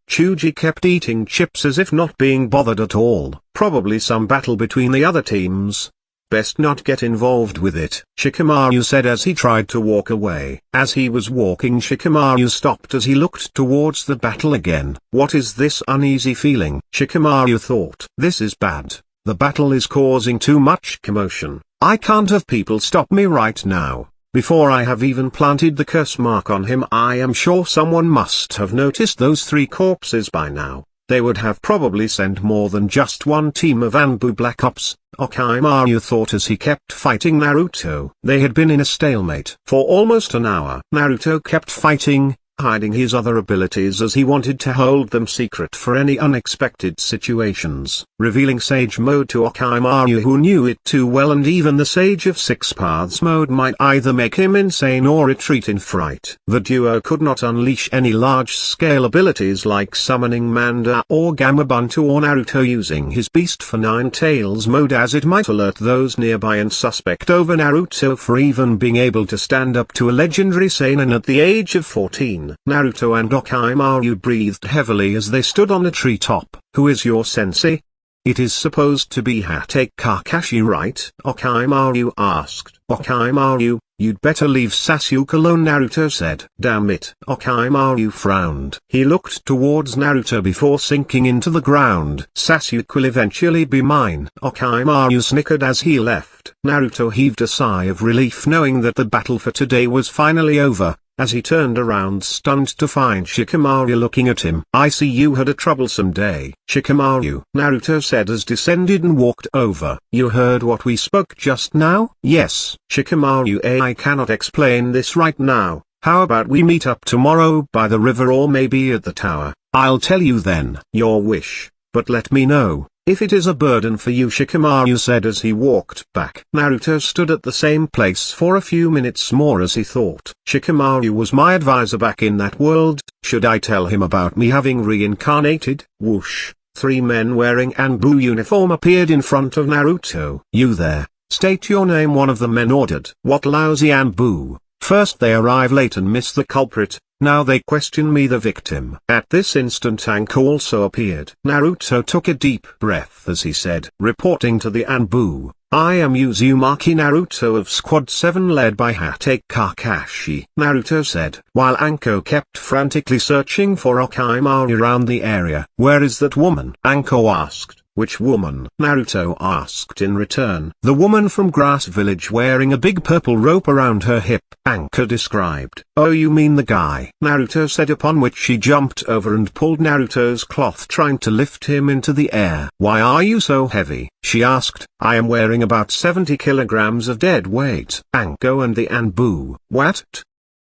Chuji kept eating chips as if not being bothered at all. Probably some battle between the other teams. Best not get involved with it, Shikamaru said as he tried to walk away. As he was walking, Shikamaru stopped as he looked towards the battle again. What is this uneasy feeling? Shikamaru thought. This is bad. The battle is causing too much commotion. I can't have people stop me right now. Before I have even planted the curse mark on him, I am sure someone must have noticed those 3 corpses by now. They would have probably sent more than just one team of ANBU Black Ops, Okaimaru thought as he kept fighting Naruto. They had been in a stalemate for almost an hour. Naruto kept fighting, hiding his other abilities as he wanted to hold them secret for any unexpected situations. Revealing Sage mode to Okaimaru, who knew it too well, and even the Sage of 6 Paths mode might either make him insane or retreat in fright. The duo could not unleash any large-scale abilities like summoning Manda or Gamabuntu or Naruto using his Beast for 9 Tails mode, as it might alert those nearby and suspect over Naruto for even being able to stand up to a legendary seinen at the age of 14. Naruto and Okaimaru breathed heavily as they stood on a treetop. Who is your sensei? It is supposed to be Hatake Kakashi, right? Okaimaru asked. Okaimaru, you'd better leave Sasuke alone, Naruto said. Damn it. Okaimaru frowned. He looked towards Naruto before sinking into the ground. Sasuke will eventually be mine. Okaimaru snickered as he left. Naruto heaved a sigh of relief knowing that the battle for today was finally over. As he turned around, stunned to find Shikamaru looking at him. I see you had a troublesome day. Shikamaru, Naruto said as descended and walked over. You heard what we spoke just now? Yes. Shikamaru, I cannot explain this right now. How about we meet up tomorrow by the river or maybe at the tower? I'll tell you then. Your wish, but let me know if it is a burden for you, Shikamaru said as he walked back. Naruto stood at the same place for a few minutes more as he thought. Shikamaru was my advisor back in that world. Should I tell him about me having reincarnated? Whoosh. 3 men wearing ANBU uniform appeared in front of Naruto. You there? State your name, one of the men ordered. What lousy ANBU. First they arrive late and miss the culprit. Now they question me, the victim. At this instant Anko also appeared. Naruto took a deep breath as he said, reporting to the ANBU, I am Uzumaki Naruto of Squad 7 led by Hatake Kakashi. Naruto said, while Anko kept frantically searching for Okaimaru around the area. Where is that woman? Anko asked. Which woman? Naruto asked in return. The woman from Grass Village wearing a big purple rope around her hip, Anko described. Oh, you mean the guy? Naruto said, upon which she jumped over and pulled Naruto's cloth, trying to lift him into the air. Why are you so heavy? She asked. I am wearing about 70 kilograms of dead weight. Anko and the ANBU. What?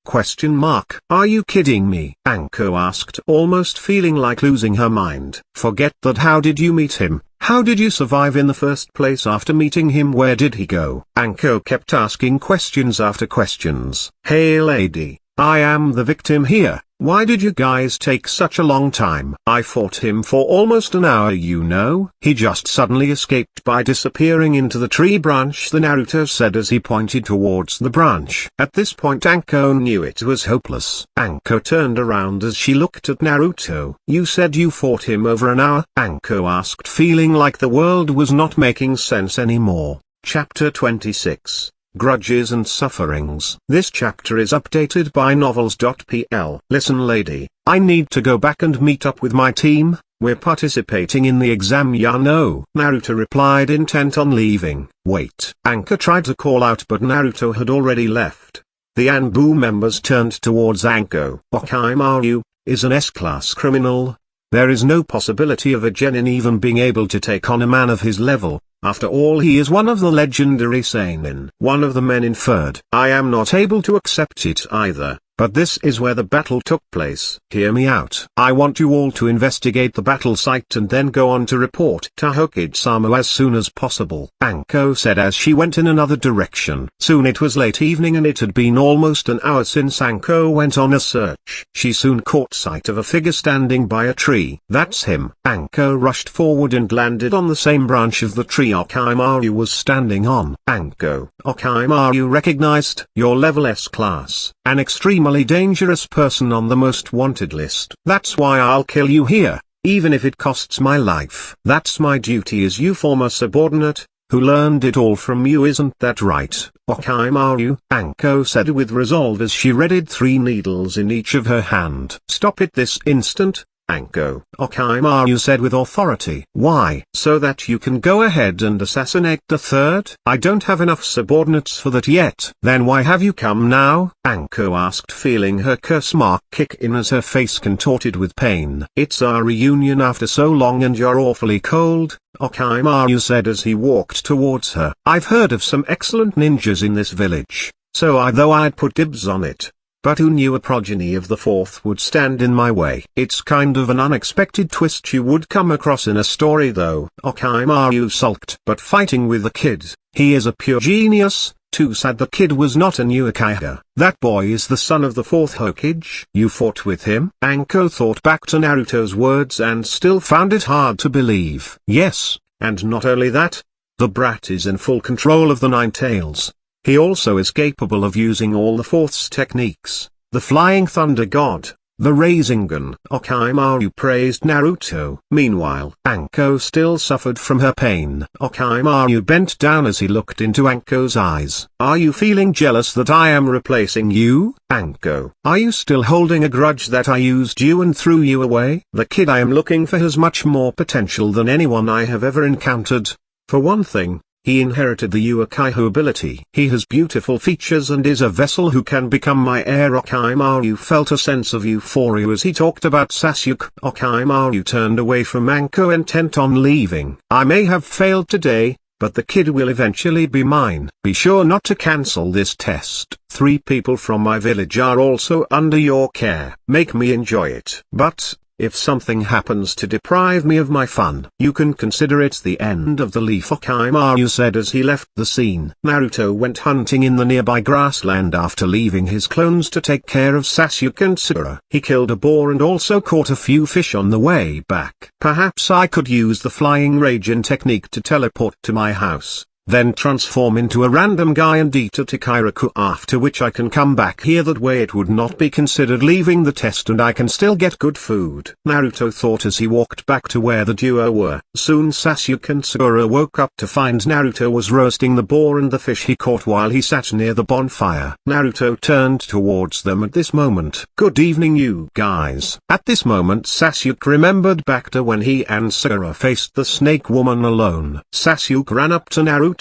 Question mark. Are you kidding me? Anko asked, almost feeling like losing her mind. Forget that. How did you meet him? How did you survive in the first place after meeting him? Where did he go? Anko kept asking questions after questions. Hey lady, I am the victim here. Why did you guys take such a long time? I fought him for almost an hour, you know. He just suddenly escaped by disappearing into the tree branch, the Naruto said as he pointed towards the branch. At this point Anko knew it was hopeless. Anko turned around as she looked at Naruto. You said you fought him over an hour? Anko asked, feeling like the world was not making sense anymore. Chapter 26. Grudges and Sufferings. This chapter is updated by novels.pl. Listen lady, I need to go back and meet up with my team, we're participating in the exam ya know. Naruto replied, intent on leaving. Wait. Anko tried to call out but Naruto had already left. The ANBU members turned towards Anko. Orochimaru is an S-class criminal. There is no possibility of a genin even being able to take on a man of his level. After all, he is one of the legendary seinen. One of the men inferred. I am not able to accept it either, but this is where the battle took place. Hear me out. I want you all to investigate the battle site and then go on to report to Hokage-sama as soon as possible. Anko said as she went in another direction. Soon it was late evening and it had been almost an hour since Anko went on a search. She soon caught sight of a figure standing by a tree. That's him. Anko rushed forward and landed on the same branch of the tree Orochimaru was standing on. Anko. Orochimaru recognized your level S class, an extremely dangerous person on the most wanted list. That's why I'll kill you here, even if it costs my life. That's my duty as you former subordinate, who learned it all from you, isn't that right, Orochimaru? Anko said with resolve as she readied 3 needles in each of her hand. Stop it this instant, Anko. Orochimaru said with authority. Why? So that you can go ahead and assassinate the third? I don't have enough subordinates for that yet. Then why have you come now? Anko asked, feeling her curse mark kick in as her face contorted with pain. It's our reunion after so long and you're awfully cold, Orochimaru said as he walked towards her. I've heard of some excellent ninjas in this village, so I'd put dibs on it. But who knew a progeny of the fourth would stand in my way? It's kind of an unexpected twist you would come across in a story though. Orochimaru sulked. But fighting with the kid, he is a pure genius. Too sad the kid was not a new Uchiha. That boy is the son of the fourth Hokage. You fought with him? Anko thought back to Naruto's words and still found it hard to believe. Yes, and not only that, the brat is in full control of the Nine Tails. He also is capable of using all the Fourth's techniques, the Flying Thunder God, the Rasengan. Orochimaru praised Naruto. Meanwhile, Anko still suffered from her pain. Orochimaru bent down as he looked into Anko's eyes. Are you feeling jealous that I am replacing you, Anko? Are you still holding a grudge that I used you and threw you away? The kid I am looking for has much more potential than anyone I have ever encountered. For one thing, he inherited the Uchiha ability. He has beautiful features and is a vessel who can become my heir. Orochimaru felt a sense of euphoria as he talked about Sasuke. Orochimaru turned away from Anko, intent on leaving. I may have failed today, but the kid will eventually be mine. Be sure not to cancel this test. 3 people from my village are also under your care. Make me enjoy it. But if something happens to deprive me of my fun, you can consider it the end of the leaf, Orochimaru said as he left the scene. Naruto went hunting in the nearby grassland after leaving his clones to take care of Sasuke and Sakura. He killed a boar and also caught a few fish on the way back. Perhaps I could use the flying Raijin technique to teleport to my house, then transform into a random guy and eat a Takiraku, after which I can come back here. That way it would not be considered leaving the test and I can still get good food. Naruto thought as he walked back to where the duo were. Soon Sasuke and Sakura woke up to find Naruto was roasting the boar and the fish he caught while he sat near the bonfire. Naruto turned towards them at this moment. Good evening you guys. At this moment Sasuke remembered back to when he and Sakura faced the snake woman alone. Sasuke ran up to Naruto.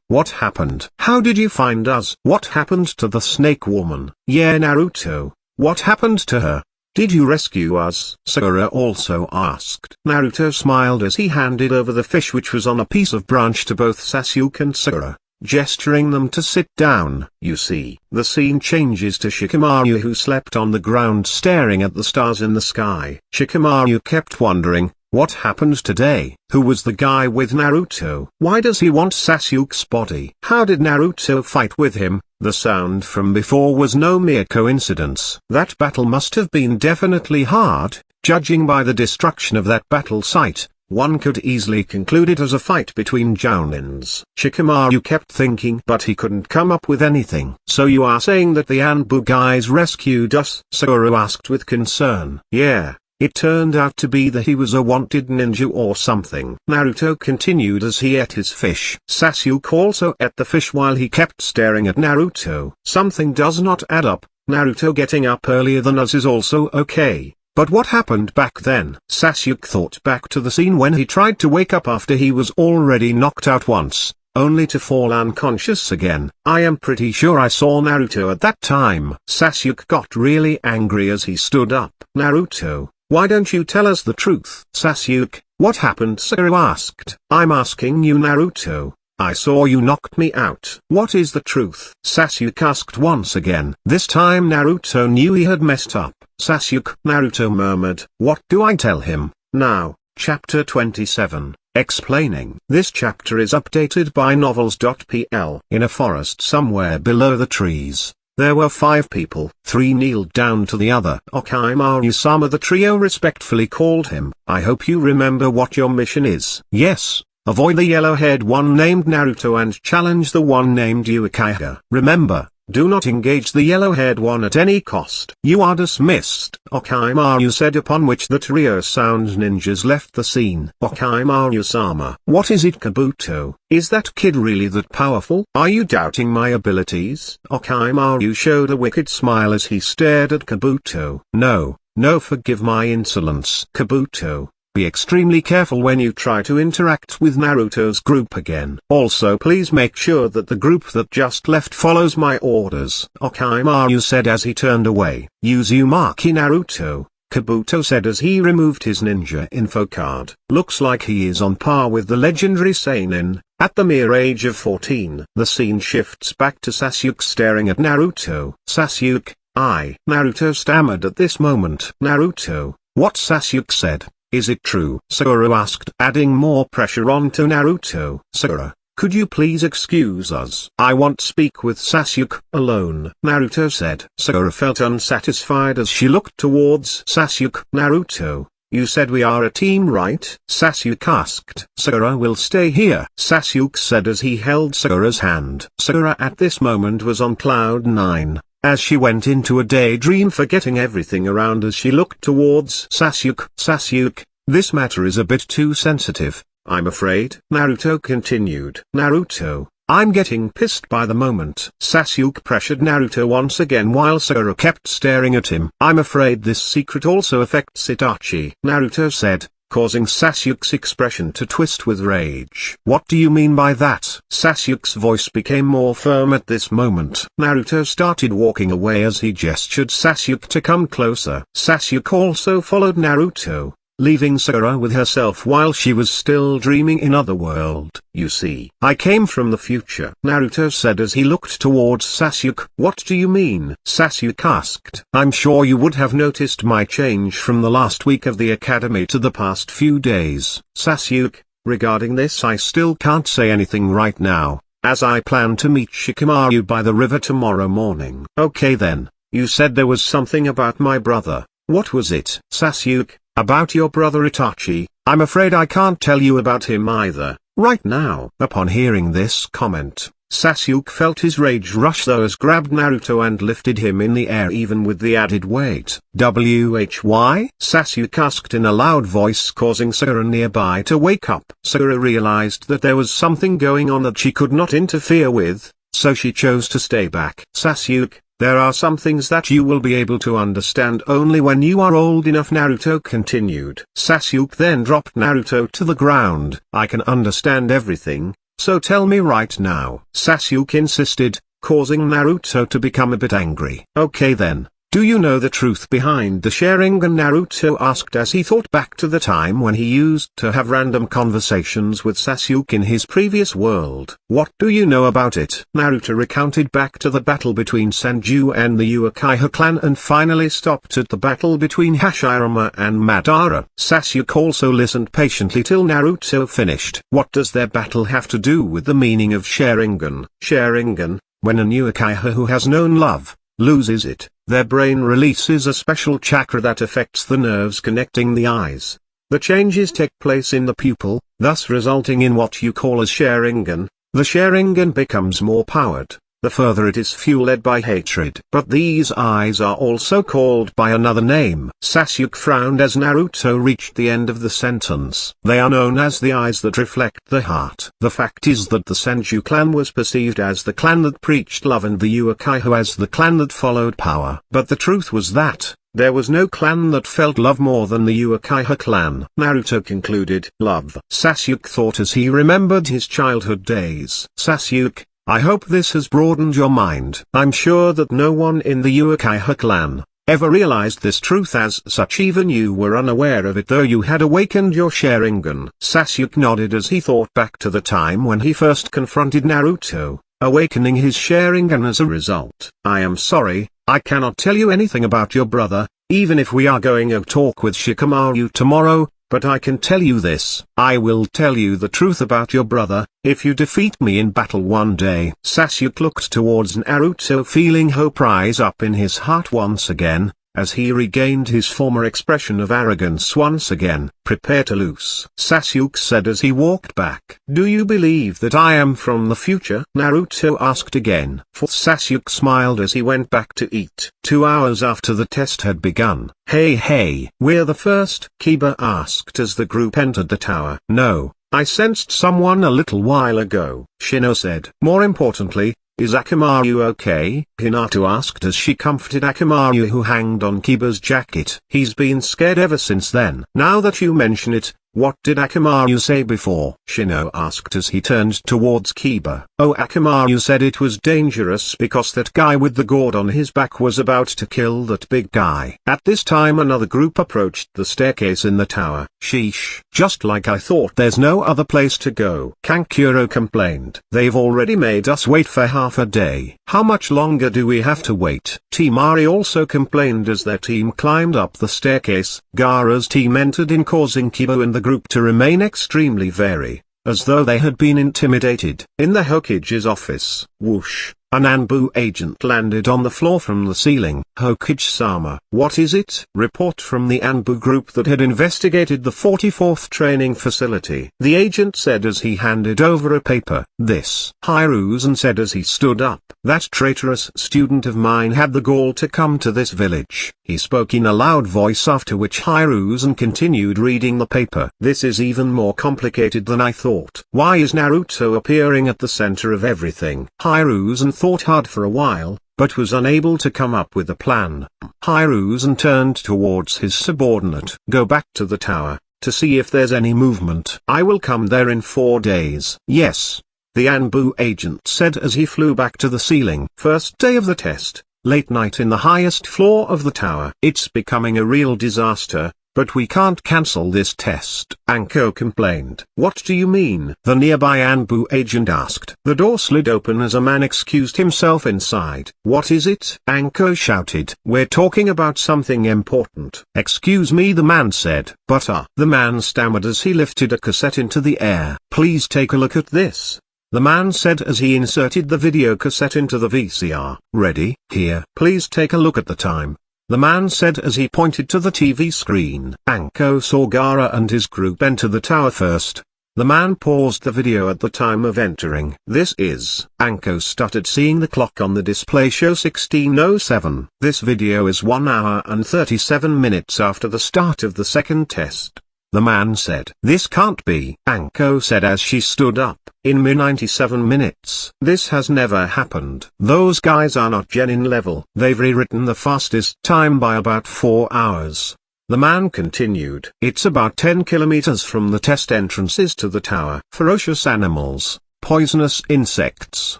What happened? How did you find us? What happened to the snake woman? Yeah, Naruto, what happened to her? Did you rescue us? Sakura also asked. Naruto smiled as he handed over the fish which was on a piece of branch to both Sasuke and Sakura, gesturing them to sit down. You see, the scene changes to Shikamaru, who slept on the ground staring at the stars in the sky. Shikamaru kept wondering, what happened today? Who was the guy with Naruto? Why does he want Sasuke's body? How did Naruto fight with him? The sound from before was no mere coincidence. That battle must have been definitely hard. Judging by the destruction of that battle site, one could easily conclude it as a fight between jounins. Shikamaru kept thinking, but he couldn't come up with anything. So you are saying that the ANBU guys rescued us? Sakura asked with concern. Yeah. It turned out to be that he was a wanted ninja or something. Naruto continued as he ate his fish. Sasuke also ate the fish while he kept staring at Naruto. Something does not add up. Naruto getting up earlier than us is also okay. But what happened back then? Sasuke thought back to the scene when he tried to wake up after he was already knocked out once, only to fall unconscious again. I am pretty sure I saw Naruto at that time. Sasuke got really angry as he stood up. Naruto, why don't you tell us the truth? Sasuke, what happened? Sakura asked. I'm asking you, Naruto. I saw you knocked me out. What is the truth? Sasuke asked once again. This time Naruto knew he had messed up. Sasuke, Naruto murmured. What do I tell him? Now, chapter 27, explaining. This chapter is updated by novels.pl. In a forest somewhere below the trees, there were 5 people. 3 kneeled down to the other. Orochimaru-sama, the trio respectfully called him. I hope you remember what your mission is. Yes. Avoid the yellow-haired one named Naruto and challenge the one named Uchiha. Remember, do not engage the yellow-haired one at any cost. You are dismissed, Orochimaru said, upon which the trio sound ninjas left the scene. Orochimaru-sama. What is it, Kabuto? Is that kid really that powerful? Are you doubting my abilities? Orochimaru showed a wicked smile as he stared at Kabuto. No, forgive my insolence. Kabuto, be extremely careful when you try to interact with Naruto's group again. Also please make sure that the group that just left follows my orders. Orochimaru said as he turned away. Uzumaki Naruto, Kabuto said as he removed his ninja info card. Looks like he is on par with the legendary seinen, at the mere age of 14. The scene shifts back to Sasuke staring at Naruto. Sasuke, Naruto stammered at this moment. Naruto, what? Sasuke said. Is it true? Sakura asked, adding more pressure onto Naruto. Sakura, could you please excuse us? I want to speak with Sasuke alone, Naruto said. Sakura felt unsatisfied as she looked towards Sasuke. Naruto, you said we are a team, right? Sasuke asked. Sakura will stay here, Sasuke said as he held Sakura's hand. Sakura at this moment was on cloud 9. As she went into a daydream, forgetting everything around as she looked towards Sasuke. Sasuke, this matter is a bit too sensitive, I'm afraid. Naruto continued. Naruto, I'm getting pissed by the moment. Sasuke pressured Naruto once again while Sakura kept staring at him. I'm afraid this secret also affects Itachi, Naruto said, causing Sasuke's expression to twist with rage. What do you mean by that? Sasuke's voice became more firm at this moment. Naruto started walking away as he gestured Sasuke to come closer. Sasuke also followed Naruto, leaving Sakura with herself while she was still dreaming in Otherworld. You see, I came from the future, Naruto said as he looked towards Sasuke. What do you mean? Sasuke asked. I'm sure you would have noticed my change from the last week of the academy to the past few days. Sasuke, regarding this I still can't say anything right now, as I plan to meet Shikamaru by the river tomorrow morning. Okay then, you said there was something about my brother. What was it? Sasuke, about your brother Itachi. I'm afraid I can't tell you about him either, right now. Upon hearing this comment, Sasuke felt his rage rush though as grabbed Naruto and lifted him in the air even with the added weight. Why? Sasuke asked in a loud voice, causing Sakura nearby to wake up. Sakura realized that there was something going on that she could not interfere with, so she chose to stay back. Sasuke, there are some things that you will be able to understand only when you are old enough, Naruto continued. Sasuke then dropped Naruto to the ground. I can understand everything, so tell me right now, Sasuke insisted, causing Naruto to become a bit angry. Okay then. Do you know the truth behind the Sharingan? Naruto asked as he thought back to the time when he used to have random conversations with Sasuke in his previous world. What do you know about it? Naruto recounted back to the battle between Senju and the Uchiha clan and finally stopped at the battle between Hashirama and Madara. Sasuke also listened patiently till Naruto finished. What does their battle have to do with the meaning of Sharingan? Sharingan? When a new Uchiha who has known love loses it, their brain releases a special chakra that affects the nerves connecting the eyes. The changes take place in the pupil, thus resulting in what you call as Sharingan. The Sharingan becomes more powered the further it is fueled by hatred. But these eyes are also called by another name. Sasuke frowned as Naruto reached the end of the sentence. They are known as the eyes that reflect the heart. The fact is that the Senju clan was perceived as the clan that preached love and the Uchiha as the clan that followed power. But the truth was that there was no clan that felt love more than the Uchiha clan. Naruto concluded. Love. Sasuke thought as he remembered his childhood days. Sasuke, I hope this has broadened your mind. I'm sure that no one in the Uchiha clan ever realized this truth as such. Even you were unaware of it though you had awakened your Sharingan. Sasuke nodded as he thought back to the time when he first confronted Naruto, awakening his Sharingan as a result. I am sorry, I cannot tell you anything about your brother, even if we are going to talk with Shikamaru tomorrow. But I can tell you this, I will tell you the truth about your brother, if you defeat me in battle one day. Sasuke looked towards Naruto feeling hope rise up in his heart once again, as he regained his former expression of arrogance once again. Prepare to lose, Sasuke said as he walked back. Do you believe that I am from the future? Naruto asked again. For Sasuke smiled as he went back to eat. 2 hours after the test had begun. Hey, we're the first? Kiba asked as the group entered the tower. No, I sensed someone a little while ago, Shino said. More importantly, is Akamaru okay? Hinata asked as she comforted Akamaru who hanged on Kiba's jacket. He's been scared ever since then. Now that you mention it, what did Akamaru say before? Shino asked as he turned towards Kiba. Oh, Akamaru said it was dangerous because that guy with the gourd on his back was about to kill that big guy. At this time another group approached the staircase in the tower. Sheesh. Just like I thought, there's no other place to go. Kankuro complained. They've already made us wait for half a day. How much longer do we have to wait? Temari also complained as their team climbed up the staircase. Gaara's team entered in, causing Kiba and the group to remain extremely wary, as though they had been intimidated. In the Hokage's office, whoosh, an ANBU agent landed on the floor from the ceiling. Hokage-sama. What is it? Report from the ANBU group that had investigated the 44th training facility. The agent said as he handed over a paper. This. Hiruzen said as he stood up. That traitorous student of mine had the gall to come to this village. He spoke in a loud voice, after which Hiruzen continued reading the paper. This is even more complicated than I thought. Why is Naruto appearing at the center of everything? Hiruzen thought hard for a while, but was unable to come up with a plan. Hiruzen turned towards his subordinate. Go back to the tower, to see if there's any movement. I will come there in 4 days. Yes, the ANBU agent said as he flew back to the ceiling. First day of the test, late night in the highest floor of the tower. It's becoming a real disaster, but we can't cancel this test. Anko complained. What do you mean? The nearby ANBU agent asked. The door slid open as a man excused himself inside. What is it? Anko shouted. We're talking about something important. Excuse me, the man said. But the man stammered as he lifted a cassette into the air. Please take a look at this, the man said as he inserted the video cassette into the VCR. Ready? Here. Please take a look at the time, the man said as he pointed to the TV screen. Anko saw Gaara and his group enter the tower first. The man paused the video at the time of entering. This is. Anko stuttered, seeing the clock on the display show 16:07. This video is 1 hour and 37 minutes after the start of the second test, the man said. This can't be, Anko said as she stood up. In 97 minutes. This has never happened. Those guys are not genin level. They've rewritten the fastest time by about 4 hours. The man continued. It's about 10 kilometers from the test entrances to the tower. Ferocious animals, poisonous insects,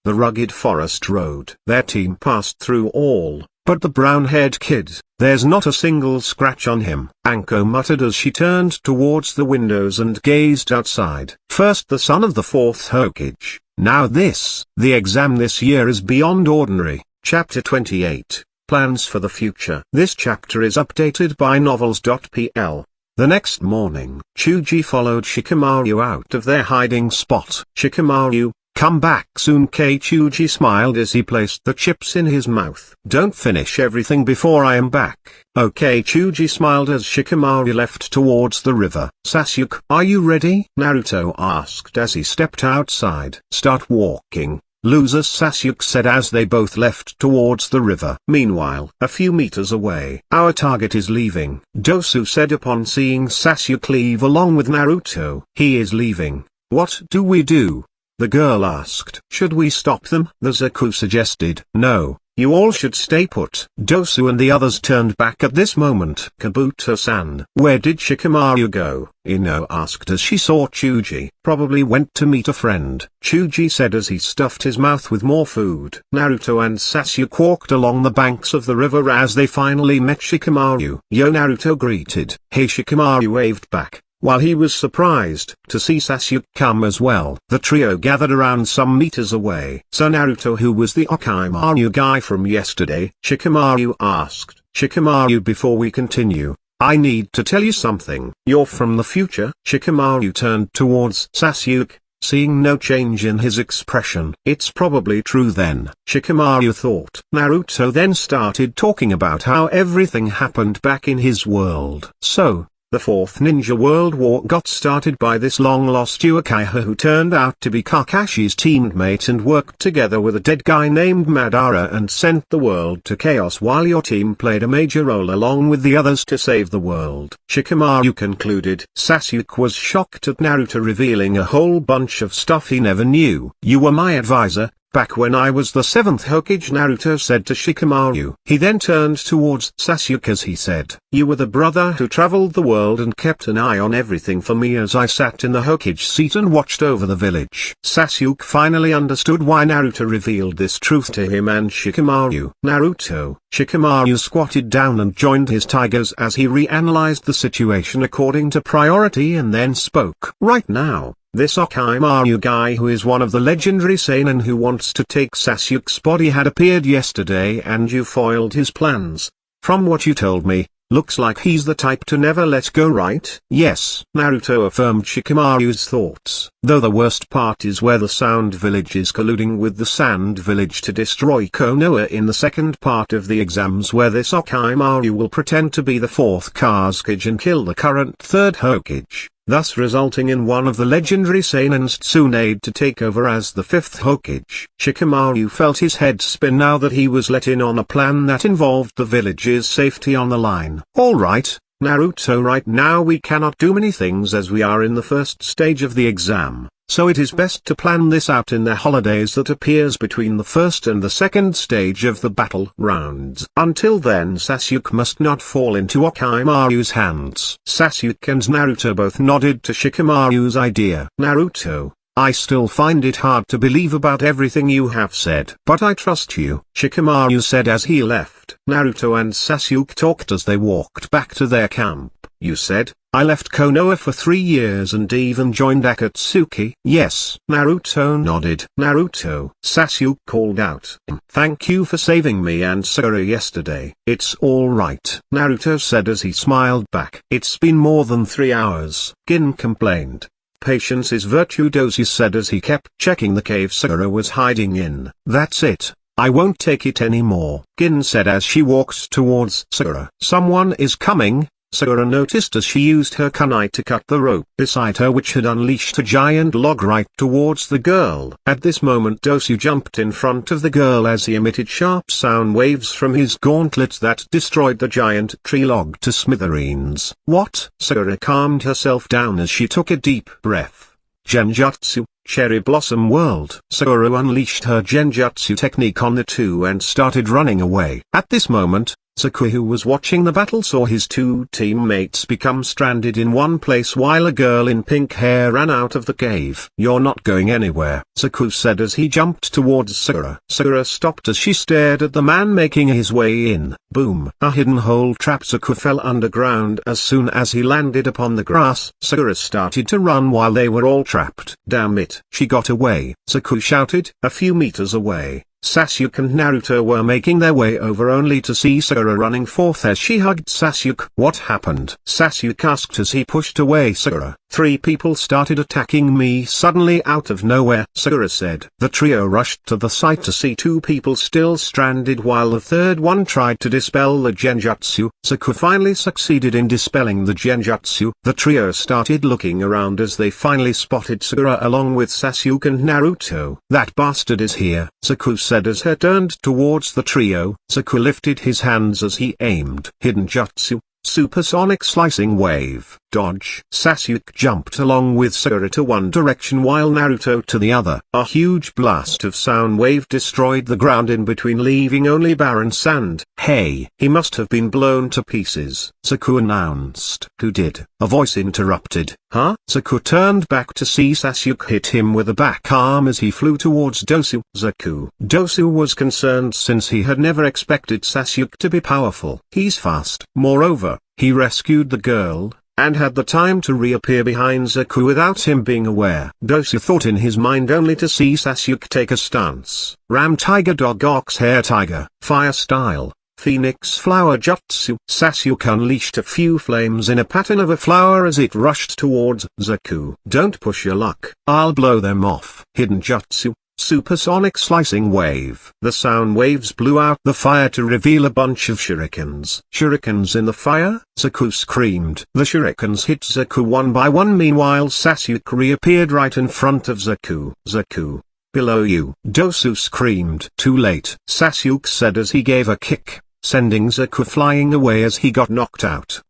the rugged forest road. Their team passed through all, but the brown-haired kid, there's not a single scratch on him. Anko muttered as she turned towards the windows and gazed outside. First the son of the 4th Hokage, now this. The exam this year is beyond ordinary. Chapter 28, Plans for the Future. This chapter is updated by novels.pl. The next morning, Chuji followed Shikamaru out of their hiding spot. Shikamaru, Come back soon. Keiichi smiled as he placed the chips in his mouth. Don't finish everything before I am back. Okay. Keiichi smiled as Shikamaru left towards the river. Sasuke, are you ready? Naruto asked as he stepped outside. Start walking, loser, Sasuke said as they both left towards the river. Meanwhile, a few meters away, our target is leaving, Dosu said upon seeing Sasuke leave along with Naruto. He is leaving. What do we do? The girl asked. Should we stop them? The Zaku suggested. No, you all should stay put. Dosu and the others turned back at this moment. Kabuto-san, where did Shikamaru go? Ino asked as she saw Chuji. Probably went to meet a friend, Chuji said as he stuffed his mouth with more food. Naruto and Sasuke walked along the banks of the river as they finally met Shikamaru. Yo, Naruto greeted. Hey, Shikamaru waved back, while he was surprised to see Sasuke come as well. The trio gathered around some meters away. So Naruto, who was the Orochimaru guy from yesterday? Shikamaru asked. Shikamaru, before we continue, I need to tell you something. You're from the future? Shikamaru turned towards Sasuke, seeing no change in his expression. It's probably true then, Shikamaru thought. Naruto then started talking about how everything happened back in his world. So, the Fourth Ninja World War got started by this long-lost Uchiha who turned out to be Kakashi's teammate and worked together with a dead guy named Madara and sent the world to chaos while your team played a major role along with the others to save the world. Shikamaru concluded. Sasuke was shocked at Naruto revealing a whole bunch of stuff he never knew. You were my advisor back when I was the 7th Hokage, Naruto said to Shikamaru. He then turned towards Sasuke as he said, you were the brother who traveled the world and kept an eye on everything for me as I sat in the Hokage seat and watched over the village. Sasuke finally understood why Naruto revealed this truth to him and Shikamaru. Naruto, Shikamaru squatted down and joined his tigers as he reanalyzed the situation according to priority and then spoke. Right now, this Orochimaru guy who is one of the legendary seinen who wants to take Sasuke's body had appeared yesterday and you foiled his plans. From what you told me, looks like he's the type to never let go, right? Yes, Naruto affirmed Shikamaru's thoughts. Though the worst part is where the Sound Village is colluding with the Sand Village to destroy Konoha in the second part of the exams, where this Orochimaru will pretend to be the 4th Kazekage and kill the current 3rd Hokage, thus resulting in one of the legendary seinen's Tsunade to take over as the 5th Hokage. Shikamaru felt his head spin now that he was let in on a plan that involved the village's safety on the line. Alright, Naruto, right now we cannot do many things as we are in the first stage of the exam, so it is best to plan this out in the holidays that appears between the first and the second stage of the battle rounds. Until then Sasuke must not fall into Orochimaru's hands. Sasuke and Naruto both nodded to Shikamaru's idea. Naruto, I still find it hard to believe about everything you have said. But I trust you, Shikamaru said as he left. Naruto and Sasuke talked as they walked back to their camp. You said, I left Konoha for 3 years and even joined Akatsuki. Yes, Naruto nodded. Naruto, Sasuke called out. Thank you for saving me and Sakura yesterday. It's all right, Naruto said as he smiled back. It's been more than 3 hours, Gin complained. Patience is virtue, Dosu said as he kept checking the cave Sakura was hiding in. That's it, I won't take it anymore, Gin said as she walked towards Sakura. Someone is coming, Sakura noticed as she used her kunai to cut the rope beside her, which had unleashed a giant log right towards the girl. At this moment Dosu jumped in front of the girl as he emitted sharp sound waves from his gauntlet that destroyed the giant tree log to smithereens. What? Sakura calmed herself down as she took a deep breath. Genjutsu, Cherry Blossom World. Sakura unleashed her Genjutsu technique on the two and started running away. At this moment, Saku, who was watching the battle, saw his 2 teammates become stranded in one place while a girl in pink hair ran out of the cave. You're not going anywhere, Saku said as he jumped towards Sakura. Sakura stopped as she stared at the man making his way in. Boom! A hidden hole trap. Saku fell underground as soon as he landed upon the grass. Sakura started to run while they were all trapped. Damn it! She got away, Saku shouted. A few meters away, Sasuke and Naruto were making their way over only to see Sakura running forth as she hugged Sasuke. What happened? Sasuke asked as he pushed away Sakura. 3 people started attacking me suddenly out of nowhere," Sakura said. The trio rushed to the site to see 2 people still stranded while the third one tried to dispel the genjutsu. Sakura finally succeeded in dispelling the genjutsu. The trio started looking around as they finally spotted Sakura along with Sasuke and Naruto. "That bastard is here," Sakura said as he turned towards the trio. Sakura lifted his hands as he aimed. Hidden jutsu. Supersonic slicing wave. Dodge. Sasuke jumped along with Sakura to one direction while Naruto to the other. A huge blast of sound wave destroyed the ground in between, leaving only barren sand. "Hey, he must have been blown to pieces," Sakura announced. "Who did?" a voice interrupted. "Huh?" Sakura turned back to see Sasuke hit him with a back arm as he flew towards Dosu. Dosu was concerned since he had never expected Sasuke to be powerful. "He's fast." Moreover, he rescued the girl, and had the time to reappear behind Zaku without him being aware. Dosu thought in his mind only to see Sasuke take a stance. Ram Tiger Dog Ox Hair Tiger, Fire Style, Phoenix Flower Jutsu. Sasuke unleashed a few flames in a pattern of a flower as it rushed towards Zaku. "Don't push your luck, I'll blow them off." Hidden Jutsu. Supersonic slicing wave. The sound waves blew out the fire to reveal a bunch of shurikens. "Shurikens in the fire?" Zaku screamed. The shurikens hit Zaku one by one. Meanwhile Sasuke reappeared right in front of Zaku. "Zaku, below you!" Dosu screamed. "Too late," Sasuke said as he gave a kick, sending Zaku flying away as he got knocked out.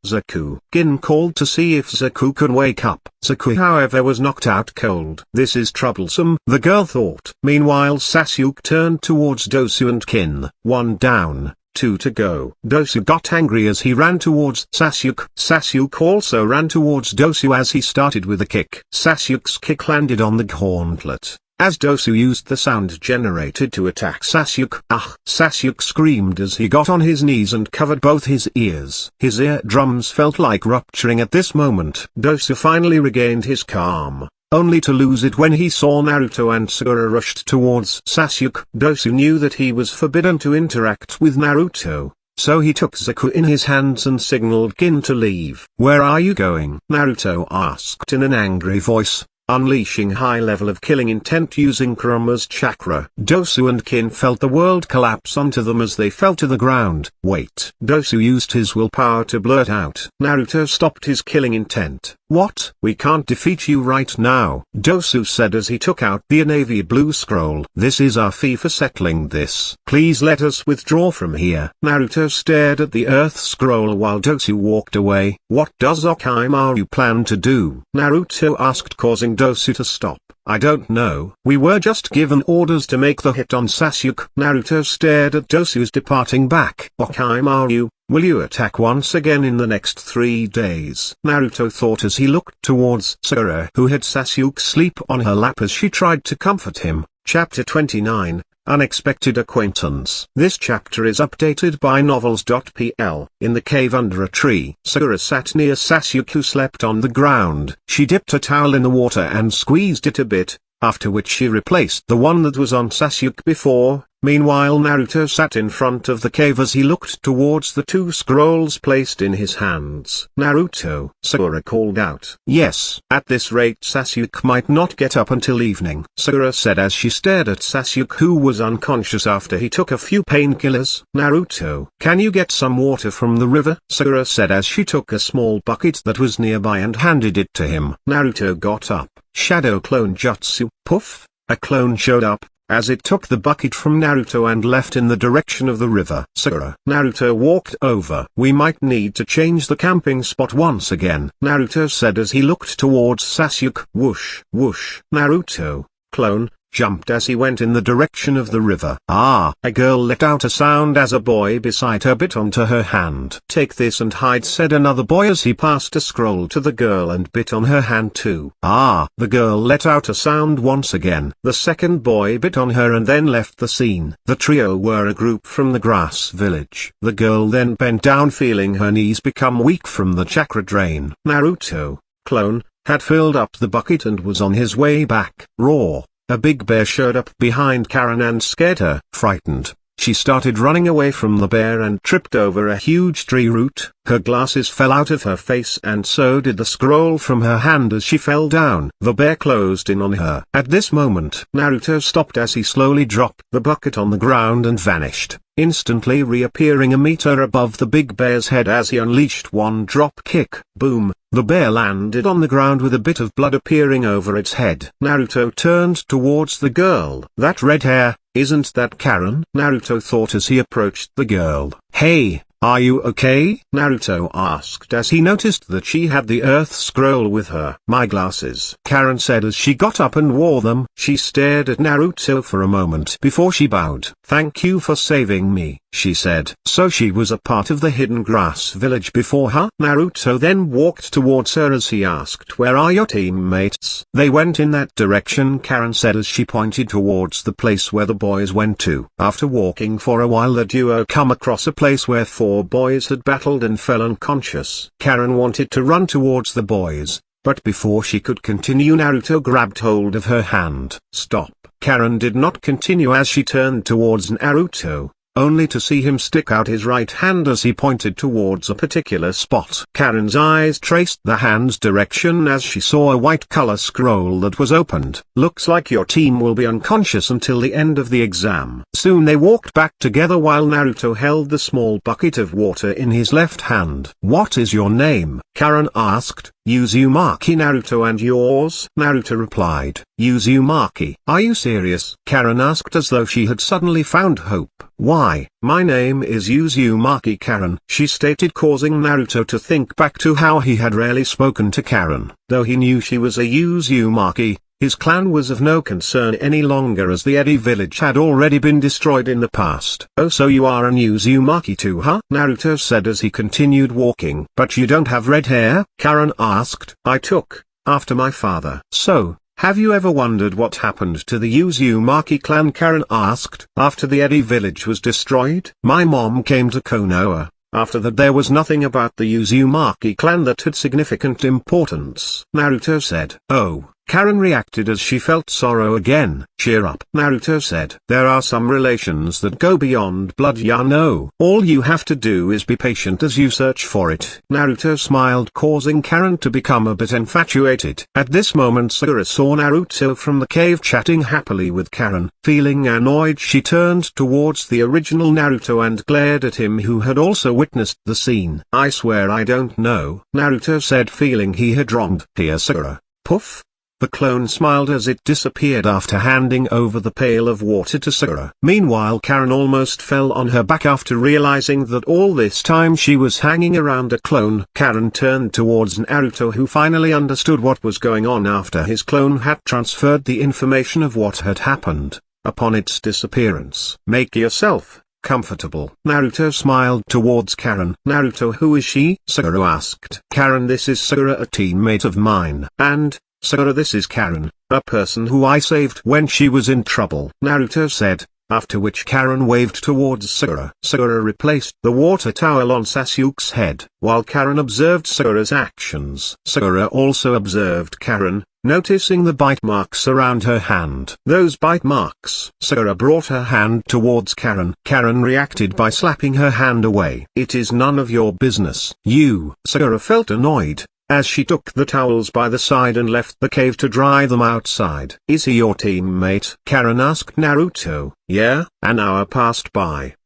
Gin called to see if Zaku could wake up. Zaku however was knocked out cold. "This is troublesome," the girl thought. Meanwhile Sasuke turned towards Dosu and Kin. 1 down, 2 to go. Dosu got angry as he ran towards Sasuke. Sasuke also ran towards Dosu as he started with a kick. Sasuke's kick landed on the gauntlet, as Dosu used the sound generated to attack Sasuke. "Ah!" Sasuke screamed as he got on his knees and covered both his ears. His eardrums felt like rupturing at this moment. Dosu finally regained his calm, only to lose it when he saw Naruto and Sakura rushed towards Sasuke. Dosu knew that he was forbidden to interact with Naruto, so he took Zaku in his hands and signaled Kin to leave. "Where are you going?" Naruto asked in an angry voice, unleashing high level of killing intent using Kuroma's chakra. Dosu and Kin felt the world collapse onto them as they fell to the ground. "Wait." Dosu used his willpower to blurt out. Naruto stopped his killing intent. "What? We can't defeat you right now," Dosu said as he took out the navy blue scroll. "This is our fee for settling this. Please let us withdraw from here." Naruto stared at the earth scroll while Dosu walked away. "What does Orochimaru plan to do?" Naruto asked, causing Dosu to stop. "I don't know. We were just given orders to make the hit on Sasuke." Naruto stared at Dosu's departing back. "Orochimaru, will you attack once again in the next 3 days?" Naruto thought as he looked towards Sakura, who had Sasuke sleep on her lap as she tried to comfort him. Chapter 29, Unexpected Acquaintance. This chapter is updated by novels.pl. In the cave under a tree, Sakura sat near Sasuke who slept on the ground. She dipped a towel in the water and squeezed it a bit, after which she replaced the one that was on Sasuke before. Meanwhile Naruto sat in front of the cave as he looked towards the 2 scrolls placed in his hands. "Naruto," Sakura called out. "Yes." "At this rate Sasuke might not get up until evening," Sakura said as she stared at Sasuke who was unconscious after he took a few painkillers. "Naruto, can you get some water from the river?" Sakura said as she took a small bucket that was nearby and handed it to him. Naruto got up. Shadow Clone Jutsu. Poof! A clone showed up, as it took the bucket from Naruto and left in the direction of the river. Sakura. Naruto walked over. "We might need to change the camping spot once again," Naruto said as he looked towards Sasuke. Whoosh, whoosh. Naruto, clone, jumped as he went in the direction of the river. "Ah!" A girl let out a sound as a boy beside her bit onto her hand. "Take this and hide," said another boy as he passed a scroll to the girl and bit on her hand too. "Ah!" The girl let out a sound once again. The second boy bit on her and then left the scene. The trio were a group from the grass village. The girl then bent down feeling her knees become weak from the chakra drain. Naruto, clone, had filled up the bucket and was on his way back. Roar! A big bear showed up behind Karen and scared her. Frightened, She started running away from the bear and tripped over a huge tree root. Her glasses fell out of her face and so did the scroll from her hand as she fell down. The bear closed in on her. At this moment, Naruto stopped as he slowly dropped the bucket on the ground and vanished, instantly reappearing a meter above the big bear's head as he unleashed one drop kick. Boom! The bear landed on the ground with a bit of blood appearing over its head. Naruto turned towards the girl. That red hair, isn't that Karen? Naruto thought as he approached the girl. Hey, are you okay? Naruto asked as he noticed that she had the earth scroll with her. My glasses, Karen said as she got up and wore them. She stared at Naruto for a moment before she bowed. Thank you for saving me, she said. So she was a part of the hidden grass village before her? Naruto then walked towards her as he asked, where are your teammates? They went in that direction, Karen said as she pointed towards the place where the boys went to. After walking for a while the duo come across a place where 4 boys had battled and fell unconscious. Karen wanted to run towards the boys, but before she could continue Naruto grabbed hold of her hand. Stop. Karen did not continue as she turned towards Naruto, only to see him stick out his right hand as he pointed towards a particular spot. Karen's eyes traced the hand's direction as she saw a white color scroll that was opened. Looks like your team will be unconscious until the end of the exam. Soon they walked back together while Naruto held the small bucket of water in his left hand. What is your name? Karen asked. Uzumaki. Naruto. And yours? Naruto replied. Uzumaki. Are you serious? Karen asked as though she had suddenly found hope. Why? My name is Uzumaki, Karen, she stated, causing Naruto to think back to how he had rarely spoken to Karen. Though he knew she was a Uzumaki, his clan was of no concern any longer as the Eri village had already been destroyed in the past. Oh, so you are an Uzumaki too, huh? Naruto said as he continued walking. But you don't have red hair? Karen asked. I took after my father. So, have you ever wondered what happened to the Uzumaki clan? Karen asked. After the Eri village was destroyed, my mom came to Konoha. After that there was nothing about the Uzumaki clan that had significant importance. Naruto said. Oh. Karen reacted as she felt sorrow again. Cheer up, Naruto said. There are some relations that go beyond blood, ya know. All you have to do is be patient as you search for it. Naruto smiled, causing Karen to become a bit infatuated. At this moment Sakura saw Naruto from the cave chatting happily with Karen. Feeling annoyed, she turned towards the original Naruto and glared at him, who had also witnessed the scene. I swear I don't know, Naruto said, feeling he had wronged. Here, Sakura. Puff. The clone smiled as it disappeared after handing over the pail of water to Sakura. Meanwhile, Karen almost fell on her back after realizing that all this time she was hanging around a clone. Karen turned towards Naruto, who finally understood what was going on after his clone had transferred the information of what had happened upon its disappearance. Make yourself comfortable. Naruto smiled towards Karen. Naruto, who is she? Sakura asked. Karen, this is Sakura, a teammate of mine. And Sakura, this is Karen, a person who I saved when she was in trouble, Naruto said, after which Karen waved towards Sakura. Sakura replaced the water towel on Sasuke's head, while Karen observed Sakura's actions. Sakura also observed Karen, noticing the bite marks around her hand. Those bite marks. Sakura brought her hand towards Karen. Karen reacted by slapping her hand away. It is none of your business. You. Sakura felt annoyed as she took the towels by the side and left the cave to dry them outside. Is he your teammate? Karen asked Naruto. Yeah. An hour passed by.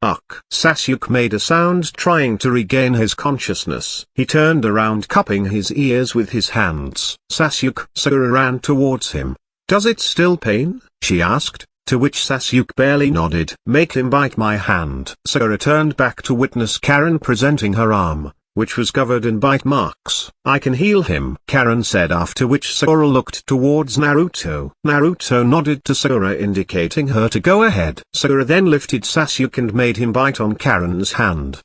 Sasuke made a sound trying to regain his consciousness. He turned around, cupping his ears with his hands. Sasuke. Sakura ran towards him. Does it still pain? She asked, to which Sasuke barely nodded. Make him bite my hand. Sakura turned back to witness Karen presenting her arm, which was covered in bite marks. I can heal him, Karen said, after which Sakura looked towards Naruto. Naruto nodded to Sakura, indicating her to go ahead. Sakura then lifted Sasuke and made him bite on Karen's hand.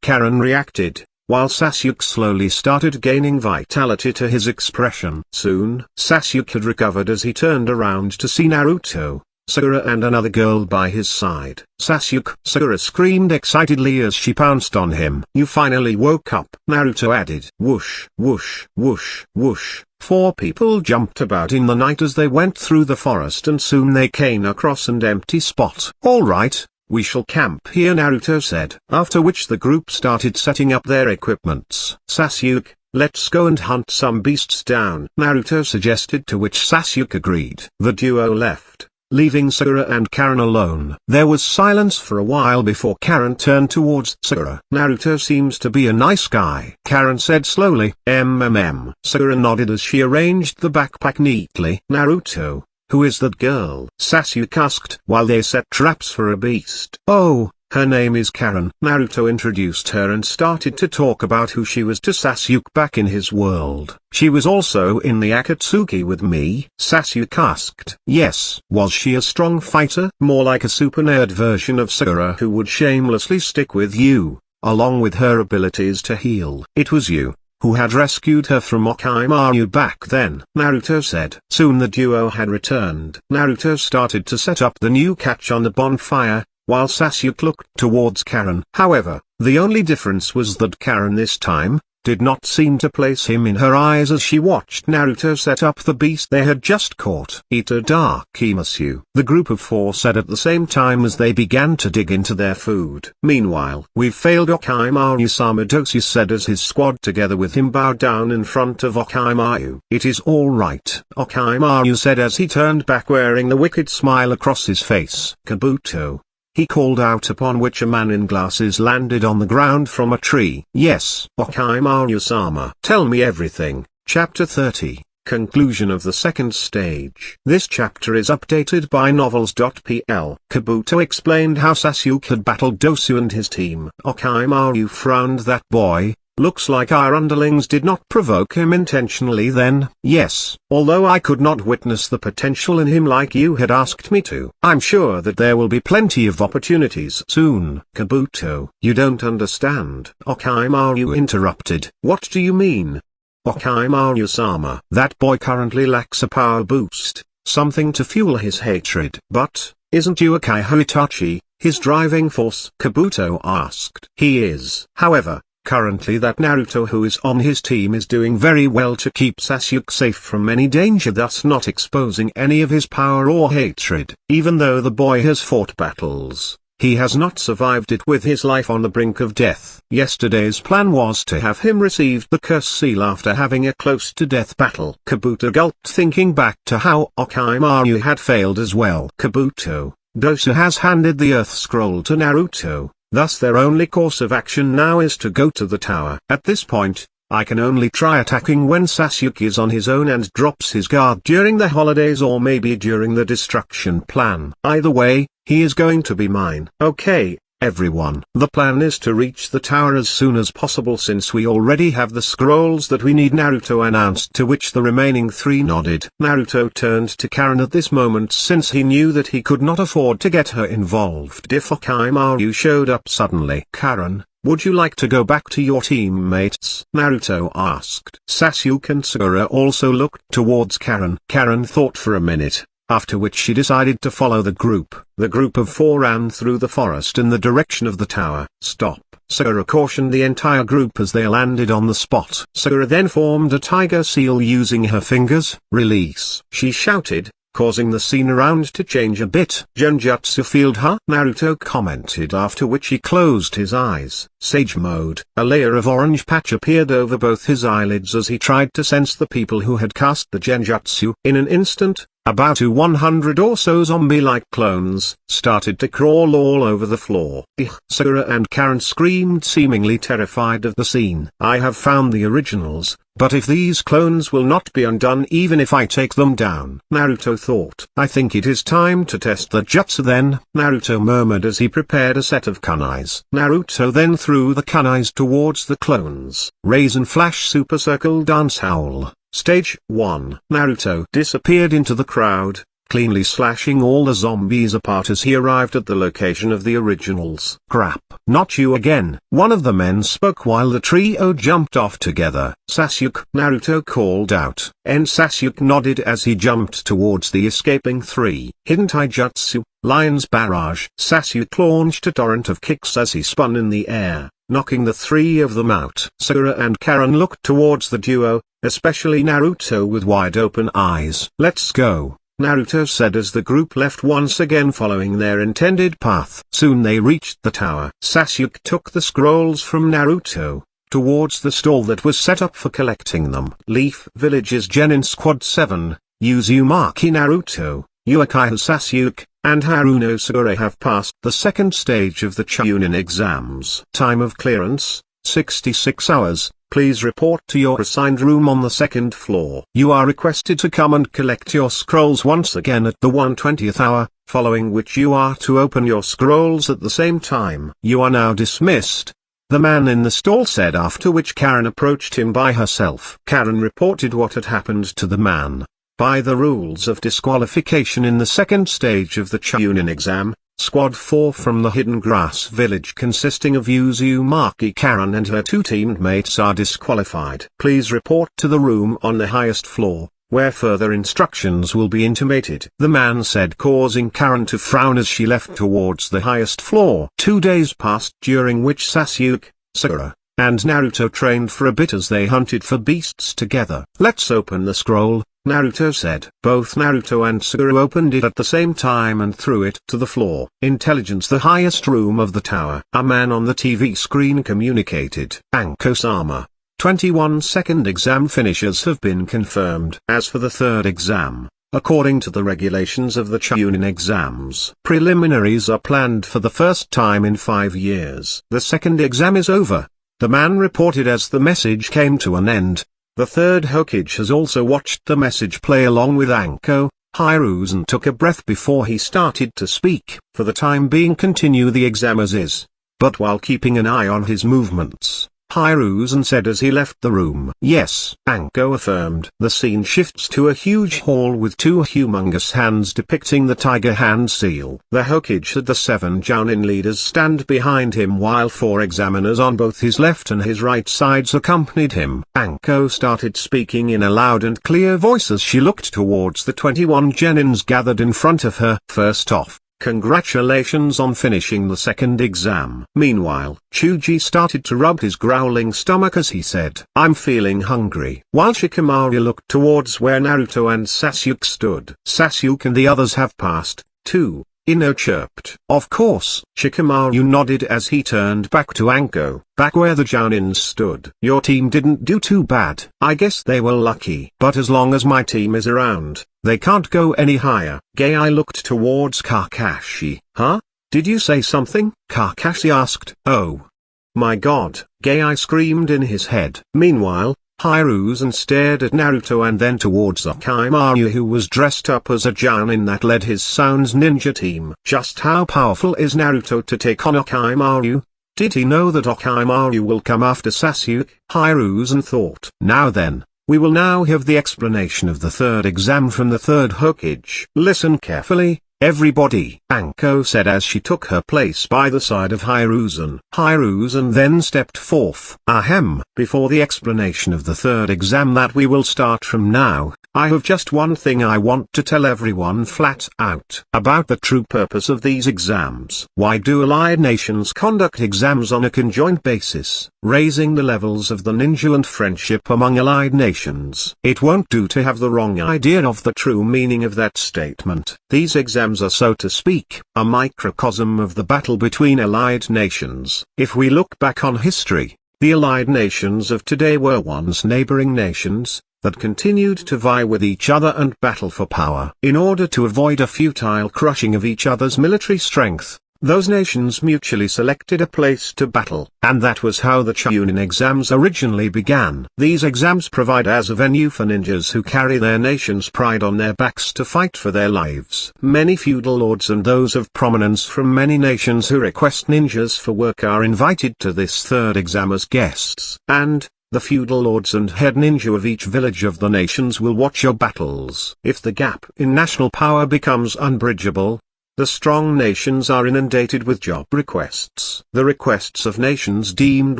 Karen reacted, while Sasuke slowly started gaining vitality to his expression. Soon, Sasuke had recovered as he turned around to see Naruto, Sakura and another girl by his side. Sasuke. Sakura screamed excitedly as she pounced on him. You finally woke up, Naruto added. Whoosh, whoosh, whoosh, whoosh. 4 people jumped about in the night as they went through the forest, and soon they came across an empty spot. All right, we shall camp here, Naruto said. After which the group started setting up their equipments. Sasuke, let's go and hunt some beasts down, Naruto suggested, to which Sasuke agreed. The duo left, leaving Sakura and Karen alone. There was silence for a while before Karen turned towards Sakura. Naruto seems to be a nice guy, Karen said slowly. Sakura nodded as she arranged the backpack neatly. Naruto, who is that girl? Sasuke asked while they set traps for a beast. Oh, her name is Karen. Naruto introduced her and started to talk about who she was to Sasuke back in his world. She was also in the Akatsuki with me? Sasuke asked. Yes. Was she a strong fighter? More like a super nerd version of Sakura who would shamelessly stick with you, along with her abilities to heal. It was you who had rescued her from Orochimaru back then, Naruto said. Soon the duo had returned. Naruto started to set up the new catch on the bonfire, while Sasuke looked towards Karen. However, the only difference was that Karen this time did not seem to place him in her eyes as she watched Naruto set up the beast they had just caught. Itadakimasu, the group of four said at the same time as they began to dig into their food. Meanwhile, we've failed Orochimaru-sama, Dosu said as his squad together with him bowed down in front of Orochimaru. It is all right, Orochimaru said as he turned back wearing the wicked smile across his face. Kabuto, he called out, upon which a man in glasses landed on the ground from a tree. Yes, Orochimaru-sama. Tell me everything. Chapter 30, Conclusion of the Second Stage. This chapter is updated by novels.pl. Kabuto explained how Sasuke had battled Dosu and his team. Orochimaru frowned. That boy, looks like our underlings did not provoke him intentionally then. Yes, although I could not witness the potential in him like you had asked me to. I'm sure that there will be plenty of opportunities soon. Kabuto, you don't understand, Orochimaru interrupted. What do you mean? Orochimaru-sama, that boy currently lacks a power boost, something to fuel his hatred. But, isn't Uchiha Itachi his driving force? Kabuto asked. He is. However, currently that Naruto who is on his team is doing very well to keep Sasuke safe from any danger, thus not exposing any of his power or hatred. Even though the boy has fought battles, he has not survived it with his life on the brink of death. Yesterday's plan was to have him receive the curse seal after having a close-to-death battle. Kabuto gulped, thinking back to how Orochimaru had failed as well. Kabuto, Dosu has handed the Earth Scroll to Naruto. Thus their only course of action now is to go to the tower. At this point, I can only try attacking when Sasuke is on his own and drops his guard during the holidays, or maybe during the destruction plan. Either way, he is going to be mine. Okay, everyone. The plan is to reach the tower as soon as possible since we already have the scrolls that we need, Naruto announced, to which the remaining three nodded. Naruto turned to Karen at this moment since he knew that he could not afford to get her involved if Orochimaru showed up suddenly. Karen, would you like to go back to your teammates? Naruto asked. Sasuke and Sakura also looked towards Karen. Karen thought for a minute, after which she decided to follow the group. The group of four ran through the forest in the direction of the tower. Stop, Sakura cautioned the entire group as they landed on the spot. Sakura then formed a tiger seal using her fingers. Release, she shouted, causing the scene around to change a bit. Genjutsu field, huh? Naruto commented, after which he closed his eyes. Sage mode. A layer of orange patch appeared over both his eyelids as he tried to sense the people who had cast the genjutsu. In an instant, about 100 or so zombie-like clones started to crawl all over the floor. Sakura and Karen screamed, seemingly terrified of the scene. I have found the originals, but if these clones will not be undone even if I take them down, Naruto thought. I think it is time to test the jutsu then, Naruto murmured as he prepared a set of kunais. Naruto then threw the kunais towards the clones. Raise and flash super circle dance howl. Stage 1. Naruto disappeared into the crowd, cleanly slashing all the zombies apart as he arrived at the location of the originals. Crap. Not you again. One of the men spoke while the trio jumped off together. Sasuke, Naruto called out, and Sasuke nodded as he jumped towards the escaping three. Hidden taijutsu, Lion's Barrage. Sasuke launched a torrent of kicks as he spun in the air, knocking the three of them out. Sakura and Karen looked towards the duo, especially Naruto with wide open eyes. Let's go. Naruto said as the group left once again following their intended path. Soon they reached the tower. Sasuke took the scrolls from Naruto, towards the stall that was set up for collecting them. Leaf Village's Genin Squad 7, Uzumaki Naruto, Uchiha Sasuke, and Haruno Sakura have passed the second stage of the Chunin exams. Time of clearance, 66 hours. Please report to your assigned room on the second floor. You are requested to come and collect your scrolls once again at the 120th hour, following which you are to open your scrolls at the same time. You are now dismissed, the man in the stall said, after which Karen approached him by herself. Karen reported what had happened to the man. By the rules of disqualification in the second stage of the Chunin exam, Squad 4 from the Hidden Grass Village consisting of Uzumaki Karen and her two teammates are disqualified. Please report to the room on the highest floor, where further instructions will be intimated, the man said, causing Karen to frown as she left towards the highest floor. 2 days passed, during which Sasuke, Sakura, and Naruto trained for a bit as they hunted for beasts together. Let's open the scroll, Naruto said. Both Naruto and Sakura opened it at the same time and threw it to the floor. Intelligence, the highest room of the tower. A man on the TV screen communicated. Anko-sama, 21 second exam finishers have been confirmed. As for the third exam, according to the regulations of the Chunin exams, preliminaries are planned for the first time in 5 years. The second exam is over, the man reported as the message came to an end. The third Hokage has also watched the message play along with Anko. Hiruzen took a breath before he started to speak. For the time being, continue the exam as is, but while keeping an eye on his movements, Hiruzen said as he left the room. Yes, Anko affirmed. The scene shifts to a huge hall with two humongous hands depicting the tiger hand seal. The Hokage and the 7 Jounin leaders stand behind him while 4 examiners on both his left and his right sides accompanied him. Anko started speaking in a loud and clear voice as she looked towards the 21 Genins gathered in front of her. First off, congratulations on finishing the second exam. Meanwhile, Chuji started to rub his growling stomach as he said, I'm feeling hungry. While Shikamaru looked towards where Naruto and Sasuke stood. Sasuke and the others have passed, too, Ino chirped. Of course. Shikamaru nodded as he turned back to Anko, back where the Jounins stood. Your team didn't do too bad. I guess they were lucky. But as long as my team is around, they can't go any higher. Gai looked towards Kakashi. Huh? Did you say something? Kakashi asked. Oh my god, Gai screamed in his head. Meanwhile, Hiruzen stared at Naruto and then towards Orochimaru, who was dressed up as a Jounin that led his Sounds ninja team. Just how powerful is Naruto to take on Orochimaru? Did he know that Orochimaru will come after Sasuke? Hiruzen thought. Now then, we will now have the explanation of the third exam from the third Hokage. Listen carefully, everybody, Anko said as she took her place by the side of Hiruzen. Hiruzen then stepped forth. Ahem. Before the explanation of the third exam that we will start from now, I have just one thing I want to tell everyone flat out about the true purpose of these exams. Why do allied nations conduct exams on a conjoint basis, raising the levels of the ninja and friendship among allied nations? It won't do to have the wrong idea of the true meaning of that statement. These exams are, so to speak, a microcosm of the battle between allied nations. If we look back on history, the allied nations of today were once neighboring nations that continued to vie with each other and battle for power. In order to avoid a futile crushing of each other's military strength, those nations mutually selected a place to battle, and that was how the Chunin exams originally began. These exams provide as a venue for ninjas who carry their nation's pride on their backs to fight for their lives. Many feudal lords and those of prominence from many nations who request ninjas for work are invited to this third exam as guests, and the feudal lords and head ninja of each village of the nations will watch your battles. If the gap in national power becomes unbridgeable, the strong nations are inundated with job requests. The requests of nations deemed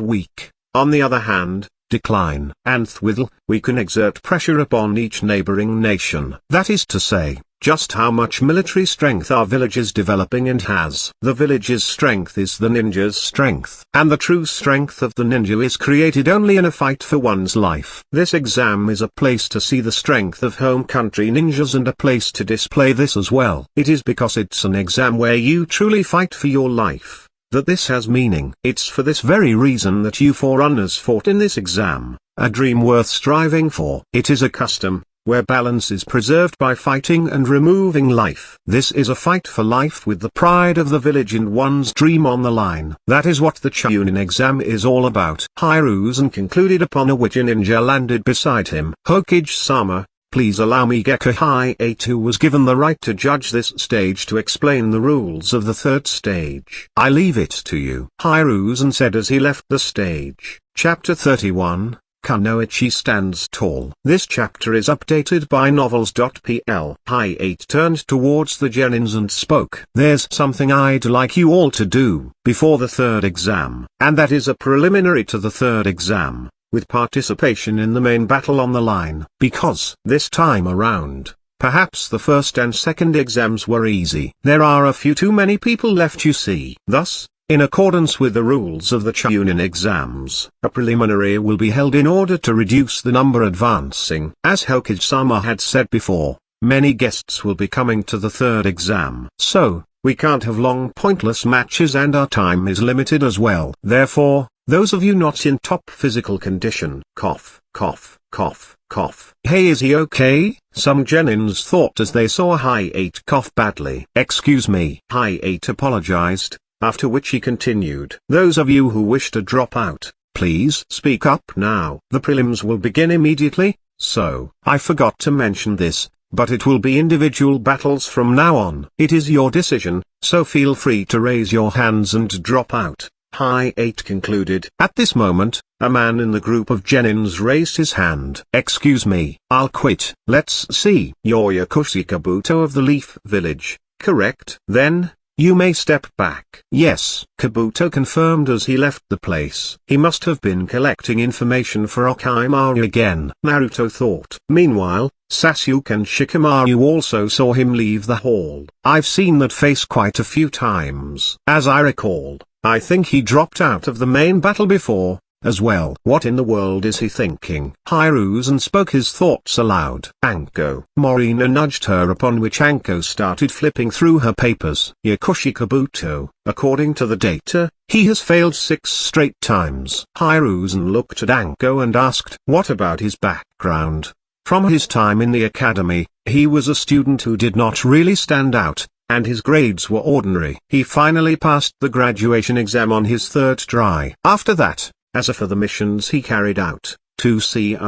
weak, on the other hand, decline. Nth withal, we can exert pressure upon each neighboring nation. That is to say, just how much military strength our village is developing and has. The village's strength is the ninja's strength. And the true strength of the ninja is created only in a fight for one's life. This exam is a place to see the strength of home country ninjas and a place to display this as well. It is because it's an exam where you truly fight for your life that this has meaning. It's for this very reason that you forerunners fought in this exam, a dream worth striving for. It is a custom, where balance is preserved by fighting and removing life. This is a fight for life with the pride of the village and one's dream on the line. That is what the Chunin exam is all about. Hiruzen concluded upon which a ninja landed beside him. Hokage-sama, please allow me Gekkai, who was given the right to judge this stage, to explain the rules of the third stage. I leave it to you. Hiruzen said as he left the stage. Chapter 31. Kunoichi stands tall. This chapter is updated by novels.pl. Hi-8 turned towards the Genins and spoke. There's something I'd like you all to do before the third exam, and that is a preliminary to the third exam, with participation in the main battle on the line. Because this time around, perhaps the first and second exams were easy. There are a few too many people left, you see. Thus, in accordance with the rules of the Chunin exams, a preliminary will be held in order to reduce the number advancing. As Hokage-sama had said before, many guests will be coming to the third exam. So, we can't have long pointless matches and our time is limited as well. Therefore, those of you not in top physical condition, cough, cough, cough, cough. Hey, is he okay? Some Genins thought as they saw Hi-8 cough badly. Excuse me. Hi-8 apologized. After which he continued. Those of you who wish to drop out, please speak up now. The prelims will begin immediately, so, I forgot to mention this, but it will be individual battles from now on. It is your decision, so feel free to raise your hands and drop out. Hi-8 concluded. At this moment, a man in the group of Genins raised his hand. Excuse me, I'll quit. Let's see. You're Yakushi Kabuto of the Leaf Village, correct? Then, you may step back. Yes, Kabuto confirmed as he left the place. He must have been collecting information for Orochimaru again, Naruto thought. Meanwhile, Sasuke and Shikamaru also saw him leave the hall. I've seen that face quite a few times. As I recall, I think he dropped out of the main battle before, as well. What in the world is he thinking? Hiruzen spoke his thoughts aloud. Anko. Morina nudged her, upon which Anko started flipping through her papers. Yakushi Kabuto, according to the data, he has failed 6 straight times. Hiruzen looked at Anko and asked, what about his background? From his time in the academy, he was a student who did not really stand out, and his grades were ordinary. He finally passed the graduation exam on his third try. After that, as for the missions he carried out, 2C_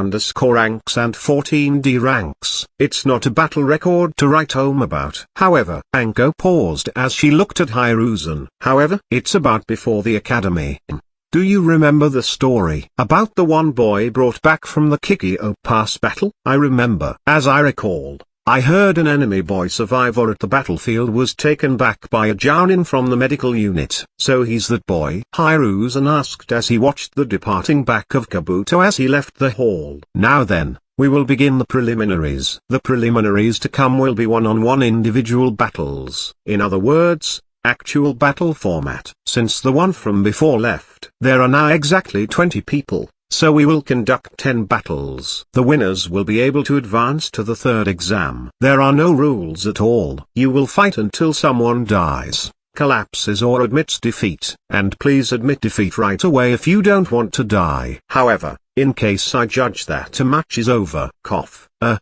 ranks and 14D ranks, it's not a battle record to write home about. However, Anko paused as she looked at Hiruzen. However, it's about before the academy. Do you remember the story about the one boy brought back from the Kikyo Pass battle? I remember. As I recall, I heard an enemy boy survivor at the battlefield was taken back by a Jounin from the medical unit. So he's that boy? Hiruzen asked as he watched the departing back of Kabuto as he left the hall. Now then, we will begin the preliminaries. The preliminaries to come will be one-on-one individual battles. In other words, actual battle format. Since the one from before left, there are now exactly 20 people. So we will conduct 10 battles. The winners will be able to advance to the third exam. There are no rules at all. You will fight until someone dies, collapses or admits defeat. And please admit defeat right away if you don't want to die. However, in case I judge that a match is over,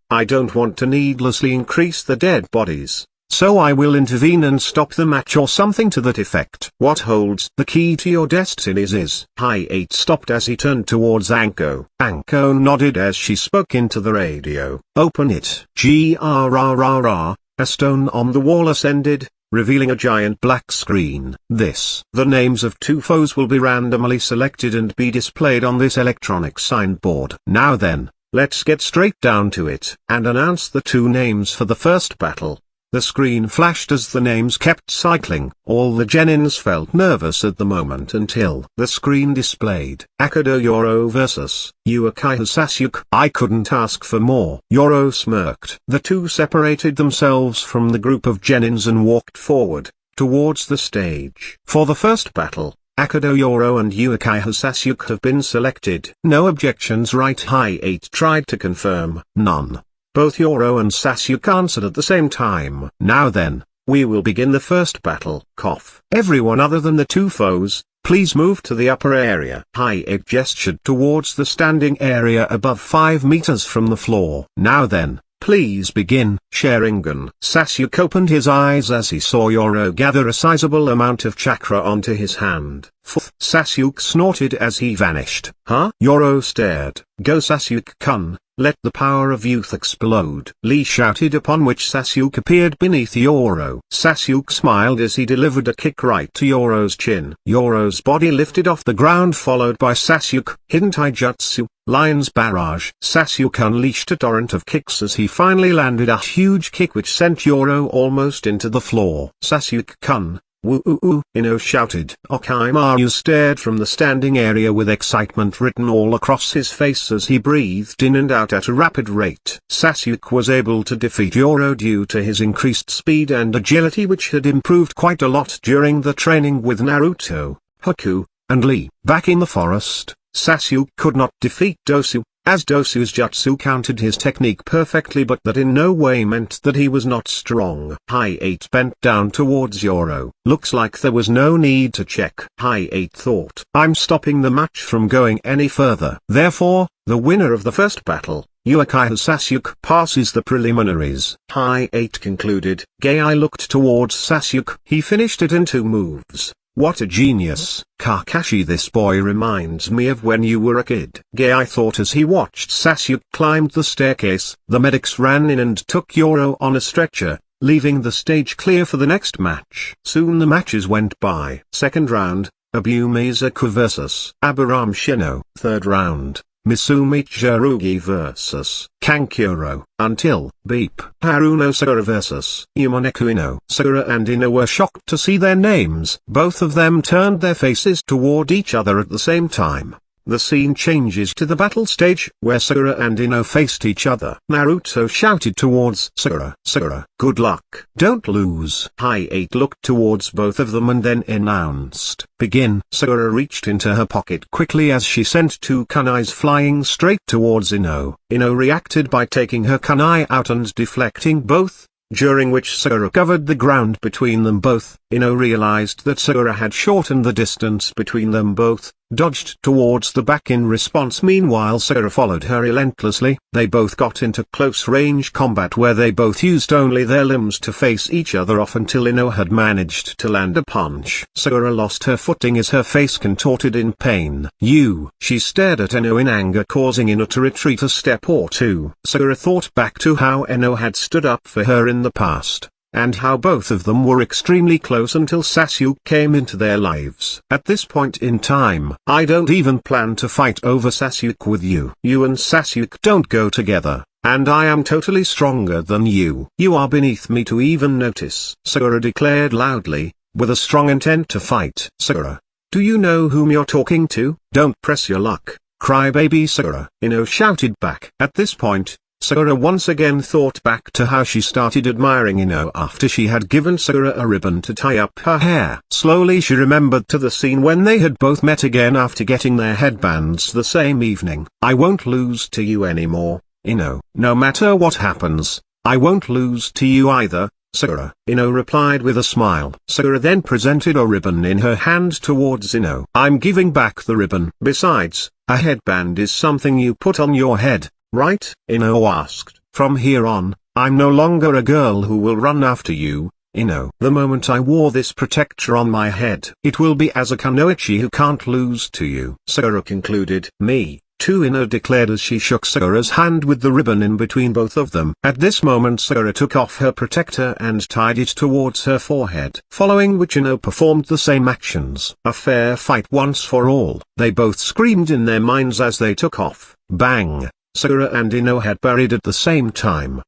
I don't want to needlessly increase the dead bodies. So I will intervene and stop the match or something to that effect. What holds the key to your destinies is. Hi-8 stopped as he turned towards Anko. Anko nodded as she spoke into the radio. Open it. Grrrr. A stone on the wall ascended, revealing a giant black screen. The names of 2 foes will be randomly selected and be displayed on this electronic signboard. Now then, let's get straight down to it, and announce the 2 names for the first battle. The screen flashed as the names kept cycling. All the genins felt nervous at the moment until the screen displayed Akado Yoro vs. Uchiha Sasuke. I couldn't ask for more. Yoro smirked. The two separated themselves from the group of genins and walked forward, towards the stage. For the first battle, Akado Yoro and Uchiha Sasuke have been selected. No objections, right? High 8 tried to confirm. None. Both Yoro and Sasuke answered at the same time. Now then, we will begin the first battle. Cough. Everyone other than the two foes, please move to the upper area. High 8 gestured towards the standing area above 5 meters from the floor. Now then, please begin. Sharingan. Sasuke opened his eyes as he saw Yoro gather a sizable amount of chakra onto his hand. Sasuke snorted as he vanished. Huh? Yoro stared. Go Sasuke-kun, let the power of youth explode. Lee shouted, upon which Sasuke appeared beneath Yoro. Sasuke smiled as he delivered a kick right to Yoro's chin. Yoro's body lifted off the ground, followed by Sasuke. Hidden taijutsu, Lion's Barrage. Sasuke unleashed a torrent of kicks as he finally landed a huge kick which sent Yoro almost into the floor. Sasuke-kun, woo-oo-oo, Ino shouted. Orochimaru stared from the standing area with excitement written all across his face as he breathed in and out at a rapid rate. Sasuke was able to defeat Yoro due to his increased speed and agility, which had improved quite a lot during the training with Naruto, Haku, and Lee. Back in the forest, Sasuke could not defeat Dosu, as Dosu's jutsu countered his technique perfectly, but that in no way meant that he was not strong. High 8 bent down towards Yoro. Looks like there was no need to check. High 8 thought. I'm stopping the match from going any further. Therefore, the winner of the first battle, Uchiha Sasuke, passes the preliminaries. High 8 concluded. Gai looked towards Sasuke. He finished it in 2 moves. What a genius. Kakashi, this boy reminds me of when you were a kid. Gai thought as he watched Sasuke climb the staircase. The medics ran in and took Yoro on a stretcher, leaving the stage clear for the next match. Soon the matches went by. Second round, Abumizaku vs. Abiram Shino. Third round, Misumi Jirugi vs. Kankuro. Until, beep. Haruno Sakura vs. Umoneko Ino. Sakura and Ino were shocked to see their names. Both of them turned their faces toward each other at the same time. The scene changes to the battle stage, where Sakura and Ino faced each other. Naruto shouted towards Sakura. Sakura, good luck. Don't lose. High 8 looked towards both of them and then announced, begin. Sakura reached into her pocket quickly as she sent 2 kunais flying straight towards Ino. Ino reacted by taking her kunai out and deflecting both, during which Sakura covered the ground between them both. Ino realized that Sakura had shortened the distance between them both, dodged towards the back in response. Meanwhile Sakura followed her relentlessly. They both got into close range combat where they both used only their limbs to face each other off until Ino had managed to land a punch. Sakura lost her footing as her face contorted in pain. She stared at Ino in anger, causing Ino to retreat a step or two. Sakura thought back to how Ino had stood up for her in the past, and how both of them were extremely close until Sasuke came into their lives. At this point in time, I don't even plan to fight over Sasuke with you. You and Sasuke don't go together, and I am totally stronger than you. You are beneath me to even notice. Sakura declared loudly, with a strong intent to fight. Sakura, do you know whom you're talking to? Don't press your luck, crybaby Sakura. Ino shouted back. At this point, Sakura once again thought back to how she started admiring Ino after she had given Sakura a ribbon to tie up her hair. Slowly she remembered to the scene when they had both met again after getting their headbands the same evening. I won't lose to you anymore, Ino. No matter what happens, I won't lose to you either, Sakura. Ino replied with a smile. Sakura then presented a ribbon in her hand towards Ino. I'm giving back the ribbon. Besides, a headband is something you put on your head, right? Ino asked. From here on, I'm no longer a girl who will run after you, Ino. The moment I wore this protector on my head, it will be as a Kunoichi who can't lose to you. Sakura concluded. Me, too, Ino declared as she shook Sakura's hand with the ribbon in between both of them. At this moment Sakura took off her protector and tied it towards her forehead. Following which Ino performed the same actions. A fair fight once for all. They both screamed in their minds as they took off. Bang! Sakura and Ino had buried at the same time.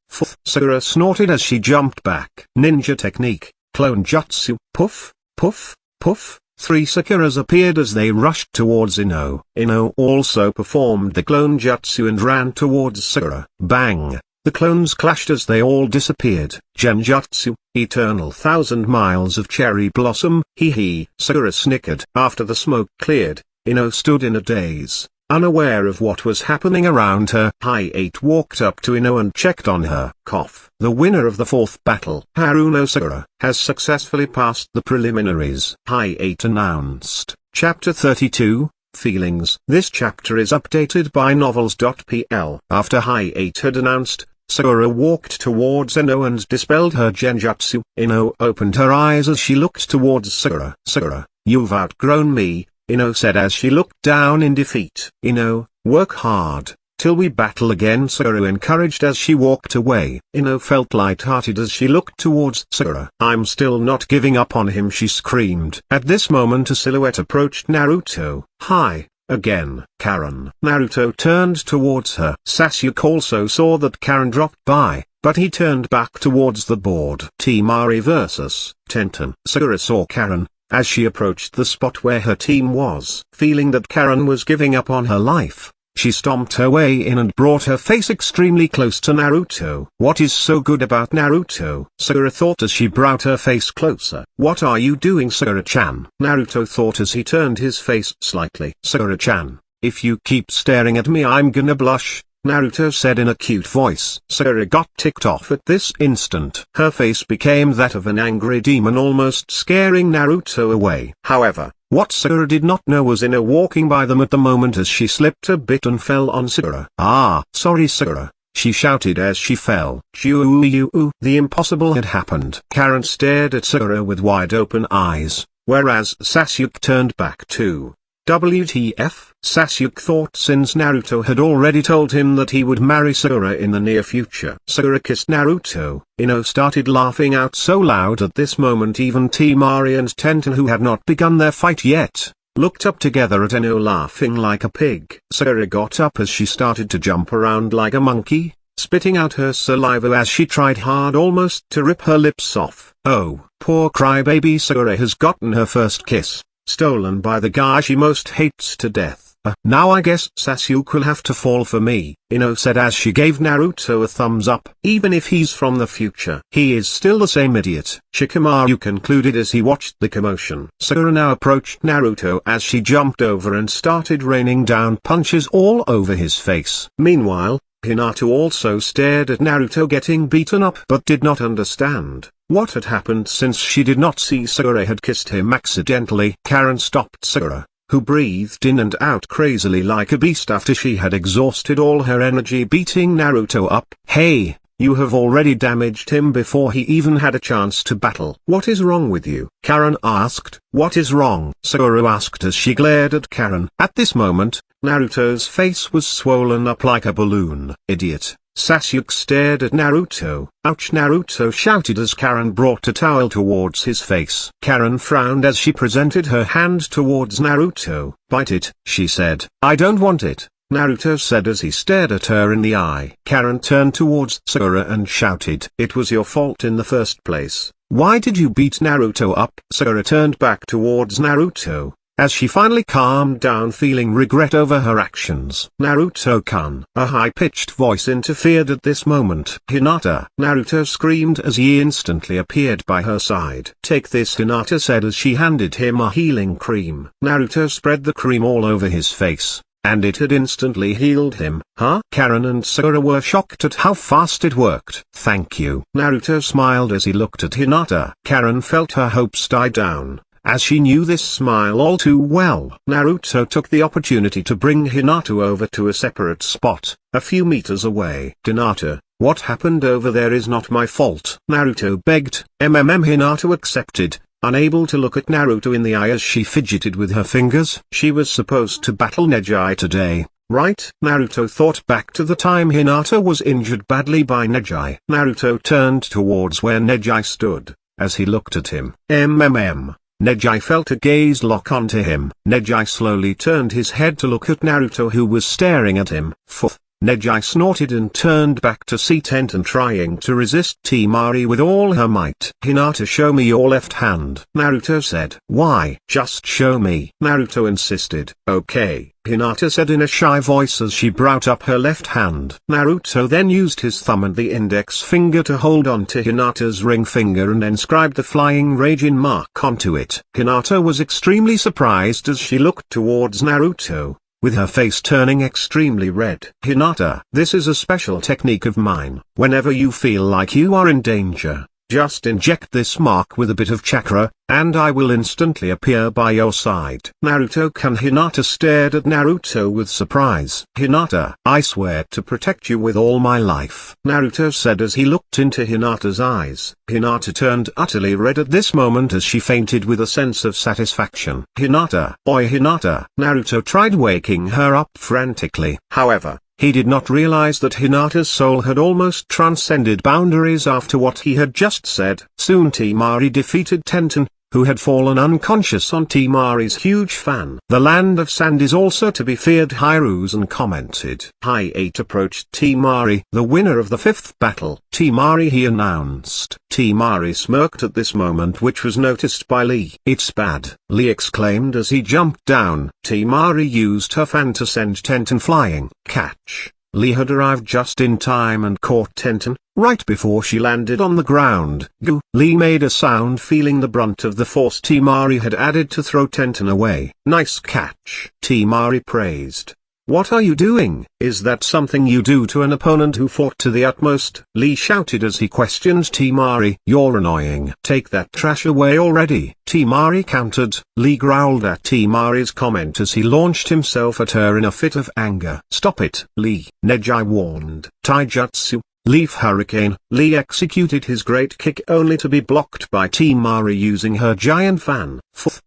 Sakura snorted as she jumped back. Ninja technique, clone jutsu, puff, puff, puff. 3 Sakuras appeared as they rushed towards Ino. Ino also performed the clone jutsu and ran towards Sakura. Bang! The clones clashed as they all disappeared. Genjutsu, eternal 1,000 miles of cherry blossom, hee hee. Sakura snickered. After the smoke cleared, Ino stood in a daze, unaware of what was happening around her. Hi-8 walked up to Ino and checked on her. Cough. The winner of the 4th battle, Haruno Sakura, has successfully passed the preliminaries. Hi-8 announced. Chapter 32, Feelings. This chapter is updated by novels.pl. After Hi-8 had announced, Sakura walked towards Ino and dispelled her genjutsu. Ino opened her eyes as she looked towards Sakura. Sakura, you've outgrown me, Ino said as she looked down in defeat. Ino, work hard, till we battle again, Sakura encouraged as she walked away. Ino felt light-hearted as she looked towards Sakura. I'm still not giving up on him, she screamed. At this moment a silhouette approached Naruto. Hi. Again. Karen. Naruto turned towards her. Sasuke also saw that Karen dropped by, but he turned back towards the board. Team Ari vs. Tenten. Sakura saw Karen, as she approached the spot where her team was. Feeling that Karen was giving up on her life, she stomped her way in and brought her face extremely close to Naruto. What is so good about Naruto? Sakura thought as she brought her face closer. What are you doing, Sakura-chan? Naruto thought as he turned his face slightly. Sakura-chan, if you keep staring at me I'm gonna blush, Naruto said in a cute voice. Sakura got ticked off at this instant. Her face became that of an angry demon, almost scaring Naruto away. However, what Sakura did not know was Ino walking by them at the moment as she slipped a bit and fell on Sakura. Ah, sorry Sakura, she shouted as she fell. The impossible had happened. Karen stared at Sakura with wide open eyes, whereas Sasuke turned back too. WTF? Sasuke thought since Naruto had already told him that he would marry Sakura in the near future. Sakura kissed Naruto. Ino started laughing out so loud at this moment even Team Ari and Tenten, who had not begun their fight yet, looked up together at Ino laughing like a pig. Sakura got up as she started to jump around like a monkey, spitting out her saliva as she tried hard almost to rip her lips off. Oh, poor crybaby. Sakura has gotten her first kiss, stolen by the guy she most hates to death. Now I guess Sasuke will have to fall for me, Ino said as she gave Naruto a thumbs up. Even if he's from the future, he is still the same idiot, Shikamaru concluded as he watched the commotion. Sakura now approached Naruto as she jumped over and started raining down punches all over his face. Meanwhile, Hinata also stared at Naruto getting beaten up but did not understand what had happened since she did not see Sakura had kissed him accidentally. Karen stopped Sakura, who breathed in and out crazily like a beast after she had exhausted all her energy beating Naruto up. Hey, you have already damaged him before he even had a chance to battle. What is wrong with you? Karen asked. What is wrong? Sakura asked as she glared at Karen. At this moment, Naruto's face was swollen up like a balloon. Idiot. Sasuke stared at Naruto. Ouch, Naruto shouted as Karen brought a towel towards his face. Karen frowned as she presented her hand towards Naruto. Bite it, she said. I don't want it, Naruto said as he stared at her in the eye. Karen turned towards Sakura and shouted. It was your fault in the first place. Why did you beat Naruto up? Sakura turned back towards Naruto, as she finally calmed down, feeling regret over her actions. Naruto-kun. A high-pitched voice interfered at this moment. Hinata. Naruto screamed as he instantly appeared by her side. Take this, Hinata said as she handed him a healing cream. Naruto spread the cream all over his face, and it had instantly healed him. Huh? Karen and Sakura were shocked at how fast it worked. Thank you. Naruto smiled as he looked at Hinata. Karen felt her hopes die down, as she knew this smile all too well. Naruto took the opportunity to bring Hinata over to a separate spot, a few meters away. Hinata, what happened over there is not my fault, Naruto begged. Hinata accepted, unable to look at Naruto in the eye as she fidgeted with her fingers. She was supposed to battle Neji today, right? Naruto thought back to the time Hinata was injured badly by Neji. Naruto turned towards where Neji stood, as he looked at him. Neji felt a gaze lock onto him. Neji slowly turned his head to look at Naruto, who was staring at him. Neji snorted and turned back to see Tenten trying to resist Temari with all her might. "Hinata, show me your left hand," Naruto said. "Why? Just show me," Naruto insisted. "Okay," Hinata said in a shy voice as she brought up her left hand. Naruto then used his thumb and the index finger to hold on to Hinata's ring finger and inscribed the flying Raijin mark onto it. Hinata was extremely surprised as she looked towards Naruto, with her face turning extremely red. "Hinata, this is a special technique of mine. Whenever you feel like you are in danger, just inject this mark with a bit of chakra, and I will instantly appear by your side." Hinata stared at Naruto with surprise. "Hinata, I swear to protect you with all my life," Naruto said as he looked into Hinata's eyes. Hinata turned utterly red at this moment as she fainted with a sense of satisfaction. "Hinata, oi Hinata!" Naruto tried waking her up frantically. However, he did not realize that Hinata's soul had almost transcended boundaries after what he had just said. Soon Temari defeated Tenten, who had fallen unconscious on Temari's huge fan. "The land of sand is also to be feared," Hiruzen commented. Hi-8 approached Temari, the winner of the 5th battle. "Temari," he announced. Temari smirked at this moment, which was noticed by Lee. "It's bad," Lee exclaimed as he jumped down. Temari used her fan to send Tenten flying. Catch! Lee had arrived just in time and caught Tenten, right before she landed on the ground. Goo! Lee made a sound, feeling the brunt of the force Temari had added to throw Tenten away. "Nice catch," Temari praised. "What are you doing? Is that something you do to an opponent who fought to the utmost?" Lee shouted as he questioned Temari. "You're annoying. Take that trash away already," Temari countered. Lee growled at Temari's comment as he launched himself at her in a fit of anger. "Stop it, Lee," Neji warned. Taijutsu, Leaf Hurricane. Lee executed his great kick only to be blocked by Temari using her giant fan.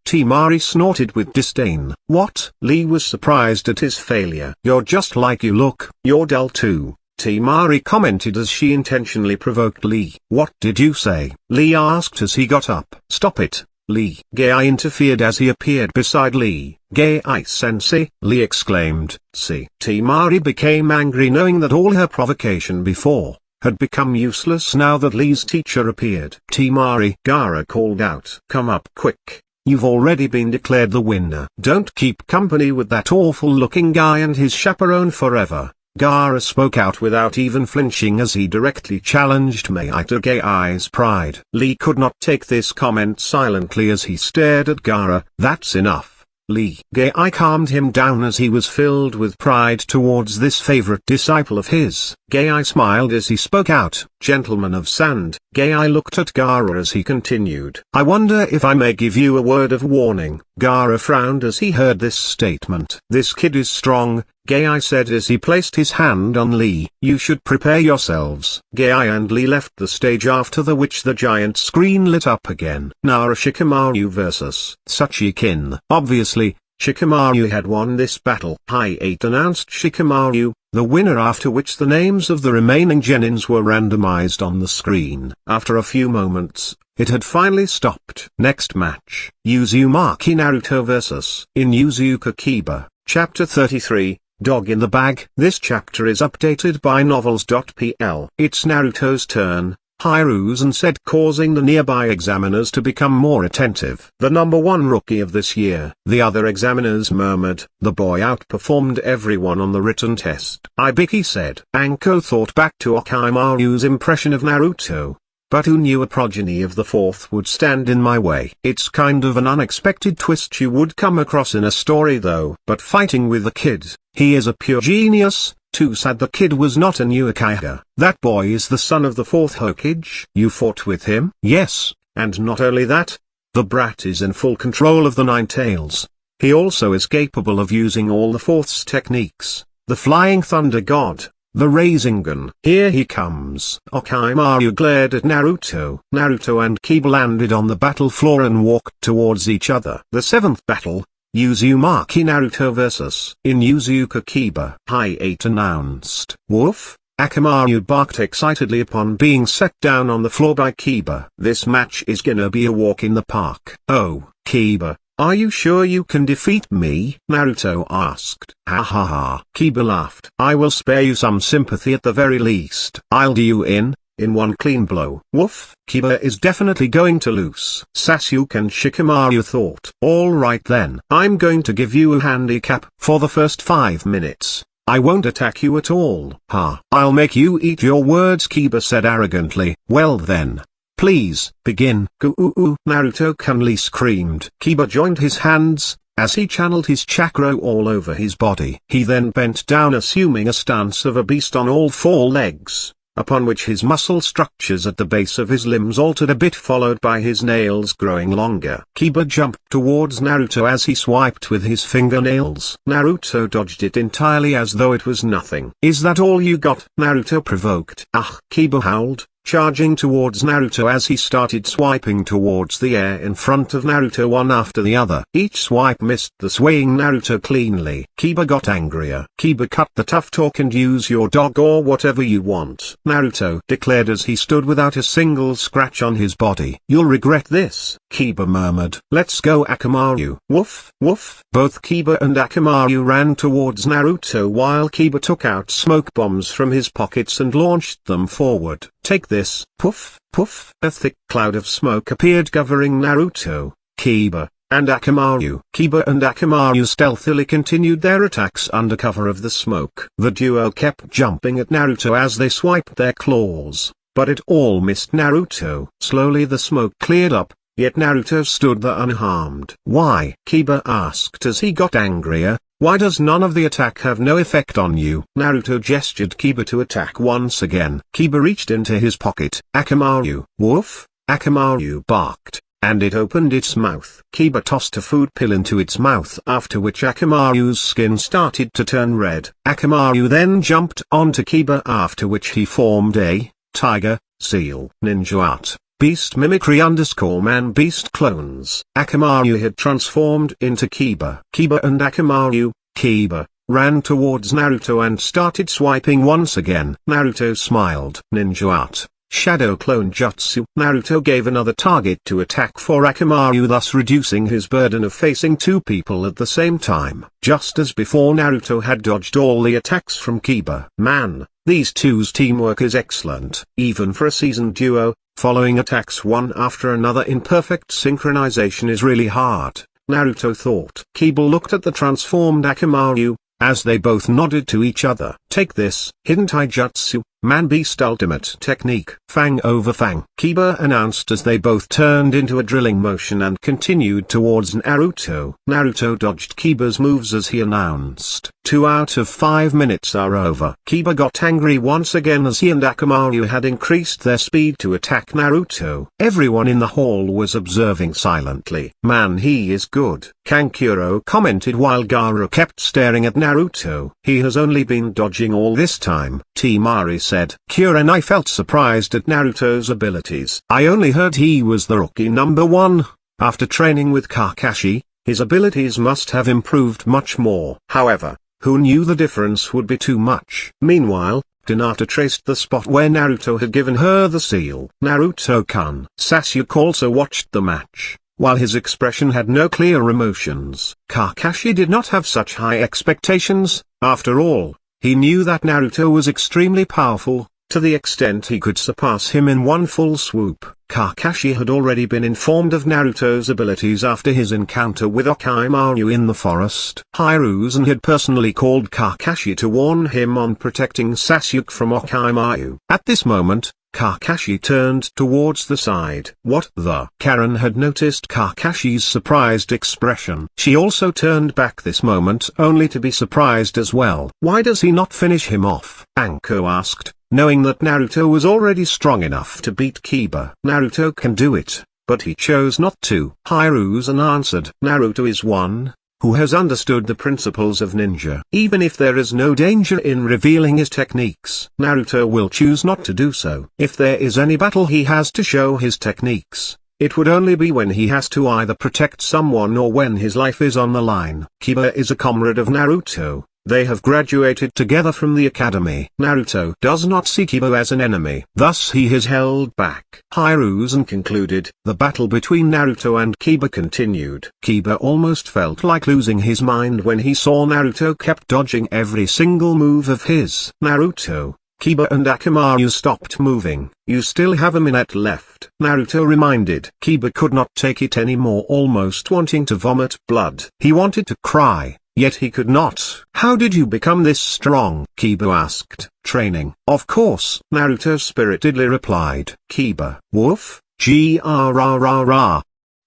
Temari snorted with disdain. "What?" Lee was surprised at his failure. "You're just like you look. You're dull too," Temari commented as she intentionally provoked Lee. "What did you say?" Lee asked as he got up. "Stop it, Lee." Gai interfered as he appeared beside Lee. "Gai-sensei," Lee exclaimed. "See." Temari became angry knowing that all her provocation before had become useless now that Lee's teacher appeared. "Temari," Gaara called out. "Come up quick. You've already been declared the winner. Don't keep company with that awful-looking guy and his chaperone forever." Gaara spoke out without even flinching as he directly challenged Mei to Gai's pride. Lee could not take this comment silently as he stared at Gaara. "That's enough, Lee." Gai calmed him down as he was filled with pride towards this favorite disciple of his. Gai smiled as he spoke out. "Gentleman of Sand." Gai looked at Gaara as he continued. "I wonder if I may give you a word of warning." Gaara frowned as he heard this statement. "This kid is strong," Gai said as he placed his hand on Lee. "You should prepare yourselves." Gai and Lee left the stage, after which the giant screen lit up again. Shikamaru vs. Sachikin. Obviously, Shikamaru had won this battle. Hi-8 announced Shikamaru, the winner, after which the names of the remaining genins were randomized on the screen. After a few moments, it had finally stopped. Next match, Uzumaki Naruto vs. Inuzuka Kiba. Chapter 33, Dog in the Bag. This chapter is updated by novels.pl. It's Naruto's turn, Hiruzen said, causing the nearby examiners to become more attentive. "The number one rookie of this year." The other examiners murmured. "The boy outperformed everyone on the written test." Ibiki said. Anko thought back to Orochimaru's impression of Naruto. "But who knew a progeny of the fourth would stand in my way?" It's kind of an unexpected twist you would come across in a story though. But fighting with the kid, he is a pure genius. Too sad the kid was not a new Uchiha. That boy is the son of the fourth Hokage. You fought with him? Yes, and not only that, the brat is in full control of the Nine Tails. He also is capable of using all the fourth's techniques. The Flying Thunder God, the Rasengan. Here he comes. Orochimaru glared at Naruto. Naruto and Kiba landed on the battle floor and walked towards each other. The 7th battle, Uzumaki Naruto vs. Inuzuka Kiba. Hi-8 announced. "Woof!" Akamaru barked excitedly upon being set down on the floor by Kiba. "This match is gonna be a walk in the park." "Oh, Kiba, Are you sure you can defeat me? Naruto asked. Ha ha ha. Kiba laughed. I will spare you some sympathy at the very least. I'll do you in one clean blow. Woof. Kiba is definitely going to lose. Sasuke and Shikamaru thought. Alright then. I'm going to give you a handicap for the first 5 minutes. I won't attack you at all. Ha. I'll make you eat your words, Kiba said arrogantly. Well then. Please, begin. Goo-oo-oo, Naruto Kunli screamed. Kiba joined his hands, as he channeled his chakra all over his body. He then bent down assuming a stance of a beast on all 4 legs, upon which his muscle structures at the base of his limbs altered a bit followed by his nails growing longer. Kiba jumped towards Naruto as he swiped with his fingernails. Naruto dodged it entirely as though it was nothing. Is that all you got? Naruto provoked. Ah! Kiba howled, charging towards Naruto as he started swiping towards the air in front of Naruto one after the other. Each swipe missed the swaying Naruto cleanly. Kiba got angrier. Kiba, cut the tough talk and use your dog or whatever you want, Naruto declared as he stood without a single scratch on his body. You'll regret this, Kiba murmured. Let's go, Akamaru. Woof, woof. Both Kiba and Akamaru ran towards Naruto while Kiba took out smoke bombs from his pockets and launched them forward. Take this. Poof, poof. A thick cloud of smoke appeared covering Naruto, Kiba, and Akamaru. Kiba and Akamaru stealthily continued their attacks under cover of the smoke. The duo kept jumping at Naruto as they swiped their claws, but it all missed Naruto. Slowly the smoke cleared up, yet Naruto stood there unharmed. Why? Kiba asked as he got angrier. Why does none of the attack have no effect on you? Naruto gestured Kiba to attack once again. Kiba reached into his pocket. Akamaru. Woof. Akamaru barked, and it opened its mouth. Kiba tossed a food pill into its mouth, after which Akamaru's skin started to turn red. Akamaru then jumped onto Kiba, after which he formed a tiger, seal, ninja art, beast mimicry _ man beast clones. Akamaru had transformed into Kiba. Kiba and Akamaru, Kiba, ran towards Naruto and started swiping once again. Naruto smiled. Ninja art, shadow clone jutsu. Naruto gave another target to attack for Akamaru, thus reducing his burden of facing 2 people at the same time. Just as before, Naruto had dodged all the attacks from Kiba. Man, these two's teamwork is excellent. Even for a seasoned duo, following attacks one after another in perfect synchronization is really hard, Naruto thought. Kiba looked at the transformed Akamaru, as they both nodded to each other. Take this, hidden taijutsu, man-beast ultimate technique. Fang over fang, Kiba announced as they both turned into a drilling motion and continued towards Naruto. Naruto dodged Kiba's moves as he announced. 2 out of 5 minutes are over. Kiba got angry once again as he and Akamaru had increased their speed to attack Naruto. Everyone in the hall was observing silently. Man, he is good, Kankuro commented while Gaara kept staring at Naruto. He has only been dodging all this time, Mari said. Kura and I felt surprised at Naruto's abilities. I only heard he was the rookie number 1. After training with Kakashi, his abilities must have improved much more. However, who knew the difference would be too much? Meanwhile, Hinata traced the spot where Naruto had given her the seal. Naruto-kun. Sasuke also watched the match. While his expression had no clear emotions, Kakashi did not have such high expectations. After all, he knew that Naruto was extremely powerful, to the extent he could surpass him in one full swoop. Kakashi had already been informed of Naruto's abilities after his encounter with Orochimaru in the forest. Hiruzen had personally called Kakashi to warn him on protecting Sasuke from Orochimaru. At this moment, Kakashi turned towards the side. What the? Karen had noticed Kakashi's surprised expression. She also turned back this moment only to be surprised as well. Why does he not finish him off? Anko asked, knowing that Naruto was already strong enough to beat Kiba. Naruto can do it, but he chose not to. Hiruzen answered. Naruto is one who has understood the principles of ninja. Even if there is no danger in revealing his techniques, Naruto will choose not to do so. If there is any battle he has to show his techniques, it would only be when he has to either protect someone or when his life is on the line. Kiba is a comrade of Naruto, They have graduated together from the academy. Naruto does not see Kiba as an enemy. Thus he is held back. Hiruzen concluded. The battle between Naruto and Kiba continued. Kiba almost felt like losing his mind when he saw Naruto kept dodging every single move of his. Naruto, Kiba and Akamaru stopped moving. You still have a minute left. Naruto reminded. Kiba could not take it anymore, almost wanting to vomit blood. He wanted to cry, yet he could not. How did you become this strong? Kiba asked. Training. Of course, Naruto spiritedly replied. Kiba, woof, Grrrr.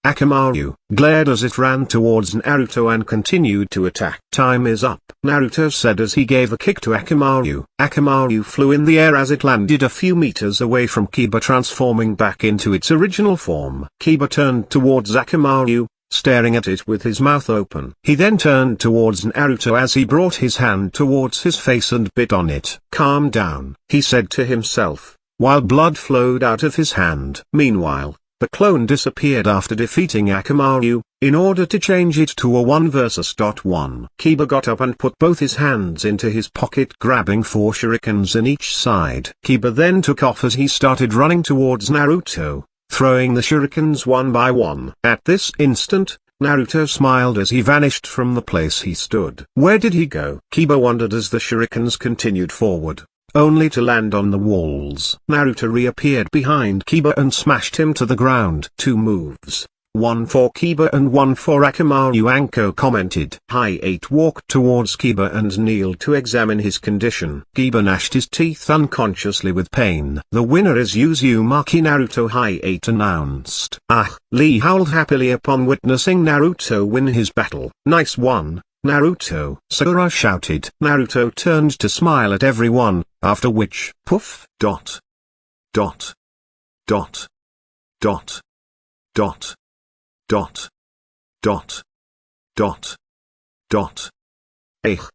Akamaru glared as it ran towards Naruto and continued to attack. Time is up, Naruto said as he gave a kick to Akamaru. Akamaru flew in the air as it landed a few meters away from Kiba, transforming back into its original form. Kiba turned towards Akamaru, staring at it with his mouth open. He then turned towards Naruto as he brought his hand towards his face and bit on it. Calm down, he said to himself, while blood flowed out of his hand. Meanwhile, the clone disappeared after defeating Akamaru, in order to change it to a 1 vs. 1. Kiba got up and put both his hands into his pocket, grabbing 4 shurikens in each side. Kiba then took off as he started running towards Naruto, throwing the shurikens one by one. At this instant, Naruto smiled as he vanished from the place he stood. Where did he go? Kiba wondered as the shurikens continued forward, only to land on the walls. Naruto reappeared behind Kiba and smashed him to the ground. 2 moves. 1 for Kiba and 1 for Akamaru, Anko commented. Hi-8 walked towards Kiba and kneeled to examine his condition. Kiba gnashed his teeth unconsciously with pain. The winner is Uzumaki, Naruto Hi-8 announced. Lee howled happily upon witnessing Naruto win his battle. Nice one, Naruto, Sakura shouted. Naruto turned to smile at everyone, after which, poof, dot, dot, dot, dot, dot, dot, dot, dot, dot.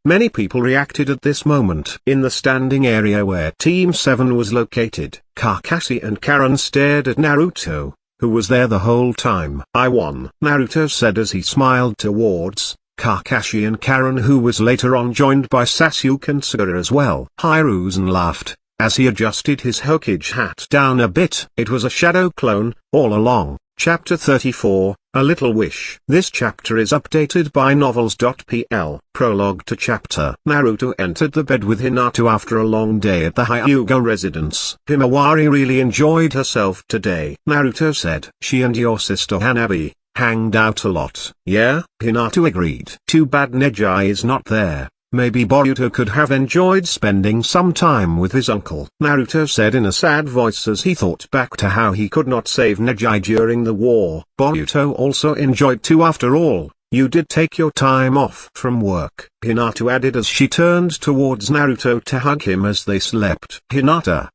Many people reacted at this moment. In the standing area where Team 7 was located, Kakashi and Karen stared at Naruto, who was there the whole time. I won, Naruto said as he smiled towards Kakashi and Karen, who was later on joined by Sasuke and Sakura as well. Hiruzen laughed, as he adjusted his Hokage hat down a bit. It was a shadow clone, all along. Chapter 34, A Little Wish. This chapter is updated by novels.pl. Prologue to chapter. Naruto entered the bed with Hinata after a long day at the Hyuga residence. Himawari really enjoyed herself today, Naruto said. She and your sister Hanabi hanged out a lot. Yeah, Hinata agreed. Too bad Neji is not there. Maybe Boruto could have enjoyed spending some time with his uncle, Naruto said in a sad voice as he thought back to how he could not save Neji during the war. Boruto also enjoyed too, after all. You did take your time off from work, Hinata added as she turned towards Naruto to hug him as they slept. Hinata,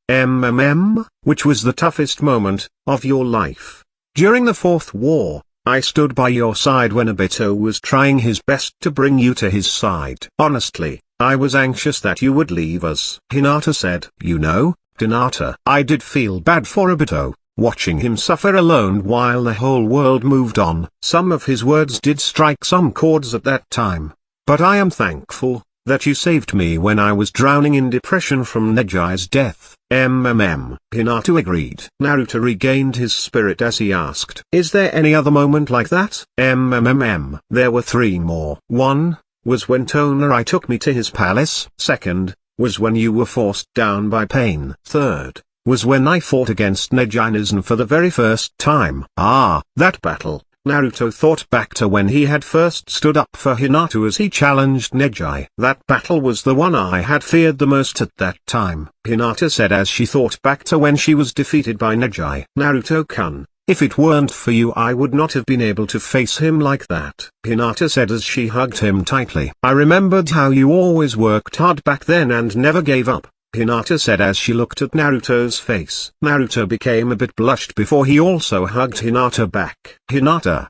which was the toughest moment of your life? During the 4th war, I stood by your side when Obito was trying his best to bring you to his side. Honestly, I was anxious that you would leave us, Hinata said. You know, Hinata, I did feel bad for Obito, watching him suffer alone while the whole world moved on. Some of his words did strike some chords at that time. But I am thankful that you saved me when I was drowning in depression from Neji's death. Hinata agreed. Naruto regained his spirit as he asked, is there any other moment like that? There were 3 more. 1 was when Tonari took me to his palace. 2nd was when you were forced down by pain. 3rd was when I fought against Neji for the very first time. That battle. Naruto thought back to when he had first stood up for Hinata as he challenged Neji. That battle was the one I had feared the most at that time, Hinata said as she thought back to when she was defeated by Neji. Naruto-kun, if it weren't for you I would not have been able to face him like that, Hinata said as she hugged him tightly. I remembered how you always worked hard back then and never gave up, Hinata said as she looked at Naruto's face. Naruto became a bit blushed before he also hugged Hinata back. Hinata,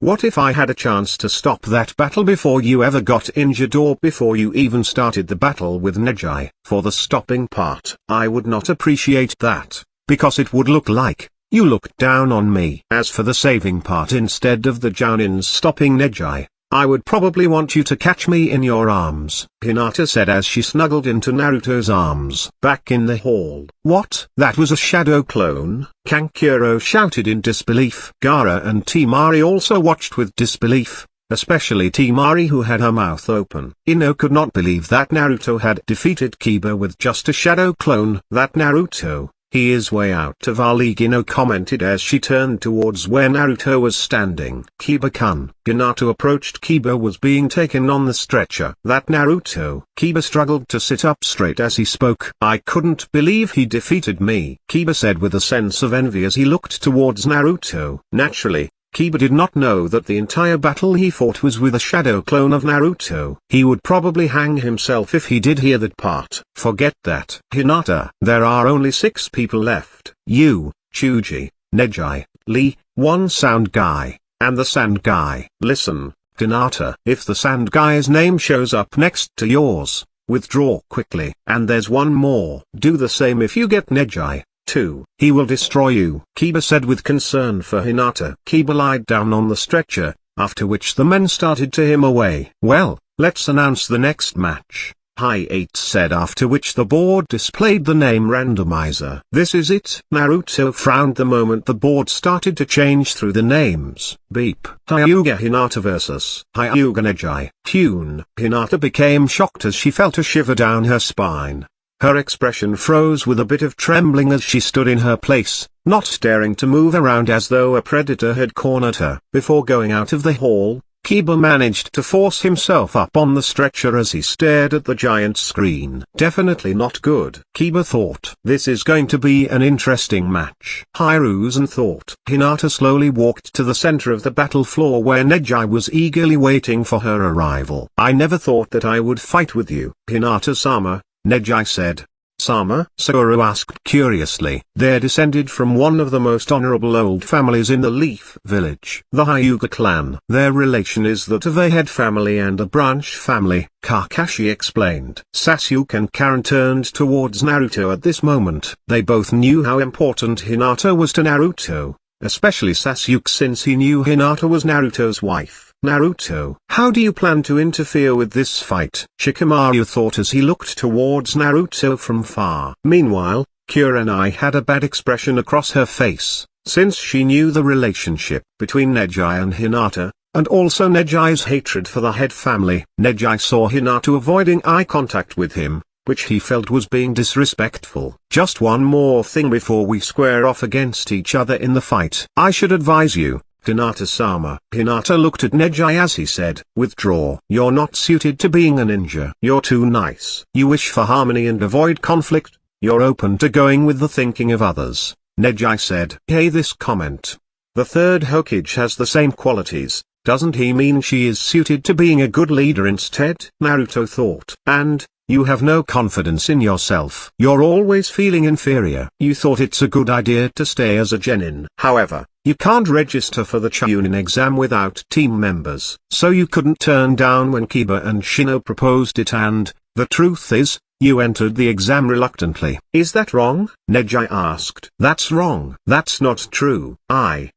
what if I had a chance to stop that battle before you ever got injured or before you even started the battle with Neji? For the stopping part, I would not appreciate that, because it would look like you looked down on me. As for the saving part, instead of the Jounins stopping Neji, I would probably want you to catch me in your arms, Hinata said as she snuggled into Naruto's arms. Back in the hall. What? That was a shadow clone? Kankuro shouted in disbelief. Gaara and Temari also watched with disbelief, especially Temari, who had her mouth open. Ino could not believe that Naruto had defeated Kiba with just a shadow clone. That Naruto, he is way out of our league, Ino commented as she turned towards where Naruto was standing. Kiba-kun. Hinata approached. Kiba was being taken on the stretcher. That Naruto. Kiba struggled to sit up straight as he spoke. I couldn't believe he defeated me, Kiba said with a sense of envy as he looked towards Naruto. Naturally, Kiba did not know that the entire battle he fought was with a shadow clone of Naruto. He would probably hang himself if he did hear that part. Forget that. Hinata. There are only 6 people left. You, Chuji, Neji, Lee, one sound guy, and the sand guy. Listen, Hinata. If the sand guy's name shows up next to yours, withdraw quickly. And there's one more. Do the same if you get Neji. 2. He will destroy you, Kiba said with concern for Hinata. Kiba lied down on the stretcher, after which the men started to him away. Well, let's announce the next match, Hi-8 said, after which the board displayed the name randomizer. This is it. Naruto frowned the moment the board started to change through the names. Beep. Hyuga Hinata vs. Hyuga Neji. Tune. Hinata became shocked as she felt a shiver down her spine. Her expression froze with a bit of trembling as she stood in her place, not daring to move around as though a predator had cornered her. Before going out of the hall, Kiba managed to force himself up on the stretcher as he stared at the giant screen. Definitely not good, Kiba thought. This is going to be an interesting match. Hiruzen thought. Hinata slowly walked to the center of the battle floor where Neji was eagerly waiting for her arrival. I never thought that I would fight with you, Hinata-sama, Neji said. Sama? Sora asked curiously. They're descended from one of the most honorable old families in the Leaf Village, the Hyuga clan. Their relation is that of a head family and a branch family, Kakashi explained. Sasuke and Karen turned towards Naruto at this moment. They both knew how important Hinata was to Naruto, especially Sasuke since he knew Hinata was Naruto's wife. Naruto, how do you plan to interfere with this fight? Shikamaru thought as he looked towards Naruto from far. Meanwhile, Kurenai had a bad expression across her face, since she knew the relationship between Neji and Hinata, and also Neji's hatred for the head family. Neji saw Hinata avoiding eye contact with him, which he felt was being disrespectful. Just one more thing before we square off against each other in the fight. I should advise you, Hinata-sama. Hinata looked at Neji as he said, withdraw. You're not suited to being a ninja. You're too nice. You wish for harmony and avoid conflict. You're open to going with the thinking of others, Neji said. Hey, this comment. The third Hokage has the same qualities. Doesn't he mean she is suited to being a good leader instead? Naruto thought. And, you have no confidence in yourself. You're always feeling inferior. You thought it's a good idea to stay as a genin. However, you can't register for the Chunin exam without team members. So you couldn't turn down when Kiba and Shino proposed it, and, the truth is, you entered the exam reluctantly. Is that wrong? Neji asked. That's wrong. That's not true. I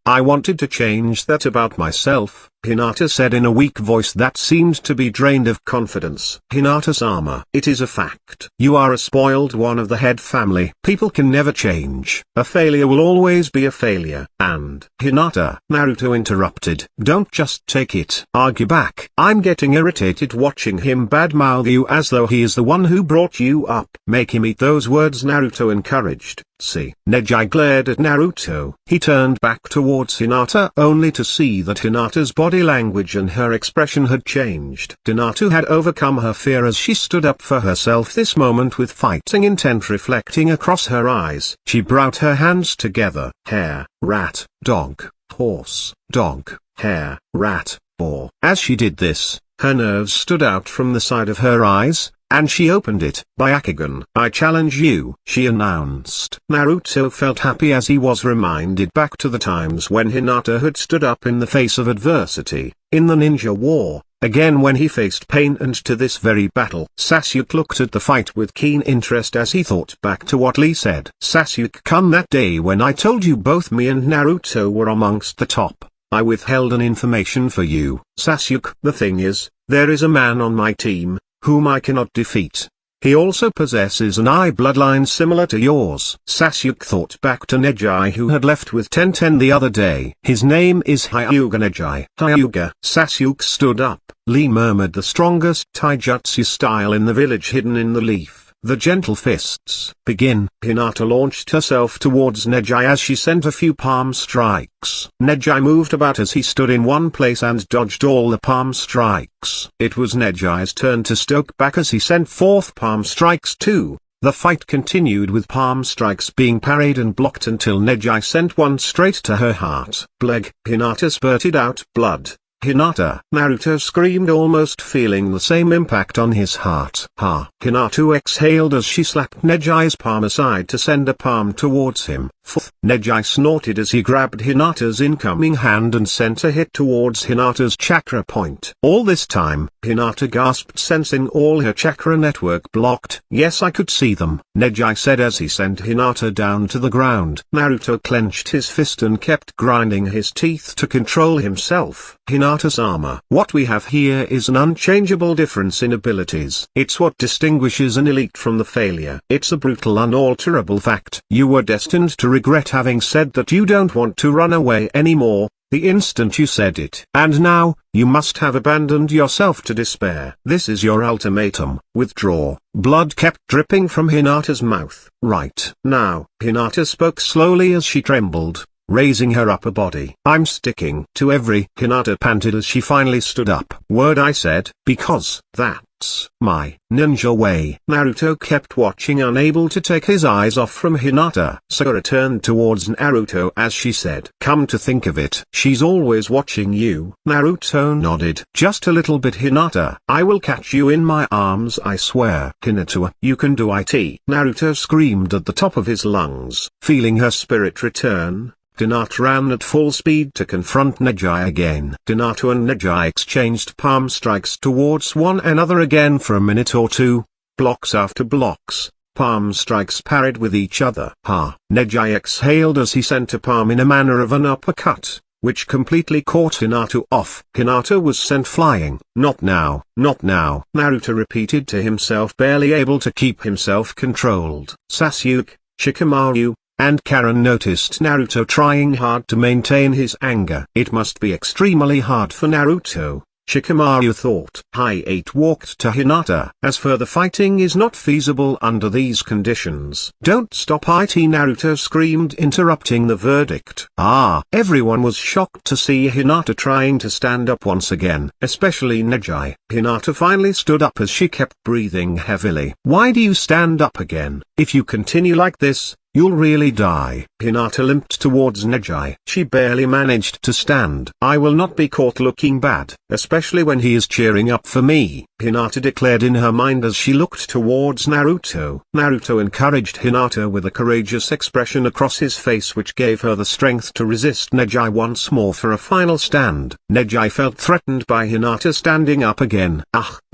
wanted to change that about myself, Hinata said in a weak voice that seemed to be drained of confidence. Hinata-sama. It is a fact. You are a spoiled one of the head family. People can never change. A failure will always be a failure. And Hinata, Naruto interrupted. Don't just take it. Argue back. I'm getting irritated watching him badmouth you as though he is the one who brought you up. Make him eat those words, Naruto encouraged. See. Neji glared at Naruto. He turned back towards Hinata only to see that Hinata's body language and her expression had changed. Hinata had overcome her fear as she stood up for herself this moment with fighting intent reflecting across her eyes. She brought her hands together. Hare, rat, dog, horse, dog, hare, rat, boar. As she did this, her nerves stood out from the side of her eyes, and she opened it. Byakugan, I challenge you, she announced. Naruto felt happy as he was reminded back to the times when Hinata had stood up in the face of adversity, in the ninja war, again when he faced pain, and to this very battle. Sasuke looked at the fight with keen interest as he thought back to what Lee said. Sasuke-kun, that day when I told you both me and Naruto were amongst the top I withheld an information for you, Sasuke. The thing is, there is a man on my team, whom I cannot defeat. He also possesses an eye bloodline similar to yours. Sasuke thought back to Neji who had left with Tenten the other day. His name is Hyuga Neji. Hyuga. Sasuke stood up. Lee murmured the strongest taijutsu style in the village hidden in the leaf. The gentle fists. Begin. Hinata launched herself towards Neji as she sent a few palm strikes. Neji moved about as he stood in one place and dodged all the palm strikes. It was Neji's turn to stoke back as he sent forth palm strikes too. The fight continued with palm strikes being parried and blocked until Neji sent one straight to her heart. Bleg. Hinata spurted out blood. Hinata. Naruto screamed, almost feeling the same impact on his heart. Ha! Hinata exhaled as she slapped Neji's palm aside to send a palm towards him. Neji snorted as he grabbed Hinata's incoming hand and sent a hit towards Hinata's chakra point. All this time, Hinata gasped, sensing all her chakra network blocked. Yes, I could see them, Neji said as he sent Hinata down to the ground. Naruto clenched his fist and kept grinding his teeth to control himself. Hinata's armor. What we have here is an unchangeable difference in abilities. It's what distinguishes an elite from the failure. It's a brutal, unalterable fact. You were destined to regret having said that you don't want to run away anymore, the instant you said it. And now, you must have abandoned yourself to despair. This is your ultimatum. Withdraw. Blood kept dripping from Hinata's mouth. Right. Now, Hinata spoke slowly as she trembled, raising her upper body. I'm sticking to every. Hinata panted as she finally stood up. Word, I said, because that's my ninja way. Naruto kept watching, unable to take his eyes off from Hinata. Sakura turned towards Naruto as she said, come to think of it, she's always watching you. Naruto nodded. Just a little bit, Hinata. I will catch you in my arms, I swear. Hinata, you can do it. Naruto screamed at the top of his lungs. Feeling her spirit return, Hinata ran at full speed to confront Neji again. Hinata and Neji exchanged palm strikes towards one another again for a minute or two. Blocks after blocks, palm strikes parried with each other. Ha! Neji exhaled as he sent a palm in a manner of an uppercut, which completely caught Hinata off. Hinata was sent flying. Not now, not now, Naruto repeated to himself, barely able to keep himself controlled. Sasuke, Shikamaru, and Karen noticed Naruto trying hard to maintain his anger. It must be extremely hard for Naruto, Shikamaru thought. Hi-8 walked to Hinata. As further fighting is not feasible under these conditions. Don't stop it, Naruto screamed, interrupting the verdict. Everyone was shocked to see Hinata trying to stand up once again, especially Neji. Hinata finally stood up as she kept breathing heavily. Why do you stand up again? If you continue like this, you'll really die. Hinata limped towards Neji. She barely managed to stand. I will not be caught looking bad, especially when he is cheering up for me, Hinata declared in her mind as she looked towards Naruto. Naruto encouraged Hinata with a courageous expression across his face, which gave her the strength to resist Neji once more for a final stand. Neji felt threatened by Hinata standing up again.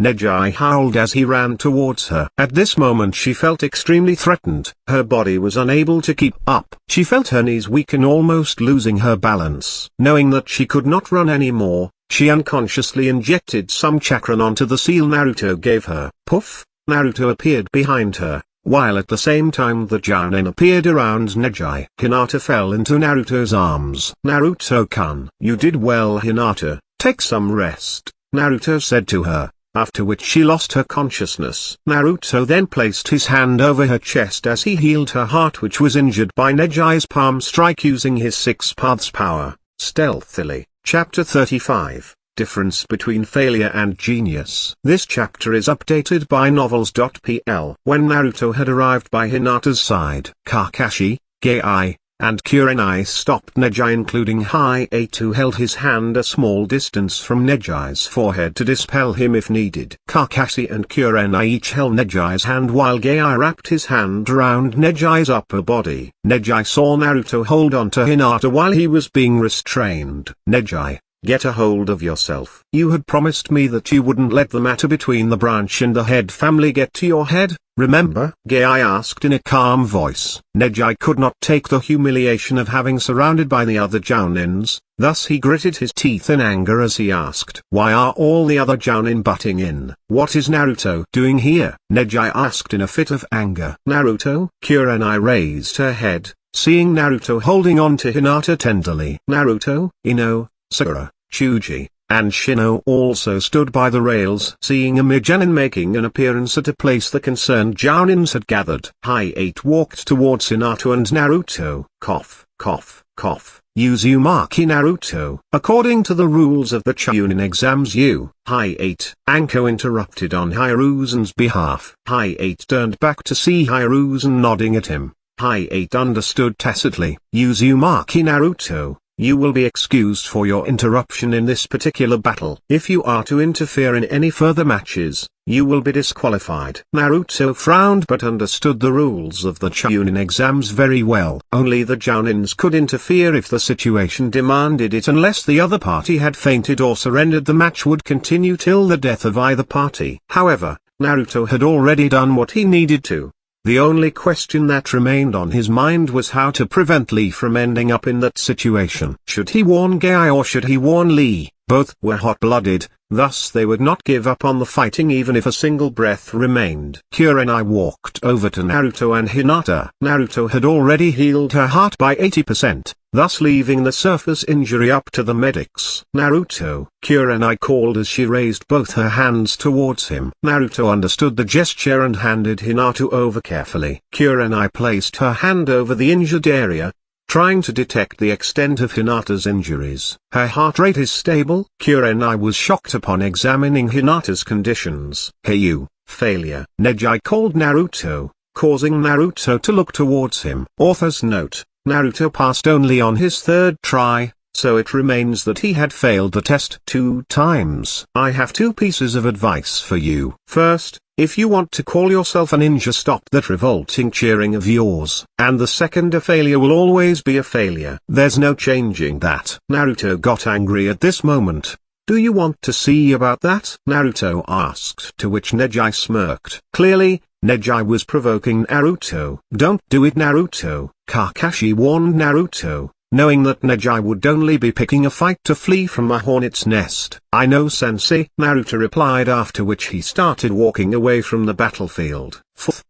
Neji howled as he ran towards her. At this moment she felt extremely threatened. Her body was unable to keep up. She felt her knees weaken, almost losing her balance. Knowing that she could not run anymore, she unconsciously injected some chakra onto the seal Naruto gave her. Poof! Naruto appeared behind her, while at the same time the Jounin appeared around Neji. Hinata fell into Naruto's arms. Naruto-kun, you did well, Hinata. Take some rest, Naruto said to her, after which she lost her consciousness. Naruto then placed his hand over her chest as he healed her heart, which was injured by Neji's palm strike, using his 6 paths power, stealthily. Chapter 35, Difference Between Failure and Genius. This chapter is updated by novels.pl. When Naruto had arrived by Hinata's side, Kakashi, Gaara, and Kunoichi stopped Neji, including Hi-8, who held his hand a small distance from Neji's forehead to dispel him if needed. Kakashi and Kunoichi each held Neji's hand while Gaara wrapped his hand around Neji's upper body. Neji saw Naruto hold on to Hinata while he was being restrained. Neji, Get a hold of yourself. You had promised me that you wouldn't let the matter between the branch and the head family get to your head, remember? Gai asked in a calm voice. Neji could not take the humiliation of having surrounded by the other jounins, thus he gritted his teeth in anger as he asked. Why are all the other jounin butting in? What is Naruto doing here? Neji asked in a fit of anger. Naruto? Kurenai raised her head, seeing Naruto holding on to Hinata tenderly. Naruto, Ino, Sakura, Chuji, and Shino also stood by the rails, seeing a Migenin making an appearance at a place the concerned jounins had gathered. Hi-8 walked towards Hinata and Naruto. Cough, cough, cough. Uzumaki Naruto. According to the rules of the Chunin exams Hi-8. Anko interrupted on Hiruzen's behalf. Hi-8 turned back to see Hiruzen nodding at him. Hi-8 understood tacitly. Uzumaki Naruto, you will be excused for your interruption in this particular battle. If you are to interfere in any further matches, you will be disqualified. Naruto frowned but understood the rules of the Chunin exams very well. Only the jounins could interfere if the situation demanded it. Unless the other party had fainted or surrendered, the match would continue till the death of either party. However, Naruto had already done what he needed to. The only question that remained on his mind was how to prevent Lee from ending up in that situation. Should he warn Gai or should he warn Lee? Both were hot-blooded, thus they would not give up on the fighting even if a single breath remained. Kurenai walked over to Naruto and Hinata. Naruto had already healed her heart by 80%, thus leaving the surface injury up to the medics. Naruto, Kurenai called as she raised both her hands towards him. Naruto understood the gesture and handed Hinata over carefully. Kurenai placed her hand over the injured area, trying to detect the extent of Hinata's injuries. Her heart rate is stable. Kurenai was shocked upon examining Hinata's conditions. Hey you, failure. Neji called Naruto, causing Naruto to look towards him. Author's note, Naruto passed only on his third try, so it remains that he had failed the test 2 times. I have 2 pieces of advice for you. First, if you want to call yourself a ninja, stop that revolting cheering of yours. And the second, a failure will always be a failure. There's no changing that. Naruto got angry at this moment. Do you want to see about that? Naruto asked, to which Neji smirked. Clearly, Neji was provoking Naruto. Don't do it, Naruto. Kakashi warned Naruto, knowing that Neji would only be picking a fight to flee from a hornet's nest. I know, sensei, Naruto replied, after which he started walking away from the battlefield.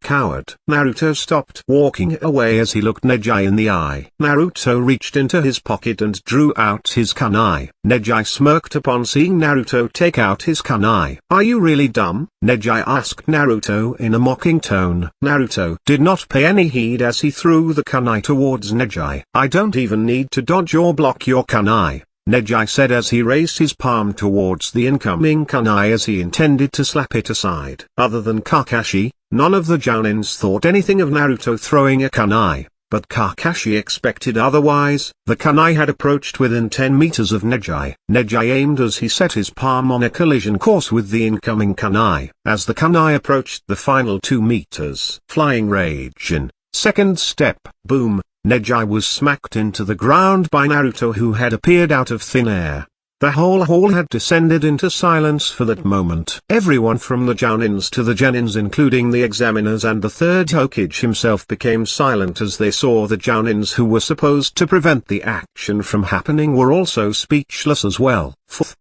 Coward. Naruto stopped walking away as he looked Neji in the eye. Naruto reached into his pocket and drew out his kunai. Neji smirked upon seeing Naruto take out his kunai. Are you really dumb? Neji asked Naruto in a mocking tone. Naruto did not pay any heed as he threw the kunai towards Neji. I don't even need to dodge or block your kunai, Neji said as he raised his palm towards the incoming kunai as he intended to slap it aside. Other than Kakashi, none of the jounins thought anything of Naruto throwing a kunai, but Kakashi expected otherwise. The kunai had approached within 10 meters of Neji. Neji aimed as he set his palm on a collision course with the incoming kunai. As the kunai approached the final 2 meters, flying rage in. Second step, boom. Neji was smacked into the ground by Naruto, who had appeared out of thin air. The whole hall had descended into silence for that moment. Everyone from the jounins to the genins, including the examiners and the third Hokage himself, became silent as they saw the jounins who were supposed to prevent the action from happening were also speechless as well.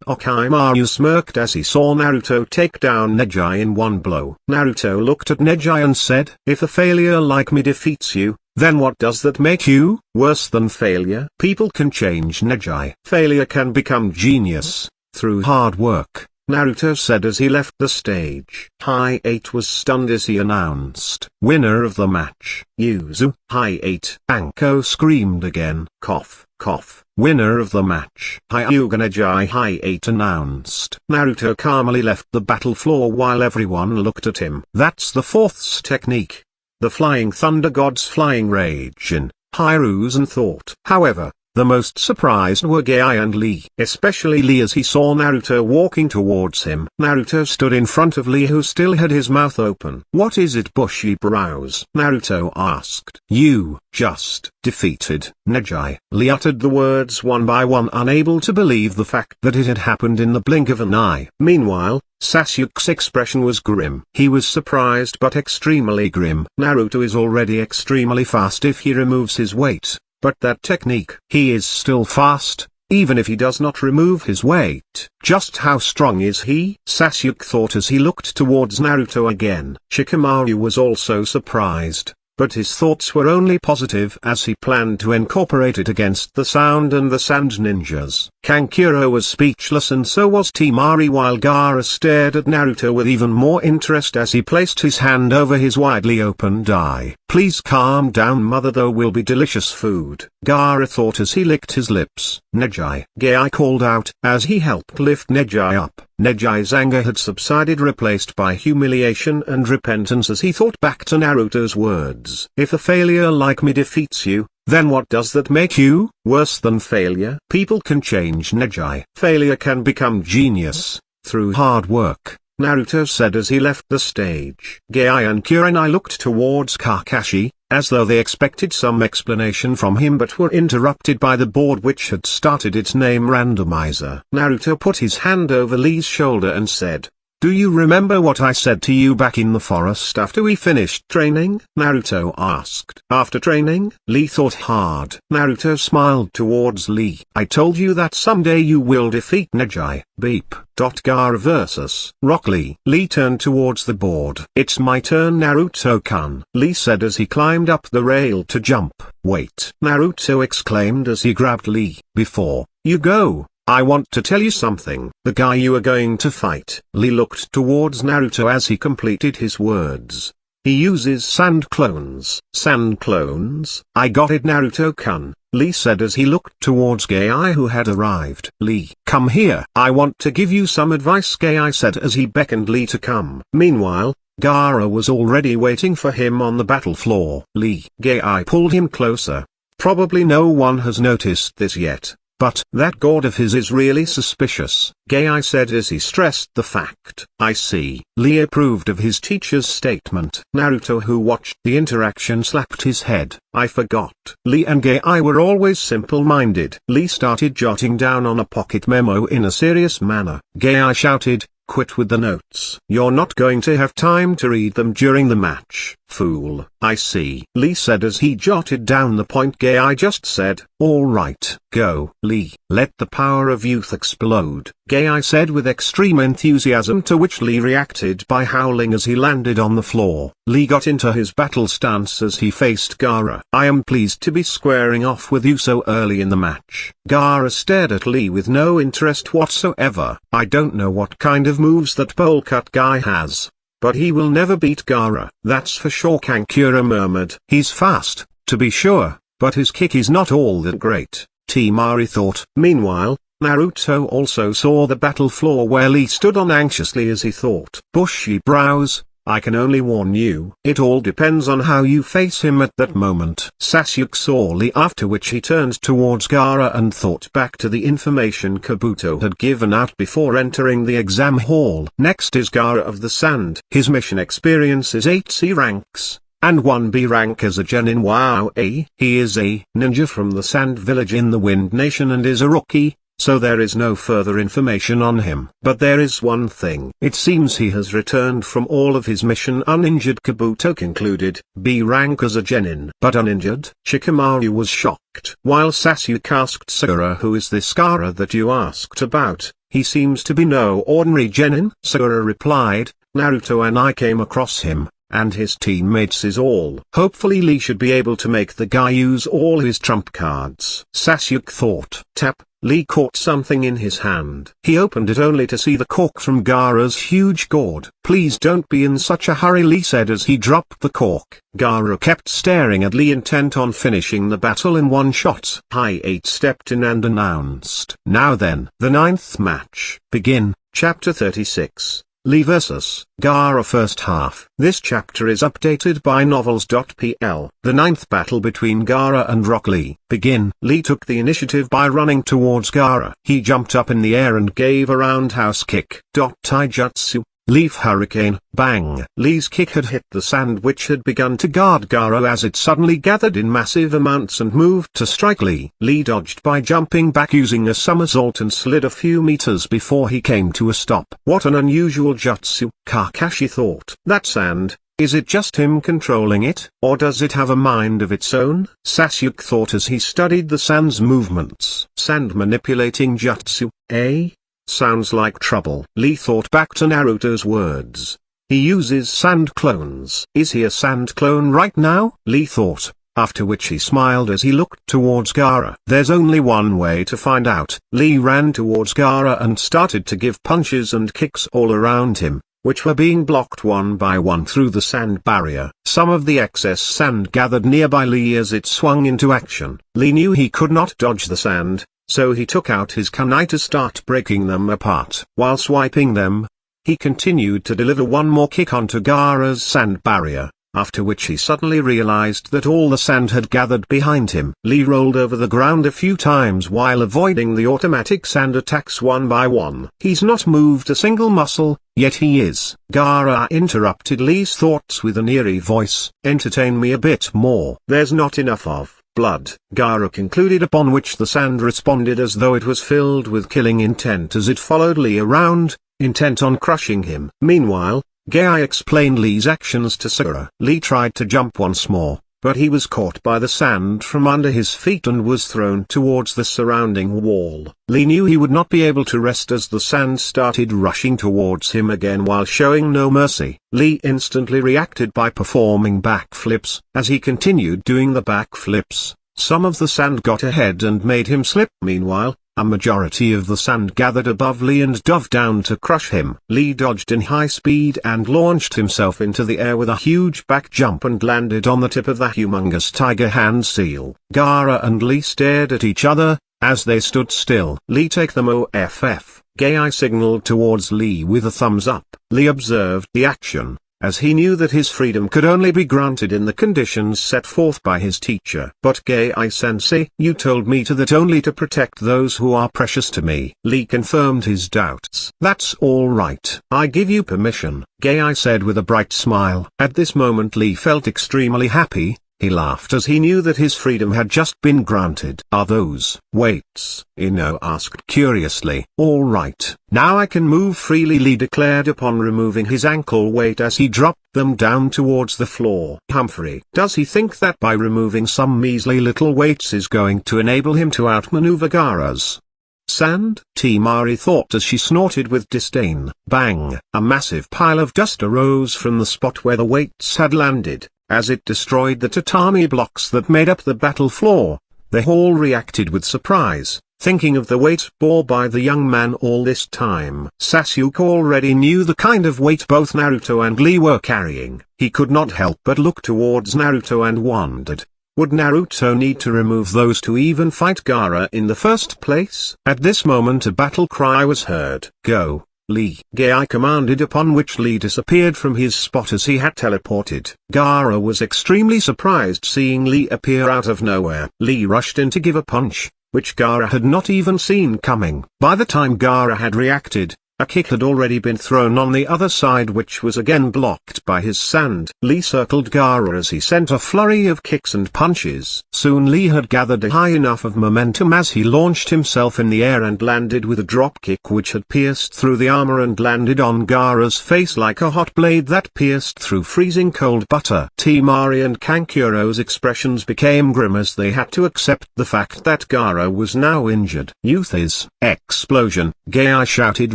Orochimaru smirked as he saw Naruto take down Neji in one blow. Naruto looked at Neji and said, "If a failure like me defeats you, then what does that make you? Worse than failure? People can change, Neji. Failure can become genius, through hard work," Naruto said as he left the stage. Hi-8 was stunned as he announced, "Winner of the match, Yuzu." Hi-8. Anko screamed again. Cough, cough. "Winner of the match, Hyuga Neji." Hi-8 announced. Naruto calmly left the battle floor while everyone looked at him. That's the fourth's technique. The Flying Thunder God's flying rage in, Hiruzen thought. However, The most surprised were Gaara and Lee, especially Lee as he saw Naruto walking towards him. Naruto stood in front of Lee, who still had his mouth open. "What is it, bushy brows?" Naruto asked. "You just defeated Neji." Lee uttered the words one by one, unable to believe the fact that it had happened in the blink of an eye. Meanwhile, Sasuke's expression was grim. He was surprised but extremely grim. Naruto is already extremely fast if he removes his weight, but that technique, he is still fast, even if he does not remove his weight. Just how strong is he? Sasuke thought as he looked towards Naruto again. Shikamaru was also surprised, but his thoughts were only positive as he planned to incorporate it against the sound and the sand ninjas. Kankuro was speechless and so was Temari, while Gaara stared at Naruto with even more interest as he placed his hand over his widely opened eye. "Please calm down, mother, there will be delicious food," Gaara thought as he licked his lips. "Neji," Gai called out as he helped lift Neji up. Neji's anger had subsided, replaced by humiliation and repentance as he thought back to Naruto's words. "If a failure like me defeats you, then what does that make you? Worse than failure? People can change, Neji. Failure can become genius, through hard work," Naruto said as he left the stage. Gai and Kurenai looked towards Kakashi, as though they expected some explanation from him, but were interrupted by the board which had started its name randomizer. Naruto put his hand over Lee's shoulder and said, "Do you remember what I said to you back in the forest after we finished training?" Naruto asked. "After training?" Lee thought hard. Naruto smiled towards Lee. "I told you that someday you will defeat Neji." Beep. Gaara vs. Rock Lee. Lee turned towards the board. "It's my turn, Naruto-kun," Lee said as he climbed up the rail to jump. "Wait!" Naruto exclaimed as he grabbed Lee. "Before you go, I want to tell you something." "The guy you are going to fight." Lee looked towards Naruto as he completed his words. "He uses sand clones." "Sand clones?" "I got it, Naruto-kun," Lee said as he looked towards Gai, who had arrived. "Lee, come here. I want to give you some advice," Gai said as he beckoned Lee to come. Meanwhile, Gaara was already waiting for him on the battle floor. "Lee." Gai pulled him closer. "Probably no one has noticed this yet, but that gourd of his is really suspicious," Gai said as he stressed the fact. "I see." Lee approved of his teacher's statement. Naruto, who watched the interaction, slapped his head. "I forgot." Lee and Gai were always simple-minded. Lee started jotting down on a pocket memo in a serious manner. Gai shouted, "Quit with the notes. You're not going to have time to read them during the match, fool." "I see," Lee said as he jotted down the point Gai just said. "All right, go." "Lee, let the power of youth explode," Gai said with extreme enthusiasm, to which Lee reacted by howling as he landed on the floor. Lee got into his battle stance as he faced Gaara. "I am pleased to be squaring off with you so early in the match." Gaara stared at Lee with no interest whatsoever. "I don't know what kind of moves that bowl cut guy has, but he will never beat Gaara, that's for sure," Kankuro murmured. "He's fast, to be sure, but his kick is not all that great," Temari thought. Meanwhile, Naruto also saw the battle floor where Lee stood on anxiously as he thought. "Bushy brows, I can only warn you. It all depends on how you face him at that moment." Sasuke saw Lee, after which he turned towards Gaara and thought back to the information Kabuto had given out before entering the exam hall. Next is Gaara of the Sand. His mission experience is 8 C ranks, and 1 B rank as a genin. Wow. He is a ninja from the Sand Village in the Wind Nation and is a rookie, so there is no further information on him. But there is one thing. It seems he has returned from all of his mission uninjured. Kabuto concluded. B rank as a genin. But uninjured? Shikamaru was shocked. While Sasuke asked Sakura, "Who is this Gaara that you asked about? He seems to be no ordinary genin." Sakura replied, "Naruto and I came across him, and his teammates is all." Hopefully Lee should be able to make the guy use all his trump cards. Sasuke thought. Tap. Lee caught something in his hand. He opened it only to see the cork from Gaara's huge gourd. "Please don't be in such a hurry," Lee said as he dropped the cork. Gaara kept staring at Lee, intent on finishing the battle in one shot. Hi-8 stepped in and announced, "Now then, the 9th match. Begin." Chapter 36. Lee vs. Gaara First Half. This chapter is updated by novels.pl. The ninth battle between Gaara and Rock Lee. Begin. Lee took the initiative by running towards Gaara. He jumped up in the air and gave a roundhouse kick. Taijutsu. Leaf Hurricane, bang! Lee's kick had hit the sand which had begun to guard Gaara as it suddenly gathered in massive amounts and moved to strike Lee. Lee dodged by jumping back using a somersault and slid a few meters before he came to a stop. What an unusual jutsu, Kakashi thought. That sand, is it just him controlling it, or does it have a mind of its own? Sasuke thought as he studied the sand's movements. Sand manipulating jutsu, eh? Sounds like trouble. Lee thought back to Naruto's words. He uses sand clones. Is he a sand clone right now? Lee thought, after which he smiled as he looked towards Gaara. There's only one way to find out. Lee ran towards Gaara and started to give punches and kicks all around him, which were being blocked one by one through the sand barrier. Some of the excess sand gathered nearby Lee as it swung into action. Lee knew he could not dodge the sand, so he took out his kunai to start breaking them apart. While swiping them, he continued to deliver one more kick onto Gaara's sand barrier, after which he suddenly realized that all the sand had gathered behind him. Lee rolled over the ground a few times while avoiding the automatic sand attacks one by one. He's not moved a single muscle, yet he is. Gaara interrupted Lee's thoughts with an eerie voice. Entertain me a bit more. There's not enough of blood, Gaara concluded, upon which the sand responded as though it was filled with killing intent as it followed Lee around, intent on crushing him. Meanwhile, Gai explained Lee's actions to Sakura. Lee tried to jump once more, but he was caught by the sand from under his feet and was thrown towards the surrounding wall. Lee knew he would not be able to rest as the sand started rushing towards him again while showing no mercy. Lee instantly reacted by performing backflips. As he continued doing the backflips, some of the sand got ahead and made him slip. Meanwhile, a majority of the sand gathered above Lee and dove down to crush him. Lee dodged in high speed and launched himself into the air with a huge back jump and landed on the tip of the humongous tiger hand seal. Gaara and Lee stared at each other, as they stood still. Lee, take them OFF. Gai signaled towards Lee with a thumbs up. Lee observed the action, as he knew that his freedom could only be granted in the conditions set forth by his teacher. But Gai-sensei, you told me to that only to protect those who are precious to me. Lee confirmed his doubts. That's all right. I give you permission, Gai said with a bright smile. At this moment Lee felt extremely happy. He laughed as he knew that his freedom had just been granted. Are those weights? Ino asked curiously. All right, now I can move freely, Lee declared upon removing his ankle weight as he dropped them down towards the floor. Humphrey, does he think that by removing some measly little weights is going to enable him to outmaneuver Gaara's sand? Temari thought as she snorted with disdain. Bang! A massive pile of dust arose from the spot where the weights had landed. As it destroyed the tatami blocks that made up the battle floor, they all reacted with surprise, thinking of the weight bore by the young man all this time. Sasuke already knew the kind of weight both Naruto and Lee were carrying. He could not help but look towards Naruto and wondered, would Naruto need to remove those to even fight Gaara in the first place? At this moment a battle cry was heard. Go, Lee! Gai commanded, upon which Lee disappeared from his spot as he had teleported. Gaara was extremely surprised seeing Lee appear out of nowhere. Lee rushed in to give a punch, which Gaara had not even seen coming. By the time Gaara had reacted, a kick had already been thrown on the other side, which was again blocked by his sand. Lee circled Gaara as he sent a flurry of kicks and punches. Soon Lee had gathered a high enough of momentum as he launched himself in the air and landed with a drop kick which had pierced through the armor and landed on Gaara's face like a hot blade that pierced through freezing cold butter. Temari and Kankuro's expressions became grim as they had to accept the fact that Gaara was now injured. Youth is explosion, Gai shouted,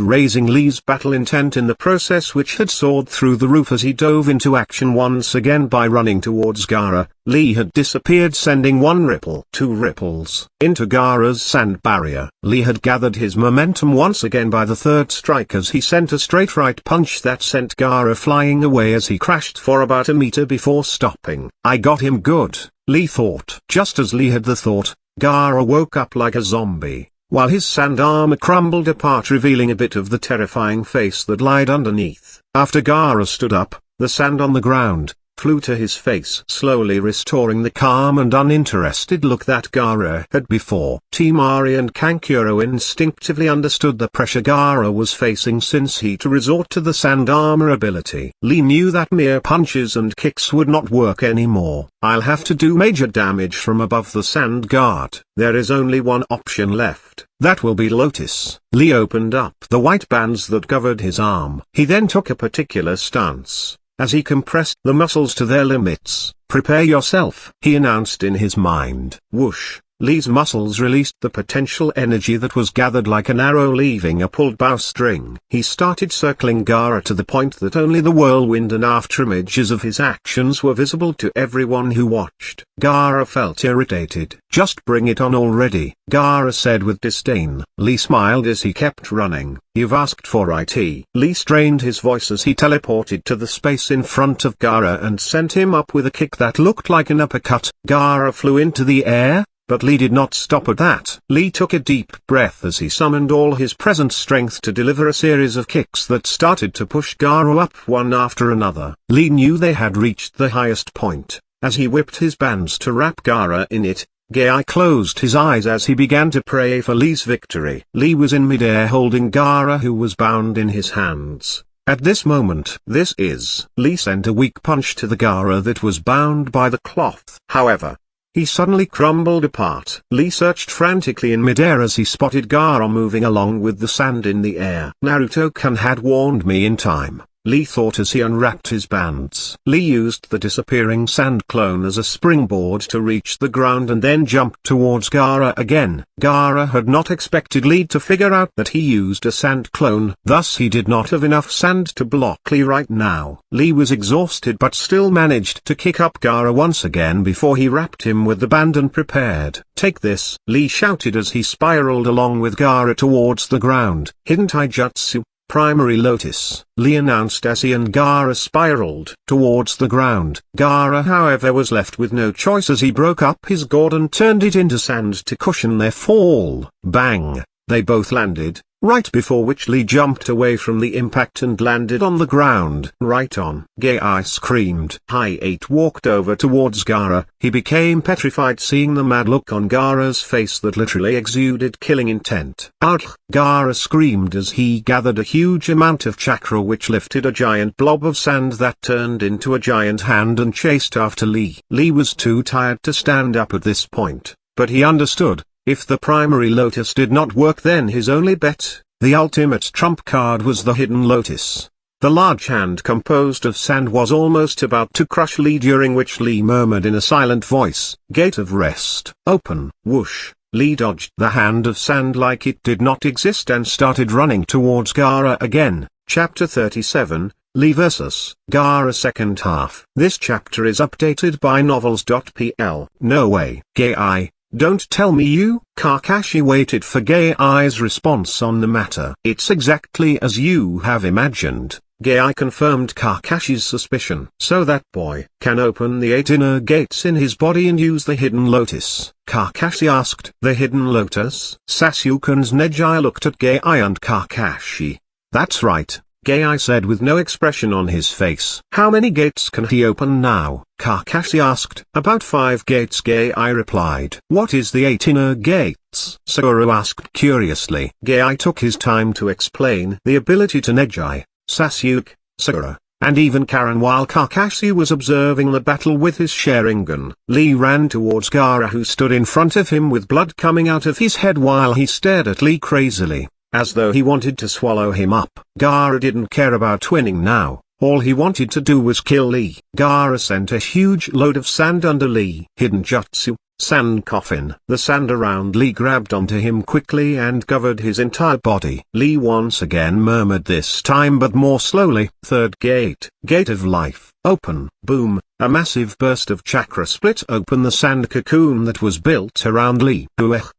raising Lee's battle intent in the process, which had soared through the roof as he dove into action once again by running towards Gaara. Lee had disappeared, sending one ripple, two ripples, into Gaara's sand barrier. Lee had gathered his momentum once again by the third strike as he sent a straight right punch that sent Gaara flying away as he crashed for about a meter before stopping. I got him good, Lee thought. Just as Lee had the thought, Gaara woke up like a zombie. while his sand armor crumbled apart, revealing a bit of the terrifying face that lied underneath. After Gaara stood up, the sand on the ground flew to his face, slowly restoring the calm and uninterested look that Gaara had before. Team Ari and Kankuro instinctively understood the pressure Gaara was facing, since he had to resort to the sand armor ability. Lee knew that mere punches and kicks would not work anymore. I'll have to do major damage from above the sand guard. There is only one option left. That will be Lotus. Lee opened up the white bands that covered his arm. He then took a particular stance, as he compressed the muscles to their limits. "Prepare yourself," he announced in his mind. Whoosh! Lee's muscles released the potential energy that was gathered like an arrow leaving a pulled bowstring. He started circling Gaara to the point that only the whirlwind and afterimages of his actions were visible to everyone who watched. Gaara felt irritated. "Just bring it on already," Gaara said with disdain. Lee smiled as he kept running. "You've asked for it." Lee strained his voice as he teleported to the space in front of Gaara and sent him up with a kick that looked like an uppercut. Gaara flew into the air, but Lee did not stop at that. Lee took a deep breath as he summoned all his present strength to deliver a series of kicks that started to push Gaara up one after another. Lee knew they had reached the highest point. As he whipped his bands to wrap Gaara in it, Gai closed his eyes as he began to pray for Lee's victory. Lee was in midair holding Gaara, who was bound in his hands. At this moment, Lee sent a weak punch to the Gaara that was bound by the cloth. However, he suddenly crumbled apart. Lee searched frantically in midair as he spotted Gaara moving along with the sand in the air. Naruto-kun had warned me in time, Lee thought as he unwrapped his bands. Lee used the disappearing sand clone as a springboard to reach the ground and then jumped towards Gaara again. Gaara had not expected Lee to figure out that he used a sand clone, thus he did not have enough sand to block Lee right now. Lee was exhausted but still managed to kick up Gaara once again before he wrapped him with the band and prepared. "Take this," Lee shouted as he spiraled along with Gaara towards the ground. "Hidden taijutsu, Primary Lotus," Lee announced as he and Gaara spiraled towards the ground. Gaara, however, was left with no choice as he broke up his gourd and turned it into sand to cushion their fall. Bang! They both landed, right before which Lee jumped away from the impact and landed on the ground. Right on. Gai screamed. Hi-8 walked over towards Gaara. He became petrified seeing the mad look on Gaara's face that literally exuded killing intent. Ouch! Gaara screamed as he gathered a huge amount of chakra which lifted a giant blob of sand that turned into a giant hand and chased after Lee. Lee was too tired to stand up at this point, but he understood. If the primary lotus did not work, then his only bet, the ultimate trump card, was the hidden lotus. The large hand composed of sand was almost about to crush Lee, during which Lee murmured in a silent voice, "Gate of rest, open." Whoosh! Lee dodged the hand of sand like it did not exist and started running towards Gaara again. Chapter 37, Lee vs. Gaara, second half. This chapter is updated by novels.pl. No way. Gai. Don't tell me you. Kakashi waited for Gai's response on the matter. It's exactly as you have imagined. Gai confirmed Kakashi's suspicion. So that boy can open the 8 inner gates in his body and use the hidden lotus? Kakashi asked. The hidden lotus? Sasuke's Neji looked at Gai and Kakashi. That's right, Gai said with no expression on his face. How many gates can he open now? Kakashi asked. About 5 gates, Gai replied. What is the 8 inner gates? Sakura asked curiously. Gai took his time to explain the ability to Neji, Sasuke, Sakura, and even Karen while Kakashi was observing the battle with his Sharingan. Lee ran towards Gaara, who stood in front of him with blood coming out of his head while he stared at Lee crazily, as though he wanted to swallow him up. Gaara didn't care about winning now. All he wanted to do was kill Lee. Gaara sent a huge load of sand under Lee. Hidden jutsu, sand coffin. The sand around Lee grabbed onto him quickly and covered his entire body. Lee once again murmured, this time but more slowly. Third gate, gate of life, open. Boom, a massive burst of chakra split open the sand cocoon that was built around Lee.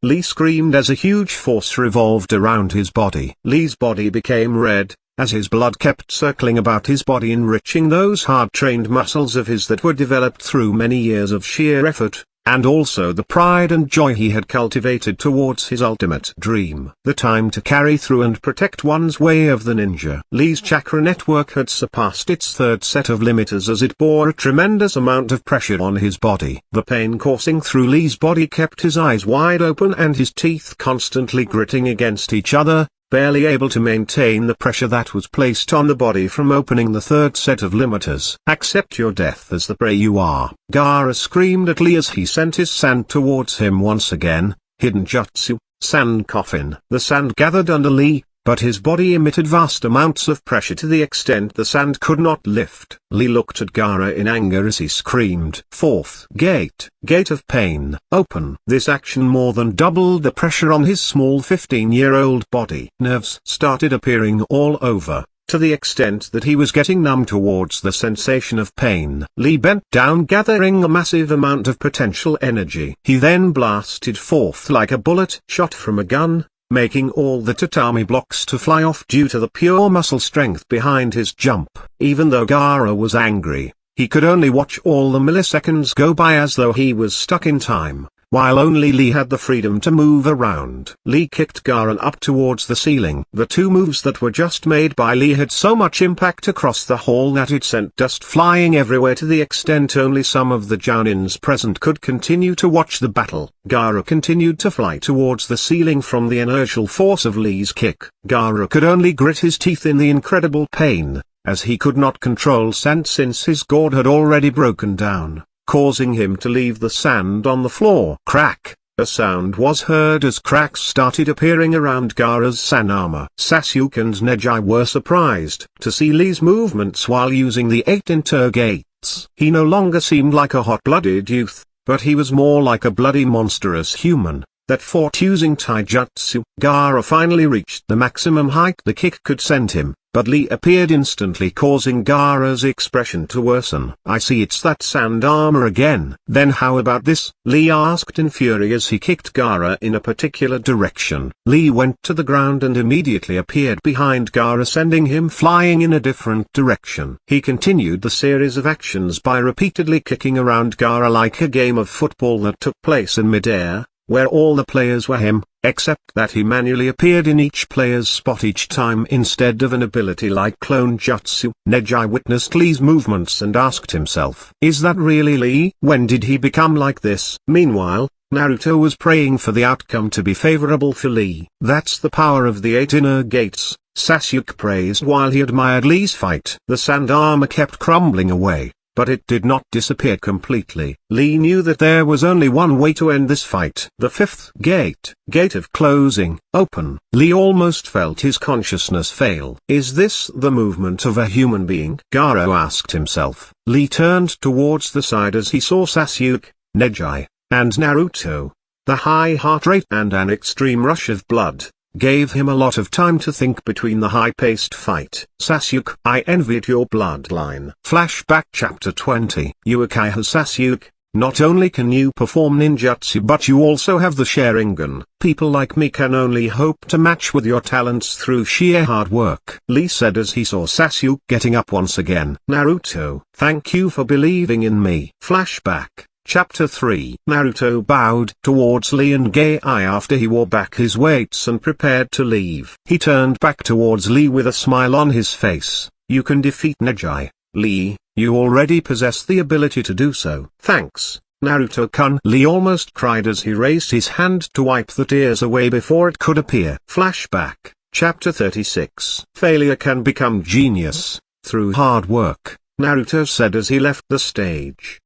Lee screamed as a huge force revolved around his body. Lee's body became red, as his blood kept circling about his body, enriching those hard-trained muscles of his that were developed through many years of sheer effort. and also the pride and joy he had cultivated towards his ultimate dream. The time to carry through and protect one's way of the ninja. Lee's chakra network had surpassed its third set of limiters as it bore a tremendous amount of pressure on his body. The pain coursing through Lee's body kept his eyes wide open and his teeth constantly gritting against each other, barely able to maintain the pressure that was placed on the body from opening the third set of limiters. Accept your death as the prey you are. Gaara screamed at Lee as he sent his sand towards him once again. Hidden jutsu, sand coffin. The sand gathered under Lee, but his body emitted vast amounts of pressure to the extent the sand could not lift. Lee looked at Gaara in anger as he screamed. Fourth gate, gate of pain, open. This action more than doubled the pressure on his small 15-year-old body. Nerves started appearing all over, to the extent that he was getting numb towards the sensation of pain. Lee bent down, gathering a massive amount of potential energy. He then blasted forth like a bullet shot from a gun, making all the tatami blocks to fly off due to the pure muscle strength behind his jump. Even though Gaara was angry, he could only watch all the milliseconds go by as though he was stuck in time, while only Lee had the freedom to move around. Lee kicked Gaara up towards the ceiling. The two moves that were just made by Lee had so much impact across the hall that it sent dust flying everywhere to the extent only some of the jounins present could continue to watch the battle. Gaara continued to fly towards the ceiling from the inertial force of Lee's kick. Gaara could only grit his teeth in the incredible pain, as he could not control sand since his gourd had already broken down, causing him to leave the sand on the floor. Crack! A sound was heard as cracks started appearing around Gaara's sand armor. Sasuke and Neji were surprised to see Lee's movements while using the 8 intergates. He no longer seemed like a hot-blooded youth, but he was more like a bloody monstrous human that fought using taijutsu. Gaara finally reached the maximum height the kick could send him, but Lee appeared instantly, causing Gaara's expression to worsen. I see, it's that sand armor again. Then how about this? Lee asked in fury as he kicked Gaara in a particular direction. Lee went to the ground and immediately appeared behind Gaara, sending him flying in a different direction. He continued the series of actions by repeatedly kicking around Gaara like a game of football that took place in midair, where all the players were him, except that he manually appeared in each player's spot each time instead of an ability like clone jutsu. Neji witnessed Lee's movements and asked himself, is that really Lee? When did he become like this? Meanwhile, Naruto was praying for the outcome to be favorable for Lee. That's the power of the 8 inner gates, Sasuke praised while he admired Lee's fight. The sand armor kept crumbling away, but it did not disappear completely. Lee knew that there was only one way to end this fight. The 5th gate, gate of closing, open. Lee almost felt his consciousness fail. Is this the movement of a human being? Gaara asked himself. Lee turned towards the side as he saw Sasuke, Neji, and Naruto. The high heart rate and an extreme rush of blood gave him a lot of time to think between the high-paced fight. Sasuke, I envied your bloodline. Flashback Chapter 20. Uchiha Sasuke, not only can you perform ninjutsu but you also have the Sharingan. People like me can only hope to match with your talents through sheer hard work. Lee said as he saw Sasuke getting up once again. Naruto, thank you for believing in me. Flashback Chapter 3. Naruto bowed towards Lee and Gaara after he wore back his weights and prepared to leave. He turned back towards Lee with a smile on his face. You can defeat Neji, Lee, you already possess the ability to do so. Thanks, Naruto-kun. Lee almost cried as he raised his hand to wipe the tears away before it could appear. Flashback Chapter 36. Failure can become genius through hard work, Naruto said as he left the stage.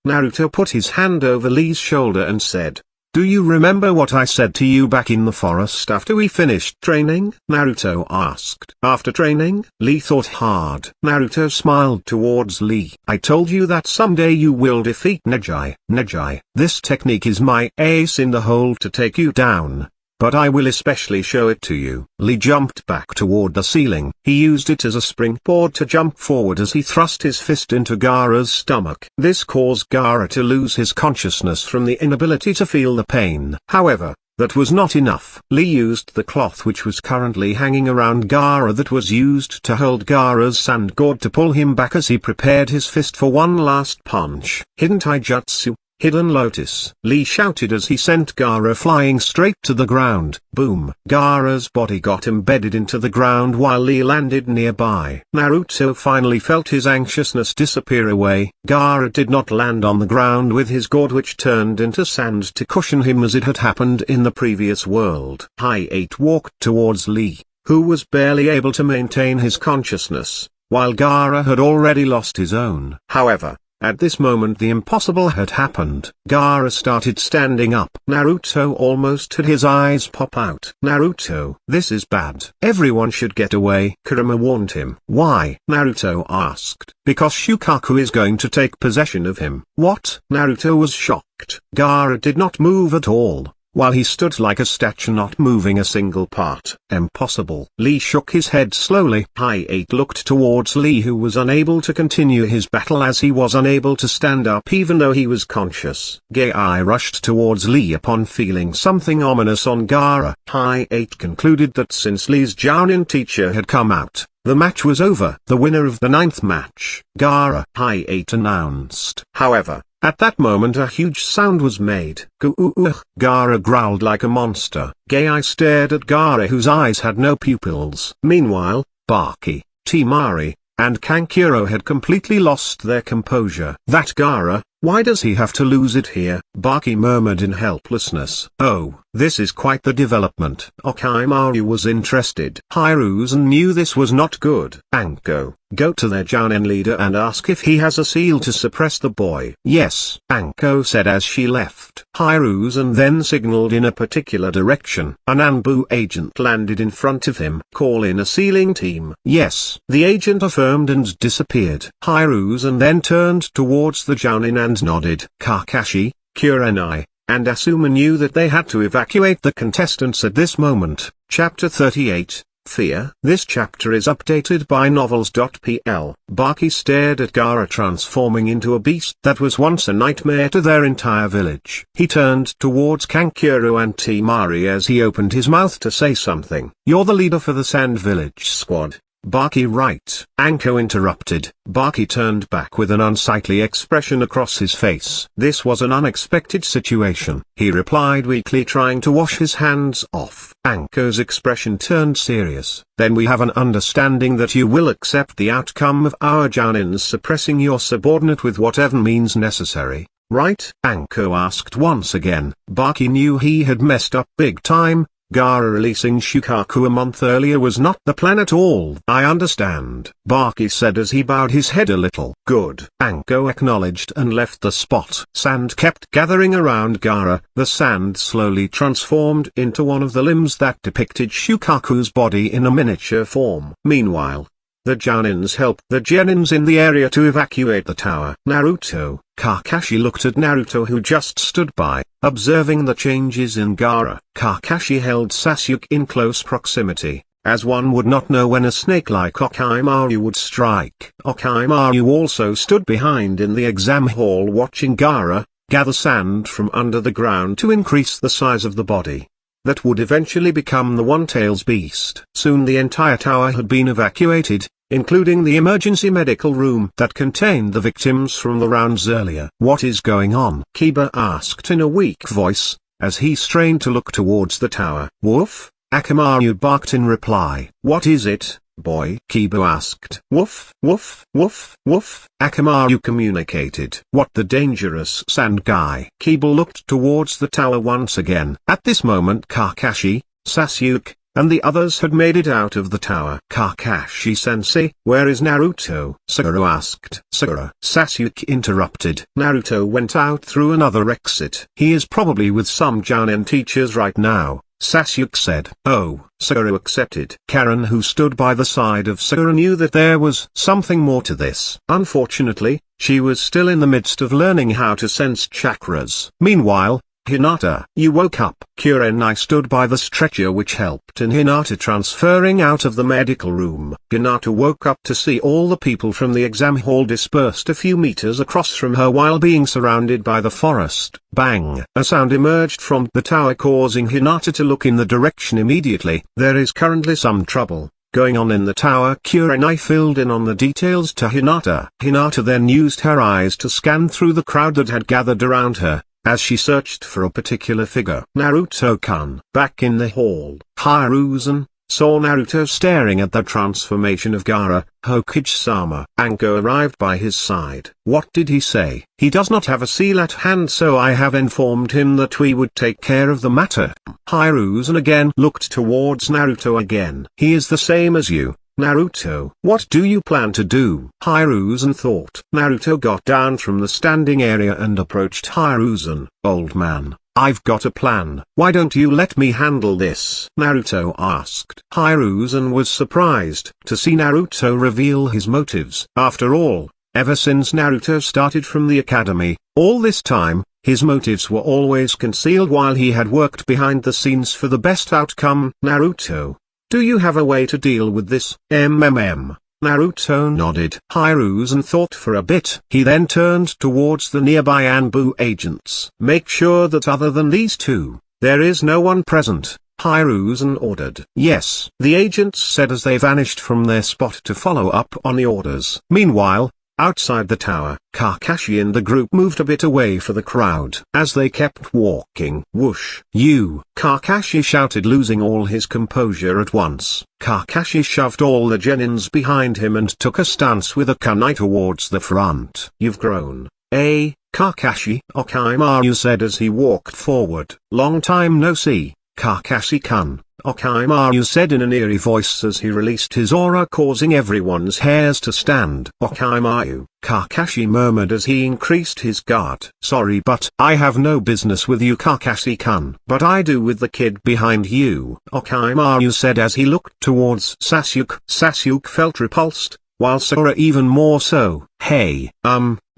Naruto put his hand over Lee's shoulder and said, do you remember what I said to you back in the forest after we finished training? Naruto asked. After training? Lee thought hard. Naruto smiled towards Lee. I told you that someday you will defeat Neji. Neji, this technique is my ace in the hole to take you down, but I will especially show it to you. Lee jumped back toward the ceiling. He used it as a springboard to jump forward as he thrust his fist into Gaara's stomach. This caused Gaara to lose his consciousness from the inability to feel the pain. However, the that was not enough. Lee used the cloth which was currently hanging around Gaara that was used to hold Gaara's sand gourd to pull him back as he prepared his fist for one last punch. Hidden taijutsu. Hidden lotus. Lee shouted as he sent Gaara flying straight to the ground. Boom. Gaara's body got embedded into the ground while Lee landed nearby. Naruto finally felt his anxiousness disappear away. Gaara did not land on the ground with his gourd which turned into sand to cushion him as it had happened in the previous world. Hi-8 walked towards Lee, who was barely able to maintain his consciousness, while Gaara had already lost his own. However, at this moment the impossible had happened. Gaara started standing up. Naruto almost had his eyes pop out. Naruto, this is bad. Everyone should get away. Kurama warned him. Why? Naruto asked. Because Shukaku is going to take possession of him. What? Naruto was shocked. Gaara did not move at all, while he stood like a statue not moving a single part. Impossible. Lee shook his head slowly. Hi-8 looked towards Lee who was unable to continue his battle as he was unable to stand up even though he was conscious. Gai rushed towards Lee upon feeling something ominous on Gaara. Hi-8 concluded that since Lee's Jounin teacher had come out, the match was over. The winner of the 9th match, Gaara, Hi-8 announced. However, at that moment a huge sound was made. Gaara growled like a monster. Gai stared at Gaara whose eyes had no pupils. Meanwhile, Baki, Temari, and Kankuro had completely lost their composure. That Gaara, why does he have to lose it here? Baki murmured in helplessness. Oh, this is quite the development. Orochimaru was interested. Hiruzen knew this was not good. Anko, go to their Jounin leader and ask if he has a seal to suppress the boy. Yes, Anko said as she left. Hiruzen then signaled in a particular direction. An ANBU agent landed in front of him. Call in a sealing team. Yes. The agent affirmed and disappeared. Hiruzen then turned towards the Jounin and nodded. Kakashi, Kurenai, and Asuma knew that they had to evacuate the contestants at this moment. Chapter 38, Fear. This chapter is updated by novels.pl. Baki stared at Gaara transforming into a beast that was once a nightmare to their entire village. He turned towards Kankuro and Temari as he opened his mouth to say something. You're the leader for the Sand Village squad. Baki, right? Anko interrupted. Baki turned back with an unsightly expression across his face. This was an unexpected situation. He replied weakly, trying to wash his hands off. Anko's expression turned serious. Then we have an understanding that you will accept the outcome of our Jounins suppressing your subordinate with whatever means necessary, right? Anko asked once again. Baki knew he had messed up big time. Gaara releasing Shukaku a month earlier was not the plan at all. I understand, Baki said as he bowed his head a little. Good. Anko acknowledged and left the spot. Sand kept gathering around Gaara. The sand slowly transformed into one of the limbs that depicted Shukaku's body in a miniature form. Meanwhile, the Jounins helped the Genins in the area to evacuate the tower. Naruto, Kakashi looked at Naruto who just stood by, observing the changes in Gaara. Kakashi held Sasuke in close proximity, as one would not know when a snake like Orochimaru would strike. Orochimaru also stood behind in the exam hall watching Gaara gather sand from under the ground to increase the size of the body that would eventually become the One-Tails beast. Soon the entire tower had been evacuated, including the emergency medical room that contained the victims from the rounds earlier. What is going on? Kiba asked in a weak voice, as he strained to look towards the tower. Woof, Akamaru barked in reply. What is it, boy? Kiba asked. Woof, woof, woof, woof, Akamaru communicated. What the dangerous sand guy? Kiba looked towards the tower once again. At this moment Kakashi, Sasuke, and the others had made it out of the tower. Kakashi-sensei, where is Naruto? Sakura asked. Sakura. Sasuke interrupted. Naruto went out through another exit. He is probably with some Jounin teachers right now, Sasuke said. Oh, Sakura accepted. Karen, who stood by the side of Sakura, knew that there was something more to this. Unfortunately, she was still in the midst of learning how to sense chakras. Meanwhile, Hinata. You woke up. Kurenai stood by the stretcher which helped in Hinata transferring out of the medical room. Hinata woke up to see all the people from the exam hall dispersed a few meters across from her while being surrounded by the forest. Bang! A sound emerged from the tower causing Hinata to look in the direction immediately. There is currently some trouble going on in the tower. Kurenai filled in on the details to Hinata. Hinata then used her eyes to scan through the crowd that had gathered around her, as she searched for a particular figure. Naruto-kun. Back in the hall, Hiruzen saw Naruto staring at the transformation of Gaara. Hokage-sama. Anko arrived by his side. What did he say? He does not have a seal at hand, so I have informed him that we would take care of the matter. Hiruzen again looked towards Naruto again. He is the same as you, Naruto. What do you plan to do? Hiruzen thought. Naruto got down from the standing area and approached Hiruzen. Old man, I've got a plan. Why don't you let me handle this? Naruto asked. Hiruzen was surprised to see Naruto reveal his motives. After all, ever since Naruto started from the academy, all this time, his motives were always concealed while he had worked behind the scenes for the best outcome. Naruto, do you have a way to deal with this? Naruto nodded. Hiruzen thought for a bit. He then turned towards the nearby ANBU agents. Make sure that other than these two, there is no one present, Hiruzen ordered. Yes, the agents said as they vanished from their spot to follow up on the orders. Meanwhile, outside the tower, Kakashi and the group moved a bit away for the crowd. As they kept walking, whoosh! You! Kakashi shouted, losing all his composure at once. Kakashi shoved all the genins behind him and took a stance with a kunai towards the front. You've grown, eh, Kakashi? Okimaru said as he walked forward. Long time no see, Kakashi-kun. Okimaru said in an eerie voice as he released his aura, causing everyone's hairs to stand. Okimaru, Kakashi murmured as he increased his guard. Sorry, but I have no business with you, Kakashi-kun. But I do with the kid behind you, Okimaru said as he looked towards Sasuke. Sasuke felt repulsed, while Sakura even more so. Hey,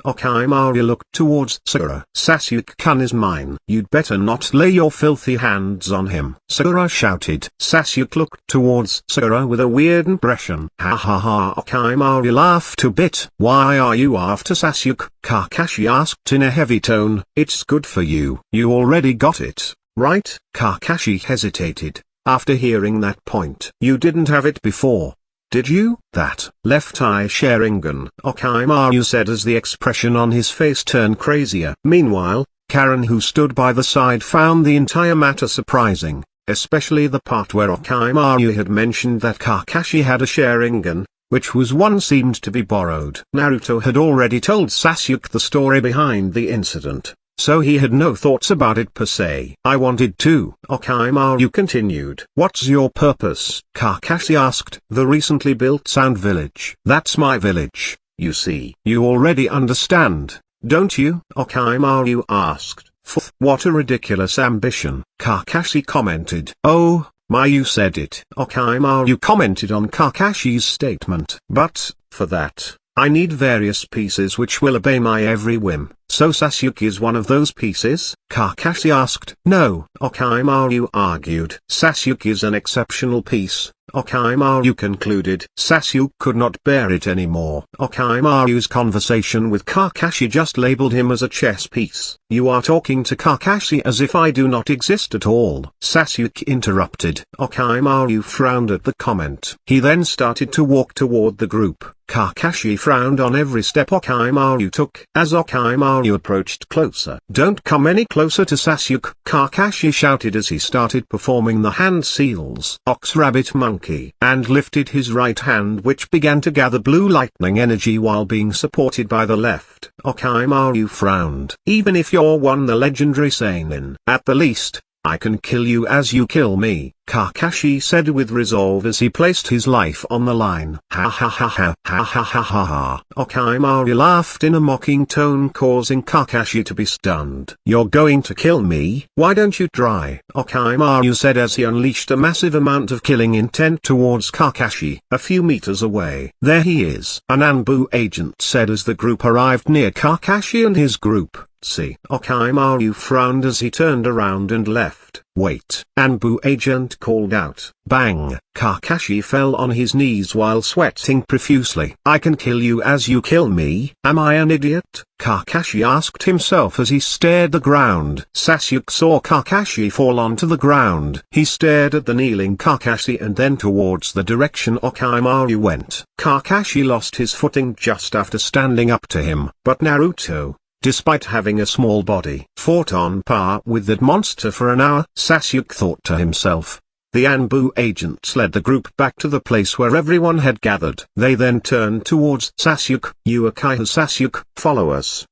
Okimaru looked towards Sakura. Sasuke-kun is mine. You'd better not lay your filthy hands on him, Sakura shouted. Sasuke looked towards Sakura with a weird impression. Ha ha ha. Okimaru laughed a bit. Why are you after Sasuke? Kakashi asked in a heavy tone. It's good for you. You already got it, right? Kakashi hesitated, after hearing that point. You didn't have it before, did you? That left eye Sharingan, Okimaru said as the expression on his face turned crazier. Meanwhile, Karen, who stood by the side, found the entire matter surprising, especially the part where Okimaru had mentioned that Kakashi had a Sharingan, which was one seemed to be borrowed. Naruto had already told Sasuke the story behind the incident, so he had no thoughts about it per se. I wanted to, Okimaru continued. What's your purpose? Kakashi asked. The recently built Sound Village. That's my village, you see. You already understand, don't you? Okimaru asked. What a ridiculous ambition, Kakashi commented. Oh, my, you said it. Okimaru commented on Kakashi's statement. But, for that, I need various pieces which will obey my every whim. So Sasuke is one of those pieces? Kakashi asked. No, Okimaru argued. Sasuke is an exceptional piece, Okimaru concluded. Sasuke could not bear it anymore. Okimaru's conversation with Kakashi just labeled him as a chess piece. You are talking to Kakashi as if I do not exist at all, Sasuke interrupted. Okimaru frowned at the comment. He then started to walk toward the group. Kakashi frowned on every step Okimaru took. As Okimaru approached closer. Don't come any closer to Sasuke, Kakashi shouted as he started performing the hand seals. Ox rabbit monkey. And lifted his right hand, which began to gather blue lightning energy while being supported by the left. Okimaru frowned. Even if you're one the legendary seinen, at the least, I can kill you as you kill me, Kakashi said with resolve as he placed his life on the line. Ha ha ha ha ha ha ha ha ha. Okimaru laughed in a mocking tone, causing Kakashi to be stunned. You're going to kill me? Why don't you try? Okimaru said as he unleashed a massive amount of killing intent towards Kakashi. A few meters away. There he is. An ANBU agent said as the group arrived near Kakashi and his group. See, Orochimaru frowned as he turned around and left. Wait, ANBU agent called out. Bang! Kakashi fell on his knees while sweating profusely. I can kill you as you kill me. Am I an idiot? Kakashi asked himself as he stared the ground. Sasuke saw Kakashi fall onto the ground. He stared at the kneeling Kakashi and then towards the direction Orochimaru went. Kakashi lost his footing just after standing up to him. But Naruto, despite having a small body, fought on par with that monster for an hour. Sasuke thought to himself. The ANBU agents led the group back to the place where everyone had gathered. They then turned towards Sasuke. Uchiha Sasuke, follow us.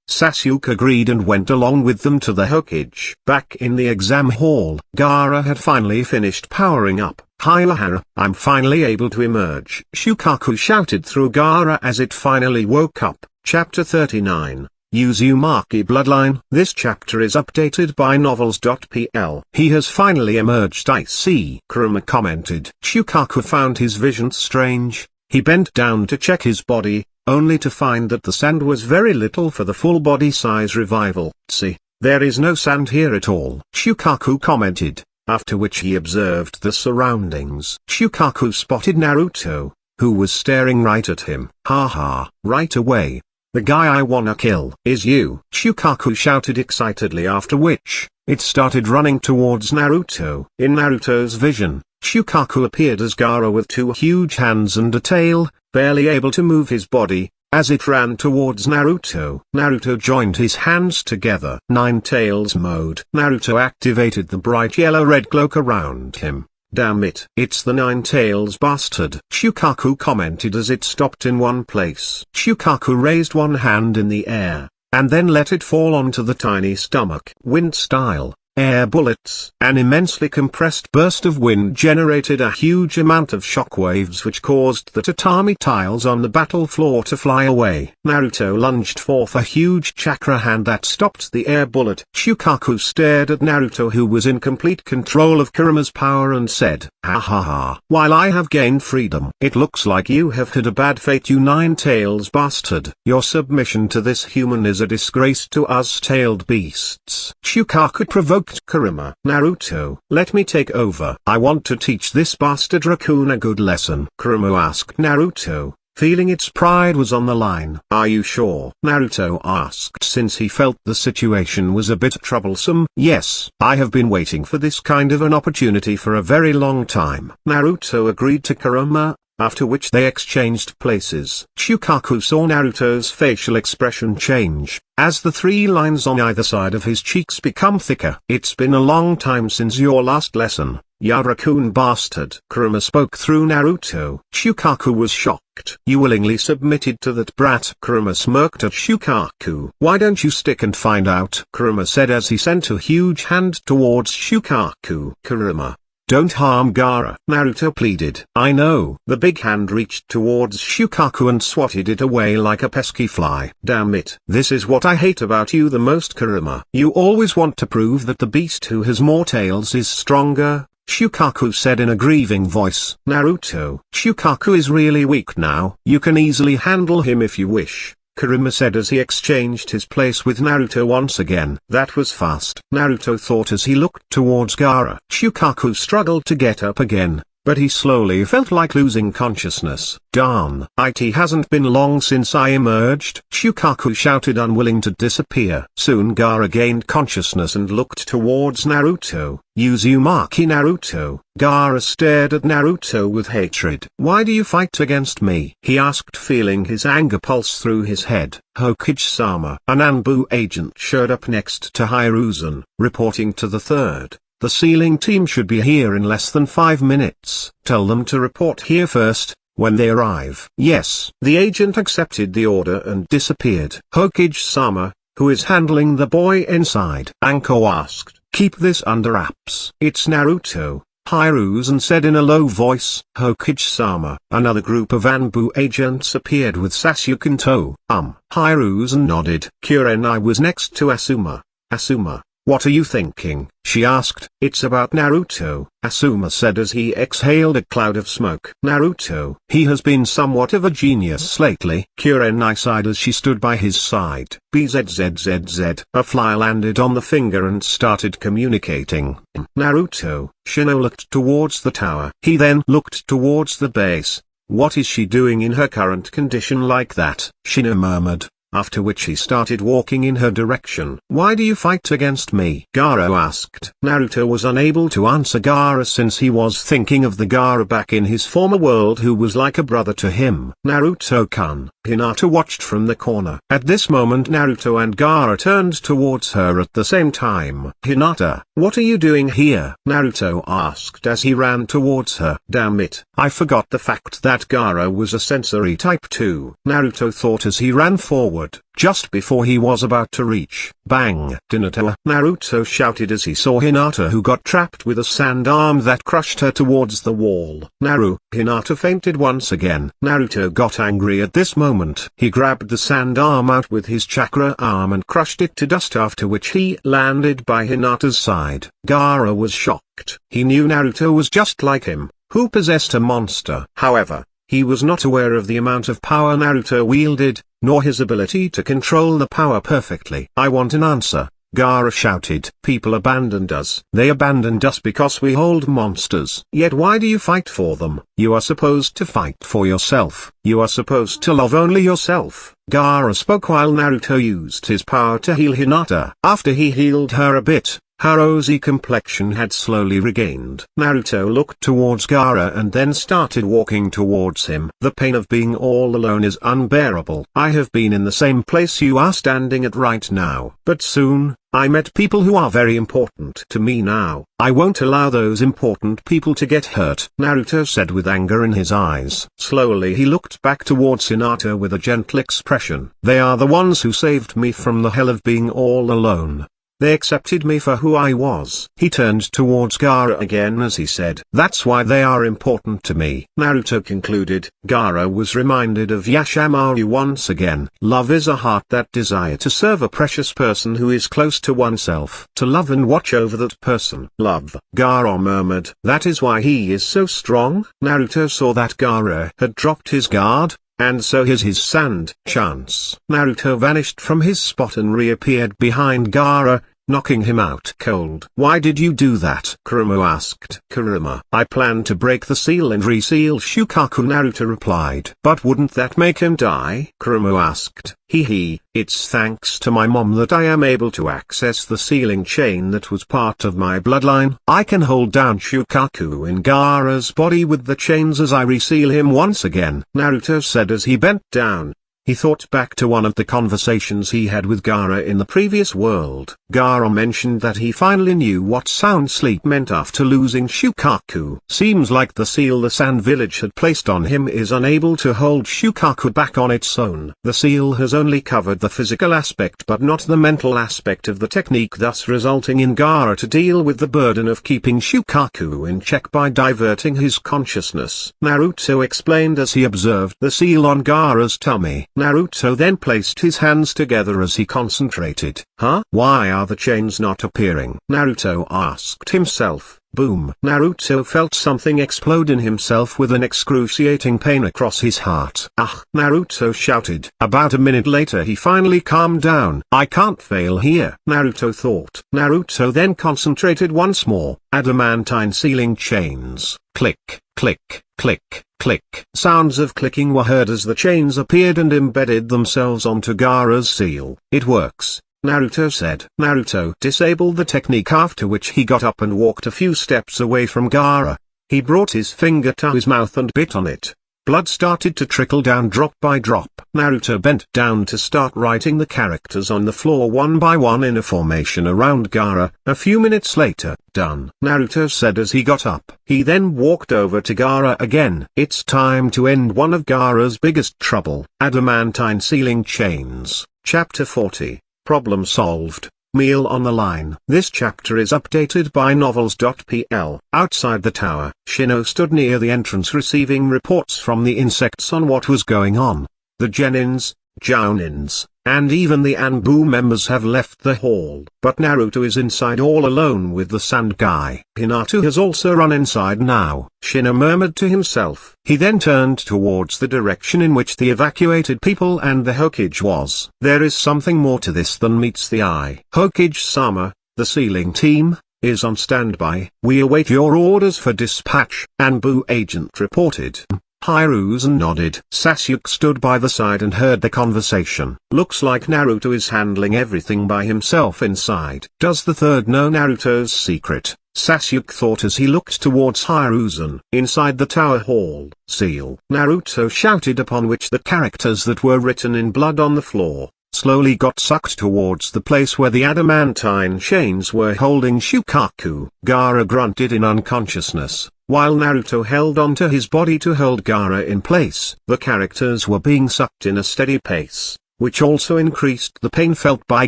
Sasuke agreed and went along with them to the Hokage. Back in the exam hall, Gaara had finally finished powering up. Hiya, I'm finally able to emerge. Shukaku shouted through Gaara as it finally woke up. Chapter 39, Uzumaki Bloodline. This chapter is updated by novels.pl. He has finally emerged, I see, Kurama commented. Shukaku found his vision strange. He bent down to check his body, only to find that the sand was very little for the full body size revival. See, there is no sand here at all, Shukaku commented, after which he observed the surroundings. Shukaku spotted Naruto, who was staring right at him. Haha, right away. The guy I wanna kill is you, Shukaku shouted excitedly, after which, it started running towards Naruto. In Naruto's vision, Shukaku appeared as Gaara with two huge hands and a tail, barely able to move his body, as it ran towards Naruto. Naruto joined his hands together. Nine Tails mode. Naruto activated the bright yellow-red cloak around him. Damn it, it's the Nine Tails bastard, Shukaku commented as it stopped in one place. Shukaku raised one hand in the air, and then let it fall onto the tiny stomach. Wind style. Air bullets. An immensely compressed burst of wind generated a huge amount of shockwaves which caused the tatami tiles on the battle floor to fly away. Naruto lunged forth a huge chakra hand that stopped the air bullet. Shukaku stared at Naruto, who was in complete control of Kurama's power, and said, ha ha ha. While I have gained freedom, it looks like you have had a bad fate, you Nine-Tails bastard. Your submission to this human is a disgrace to us tailed beasts. Shukaku provoked Kurama. Naruto, let me take over. I want to teach this bastard raccoon a good lesson. Kurama asked Naruto, feeling its pride was on the line. Are you sure? Naruto asked, since he felt the situation was a bit troublesome. Yes, I have been waiting for this kind of an opportunity for a very long time. Naruto agreed to Kurama, after which they exchanged places. Shukaku saw Naruto's facial expression change, as the three lines on either side of his cheeks become thicker. It's been a long time since your last lesson, ya raccoon bastard. Kurama spoke through Naruto. Shukaku was shocked. You willingly submitted to that brat? Kurama smirked at Shukaku. Why don't you stick and find out? Kurama said as he sent a huge hand towards Shukaku. Kurama, don't harm Gaara, Naruto pleaded. I know. The big hand reached towards Shukaku and swatted it away like a pesky fly. Damn it. This is what I hate about you the most, Kurama. You always want to prove that the beast who has more tails is stronger, Shukaku said in a grieving voice. Naruto, Shukaku is really weak now. You can easily handle him if you wish, Kurama said as he exchanged his place with Naruto once again. That was fast, Naruto thought as he looked towards Gaara. Shukaku struggled to get up again, but he slowly felt like losing consciousness. Darn. It hasn't been long since I emerged, Shukaku shouted, unwilling to disappear. Soon Gaara gained consciousness and looked towards Naruto. Uzumaki Naruto. Gaara stared at Naruto with hatred. Why do you fight against me? He asked, feeling his anger pulse through his head. Hokage-sama. An ANBU agent showed up next to Hiruzen, reporting to the third. The sealing team should be here in less than 5 minutes. Tell them to report here first, when they arrive. Yes. The agent accepted the order and disappeared. Hokage-sama, who is handling the boy inside? Anko asked. Keep this under wraps. It's Naruto, Hiruzen said in a low voice. Hokage-sama. Another group of ANBU agents appeared with Sasuke in tow. Hiruzen nodded. Kurenai was next to Asuma. Asuma, What are you thinking? She asked. It's about Naruto, Asuma said as he exhaled a cloud of smoke. Naruto. He has been somewhat of a genius lately, Kurenai sighed as she stood by his side. Bzzzzz. A fly landed on the finger and started communicating. Naruto. Shino looked towards the tower. He then looked towards the base. What is she doing in her current condition like that? Shino murmured. After which he started walking in her direction. Why do you fight against me? Gaara asked. Naruto was unable to answer Gaara since he was thinking of the Gaara back in his former world who was like a brother to him. Naruto-kun. Hinata watched from the corner. At this moment Naruto and Gaara turned towards her at the same time. Hinata, what are you doing here? Naruto asked as he ran towards her. Damn it, I forgot the fact that Gaara was a sensory type too. Naruto thought as he ran forward. Just before he was about to reach, bang! Hinata! Naruto shouted as he saw Hinata who got trapped with a sand arm that crushed her towards the wall. Hinata fainted once again. Naruto got angry at this moment. He grabbed the sand arm out with his chakra arm and crushed it to dust, after which he landed by Hinata's side. Gaara was shocked. He knew Naruto was just like him, who possessed a monster. However, he was not aware of the amount of power Naruto wielded, nor his ability to control the power perfectly. I want an answer, Gaara shouted. People abandoned us. They abandoned us because we hold monsters. Yet why do you fight for them? You are supposed to fight for yourself. You are supposed to love only yourself. Gaara spoke while Naruto used his power to heal Hinata. After he healed her a bit, her rosy complexion had slowly regained. Naruto looked towards Gaara and then started walking towards him. The pain of being all alone is unbearable. I have been in the same place you are standing at right now. But soon, I met people who are very important to me now. I won't allow those important people to get hurt, Naruto said with anger in his eyes. Slowly he looked back towards Hinata with a gentle expression. They are the ones who saved me from the hell of being all alone. They accepted me for who I was. He turned towards Gaara again as he said, that's why they are important to me. Naruto concluded. Gaara was reminded of Yashamaru once again. Love is a heart that desire to serve a precious person who is close to oneself. To love and watch over that person. Love. Gaara murmured. That is why he is so strong. Naruto saw that Gaara had dropped his guard, and so has his sand chance. Naruto vanished from his spot and reappeared behind Gaara, knocking him out cold. Why did you do that? Kurama asked. Kurama, I planned to break the seal and reseal Shukaku, Naruto replied. But wouldn't that make him die? Kurama asked. It's thanks to my mom that I am able to access the sealing chain that was part of my bloodline. I can hold down Shukaku in Gaara's body with the chains as I reseal him once again. Naruto said as he bent down. He thought back to one of the conversations he had with Gaara in the previous world. Gaara mentioned that he finally knew what sound sleep meant after losing Shukaku. Seems like the seal the Sand Village had placed on him is unable to hold Shukaku back on its own. The seal has only covered the physical aspect but not the mental aspect of the technique, thus resulting in Gaara to deal with the burden of keeping Shukaku in check by diverting his consciousness. Naruto explained as he observed the seal on Gaara's tummy. Naruto then placed his hands together as he concentrated. Huh? Why are the chains not appearing? Naruto asked himself. Boom. Naruto felt something explode in himself with an excruciating pain across his heart. Ah! Naruto shouted. About a minute later he finally calmed down. I can't fail here, Naruto thought. Naruto then concentrated once more. Adamantine sealing chains. Click, click, click, click. Sounds of clicking were heard as the chains appeared and embedded themselves onto Gaara's seal. It works, Naruto said. Naruto disabled the technique, after which he got up and walked a few steps away from Gaara. He brought his finger to his mouth and bit on it. Blood started to trickle down drop by drop. Naruto bent down to start writing the characters on the floor one by one in a formation around Gaara. A few minutes later, done, Naruto said as he got up. He then walked over to Gaara again. It's time to end one of Gaara's biggest trouble. Adamantine sealing chains. Chapter 40. Problem solved. Meal on the line. This chapter is updated by novels.pl. Outside the tower, Shino stood near the entrance receiving reports from the insects on what was going on. The genins, jounins, and even the ANBU members have left the hall. But Naruto is inside all alone with the sand guy. Hinata has also run inside now, Shino murmured to himself. He then turned towards the direction in which the evacuated people and the Hokage was. There is something more to this than meets the eye. Hokage-sama, the sealing team, is on standby. We await your orders for dispatch, ANBU agent reported. Hiruzen nodded. Sasuke stood by the side and heard the conversation. Looks like Naruto is handling everything by himself inside. Does the third know Naruto's secret? Sasuke thought as he looked towards Hiruzen. Inside the tower hall, seal. Naruto shouted, upon which the characters that were written in blood on the floor slowly got sucked towards the place where the adamantine chains were holding Shukaku. Gaara grunted in unconsciousness, while Naruto held onto his body to hold Gaara in place. The characters were being sucked in a steady pace, which also increased the pain felt by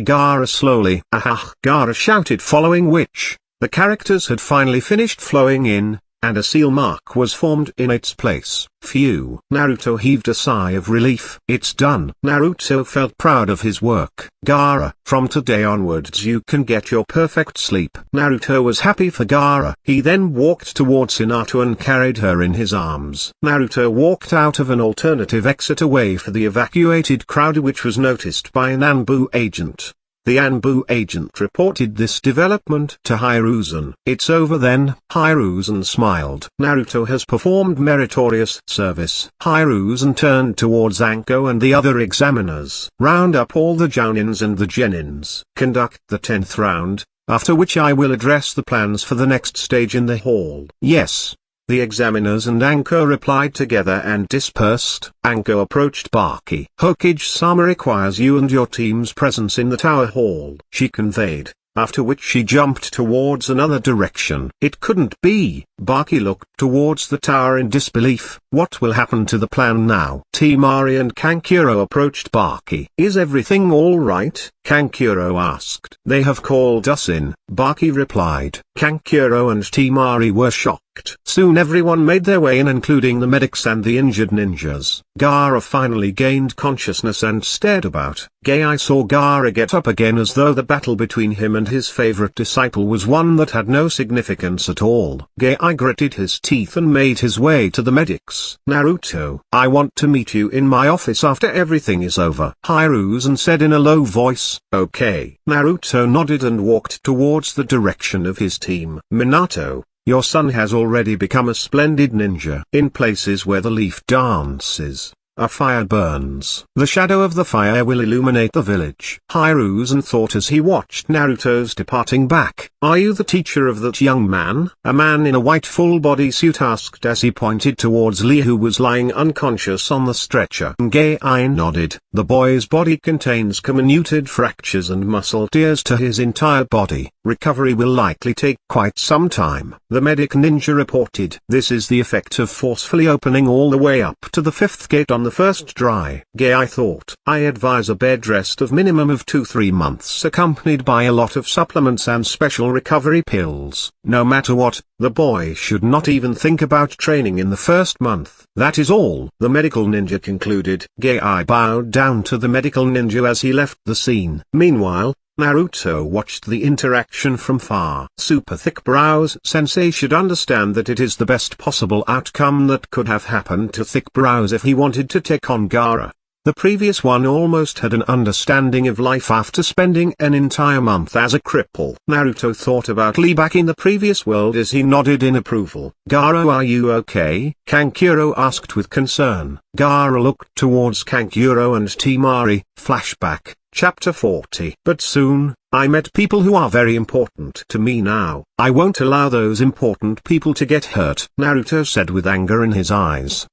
Gaara slowly. "Aha!" Gaara shouted, following which, the characters had finally finished flowing in, and a seal mark was formed in its place. Phew. Naruto heaved a sigh of relief. It's done. Naruto felt proud of his work. Gaara, from today onwards you can get your perfect sleep. Naruto was happy for Gaara. He then walked towards Hinata and carried her in his arms. Naruto walked out of an alternative exit away for the evacuated crowd, which was noticed by an ANBU agent. The ANBU agent reported this development to Hiruzen. It's over then. Hiruzen smiled. Naruto has performed meritorious service. Hiruzen turned towards Anko and the other examiners. Round up all the Jounins and the Genins. Conduct the 10th round, after which I will address the plans for the next stage in the hall. Yes. The examiners and Anko replied together and dispersed. Anko approached Baki. Hokage-sama requires you and your team's presence in the tower hall, she conveyed, after which she jumped towards another direction. It couldn't be. Baki looked towards the tower in disbelief. What will happen to the plan now? Temari and Kankuro approached Baki. Is everything all right? Kankuro asked. They have called us in, Baki replied. Kankuro and Temari were shocked. Soon everyone made their way in, including the medics and the injured ninjas. Gaara finally gained consciousness and stared about. Gai saw Gaara get up again, as though the battle between him and his favorite disciple was one that had no significance at all. Gai gritted his teeth and made his way to the medics. Naruto, I want to meet you in my office after everything is over, Hiruzen said in a low voice. Okay. Naruto nodded and walked towards the direction of his team. Minato, your son has already become a splendid ninja. In places where the leaf dances, a fire burns. The shadow of the fire will illuminate the village. Hiruzen thought as he watched Naruto's departing back. Are you the teacher of that young man? A man in a white full body suit asked as he pointed towards Lee, who was lying unconscious on the stretcher. Gai nodded. The boy's body contains comminuted fractures and muscle tears to his entire body. Recovery will likely take quite some time. The medic ninja reported. This is the effect of forcefully opening all the way up to the 5th gate on the first try. Gai thought. I advise a bed rest of minimum of 2-3 months, accompanied by a lot of supplements and special recovery pills. No matter what, the boy should not even think about training in the first month. That is all, the medical ninja concluded. Gai bowed down to the medical ninja as he left the scene. Meanwhile, Naruto watched the interaction from far. Super thick brows sensei should understand that it is the best possible outcome that could have happened to thick brows if he wanted to take on Gaara. The previous one almost had an understanding of life after spending an entire month as a cripple. Naruto thought about Lee back in the previous world as he nodded in approval. Gaara, are you okay? Kankuro asked with concern. Gaara looked towards Kankuro and Temari. Flashback. Chapter 40. But soon, I met people who are very important to me now. I won't allow those important people to get hurt, Naruto said with anger in his eyes.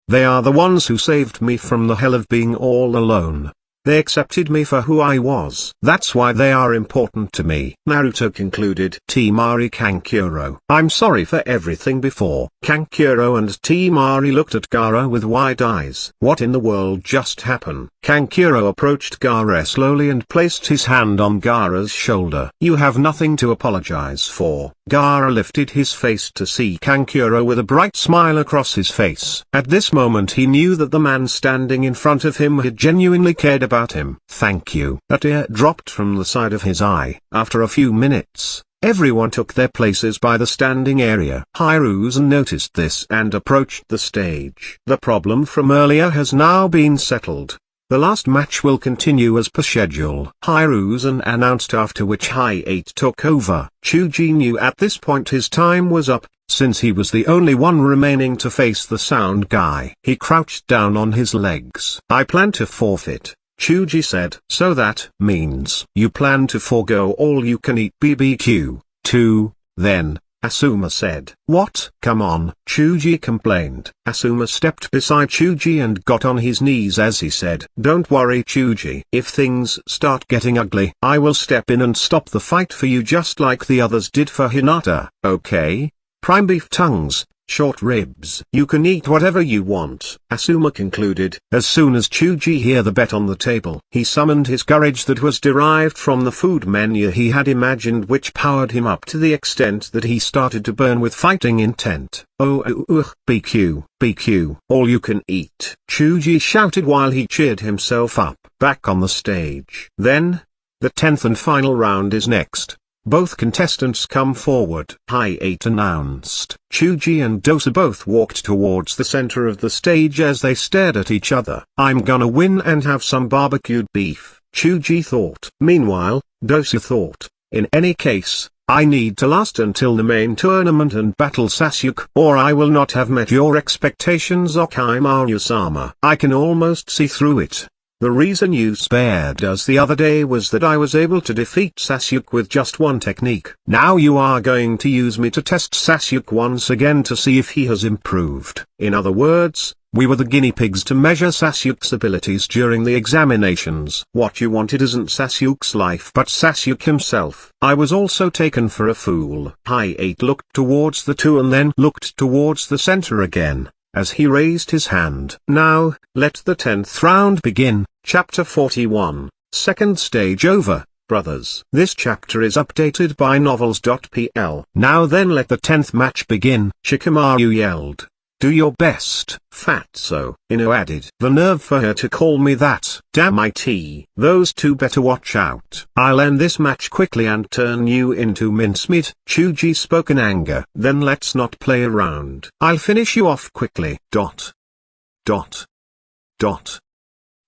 They are the ones who saved me from the hell of being all alone. They accepted me for who I was. That's why they are important to me. Naruto concluded. Temari Kankuro. I'm sorry for everything before. Kankuro and Temari looked at Gaara with wide eyes. What in the world just happened? Kankuro approached Gaara slowly and placed his hand on Gaara's shoulder. You have nothing to apologize for. Gaara lifted his face to see Kankuro with a bright smile across his face. At this moment he knew that the man standing in front of him had genuinely cared about him. Thank you. A tear dropped from the side of his eye. After a few minutes, everyone took their places by the standing area. Hiruzen noticed this and approached the stage. The problem from earlier has now been settled. The last match will continue as per schedule. Hiruzen announced, after which Hi-8 took over. Chuji knew at this point his time was up, since he was the only one remaining to face the sound guy. He crouched down on his legs. I plan to forfeit, Chuji said. So that means you plan to forego all you can eat BBQ, too, then? Asuma said. What? Come on, Chuji complained. Asuma stepped beside Chuji and got on his knees as he said, don't worry Chuji. If things start getting ugly, I will step in and stop the fight for you just like the others did for Hinata. Okay? Prime beef tongues, short ribs. You can eat whatever you want, Asuma concluded. As soon as Chuji heard the bet on the table, he summoned his courage that was derived from the food menu he had imagined, which powered him up to the extent that he started to burn with fighting intent. BQ, all you can eat, Chuji shouted while he cheered himself up. Back on the stage. Then, the 10th and final round is next. Both contestants come forward. Hi-8 announced. Chuji and Dosu both walked towards the center of the stage as they stared at each other. I'm gonna win and have some barbecued beef, Chuji thought. Meanwhile, Dosu thought, in any case, I need to last until the main tournament and battle Sasuke, or I will not have met your expectations, Okimaru-sama. I can almost see through it. The reason you spared us the other day was that I was able to defeat Sasuke with just one technique. Now you are going to use me to test Sasuke once again to see if he has improved. In other words, we were the guinea pigs to measure Sasuke's abilities during the examinations. What you wanted isn't Sasuke's life but Sasuke himself. I was also taken for a fool. Hi-8 looked towards the two and then looked towards the center again, as he raised his hand. Now, let the 10th round begin. Chapter 41, Second Stage Over, Brothers. This chapter is updated by novels.pl. Now then let the 10th match begin, Shikamaru yelled. Do your best, Fatso, Ino added. The nerve for her to call me that. Damn it. Those two better watch out. I'll end this match quickly and turn you into mincemeat, Chuji spoke in anger. Then let's not play around. I'll finish you off quickly.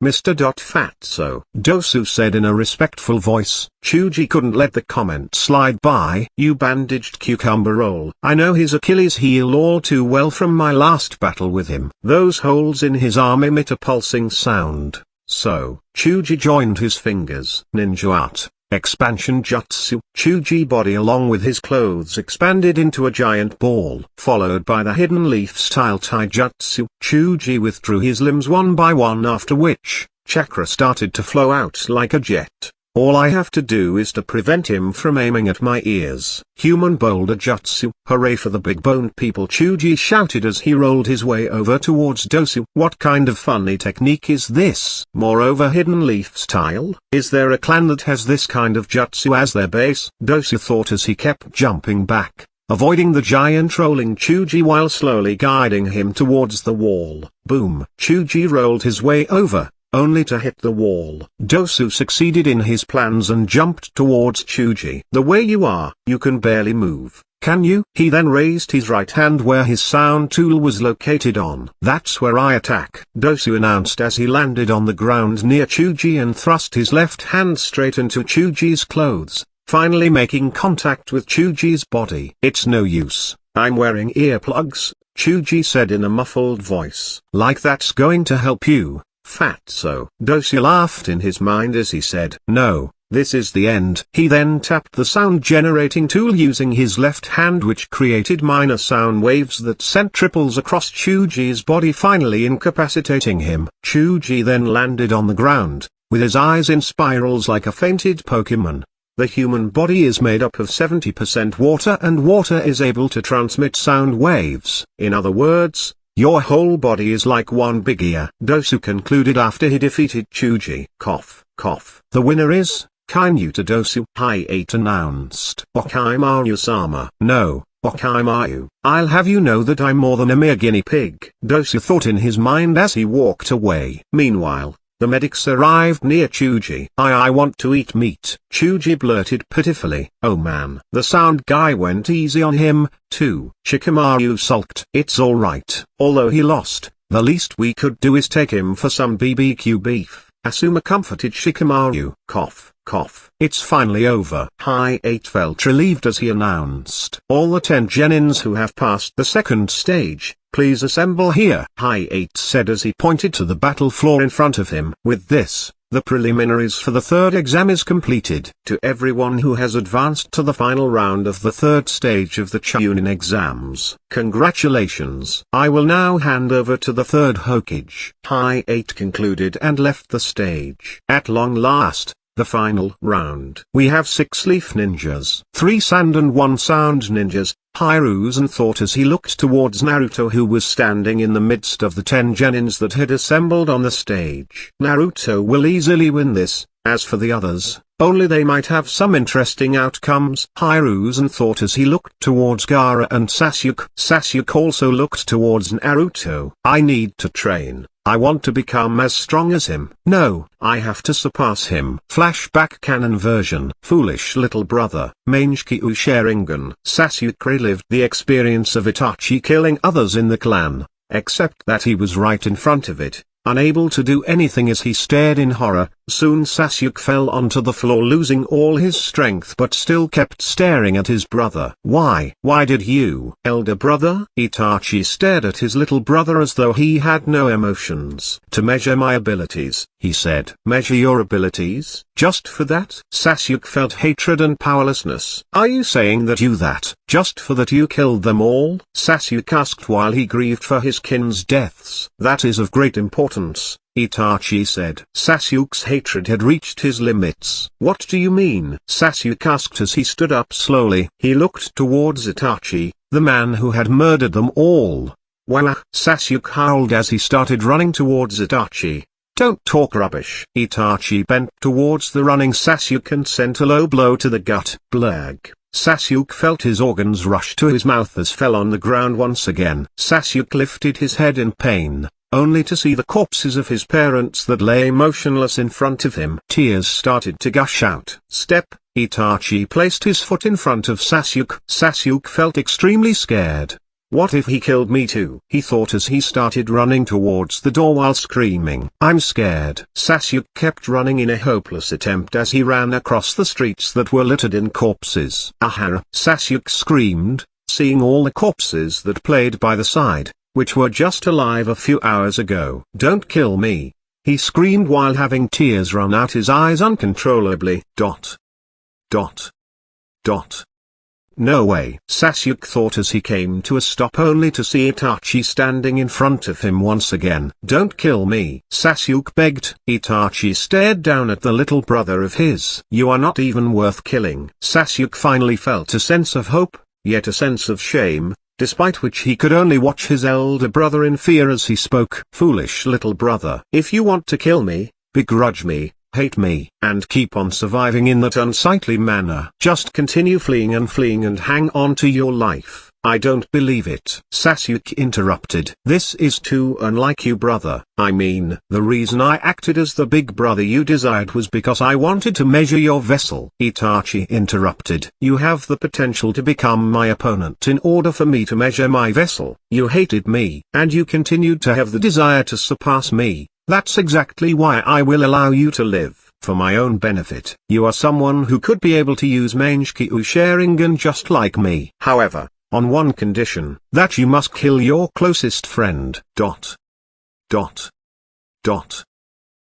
Mr. Fatso, Dosu said in a respectful voice. Chuji couldn't let the comment slide by. You bandaged cucumber roll. I know his Achilles heel all too well from my last battle with him. Those holes in his arm emit a pulsing sound. So, Chuji joined his fingers. Ninja art. Expansion jutsu. Chuji body along with his clothes expanded into a giant ball. Followed by the hidden leaf style taijutsu. Chuji withdrew his limbs one by one, after which, chakra started to flow out like a jet. All I have to do is to prevent him from aiming at my ears. Human boulder jutsu. Hooray for the big boned people, Chuji shouted as he rolled his way over towards Dosu. What kind of funny technique is this? Moreover, hidden leaf style? Is there a clan that has this kind of jutsu as their base? Dosu thought as he kept jumping back, avoiding the giant rolling Chuji while slowly guiding him towards the wall. Boom. Chuji rolled his way over, only to hit the wall. Dosu succeeded in his plans and jumped towards Chuji. The way you are, you can barely move, can you? He then raised his right hand where his sound tool was located on. That's where I attack, Dosu announced as he landed on the ground near Chuji and thrust his left hand straight into Chuji's clothes, finally making contact with Chuji's body. It's no use, I'm wearing earplugs, Chuji said in a muffled voice. Like that's going to help you, Fatso. Dosu laughed in his mind as he said, no, this is the end. He then tapped the sound generating tool using his left hand, which created minor sound waves that sent triples across Chuji's body, finally incapacitating him. Chuji then landed on the ground, with his eyes in spirals like a fainted Pokemon. The human body is made up of 70% water, and water is able to transmit sound waves. In other words, your whole body is like one big ear. Dosu concluded after he defeated Chuji. Cough, cough. The winner is Kainyuta Dosu. Hi-8 announced. Okaimaru-sama. No, Okaimaru. I'll have you know that I'm more than a mere guinea pig, Dosu thought in his mind as he walked away. Meanwhile, the medics arrived near Chuji. I want to eat meat, Chuji blurted pitifully. Oh man. The sound guy went easy on him, too. Shikamaru sulked. It's alright. Although he lost, the least we could do is take him for some BBQ beef. Asuma comforted Shikamaru. Cough, cough. It's finally over. Hi-8 felt relieved as he announced. All the 10 genins who have passed the second stage, please assemble here. Hi-8 said as he pointed to the battle floor in front of him. With this, the preliminaries for the third exam is completed. To everyone who has advanced to the final round of the third stage of the Chunin exams, congratulations. I will now hand over to the third Hokage. Hi-8 concluded and left the stage. At long last, the final round. We have 6 leaf ninjas, 3 sand and 1 sound ninjas, Hiruzen thought as he looked towards Naruto, who was standing in the midst of the 10 genins that had assembled on the stage. Naruto will easily win this. As for the others, only they might have some interesting outcomes. Hiruzen thought as he looked towards Gaara and Sasuke. Sasuke also looked towards Naruto. I need to train. I want to become as strong as him. No, I have to surpass him. Flashback canon version. Foolish little brother. Mangekyou Sharingan. Sasuke relived the experience of Itachi killing others in the clan, except that he was right in front of it, unable to do anything as he stared in horror. Soon Sasuke fell onto the floor, losing all his strength, but still kept staring at his brother. Why did you, elder brother? Itachi stared at his little brother as though he had no emotions. To measure my abilities, he said. Measure your abilities? Just for that? Sasuke felt hatred and powerlessness. Are you saying that just for that you killed them all? Sasuke asked while he grieved for his kin's deaths. That is of great importance, Itachi said. Sasuke's hatred had reached his limits. What do you mean? Sasuke asked as he stood up slowly. He looked towards Itachi, the man who had murdered them all. Wah! Sasuke howled as he started running towards Itachi. Don't talk rubbish. Itachi bent towards the running Sasuke and sent a low blow to the gut. Blurg. Sasuke felt his organs rush to his mouth as fell on the ground once again. Sasuke lifted his head in pain, only to see the corpses of his parents that lay motionless in front of him. Tears started to gush out. Step. Itachi placed his foot in front of Sasuke. Sasuke felt extremely scared. What if he killed me too? He thought as he started running towards the door while screaming. I'm scared. Sasuke kept running in a hopeless attempt as he ran across the streets that were littered in corpses. Aha! Sasuke screamed, seeing all the corpses that played by the side, which were just alive a few hours ago. Don't kill me, he screamed while having tears run out his eyes uncontrollably. No way. Sasuke thought as he came to a stop, only to see Itachi standing in front of him once again. Don't kill me, Sasuke begged. Itachi stared down at the little brother of his. You are not even worth killing. Sasuke finally felt a sense of hope, yet a sense of shame, despite which he could only watch his elder brother in fear as he spoke. Foolish little brother. If you want to kill me, begrudge me, hate me, and keep on surviving in that unsightly manner, just continue fleeing and hang on to your life. I don't believe it. Sasuke interrupted. This is too unlike you, brother. I mean, the reason I acted as the big brother you desired was because I wanted to measure your vessel. Itachi interrupted. You have the potential to become my opponent in order for me to measure my vessel. You hated me, and you continued to have the desire to surpass me. That's exactly why I will allow you to live, for my own benefit. You are someone who could be able to use Mangekyou Sharingan just like me. However, on one condition, that you must kill your closest friend.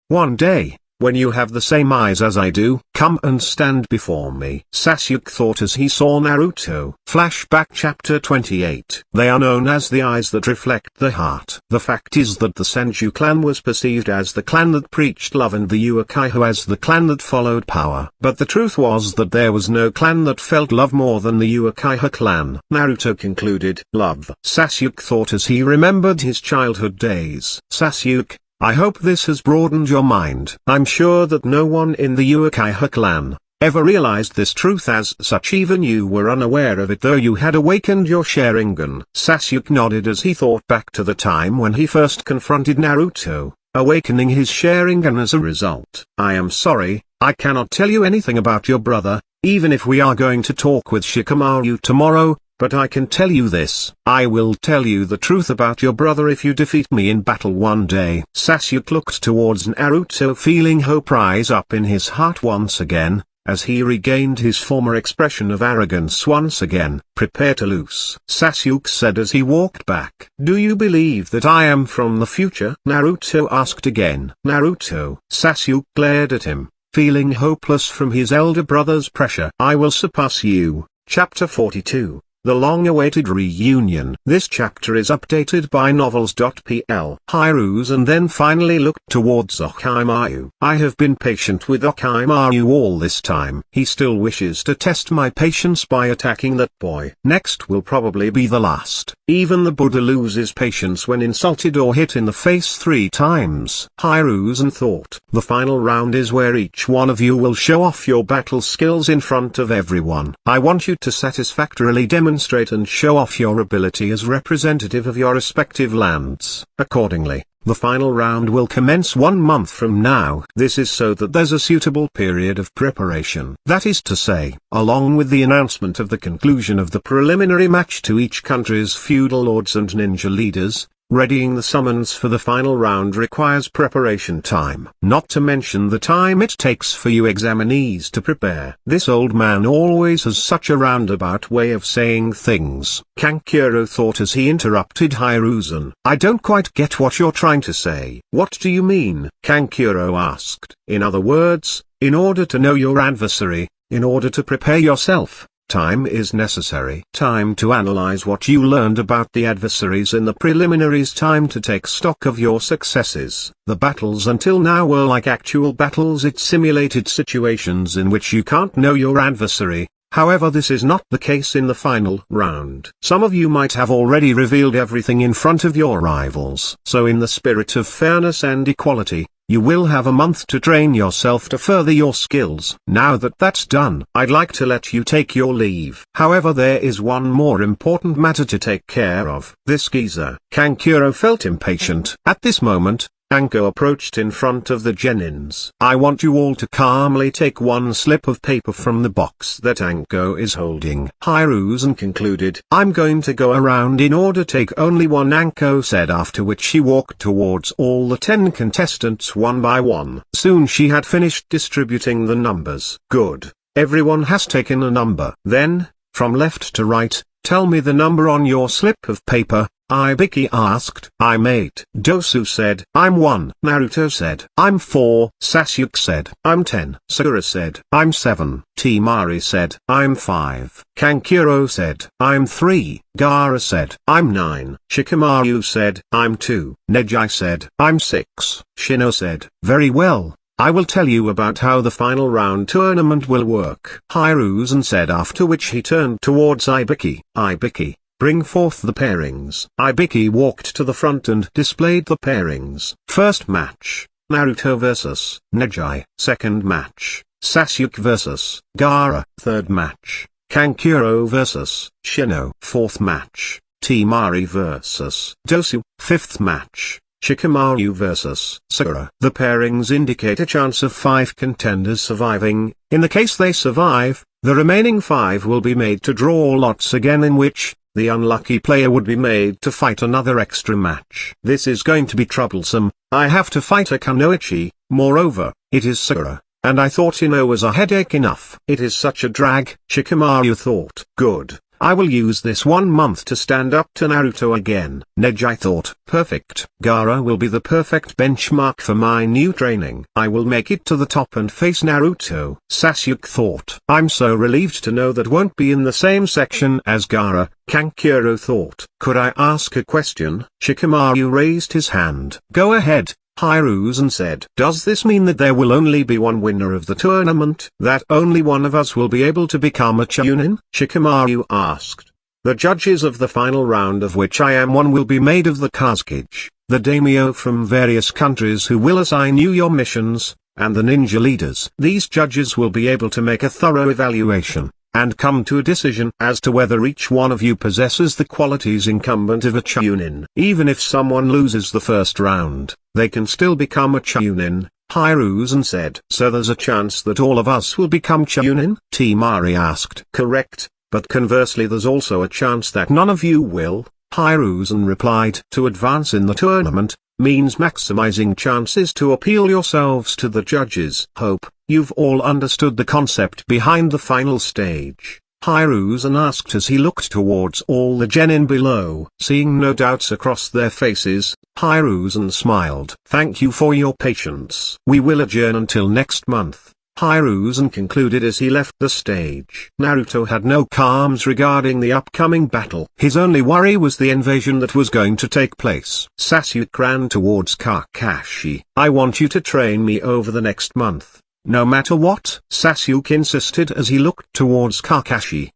One day, when you have the same eyes as I do, come and stand before me. Sasuke thought as he saw Naruto. Flashback chapter 28. They are known as the eyes that reflect the heart. The fact is that the Senju clan was perceived as the clan that preached love and the Uchiha as the clan that followed power. But the truth was that there was no clan that felt love more than the Uchiha clan. Naruto concluded, love. Sasuke thought as he remembered his childhood days. Sasuke, I hope this has broadened your mind. I'm sure that no one in the Uchiha clan ever realized this truth as such. Even you were unaware of it though you had awakened your Sharingan. Sasuke nodded as he thought back to the time when he first confronted Naruto, awakening his Sharingan as a result. I am sorry, I cannot tell you anything about your brother, even if we are going to talk with Shikamaru tomorrow. But I can tell you this, I will tell you the truth about your brother if you defeat me in battle one day. Sasuke looked towards Naruto feeling hope rise up in his heart once again, as he regained his former expression of arrogance once again. Prepare to lose, Sasuke said as he walked back. Do you believe that I am from the future? Naruto asked again. Naruto. Sasuke glared at him, feeling hopeless from his elder brother's pressure. I will surpass you. Chapter 42. The long-awaited reunion. This chapter is updated by novels.pl. Hiruzen then finally looked towards Orochimaru. I have been patient with Orochimaru all this time. He still wishes to test my patience by attacking that boy. Next will probably be the last. Even the Buddha loses patience when insulted or hit in the face 3 times. Hiruzen thought. The final round is where each one of you will show off your battle skills in front of everyone. I want you to satisfactorily demonstrate and show off your ability as representative of your respective lands. Accordingly, the final round will commence 1 month from now. This is so that there's a suitable period of preparation. That is to say, along with the announcement of the conclusion of the preliminary match to each country's feudal lords and ninja leaders, readying the summons for the final round requires preparation time. Not to mention the time it takes for you examinees to prepare. This old man always has such a roundabout way of saying things. Kankuro thought as he interrupted Hiruzen. I don't quite get what you're trying to say. What do you mean? Kankuro asked. In other words, in order to know your adversary, in order to prepare yourself, time is necessary. Time to analyze what you learned about the adversaries in the preliminaries. Time to take stock of your successes. The battles until now were like actual battles. It simulated situations in which you can't know your adversary. However, this is not the case in the final round. Some of you might have already revealed everything in front of your rivals. So in the spirit of fairness and equality, you will have a month to train yourself to further your skills. Now that that's done, I'd like to let you take your leave. However, there is one more important matter to take care of. This geezer. Kankuro felt impatient. At this moment, Anko approached in front of the genins. I want you all to calmly take one slip of paper from the box that Anko is holding. Hiruzen concluded. I'm going to go around in order take only one, Anko said, after which she walked towards all the 10 contestants one by one. Soon she had finished distributing the numbers. Good. Everyone has taken a number. Then, from left to right, tell me the number on your slip of paper. Ibiki asked. I'm 8. Dosu said. I'm 1. Naruto said. I'm 4. Sasuke said. I'm 10. Sakura said. I'm 7. Temari said. I'm 5. Kankuro said. I'm 3. Gaara said. I'm 9. Shikamaru said. I'm 2. Neji said. I'm 6. Shino said. Very well. I will tell you about how the final round tournament will work. Hiruzen said, after which he turned towards Ibiki. Ibiki, bring forth the pairings. Ibiki walked to the front and displayed the pairings. First match, Naruto vs. Neji. Second match, Sasuke vs. Gaara. Third match, Kankuro vs. Shino. Fourth match, Temari vs. Dosu. Fifth match, Shikamaru vs. Sakura. The pairings indicate a chance of 5 contenders surviving. In the case they survive, the remaining 5 will be made to draw lots again, in which the unlucky player would be made to fight another extra match. This is going to be troublesome. I have to fight a Kunoichi. Moreover, it is Sakura, and I thought Ino was a headache enough. It is such a drag. Shikamaru thought. Good. I will use this 1 month to stand up to Naruto again. Neji thought, perfect. Gaara will be the perfect benchmark for my new training. I will make it to the top and face Naruto. Sasuke thought, I'm so relieved to know that won't be in the same section as Gaara. Kankuro thought, could I ask a question? Shikamaru raised his hand. Go ahead. Hiruzen said, does this mean that there will only be one winner of the tournament? That only one of us will be able to become a Chunin? Shikamaru asked. The judges of the final round, of which I am one, will be made of the Kazekage, the daimyo from various countries who will assign you your missions, and the ninja leaders. These judges will be able to make a thorough evaluation, and come to a decision as to whether each one of you possesses the qualities incumbent of a Chunin. Even if someone loses the first round, they can still become a Chunin, Hiruzen said. So there's a chance that all of us will become Chunin? Temari asked. Correct, but conversely there's also a chance that none of you will, Hiruzen replied. To advance in the tournament means maximizing chances to appeal yourselves to the judges. Hope you've all understood the concept behind the final stage, Hiruzen asked as he looked towards all the genin below. Seeing no doubts across their faces, Hiruzen smiled. Thank you for your patience. We will adjourn until next month, Hiruzen concluded as he left the stage. Naruto had no qualms regarding the upcoming battle. His only worry was the invasion that was going to take place. Sasuke ran towards Kakashi. I want you to train me over the next month, no matter what, Sasuke insisted as he looked towards Kakashi.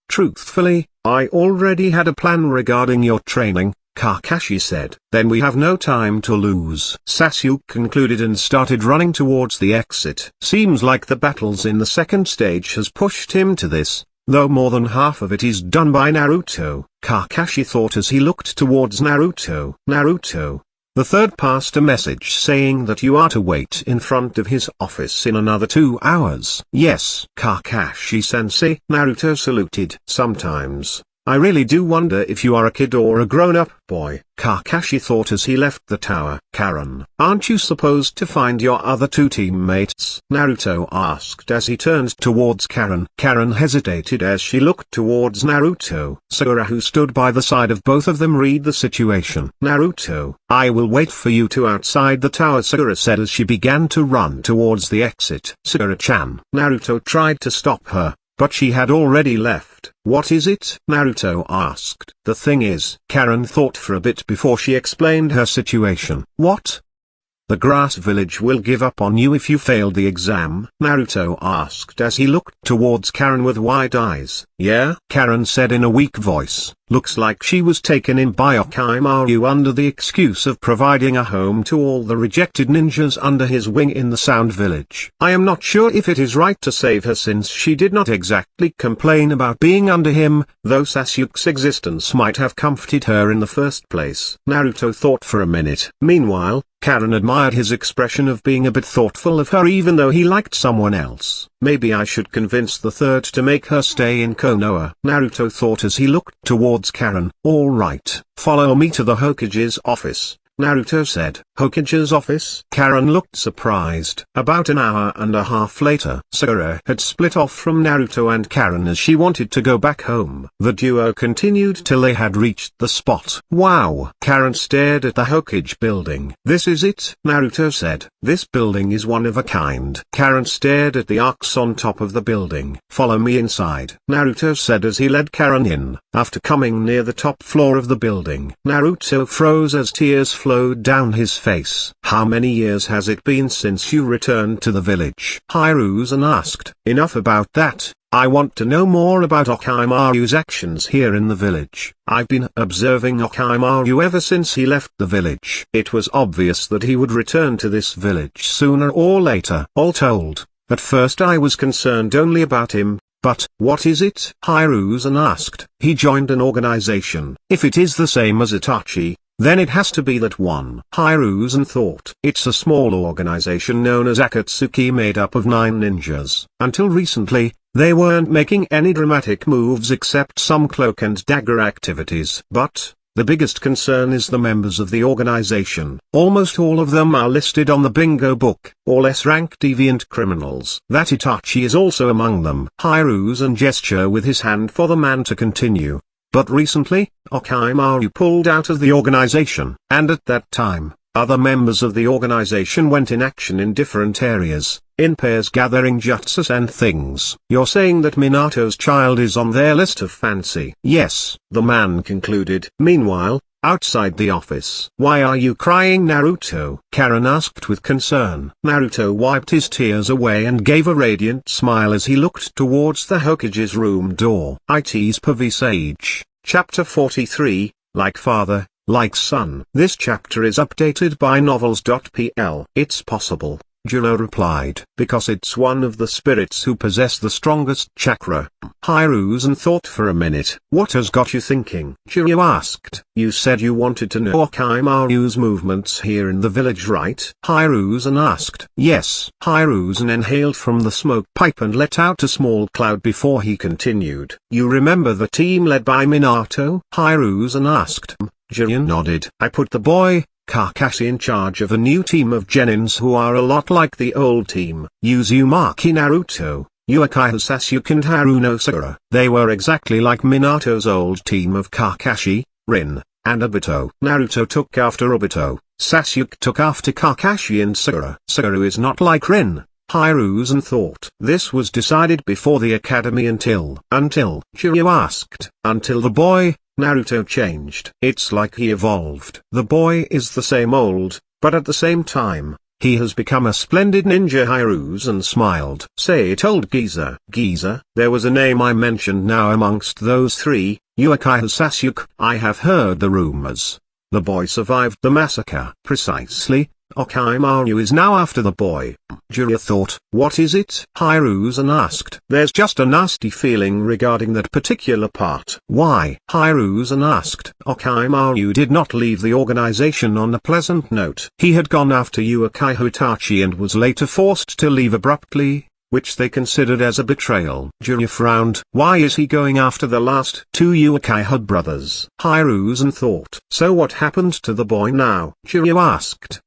Truthfully, I already had a plan regarding your training, Kakashi said. Then we have no time to lose, Sasuke concluded and started running towards the exit. Seems like the battles in the second stage has pushed him to this, though more than half of it is done by Naruto, Kakashi thought as he looked towards Naruto. Naruto. The third passed a message saying that you are to wait in front of his office in another 2 hours. Yes, Kakashi-sensei, Naruto saluted. Sometimes, I really do wonder if you are a kid or a grown-up boy, Kakashi thought as he left the tower. Karen, aren't you supposed to find your other 2 teammates? Naruto asked as he turned towards Karen. Karen hesitated as she looked towards Naruto. Sakura, who stood by the side of both of them, read the situation. Naruto, I will wait for you 2 outside the tower, Sakura said as she began to run towards the exit. Sakura-chan. Naruto tried to stop her, but she had already left. What is it? Naruto asked. The thing is, Karen thought for a bit before she explained her situation. What? The grass village will give up on you if you failed the exam? Naruto asked as he looked towards Karen with wide eyes. Yeah? Karen said in a weak voice. Looks like she was taken in by Orochimaru under the excuse of providing a home to all the rejected ninjas under his wing in the Sound Village. I am not sure if it is right to save her since she did not exactly complain about being under him, though Sasuke's existence might have comforted her in the first place. Naruto thought for a minute. Meanwhile, Karen admired his expression of being a bit thoughtful of her even though he liked someone else. Maybe I should convince the third to make her stay in Konoha, Naruto thought as he looked towards Karen. All right, follow me to the Hokage's office, Naruto said. Hokage's office? Karen looked surprised. About an hour and a half later, Sakura had split off from Naruto and Karen as she wanted to go back home. The duo continued till they had reached the spot. Wow! Karen stared at the Hokage building. This is it, Naruto said. This building is one of a kind. Karen stared at the arcs on top of the building. Follow me inside, Naruto said as he led Karen in. After coming near the top floor of the building, Naruto froze as tears flowed down his face. How many years has it been since you returned to the village? Hiruzen asked. Enough about that, I want to know more about Orochimaru's actions here in the village. I've been observing Orochimaru ever since he left the village. It was obvious that he would return to this village sooner or later. All told, at first I was concerned only about him. But, what is it? Hiruzen asked. He joined an organization. If it is the same as Itachi, then it has to be that one. Hiruzen thought. It's a small organization known as Akatsuki made up of 9 ninjas. Until recently, they weren't making any dramatic moves except some cloak and dagger activities. But, The biggest concern is the members of the organization. Almost all of them are listed on the bingo book, or less rank deviant criminals. That Itachi is also among them. Hiruzen gesture with his hand for the man to continue. But recently, Orochimaru pulled out of the organization, and at that time, other members of the organization went in action in different areas, in pairs gathering jutsus and things. You're saying that Minato's child is on their list of fancy? Yes, the man concluded. Meanwhile, outside the office. Why are you crying, Naruto? Karen asked with concern. Naruto wiped his tears away and gave a radiant smile as he looked towards the Hokage's room door. It's Sage. Chapter 43, Like Father, Like Son. This chapter is updated by novels.pl. It's possible, Jiro replied, because it's one of the spirits who possess the strongest chakra. Hiruzen thought for a minute. What has got you thinking? Jiro asked. You said you wanted to know Orochimaru's movements here in the village, right? Hiruzen asked. Yes. Hiruzen inhaled from the smoke pipe and let out a small cloud before he continued. You remember the team led by Minato? Hiruzen asked. Jiro nodded. I put the boy, Kakashi, in charge of a new team of genins who are a lot like the old team. Uzumaki, Naruto, Uchiha Sasuke and Haruno Sakura. They were exactly like Minato's old team of Kakashi, Rin, and Obito. Naruto took after Obito, Sasuke took after Kakashi and Sakura. Sakura is not like Rin, Hiruzen thought. This was decided before the academy until Jiro asked. Until the boy, Naruto changed. It's like he evolved. The boy is the same old, but at the same time, he has become a splendid ninja. Hiruzen smiled. Say it, old geezer. Geezer? There was a name I mentioned now amongst those three, Uchiha Sasuke. I have heard the rumors. The boy survived the massacre. Precisely. Orochimaru is now after the boy. Jiro thought. What is it? Hiruzen asked. There's just a nasty feeling regarding that particular part. Why? Hiruzen asked. Orochimaru did not leave the organization on a pleasant note. He had gone after Uchiha Itachi and was later forced to leave abruptly, which they considered as a betrayal. Jiro frowned. Why is he going after the last two Uchiha brothers? Hiruzen thought. So what happened to the boy now? Jiro asked.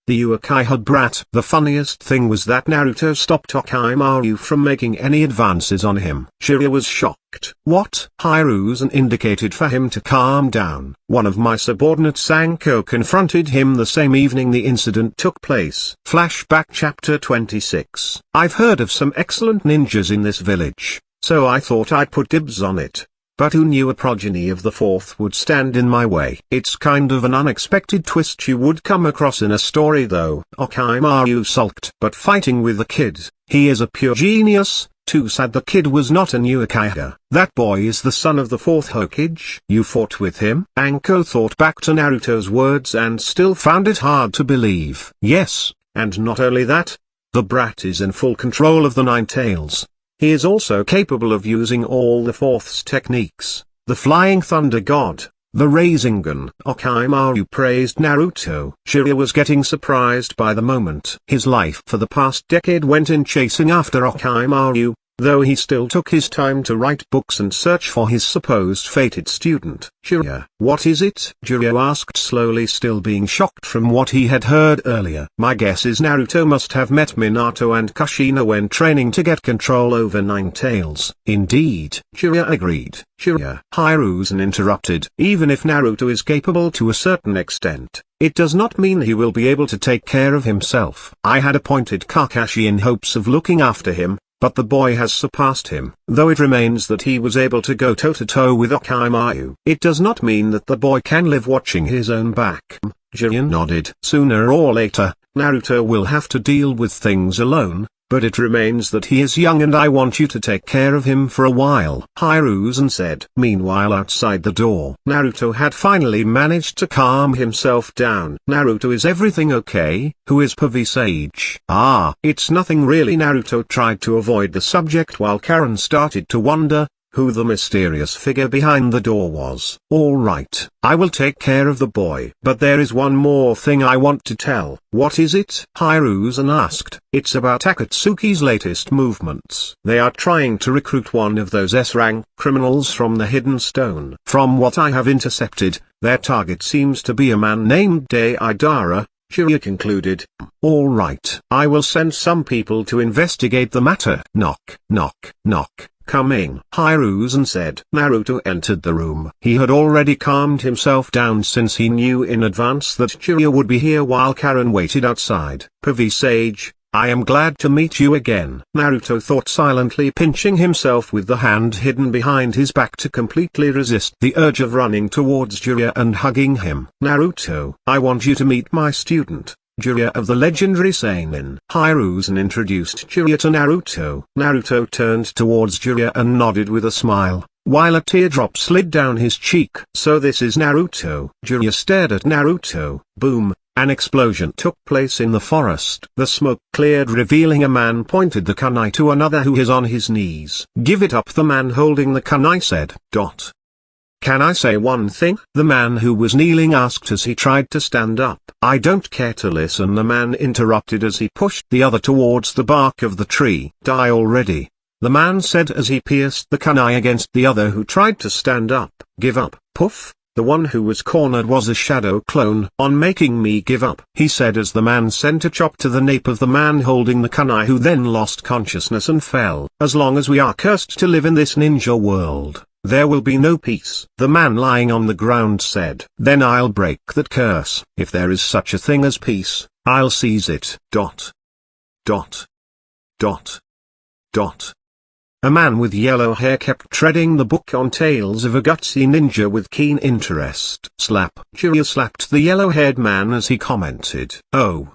The Uchiha brat. The funniest thing was that Naruto stopped Orochimaru from making any advances on him. Jiro was shocked. What? Hiruzen indicated for him to calm down. One of my subordinates, Sanko, confronted him the same evening the incident took place. Flashback chapter 26. I've heard of some excellent ninjas in this village, so I thought I'd put dibs on it. But who knew a progeny of the fourth would stand in my way? It's kind of an unexpected twist you would come across in a story though. Orochimaru sulked. But fighting with the kid, he is a pure genius. Too sad the kid was not a Uchiha. That boy is the son of the fourth Hokage. You fought with him? Anko thought back to Naruto's words and still found it hard to believe. Yes, and not only that, the brat is in full control of the Nine Tails. He is also capable of using all the Fourth's techniques, the Flying Thunder God, the Rasengan. Orochimaru praised Naruto. Jiro was getting surprised by the moment. His life for the past decade went in chasing after Orochimaru, though he still took his time to write books and search for his supposed fated student. Jiro. What is it? Jiro asked slowly, still being shocked from what he had heard earlier. My guess is Naruto must have met Minato and Kushina when training to get control over Nine Tails. Indeed. Jiro agreed. Jiro. Hiruzen interrupted. Even if Naruto is capable to a certain extent, it does not mean he will be able to take care of himself. I had appointed Kakashi in hopes of looking after him, but the boy has surpassed him. Though it remains that he was able to go toe-to-toe with Orochimaru, it does not mean that the boy can live watching his own back. Jiro nodded. Sooner or later, Naruto will have to deal with things alone, but it remains that he is young and I want you to take care of him for a while. Hiruzen said. Meanwhile outside the door, Naruto had finally managed to calm himself down. Naruto, is everything okay? Who is Sage? It's nothing really. Naruto tried to avoid the subject while Karen started to wonder, who the mysterious figure behind the door was. "All right, I will take care of the boy. But there is one more thing I want to tell." "What is it?" Hiruzen asked. "It's about Akatsuki's latest movements. They are trying to recruit one of those S-rank criminals from the Hidden Stone. From what I have intercepted, their target seems to be a man named Deidara," Jiraiya concluded. "All right, I will send some people to investigate the matter." Knock, knock, knock. "Coming," Hiruzen said. Naruto entered the room. He had already calmed himself down since he knew in advance that Jiraiya would be here while Karen waited outside. "Sage, I am glad to meet you again," Naruto thought, silently pinching himself with the hand hidden behind his back to completely resist the urge of running towards Jiraiya and hugging him. "Naruto, I want you to meet my student, Jiraiya of the legendary Seinen." Hiruzen introduced Jiraiya to Naruto. Naruto turned towards Jiraiya and nodded with a smile, while a teardrop slid down his cheek. "So this is Naruto." Jiraiya stared at Naruto. Boom. An explosion took place in the forest. The smoke cleared, revealing a man pointed the kunai to another who is on his knees. "Give it up," the man holding the kunai said. "Can I say one thing?" the man who was kneeling asked as he tried to stand up. "I don't care to listen," the man interrupted as he pushed the other towards the bark of the tree. "Die already," the man said as he pierced the kunai against the other who tried to stand up. "Give up." Poof. The one who was cornered was a shadow clone. "On making me give up," he said as the man sent a chop to the nape of the man holding the kunai, who then lost consciousness and fell. "As long as we are cursed to live in this ninja world, there will be no peace," the man lying on the ground said. "Then I'll break that curse. If there is such a thing as peace, I'll seize it. Dot. Dot. Dot. Dot. A man with yellow hair kept treading the book on Tales of a Gutsy Ninja with keen interest. Slap. Jiraiya slapped the yellow-haired man as he commented, "Oh.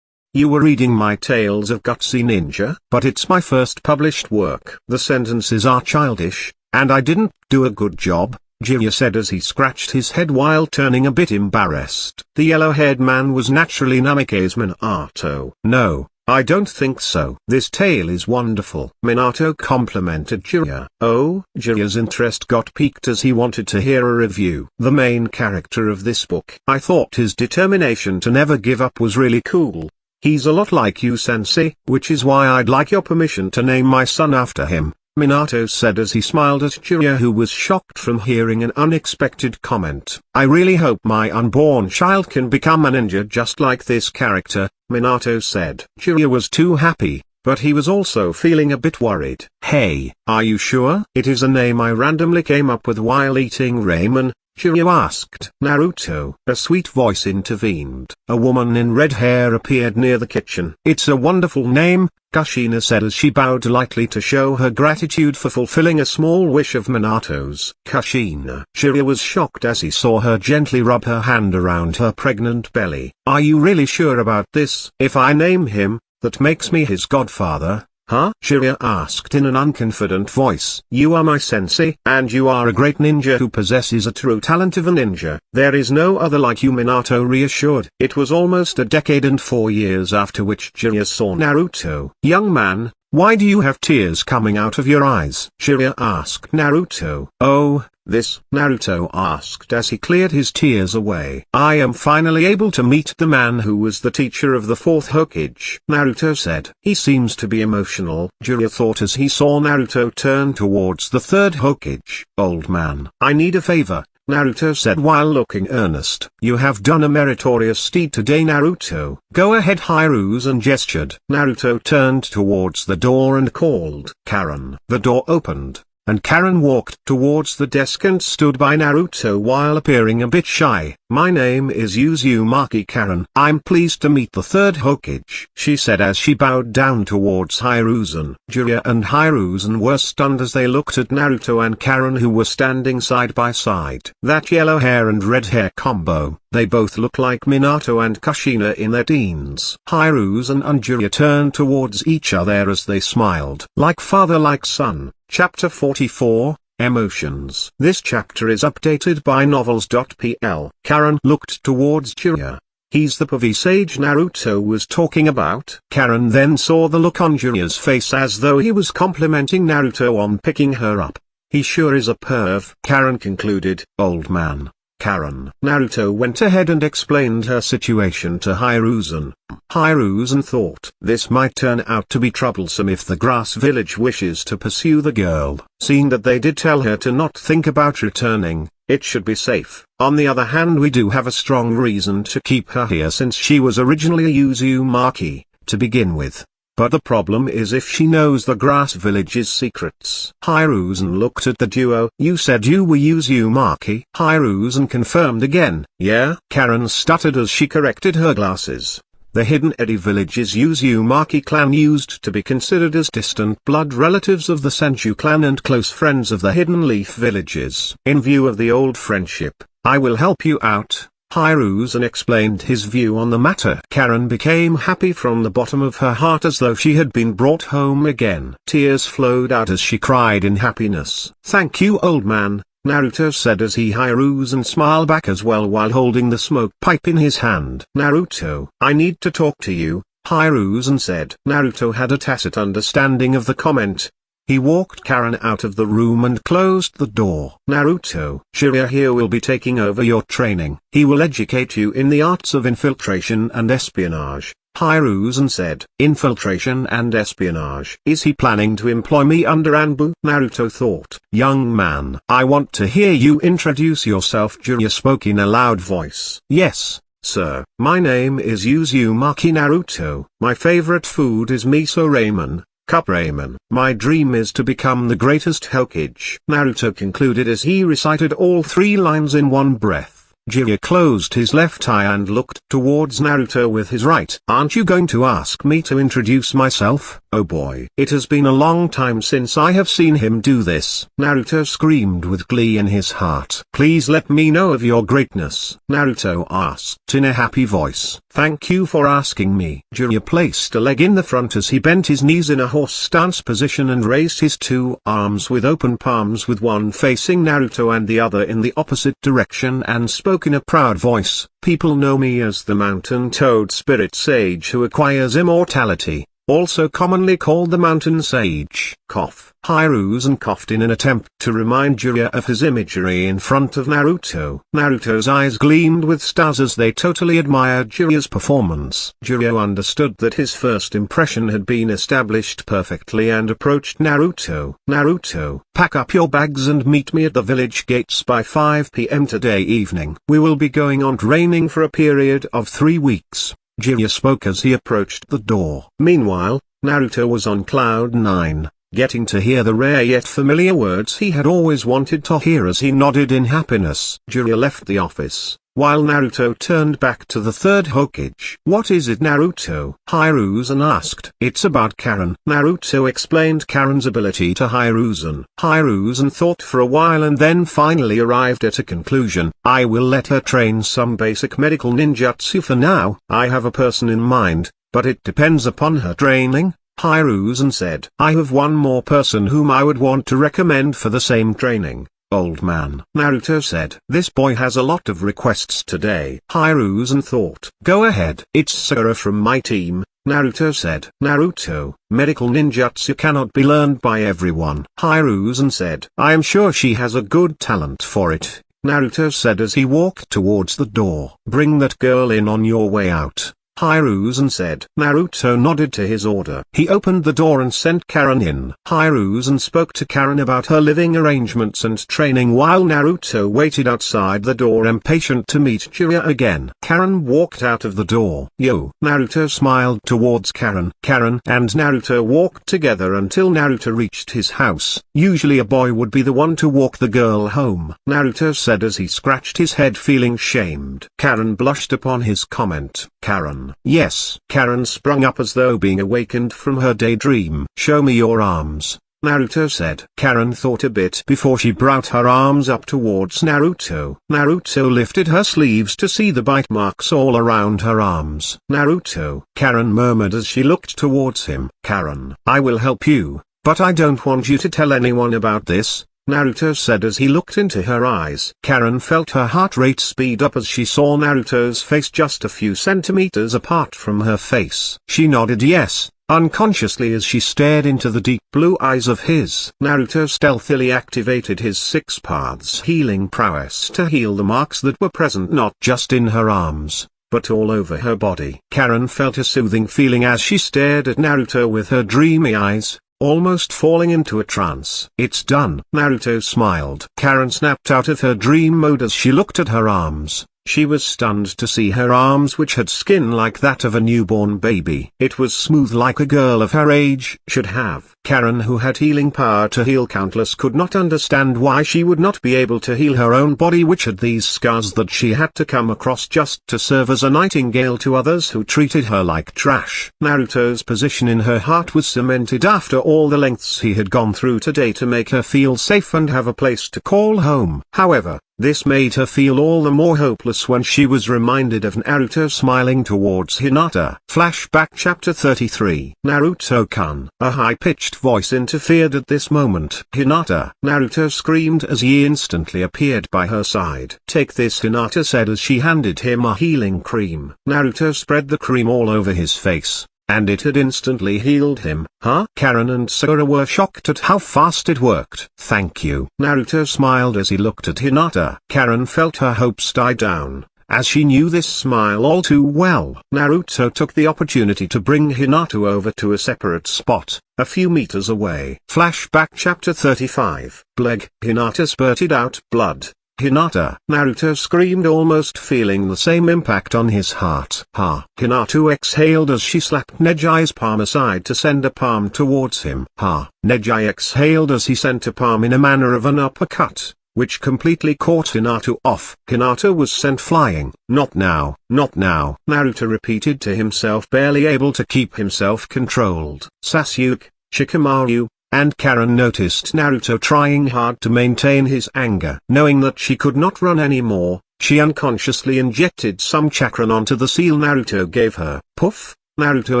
You were reading my Tales of Gutsy Ninja? But it's my first published work." "The sentences are childish, and I didn't do a good job," Jiraiya said as he scratched his head while turning a bit embarrassed. The yellow-haired man was naturally Namikaze Minato. "No, I don't think so. This tale is wonderful," Minato complimented Jiraiya. "Oh?" Jiraiya's interest got piqued as he wanted to hear a review. "The main character of this book, I thought his determination to never give up was really cool. He's a lot like you, sensei, which is why I'd like your permission to name my son after him," Minato said as he smiled at Jiraiya, who was shocked from hearing an unexpected comment. "I really hope my unborn child can become a ninja just like this character," Minato said. Jiraiya was too happy, but he was also feeling a bit worried. "Hey, are you sure?" "It is a name I randomly came up with while eating ramen," Jiraiya asked. "Naruto." A sweet voice intervened. A woman in red hair appeared near the kitchen. "It's a wonderful name," Kushina said as she bowed lightly to show her gratitude for fulfilling a small wish of Minato's. "Kushina." Jiraiya was shocked as he saw her gently rub her hand around her pregnant belly. "Are you really sure about this? If I name him, that makes me his godfather, huh?" Jiraiya asked in an unconfident voice. "You are my sensei, and you are a great ninja who possesses a true talent of a ninja. There is no other like you," Minato reassured. It was almost a decade and 4 years after which Jiraiya saw Naruto. "Young man, why do you have tears coming out of your eyes?" Jiraiya asked Naruto. "Oh, this?" Naruto asked as he cleared his tears away. "I am finally able to meet the man who was the teacher of the fourth Hokage," Naruto said. "He seems to be emotional," Jiraiya thought as he saw Naruto turn towards the third Hokage. "Old man, I need a favor," Naruto said while looking earnest. "You have done a meritorious deed today, Naruto." "Go ahead." Hiruzen gestured. Naruto turned towards the door and called, "Karen." The door opened, and Karen walked towards the desk and stood by Naruto while appearing a bit shy. "My name is Uzumaki, Karen. I'm pleased to meet the third Hokage," she said as she bowed down towards Hiruzen. Jiraiya and Hiruzen were stunned as they looked at Naruto and Karen, who were standing side by side. That yellow hair and red hair combo, they both look like Minato and Kushina in their teens. Hiruzen and Jiraiya turned towards each other as they smiled. Like father like son. Chapter 44, Emotions. This chapter is updated by novels.pl. Karen looked towards Jiraiya. "He's the sage Naruto was talking about?" Karen then saw the look on Jiraiya's face as though he was complimenting Naruto on picking her up. He sure is a perv. Karen concluded. Old man. Karen. Naruto went ahead and explained her situation to Hiruzen. Hiruzen thought this might turn out to be troublesome if the grass village wishes to pursue the girl. Seeing that they did tell her to not think about returning, it should be safe. On the other hand, we do have a strong reason to keep her here since she was originally a Uzumaki, to begin with. But the problem is if she knows the grass village's secrets. Hiruzen looked at the duo. You said you were Uzumaki? Hiruzen confirmed again. Yeah? Karen stuttered as she corrected her glasses. The Hidden Eddy village's Uzumaki clan used to be considered as distant blood relatives of the Senju clan and close friends of the Hidden Leaf villages. In view of the old friendship, I will help you out. Hiruzen explained his view on the matter. Karen became happy from the bottom of her heart as though she had been brought home again. Tears flowed out as she cried in happiness. Thank you, old man, Naruto said as Hiruzen smiled back as well while holding the smoke pipe in his hand. Naruto, I need to talk to you, Hiruzen said. Naruto had a tacit understanding of the comment. He walked Karen out of the room and closed the door. Naruto, Jiraiya here will be taking over your training. He will educate you in the arts of infiltration and espionage, Hiruzen said. Infiltration and espionage. Is he planning to employ me under ANBU? Naruto thought. Young man, I want to hear you introduce yourself. Jiraiya spoke in a loud voice. Yes, sir. My name is Uzumaki Naruto. My favorite food is miso ramen. Cup ramen. My dream is to become the greatest Hokage. Naruto concluded as he recited all 3 lines in one breath. Jiraiya closed his left eye and looked towards Naruto with his right. Aren't you going to ask me to introduce myself? Oh boy. It has been a long time since I have seen him do this. Naruto screamed with glee in his heart. Please let me know of your greatness, Naruto asked in a happy voice. Thank you for asking me. Jiraiya placed a leg in the front as he bent his knees in a horse stance position and raised his 2 arms with open palms, with one facing Naruto and the other in the opposite direction, and spoke in a proud voice. People know me as the Mountain Toad Spirit Sage who acquires immortality, also commonly called the Mountain Sage. Cough. Hiruzen coughed in an attempt to remind Jiraiya of his imagery in front of Naruto. Naruto's eyes gleamed with stars as they totally admired Jiraiya's performance. Jiraiya understood that his first impression had been established perfectly and approached Naruto. Naruto, pack up your bags and meet me at the village gates by 5 p.m. today evening. We will be going on training for a period of 3 weeks. Jiraiya spoke as he approached the door. Meanwhile, Naruto was on cloud 9. Getting to hear the rare yet familiar words he had always wanted to hear as he nodded in happiness. Jiraiya left the office, while Naruto turned back to the 3rd Hokage. What is it, Naruto? Hiruzen asked. It's about Karen. Naruto explained Karen's ability to Hiruzen. Hiruzen thought for a while and then finally arrived at a conclusion. I will let her train some basic medical ninjutsu for now. I have a person in mind, but it depends upon her training, Hiruzen said. I have one more person whom I would want to recommend for the same training. Old man. Naruto said. This boy has a lot of requests today. Hiruzen thought. Go ahead. It's Sakura from my team, Naruto said. Naruto, medical ninjutsu cannot be learned by everyone. Hiruzen said. I am sure she has a good talent for it, Naruto said as he walked towards the door. Bring that girl in on your way out, Hiruzen said. Naruto nodded to his order. He opened the door and sent Karen in. Hiruzen spoke to Karen about her living arrangements and training while Naruto waited outside the door impatient to meet Jiraiya again. Karen walked out of the door. Yo. Naruto smiled towards Karen. Karen and Naruto walked together until Naruto reached his house. Usually a boy would be the one to walk the girl home, Naruto said as he scratched his head feeling shamed. Karen blushed upon his comment. Karen. Yes. Karen sprung up as though being awakened from her daydream. Show me your arms, Naruto said. Karen thought a bit before she brought her arms up towards Naruto. Naruto lifted her sleeves to see the bite marks all around her arms. Naruto, Karen murmured as she looked towards him. Karen, I will help you, but I don't want you to tell anyone about this, Naruto said as he looked into her eyes. Karen felt her heart rate speed up as she saw Naruto's face just a few centimeters apart from her face. She nodded yes, unconsciously as she stared into the deep blue eyes of his. Naruto stealthily activated his 6 paths healing prowess to heal the marks that were present not just in her arms, but all over her body. Karen felt a soothing feeling as she stared at Naruto with her dreamy eyes, almost falling into a trance. It's done. Naruto smiled. Karen snapped out of her dream mode as she looked at her arms. She was stunned to see her arms which had skin like that of a newborn baby. It was smooth like a girl of her age should have. Karen, who had healing power to heal countless, could not understand why she would not be able to heal her own body which had these scars that she had to come across just to serve as a nightingale to others who treated her like trash. Naruto's position in her heart was cemented after all the lengths he had gone through today to make her feel safe and have a place to call home. However, this made her feel all the more hopeless when she was reminded of Naruto smiling towards Hinata. Flashback chapter 33. Naruto-kun. A high-pitched voice interfered at this moment. Hinata. Naruto screamed as he instantly appeared by her side. Take this, Hinata said as she handed him a healing cream. Naruto spread the cream all over his face, and it had instantly healed him. Huh? Karen and Sakura were shocked at how fast it worked. Thank you. Naruto smiled as he looked at Hinata. Karen felt her hopes die down, as she knew this smile all too well. Naruto took the opportunity to bring Hinata over to a separate spot, a few meters away. Flashback chapter 35. Bleg. Hinata spurted out blood. Hinata. Naruto screamed, almost feeling the same impact on his heart. Ha! Hinata exhaled as she slapped Nejai's palm aside to send a palm towards him. Ha! Nejai exhaled as he sent a palm in a manner of an uppercut, which completely caught Hinata off. Hinata was sent flying. Not now, not now, Naruto repeated to himself, barely able to keep himself controlled. Sasuke, Shikamaru, and Karen noticed Naruto trying hard to maintain his anger. Knowing that she could not run anymore, she unconsciously injected some chakra onto the seal Naruto gave her. Poof! Naruto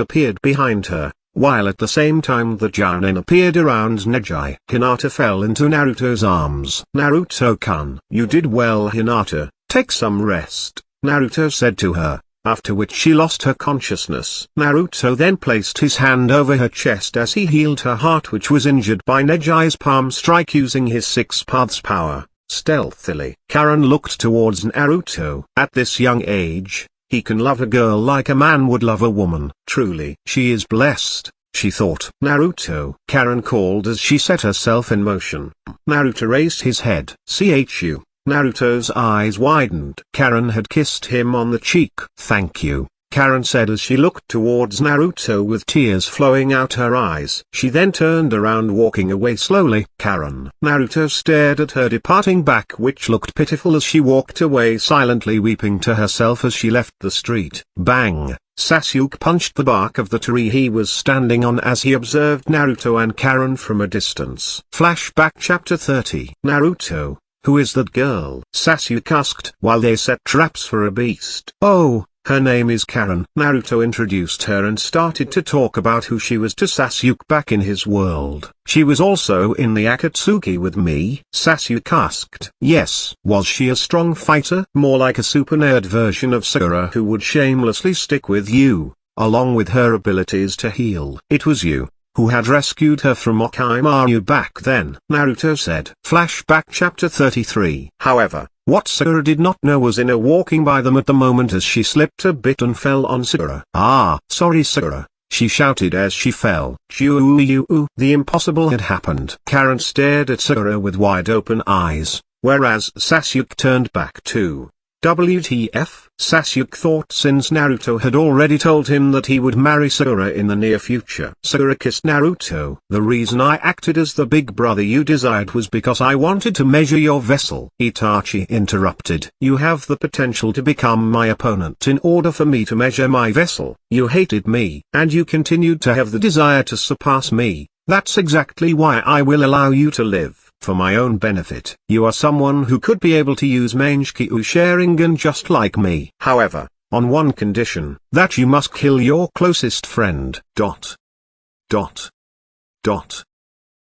appeared behind her, while at the same time the Jounin appeared around Nejai. Hinata fell into Naruto's arms. Naruto-kun. You did well, Hinata. Take some rest, Naruto said to her, after which she lost her consciousness. Naruto then placed his hand over her chest as he healed her heart, which was injured by Nejai's palm strike using his 6 paths power. Stealthily, Karen looked towards Naruto. At this young age, he can love a girl like a man would love a woman. Truly, she is blessed, she thought. Naruto, Karen called as she set herself in motion. Naruto raised his head. Chu. Naruto's eyes widened. Karen had kissed him on the cheek. Thank you, Karen said as she looked towards Naruto with tears flowing out her eyes. She then turned around, walking away slowly. Karen. Naruto stared at her departing back, which looked pitiful as she walked away silently, weeping to herself as she left the street. Bang! Sasuke punched the bark of the tree he was standing on as he observed Naruto and Karen from a distance. Flashback chapter 30. Naruto. Who is that girl? Sasuke asked while they set traps for a beast. Oh, her name is Karen. Naruto introduced her and started to talk about who she was to Sasuke back in his world. She was also in the Akatsuki with me? Sasuke asked. Yes. Was she a strong fighter? More like a super nerd version of Sakura who would shamelessly stick with you, along with her abilities to heal. It was you who had rescued her from Orochimaru back then, Naruto said. Flashback chapter 33. However, what Sakura did not know was Ino walking by them at the moment as she slipped a bit and fell on Sakura. Ah, sorry Sakura, she shouted as she fell. The impossible had happened. Karen stared at Sakura with wide open eyes, whereas Sasuke turned back too. WTF? Sasuke thought since Naruto had already told him that he would marry Sakura in the near future. Sakura kissed Naruto. The reason I acted as the big brother you desired was because I wanted to measure your vessel. Itachi interrupted. You have the potential to become my opponent in order for me to measure my vessel. You hated me, and you continued to have the desire to surpass me. That's exactly why I will allow you to live. For my own benefit. You are someone who could be able to use Mangekyou Sharingan just like me. However, on one condition, that you must kill your closest friend.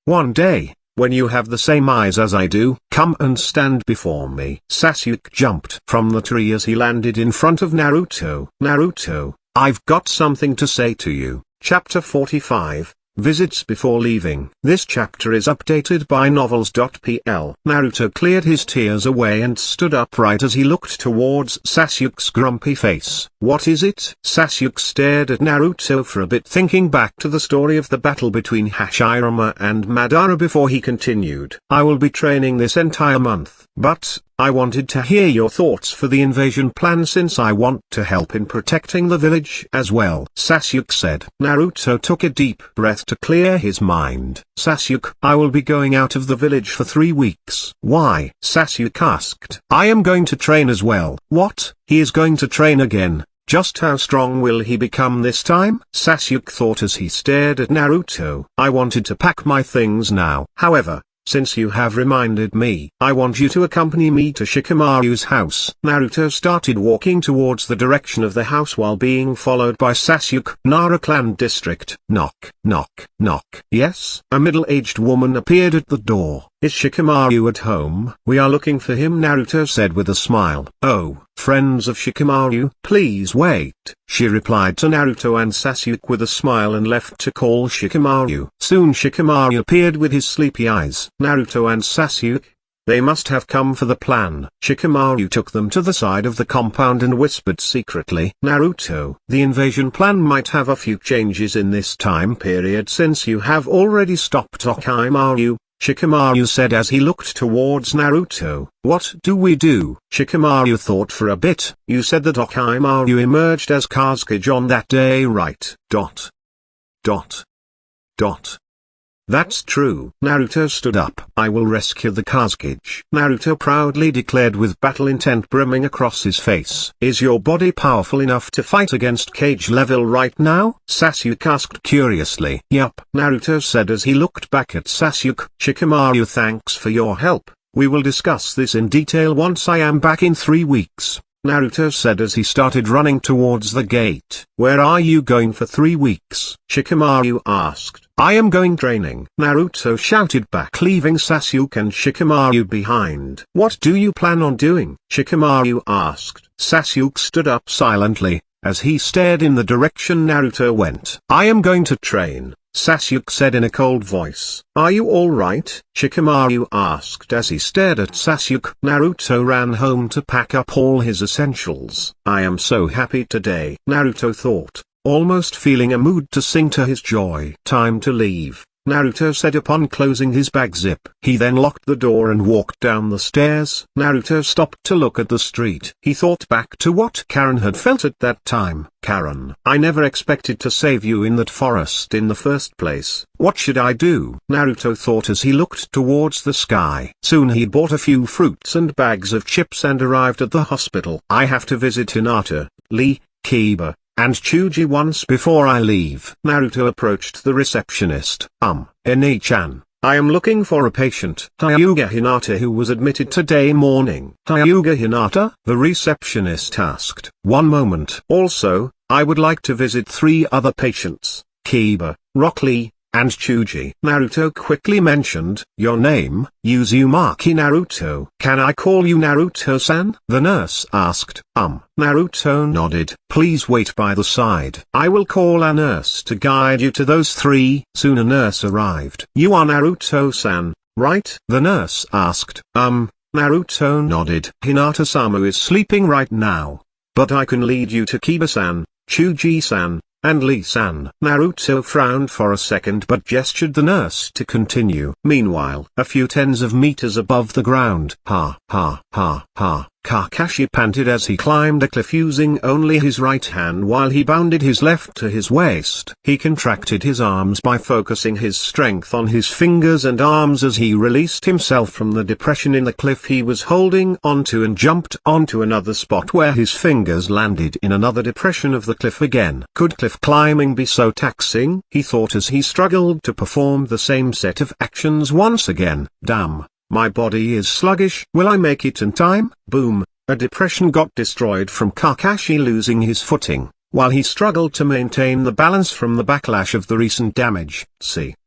One day, when you have the same eyes as I do, come and stand before me. Sasuke jumped from the tree as he landed in front of Naruto. Naruto, I've got something to say to you. Chapter 45. Visits before leaving. This chapter is updated by novels.pl. Naruto cleared his tears away and stood upright as he looked towards Sasuke's grumpy face. What is it? Sasuke stared at Naruto for a bit, thinking back to the story of the battle between Hashirama and Madara before he continued. I will be training this entire month, but I wanted to hear your thoughts for the invasion plan since I want to help in protecting the village as well, Sasuke said. Naruto took a deep breath to clear his mind. Sasuke, I will be going out of the village for 3 weeks. Why? Sasuke asked. I am going to train as well. What? He is going to train again? Just how strong will he become this time? Sasuke thought as he stared at Naruto. I wanted to pack my things now. However, since you have reminded me, I want you to accompany me to Shikamaru's house. Naruto started walking towards the direction of the house while being followed by Sasuke. Nara Clan District. Knock, knock, knock. Yes? A middle-aged woman appeared at the door. Is Shikamaru at home? We are looking for him, Naruto said with a smile. Oh, friends of Shikamaru, please wait. She replied to Naruto and Sasuke with a smile and left to call Shikamaru. Soon Shikamaru appeared with his sleepy eyes. Naruto and Sasuke, they must have come for the plan. Shikamaru took them to the side of the compound and whispered secretly. Naruto, the invasion plan might have a few changes in this time period since you have already stopped Orochimaru, Shikamaru said as he looked towards Naruto. What do we do? Shikamaru thought for a bit. You said that Orochimaru emerged as Kazekage on that day, right? That's true. Naruto stood up. I will rescue the Kazekage. Naruto proudly declared with battle intent brimming across his face. Is your body powerful enough to fight against Kage level right now? Sasuke asked curiously. Yup, Naruto said as he looked back at Sasuke. Shikamaru, thanks for your help. We will discuss this in detail once I am back in 3 weeks. Naruto said as he started running towards the gate. Where are you going for 3 weeks? Shikamaru asked. I am going training. Naruto shouted back, leaving Sasuke and Shikamaru behind. What do you plan on doing? Shikamaru asked. Sasuke stood up silently, as he stared in the direction Naruto went. I am going to train, Sasuke said in a cold voice. Are you alright? Shikamaru asked as he stared at Sasuke. Naruto ran home to pack up all his essentials. I am so happy today, Naruto thought, almost feeling a mood to sing to his joy. Time to leave, Naruto said upon closing his bag zip. He then locked the door and walked down the stairs. Naruto stopped to look at the street. He thought back to what Karen had felt at that time. Karen, I never expected to save you in that forest in the first place. What should I do? Naruto thought as he looked towards the sky. Soon he bought a few fruits and bags of chips and arrived at the hospital. I have to visit Hinata, Lee, Kiba, and Chuji once before I leave. Naruto approached the receptionist. Ine-chan, I am looking for a patient. Hyuga Hinata who was admitted today morning. Hyuga Hinata? The receptionist asked. One moment. Also, I would like to visit 3 other patients, Kiba, Rock Lee, and Chuji. Naruto quickly mentioned, your name? Uzumaki Naruto. Can I call you Naruto-san? The nurse asked. Naruto nodded. Please wait by the side. I will call a nurse to guide you to those 3. Soon a nurse arrived. You are Naruto-san, right? The nurse asked. Naruto nodded. Hinata-sama is sleeping right now, but I can lead you to Kiba-san, Chuji-san, and Lee-san. Naruto frowned for a second but gestured the nurse to continue. Meanwhile, a few tens of meters above the ground, Kakashi panted as he climbed a cliff using only his right hand while he bounded his left to his waist. He contracted his arms by focusing his strength on his fingers and arms as he released himself from the depression in the cliff he was holding onto and jumped onto another spot where his fingers landed in another depression of the cliff again. Could cliff climbing be so taxing? He thought as he struggled to perform the same set of actions once again. Damn. My body is sluggish. Will I make it in time? Boom. A depression got destroyed from Kakashi losing his footing. while he struggled to maintain the balance from the backlash of the recent damage.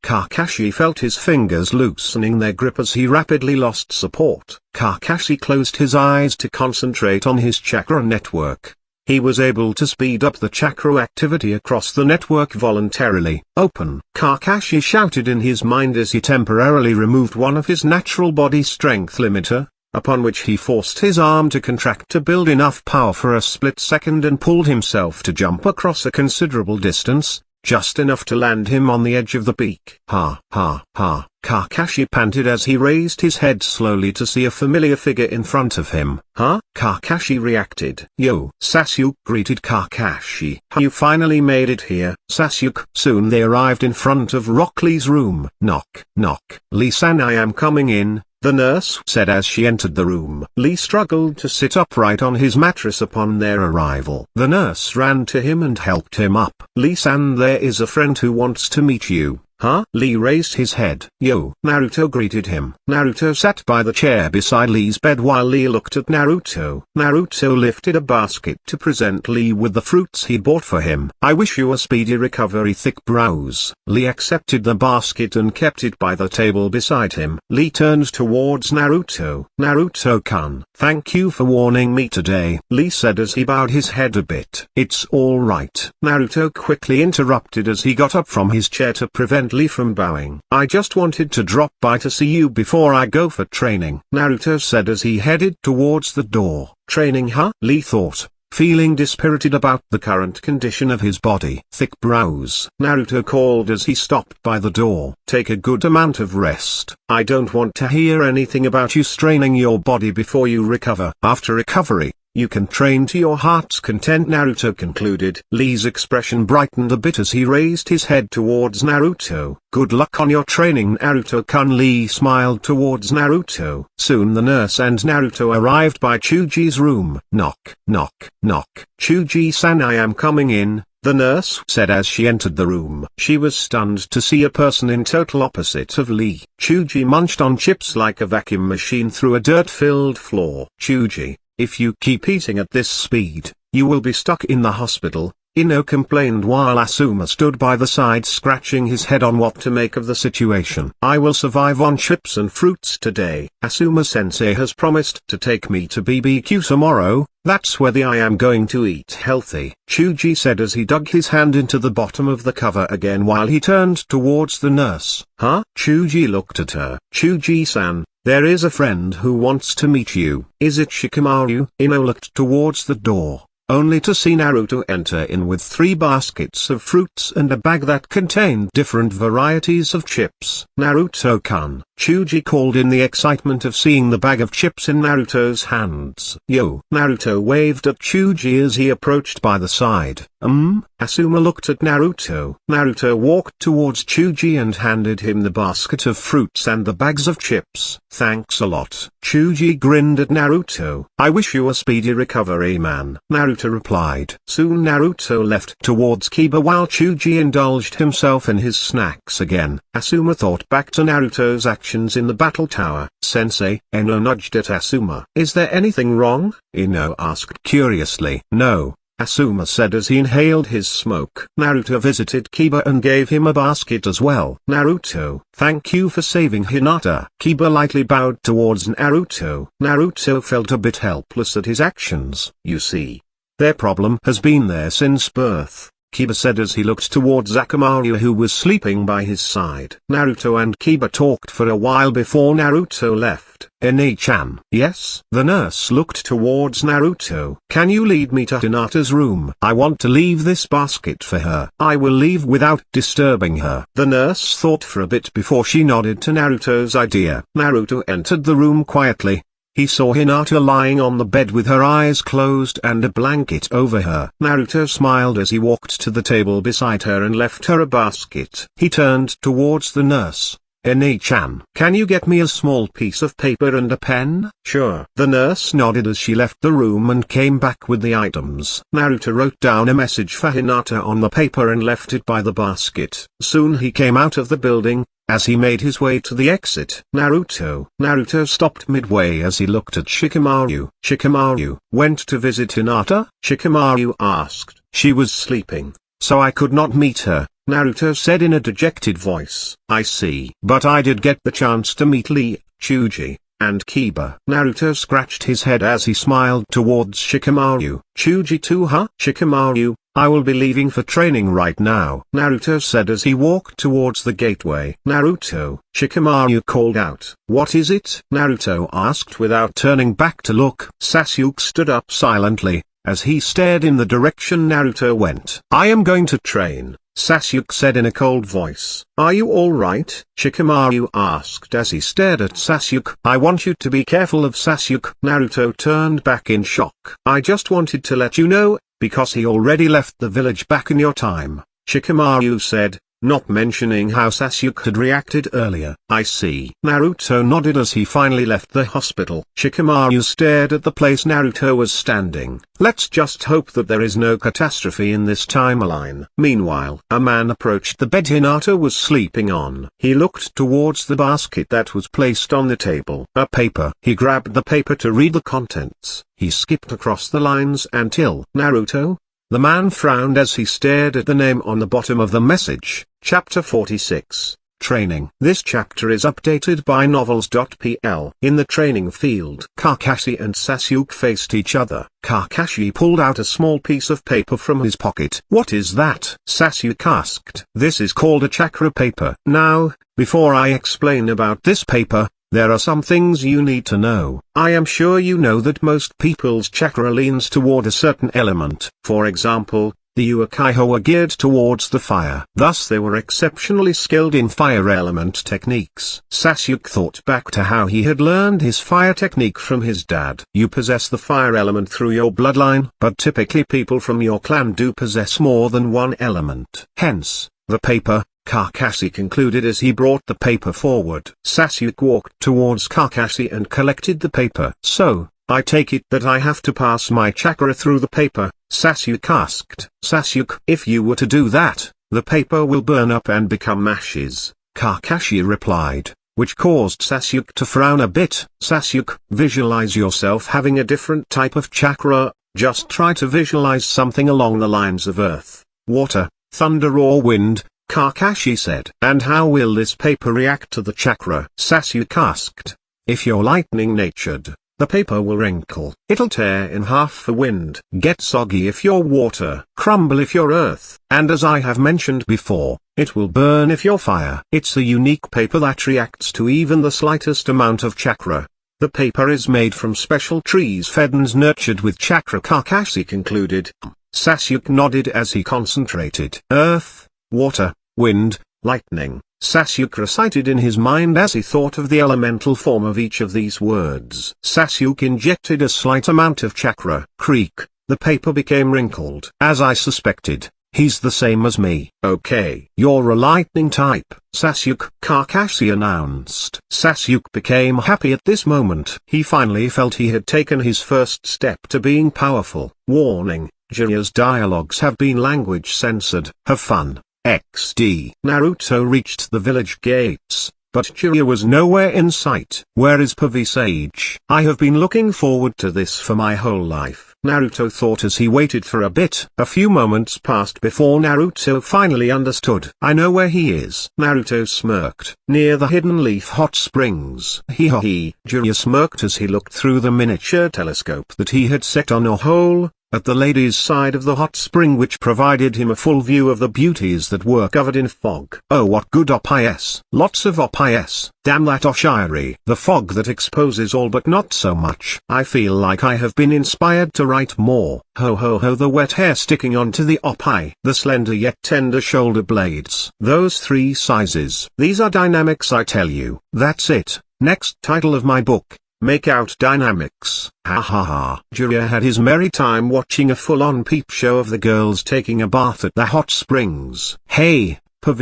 Kakashi felt his fingers loosening their grip as he rapidly lost support. Kakashi closed his eyes to concentrate on his chakra network. He was able to speed up the chakra activity across the network voluntarily. Open! Kakashi shouted in his mind as he temporarily removed one of his natural body strength limiter, upon which he forced his arm to contract to build enough power for a split second and pulled himself to jump across a considerable distance, just enough to land him on the edge of the peak. Ha ha ha, Kakashi panted as he raised his head slowly to see a familiar figure in front of him. Huh? Kakashi reacted. Yo! Sasuke greeted Kakashi. You finally made it here, Sasuke. Soon they arrived in front of Rock Lee's room. Knock, knock. Lee-san, I am coming in, the nurse said as she entered the room. Lee struggled to sit upright on his mattress upon their arrival. The nurse ran to him and helped him up. Lee-san, there is a friend who wants to meet you. Huh? Lee raised his head. Yo! Naruto greeted him. Naruto sat by the chair beside Lee's bed while Lee looked at Naruto. Naruto lifted a basket to present Lee with the fruits he bought for him. I wish you a speedy recovery. Thick brows. Lee accepted the basket and kept it by the table beside him. Lee turned towards Naruto. Naruto-kun, thank you for warning me today, Lee said as he bowed his head a bit. It's all right. Naruto quickly interrupted as he got up from his chair to prevent Lee from bowing. I just wanted to drop by to see you before I go for training, Naruto said as he headed towards the door. Training, huh? Lee thought, feeling dispirited about the current condition of his body. Thick brows. Naruto called as he stopped by the door. Take a good amount of rest. I don't want to hear anything about you straining your body before you recover. After recovery, you can train to your heart's content, Naruto concluded. Lee's expression brightened a bit as he raised his head towards Naruto. Good luck on your training, Naruto-kun. Lee smiled towards Naruto. Soon the nurse and Naruto arrived by Chuji's room. Knock, knock, knock. Chuji-san, I am coming in, the nurse said as she entered the room. She was stunned to see a person in total opposite of Lee. Chuji munched on chips like a vacuum machine through a dirt-filled floor. Chuji, if you keep eating at this speed, you will be stuck in the hospital, Ino complained while Asuma stood by the side scratching his head on what to make of the situation. I will survive on chips and fruits today. Asuma-sensei has promised to take me to BBQ tomorrow, that's where I am going to eat healthy, Chuji said as he dug his hand into the bottom of the cover again while he turned towards the nurse. Huh? Chuji looked at her. Chuji-san, there is a friend who wants to meet you. Is it Shikamaru? Ino looked towards the door, only to see Naruto enter in with 3 baskets of fruits and a bag that contained different varieties of chips. Naruto-kun, Chuji called in the excitement of seeing the bag of chips in Naruto's hands. Yo! Naruto waved at Chuji as he approached by the side. Asuma looked at Naruto. Naruto walked towards Chuji and handed him the basket of fruits and the bags of chips. Thanks a lot. Chuji grinned at Naruto. I wish you a speedy recovery, man, Naruto replied. Soon Naruto left towards Kiba while Chuji indulged himself in his snacks again. Asuma thought back to Naruto's actions in the battle tower. Sensei, Ino nudged at Asuma. Is there anything wrong? Ino asked curiously. No, Asuma said as he inhaled his smoke. Naruto visited Kiba and gave him a basket as well. Naruto, thank you for saving Hinata. Kiba lightly bowed towards Naruto. Naruto felt a bit helpless at his actions. You see, their problem has been there since birth, Kiba said as he looked towards Akamaru who was sleeping by his side. Naruto and Kiba talked for a while before Naruto left. Ine-chan. Yes? The nurse looked towards Naruto. Can you lead me to Hinata's room? I want to leave this basket for her. I will leave without disturbing her. The nurse thought for a bit before she nodded to Naruto's idea. Naruto entered the room quietly. He saw Hinata lying on the bed with her eyes closed and a blanket over her. Naruto smiled as he walked to the table beside her and left her a basket. He turned towards the nurse. Ine-chan, can you get me a small piece of paper and a pen? Sure. The nurse nodded as she left the room and came back with the items. Naruto wrote down a message for Hinata on the paper and left it by the basket. Soon he came out of the building. As he made his way to the exit, Naruto stopped midway as he looked at Shikamaru. Shikamaru went to visit Hinata? Shikamaru asked. She was sleeping, so I could not meet her, Naruto said in a dejected voice. I see. But I did get the chance to meet Lee, Chuji, and Kiba. Naruto scratched his head as he smiled towards Shikamaru. Chuji too, huh? Shikamaru, I will be leaving for training right now, Naruto said as he walked towards the gateway. Naruto, Shikamaru called out. What is it? Naruto asked without turning back to look. Sasuke stood up silently, as he stared in the direction Naruto went. I am going to train, Sasuke said in a cold voice. Are you alright? Shikamaru asked as he stared at Sasuke. I want you to be careful of Sasuke. Naruto turned back in shock. I just wanted to let you know, because he already left the village back in your time, Shikamaru said, not mentioning how Sasuke had reacted earlier. I see. Naruto nodded as he finally left the hospital. Shikamaru stared at the place Naruto was standing. Let's just hope that there is no catastrophe in this timeline. Meanwhile, a man approached the bed Hinata was sleeping on. He looked towards the basket that was placed on the table. A paper. He grabbed the paper to read the contents. He skipped across the lines until Naruto. The man frowned as he stared at the name on the bottom of the message. Chapter 46. Training. This chapter is updated by novels.pl. In the training field, Kakashi and Sasuke faced each other. Kakashi pulled out a small piece of paper from his pocket. What is that? Sasuke asked. This is called a chakra paper. Now, before I explain about this paper, there are some things you need to know. I am sure you know that most people's chakra leans toward a certain element. For example, the Uchiha were geared towards the fire. Thus they were exceptionally skilled in fire element techniques. Sasuke thought back to how he had learned his fire technique from his dad. You possess the fire element through your bloodline, but typically people from your clan do possess more than one element. Hence, the paper, Kakashi concluded as he brought the paper forward. Sasuke walked towards Kakashi and collected the paper. So, I take it that I have to pass my chakra through the paper, Sasuke asked. Sasuke, if you were to do that, the paper will burn up and become ashes, Kakashi replied, which caused Sasuke to frown a bit. Sasuke, visualize yourself having a different type of chakra, just try to visualize something along the lines of earth, water, thunder or wind, Kakashi said. And how will this paper react to the chakra? Sasuke asked. If you're lightning-natured, the paper will wrinkle. It'll tear in half for wind. Get soggy if you're water. Crumble if you're earth. And as I have mentioned before, it will burn if you're fire. It's a unique paper that reacts to even the slightest amount of chakra. The paper is made from special trees fed and nurtured with chakra, Kakashi concluded. Sasuke nodded as he concentrated. Earth, water, wind, lightning, Sasuke recited in his mind as he thought of the elemental form of each of these words. Sasuke injected a slight amount of chakra. Creak, the paper became wrinkled. As I suspected, he's the same as me. Okay. You're a lightning type, Sasuke, Kakashi announced. Sasuke became happy at this moment. He finally felt he had taken his first step to being powerful. Warning, Jiraiya's dialogues have been language censored. Have fun. XD. Naruto reached the village gates, but Jiraiya was nowhere in sight. Where is Sage? I have been looking forward to this for my whole life, Naruto thought as he waited for a bit. A few moments passed before Naruto finally understood. I know where he is. Naruto smirked. Near the Hidden Leaf Hot Springs. Hee. Jiraiya smirked as he looked through the miniature telescope that he had set on a hole at the lady's side of the hot spring, which provided him a full view of the beauties that were covered in fog. Oh, what good opis. Lots of opis. Damn that Oshiri. The fog that exposes all but not so much. I feel like I have been inspired to write more. Ho ho ho, the wet hair sticking onto the opi. The slender yet tender shoulder blades. Those 3 sizes. These are dynamics, I tell you. That's it. Next title of my book. Make out dynamics. Ha ha ha. Jiraiya had his merry time watching a full-on peep show of the girls taking a bath at the hot springs. Hey,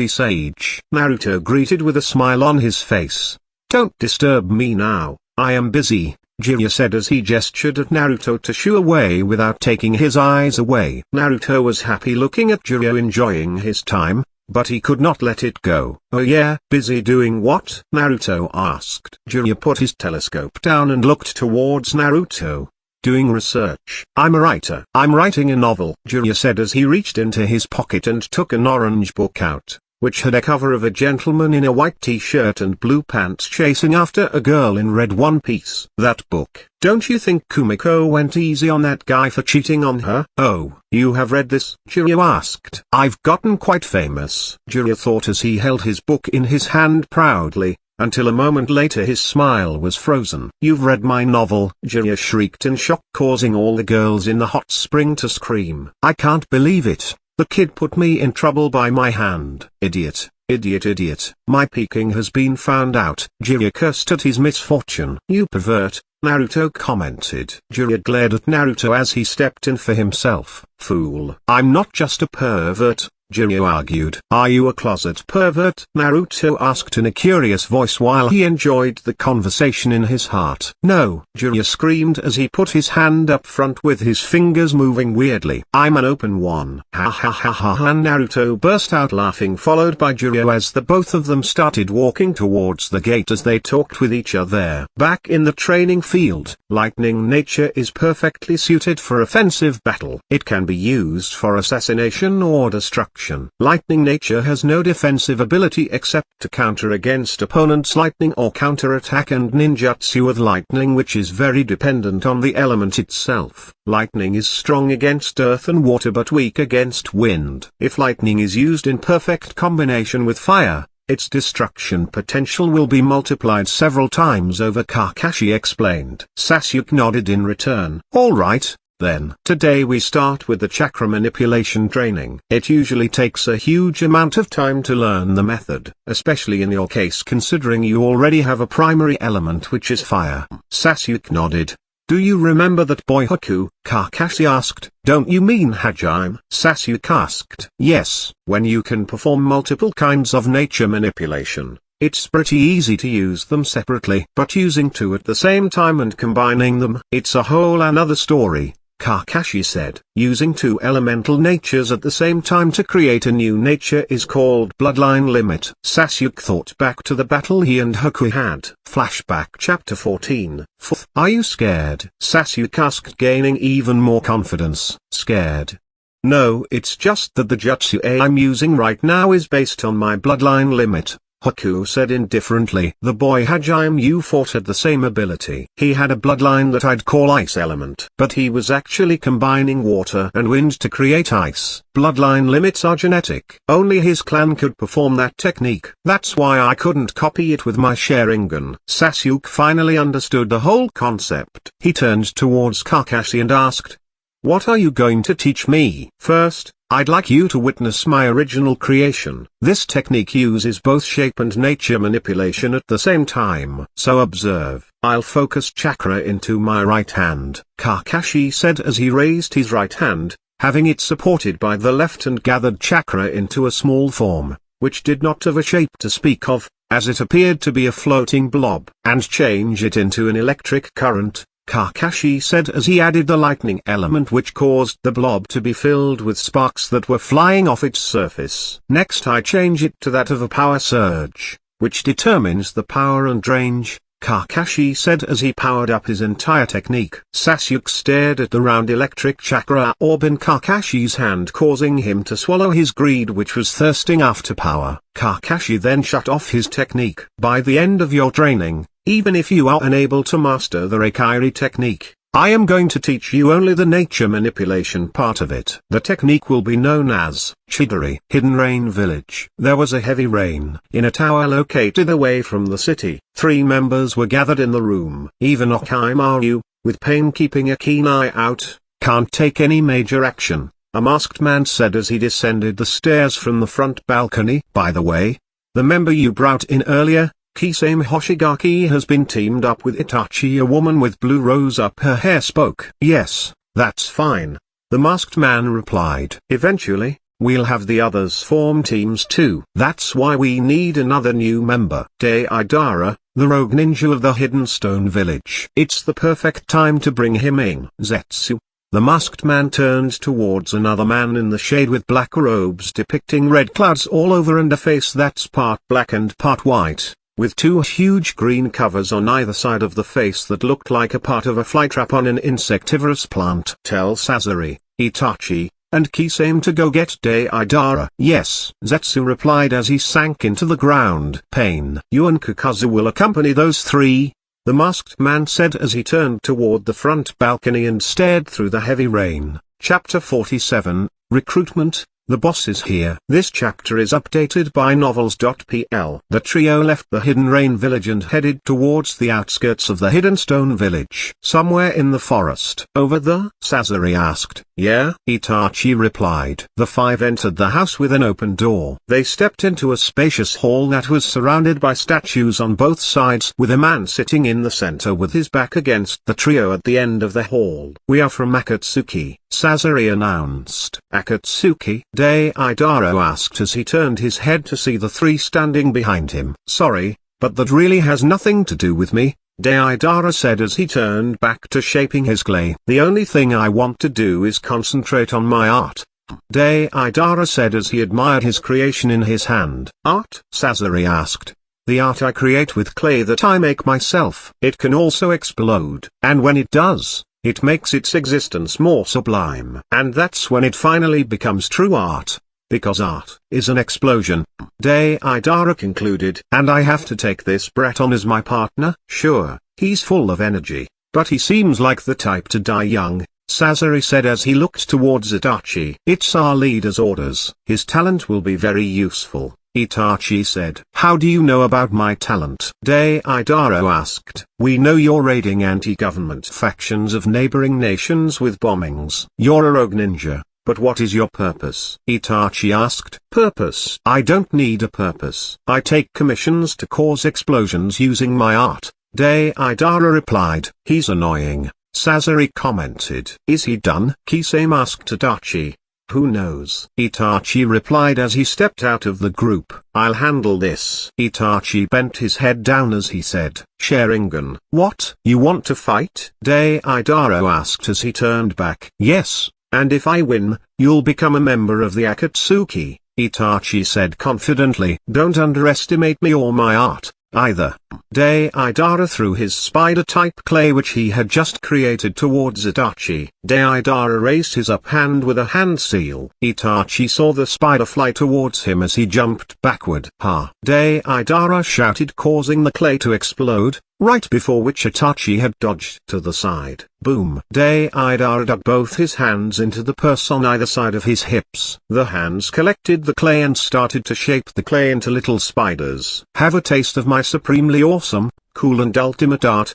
Sage. Naruto greeted with a smile on his face. Don't disturb me now, I am busy, Jiraiya said as he gestured at Naruto to shoo away without taking his eyes away. Naruto was happy looking at Jiraiya enjoying his time, but he could not let it go. Oh yeah? Busy doing what? Naruto asked. Jiraiya put his telescope down and looked towards Naruto. doing research. I'm a writer. I'm writing a novel, Jiraiya said as he reached into his pocket and took an orange book out, which had a cover of a gentleman in a white t-shirt and blue pants chasing after a girl in red one piece. That book. Don't you think Kumiko went easy on that guy for cheating on her? Oh, you have read this? Jiraiya asked. I've gotten quite famous, Jiraiya thought as he held his book in his hand proudly, until a moment later his smile was frozen. You've read my novel? Jiraiya shrieked in shock, causing all the girls in the hot spring to scream. I can't believe it. The kid put me in trouble by my hand. Idiot, idiot, idiot. My peeking has been found out. Jiraiya cursed at his misfortune. You pervert, Naruto commented. Jiraiya glared at Naruto as he stepped in for himself. Fool. I'm not just a pervert, Jiraiya argued. Are you a closet pervert? Naruto asked in a curious voice while he enjoyed the conversation in his heart. No, Jiraiya screamed as he put his hand up front with his fingers moving weirdly. I'm an open one. Ha ha ha ha ha. Naruto burst out laughing, followed by Jiraiya as the both of them started walking towards the gate as they talked with each other. Back in the training field, lightning nature is perfectly suited for offensive battle. It can be used for assassination or destruction. Lightning nature has no defensive ability except to counter against opponents' lightning or counterattack and ninjutsu with lightning, which is very dependent on the element itself. Lightning is strong against earth and water but weak against wind. If lightning is used in perfect combination with fire, its destruction potential will be multiplied several times over, Kakashi explained. Sasuke nodded in return. All right. Then, today we start with the chakra manipulation training. It usually takes a huge amount of time to learn the method, especially in your case considering you already have a primary element which is fire. Sasuke nodded. Do you remember that boy Haku? Kakashi asked. Don't you mean Hajime? Sasuke asked. Yes, when you can perform multiple kinds of nature manipulation, it's pretty easy to use them separately. But using two at the same time and combining them, it's a whole another story, Kakashi said. Using two elemental natures at the same time to create a new nature is called Bloodline limit. Sasuke thought back to the battle he and Haku had. Flashback chapter 14. Are you scared? Sasuke asked, gaining even more confidence. Scared? No, it's just that the jutsu I'm using right now is based on my bloodline limit, Haku said indifferently. The boy Hajime you fought had the same ability. He had a bloodline that I'd call ice element. But he was actually combining water and wind to create ice. Bloodline limits are genetic. Only his clan could perform that technique. That's why I couldn't copy it with my Sharingan. Sasuke finally understood the whole concept. He turned towards Kakashi and asked, what are you going to teach me? First, I'd like you to witness my original creation. This technique uses both shape and nature manipulation at the same time. So observe. I'll focus chakra into my right hand, Kakashi said as he raised his right hand, having it supported by the left and gathered chakra into a small form, which did not have a shape to speak of, as it appeared to be a floating blob, and change it into an electric current, Kakashi said as he added the lightning element which caused the blob to be filled with sparks that were flying off its surface. Next I change it to that of a power surge, which determines the power and range, Kakashi said as he powered up his entire technique. Sasuke stared at the round electric chakra orb in Kakashi's hand, causing him to swallow his greed which was thirsting after power. Kakashi then shut off his technique. By the end of your training, even if you are unable to master the Reikiri technique, I am going to teach you only the nature manipulation part of it. The technique will be known as Chidori. Hidden Rain Village. There was a heavy rain. In a tower located away from the city, 3 members were gathered in the room. Even Okimaru, with pain keeping a keen eye out, can't take any major action, a masked man said as he descended the stairs from the front balcony. By the way, the member you brought in earlier, Kisame Hoshigaki, has been teamed up with Itachi. A woman with blue rose up her hair spoke. Yes, that's fine, the masked man replied. Eventually, we'll have the others form teams too. That's why we need another new member. Deidara, the rogue ninja of the Hidden Stone Village. It's the perfect time to bring him in. Zetsu. The masked man turned towards another man in the shade with black robes depicting red clouds all over and a face that's part black and part white. with two huge green covers on either side of the face that looked like a part of a flytrap on an insectivorous plant. Tell Sasori, Itachi, and Kisame to go get Deidara. Yes, Zetsu replied as he sank into the ground. Pain. You and Kakazu will accompany those three, the masked man said as he turned toward the front balcony and stared through the heavy rain. Chapter 47, Recruitment. The boss is here. This chapter is updated by novels.pl. The trio left the Hidden Rain village and headed towards the outskirts of the Hidden Stone village. Somewhere in the forest. Over the? Sasori asked. Yeah, Itachi replied. The five entered the house with an open door. They stepped into a spacious hall that was surrounded by statues on both sides, with a man sitting in the center with his back against the trio at the end of the hall. We are from Akatsuki, Sasori announced. Akatsuki? Deidara asked as he turned his head to see the three standing behind him. Sorry, but that really has nothing to do with me, Deidara said as he turned back to shaping his clay. The only thing I want to do is concentrate on my art, Deidara said as he admired his creation in his hand. Art? Sasori asked. The art I create with clay that I make myself. It can also explode, and when it does, it makes its existence more sublime. And that's when it finally becomes true art. Because art is an explosion, Deidara concluded. And I have to take this Brett on as my partner? Sure, he's full of energy, but he seems like the type to die young, Sasori said as he looked towards Itachi. It's our leader's orders. His talent will be very useful, Itachi said. How do you know about my talent? Deidara asked. We know you're raiding anti-government factions of neighboring nations with bombings. You're a rogue ninja, but what is your purpose? Itachi asked. Purpose? I don't need a purpose. I take commissions to cause explosions using my art, Deidara replied. He's annoying, Sasori commented. Is he done? Kisame asked Itachi. Who knows? Itachi replied as he stepped out of the group. I'll handle this. Itachi bent his head down as he said, Sharingan. What? You want to fight? Deidara asked as he turned back. Yes, and if I win, you'll become a member of the Akatsuki, Itachi said confidently. Don't underestimate me or my art, either. Deidara threw his spider-type clay which he had just created towards Itachi. Deidara raised his up hand with a hand seal. Itachi saw the spider fly towards him as he jumped backward. Ha! Deidara shouted, causing the clay to explode, right before which Itachi had dodged to the side. Boom! Deidara dug both his hands into the purse on either side of his hips. The hands collected the clay and started to shape the clay into little spiders. Have a taste of my supremely awesome, cool and ultimate art,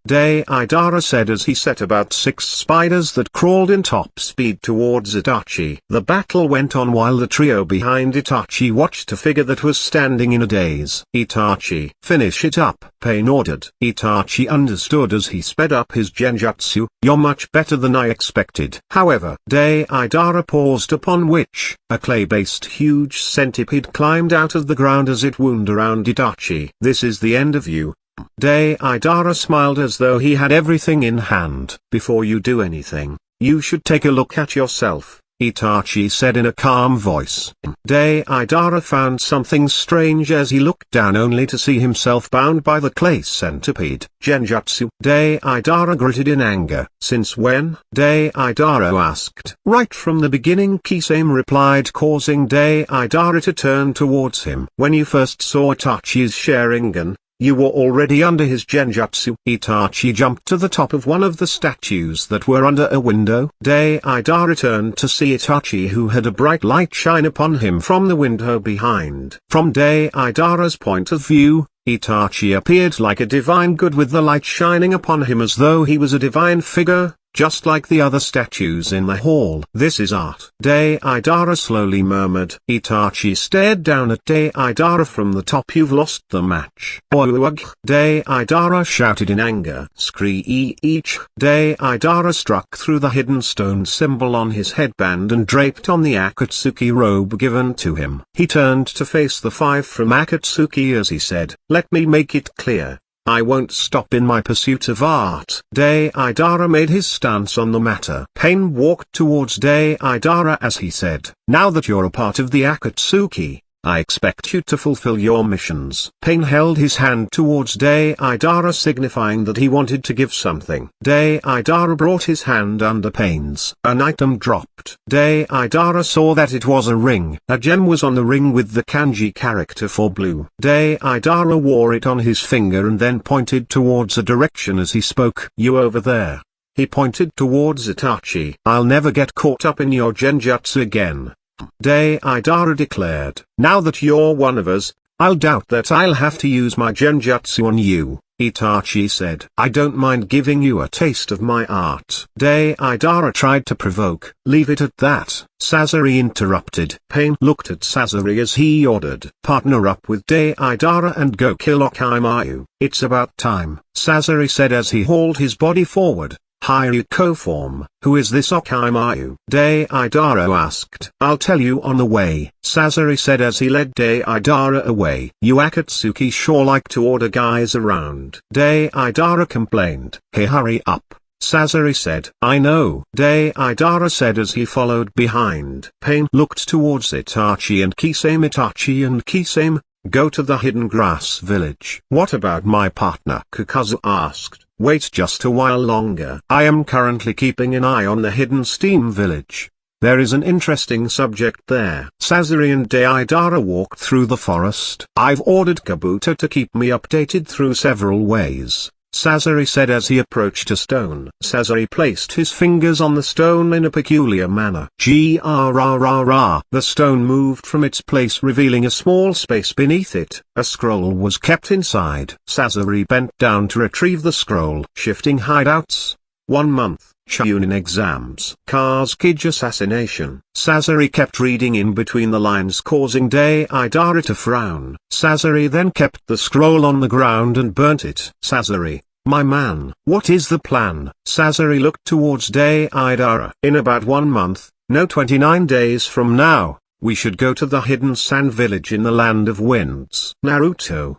Deidara said as he set about 6 spiders that crawled in top speed towards Itachi. The battle went on while the trio behind Itachi watched a figure that was standing in a daze. Itachi, finish it up, Pain ordered. Itachi understood as he sped up his genjutsu. You're much better than I expected. However, Deidara paused, upon which a clay-based huge centipede climbed out of the ground as it wound around Itachi. This is the end of you. Deidara smiled as though he had everything in hand. Before you do anything, you should take a look at yourself, Itachi said in a calm voice. Deidara found something strange as he looked down only to see himself bound by the clay centipede. Genjutsu. Deidara gritted in anger. Since when? Deidara asked. Right from the beginning, Kisame replied, causing Deidara to turn towards him. When you first saw Itachi's Sharingan, you were already under his genjutsu. Itachi jumped to the top of one of the statues that were under a window. Deidara turned to see Itachi, who had a bright light shine upon him from the window behind. From Deidara's point of view, Itachi appeared like a divine god with the light shining upon him as though he was a divine figure, just like the other statues in the hall. This is art, Deidara slowly murmured. Itachi stared down at Deidara from the top. You've lost the match. Ugh! Deidara shouted in anger. Screech! Deidara struck through the hidden stone symbol on his headband and draped on the Akatsuki robe given to him. He turned to face the 5 from Akatsuki as he said, let me make it clear. I won't stop in my pursuit of art. Deidara made his stance on the matter. Pain walked towards Deidara as he said, now that you're a part of the Akatsuki, I expect you to fulfill your missions. Pain held his hand towards Deidara, signifying that he wanted to give something. Deidara brought his hand under Pain's. An item dropped. Deidara saw that it was a ring. A gem was on the ring with the kanji character for blue. Deidara wore it on his finger and then pointed towards a direction as he spoke. You over there. He pointed towards Itachi. I'll never get caught up in your genjutsu again. Deidara declared. Now that you're one of us, I'll doubt that I'll have to use my genjutsu on you, Itachi said. I don't mind giving you a taste of my art. Deidara tried to provoke. Leave it at that, Sasori interrupted. Pain looked at Sasori as he ordered. Partner up with Deidara and go kill Okaimaru. It's about time, Sasori said as he hauled his body forward. Hyuko form. Who is this Okaimaru? Deidara asked. I'll tell you on the way, Sasori said as he led Deidara away. You Akatsuki sure like to order guys around. Deidara complained. Hey, hurry up, Sasori said. I know, Deidara said as he followed behind. Pain looked towards Itachi and Kisame. Itachi and Kisame, go to the hidden grass village. What about my partner? Kakazu asked. Wait just a while longer. I am currently keeping an eye on the hidden steam village. There is an interesting subject there. Sasori and Deidara walked through the forest. I've ordered Kabuto to keep me updated through several ways, Sasori said as he approached a stone. Sasori placed his fingers on the stone in a peculiar manner. Grrrr. The stone moved from its place, revealing a small space beneath it. A scroll was kept inside. Sasori bent down to retrieve the scroll. Shifting hideouts. 1 month. Chunin exams. Kazekage assassination. Sasori kept reading in between the lines, causing Deidara to frown. Sasori then kept the scroll on the ground and burnt it. Sasori, my man, what is the plan? Sasori looked towards Deidara. In about 1 month, no 29 days from now, we should go to the hidden sand village in the land of winds. Naruto,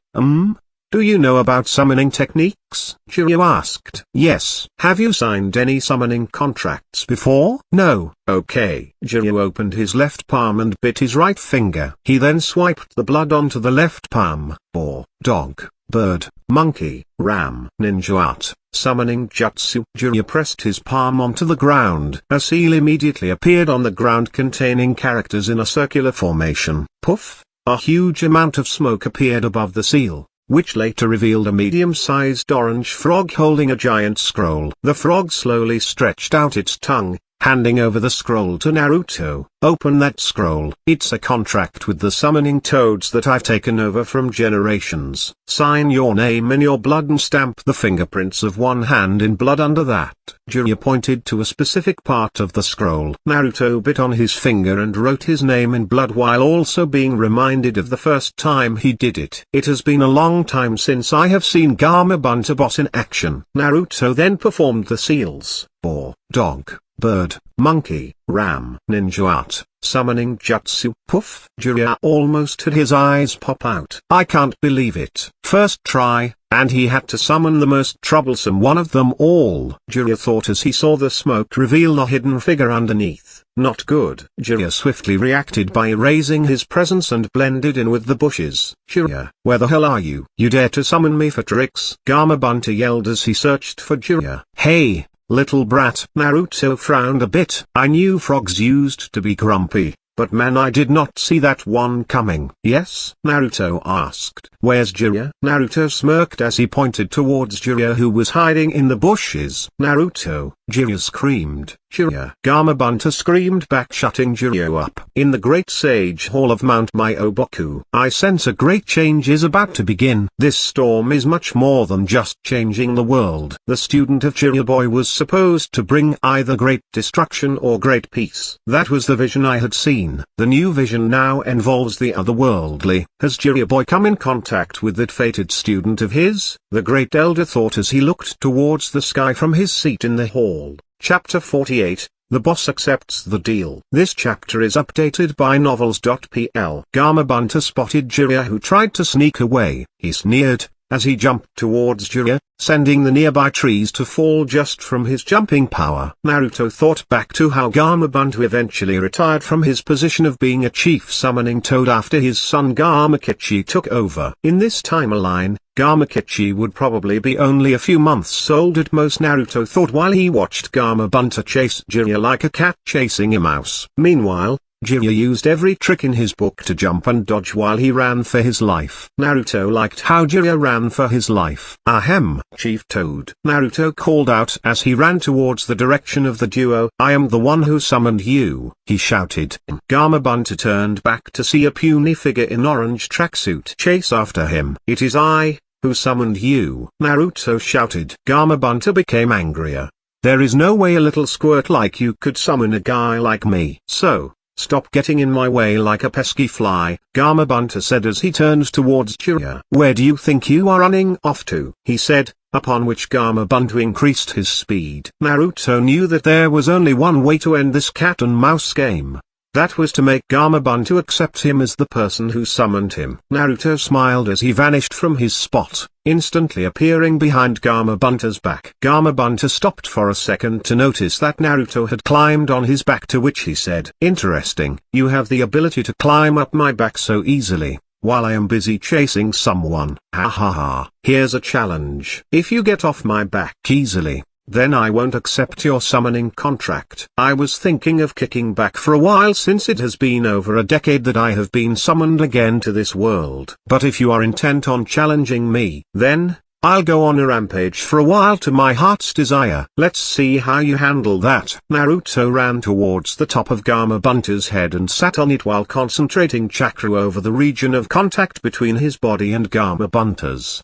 do you know about summoning techniques? Jiraiya asked. Yes. Have you signed any summoning contracts before? No. Okay. Jiraiya opened his left palm and bit his right finger. He then swiped the blood onto the left palm. Boar, dog, bird, monkey, ram, ninja art, summoning jutsu. Jiraiya pressed his palm onto the ground. A seal immediately appeared on the ground containing characters in a circular formation. Puff! A huge amount of smoke appeared above the seal, which later revealed a medium-sized orange frog holding a giant scroll. The frog slowly stretched out its tongue, handing over the scroll to Naruto. Open that scroll. It's a contract with the summoning toads that I've taken over from generations. Sign your name in your blood and stamp the fingerprints of one hand in blood under that. Jiraiya pointed to a specific part of the scroll. Naruto bit on his finger and wrote his name in blood while also being reminded of the first time he did it. It has been a long time since I have seen Gamabunta boss in action. Naruto then performed the seals. Boar, dog, bird, monkey, ram, ninja art, summoning jutsu. Puff! Jiraiya almost had his eyes pop out. I can't believe it. First try, and he had to summon the most troublesome one of them all. Jiraiya thought as he saw the smoke reveal a hidden figure underneath. Not good. Jiraiya swiftly reacted by erasing his presence and blended in with the bushes. Jiraiya, where the hell are you? You dare to summon me for tricks? Gamabunta yelled as he searched for Jiraiya. Hey, little brat. Naruto frowned a bit. I knew frogs used to be grumpy, but man, I did not see that one coming. Yes? Naruto asked. Where's Jiraiya? Naruto smirked as he pointed towards Jiraiya who was hiding in the bushes. Naruto, Jiraiya screamed. Jiraiya. Gamabunta screamed back, shutting Jiraiya up. In the Great Sage Hall of Mount Myoboku, I sense a great change is about to begin. This storm is much more than just changing the world. The student of Jiraiya boy was supposed to bring either great destruction or great peace. That was the vision I had seen. The new vision now involves the otherworldly. Has Jiraiya boy come in contact with that fated student of his? The great elder thought as he looked towards the sky from his seat in the hall. Chapter 48, The Boss Accepts the Deal. This chapter is updated by novels.pl. Gamabunta spotted Jiraiya who tried to sneak away. He sneered, as he jumped towards Jiraiya, sending the nearby trees to fall just from his jumping power. Naruto thought back to how Garamabunta eventually retired from his position of being a chief summoning toad after his son Gamakichi took over. In this timeline, Gamakichi would probably be only a few months old at most, Naruto thought while he watched Gamabunta chase Jiraiya like a cat chasing a mouse. Meanwhile, Jiraiya used every trick in his book to jump and dodge while he ran for his life. Naruto liked how Jiraiya ran for his life. Ahem, Chief Toad, Naruto called out as he ran towards the direction of the duo. I am the one who summoned you, he shouted. Gamabunta turned back to see a puny figure in orange tracksuit chase after him. It is I, who summoned you, Naruto shouted. Gamabunta became angrier. There is no way a little squirt like you could summon a guy like me. So, stop getting in my way like a pesky fly, Gamabunta said as he turned towards Jiraiya. Where do you think you are running off to? He said, upon which Gamabunta increased his speed. Naruto knew that there was only one way to end this cat and mouse game. That was to make Gamabunta accept him as the person who summoned him. Naruto smiled as he vanished from his spot, instantly appearing behind Gamabunta's back. Gamabunta stopped for a second to notice that Naruto had climbed on his back, to which he said, interesting, you have the ability to climb up my back so easily, while I am busy chasing someone. Ha ha ha, here's a challenge. If you get off my back easily, then I won't accept your summoning contract. I was thinking of kicking back for a while since it has been over a decade that I have been summoned again to this world. But if you are intent on challenging me, then, I'll go on a rampage for a while to my heart's desire. Let's see how you handle that. Naruto ran towards the top of Gamabunta's head and sat on it while concentrating chakra over the region of contact between his body and Gamabunta's.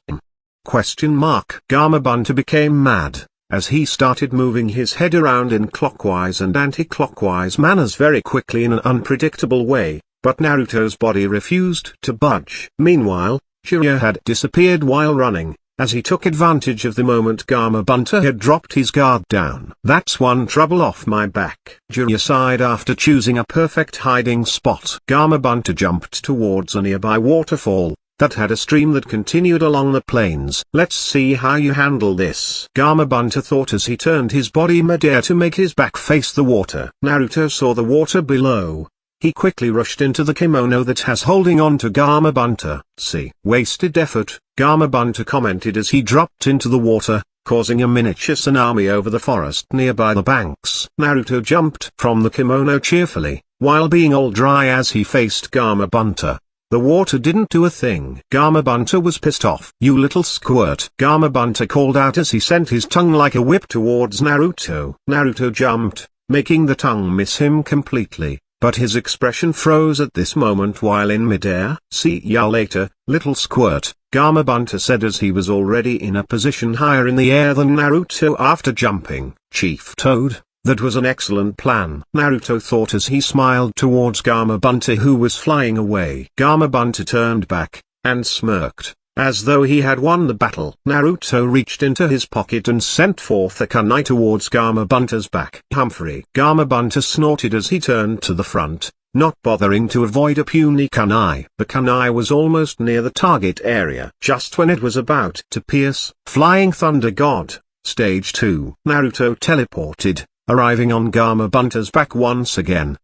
Gamabunta became mad, as he started moving his head around in clockwise and anti-clockwise manners very quickly in an unpredictable way, but Naruto's body refused to budge. Meanwhile, Jiraiya had disappeared while running, as he took advantage of the moment Gamabunta had dropped his guard down. That's one trouble off my back, Jiraiya sighed after choosing a perfect hiding spot. Gamabunta jumped towards a nearby waterfall that had a stream that continued along the plains. Let's see how you handle this, Gamabunta thought as he turned his body midair to make his back face the water. Naruto saw the water below. He quickly rushed into the kimono that has holding on to Gamabunta. See, wasted effort, Gamabunta commented as he dropped into the water, causing a miniature tsunami over the forest nearby the banks. Naruto jumped from the kimono cheerfully, while being all dry as he faced Gamabunta. The water didn't do a thing. Gamabunta was pissed off. You little squirt, Gamabunta called out as he sent his tongue like a whip towards Naruto. Naruto jumped, making the tongue miss him completely, but his expression froze at this moment while in midair. See ya later, little squirt, Gamabunta said as he was already in a position higher in the air than Naruto after jumping. Chief Toad, that was an excellent plan, Naruto thought as he smiled towards Gamabunta who was flying away. Gamabunta turned back, and smirked, as though he had won the battle. Naruto reached into his pocket and sent forth a kunai towards Gamabunta's back. Humphrey. Gamabunta snorted as he turned to the front, not bothering to avoid a puny kunai. The kunai was almost near the target area. Just when it was about to pierce, Flying Thunder God, Stage 2, Naruto teleported, arriving on Gamabunta's back once again.